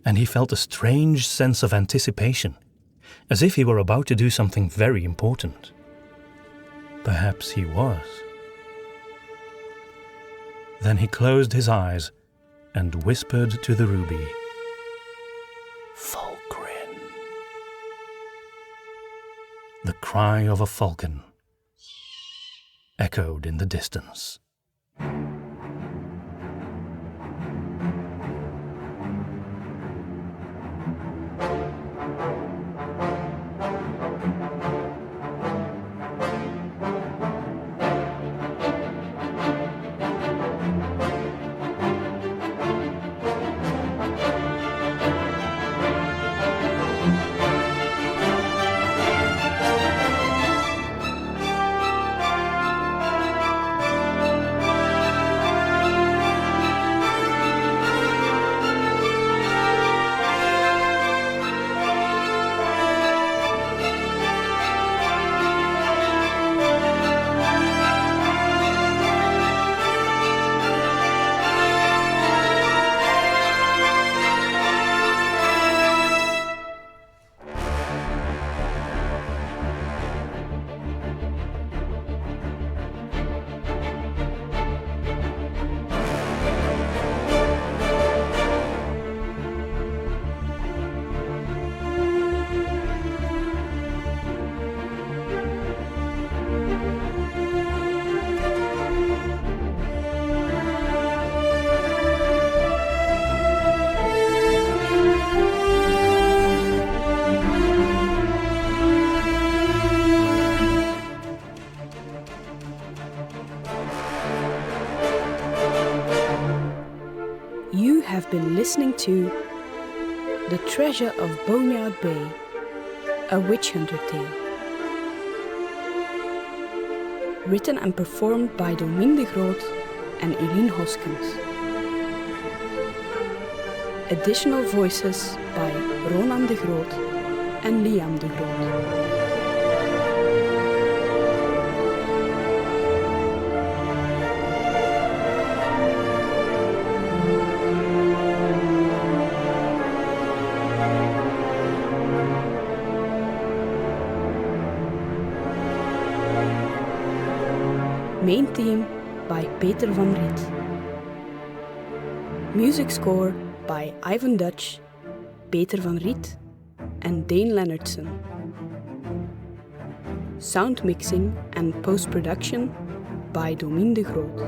and he felt a strange sense of anticipation, as if he were about to do something very important. Perhaps he was. Then he closed his eyes and whispered to the ruby, "Falkrin." The cry of a falcon echoed in the distance. listening to The Treasure of Boneyard Bay, a witch hunter tale. Written and performed by Domien de Groot and Eline Hoskins. Additional voices by Ronan de Groot and Liam de Groot. Main theme by Peter van Riet. Music score by Ivan Dutch, Peter van Riet and Dane Leonardson. Sound mixing and post-production by Domien de Groot.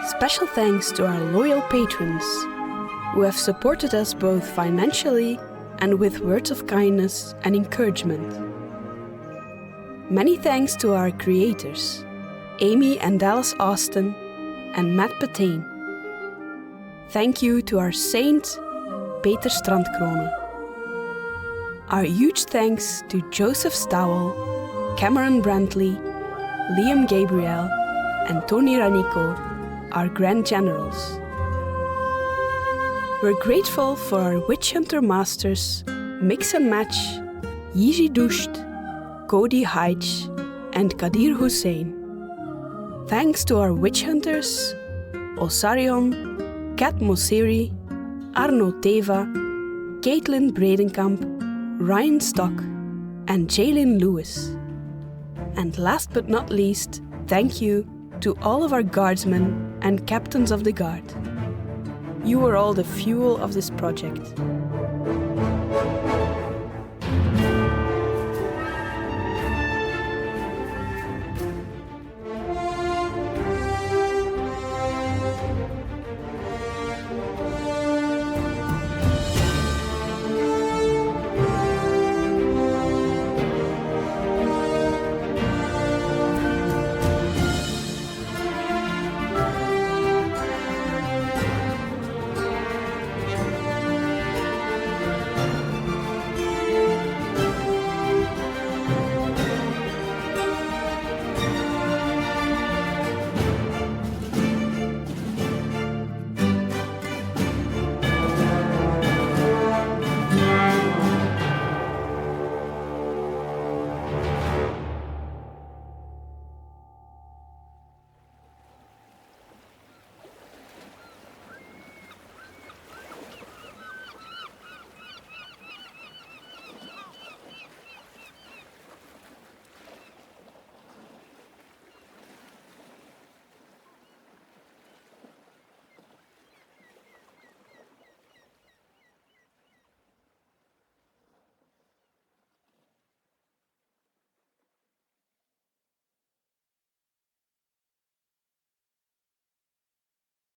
Special thanks to our loyal patrons who have supported us both financially and with words of kindness and encouragement. Many thanks to our creators, Amy and Dallas Austin and Matt Patain. Thank you to our saint, Peter Strandkrone. Our huge thanks to Joseph Stowell, Cameron Brantley, Liam Gabriel and Tony Ranico, our Grand Generals. We're grateful for our Witch Hunter Masters, Mix and Match, Yiji Dusht, Cody Haich, and Kadir Hussein. Thanks to our Witch Hunters, Osarion, Kat Mosseri, Arno Teva, Caitlin Bredenkamp, Ryan Stock, and Jaylin Lewis. And last but not least, thank you to all of our guardsmen and captains of the guard. You are all the fuel of this project.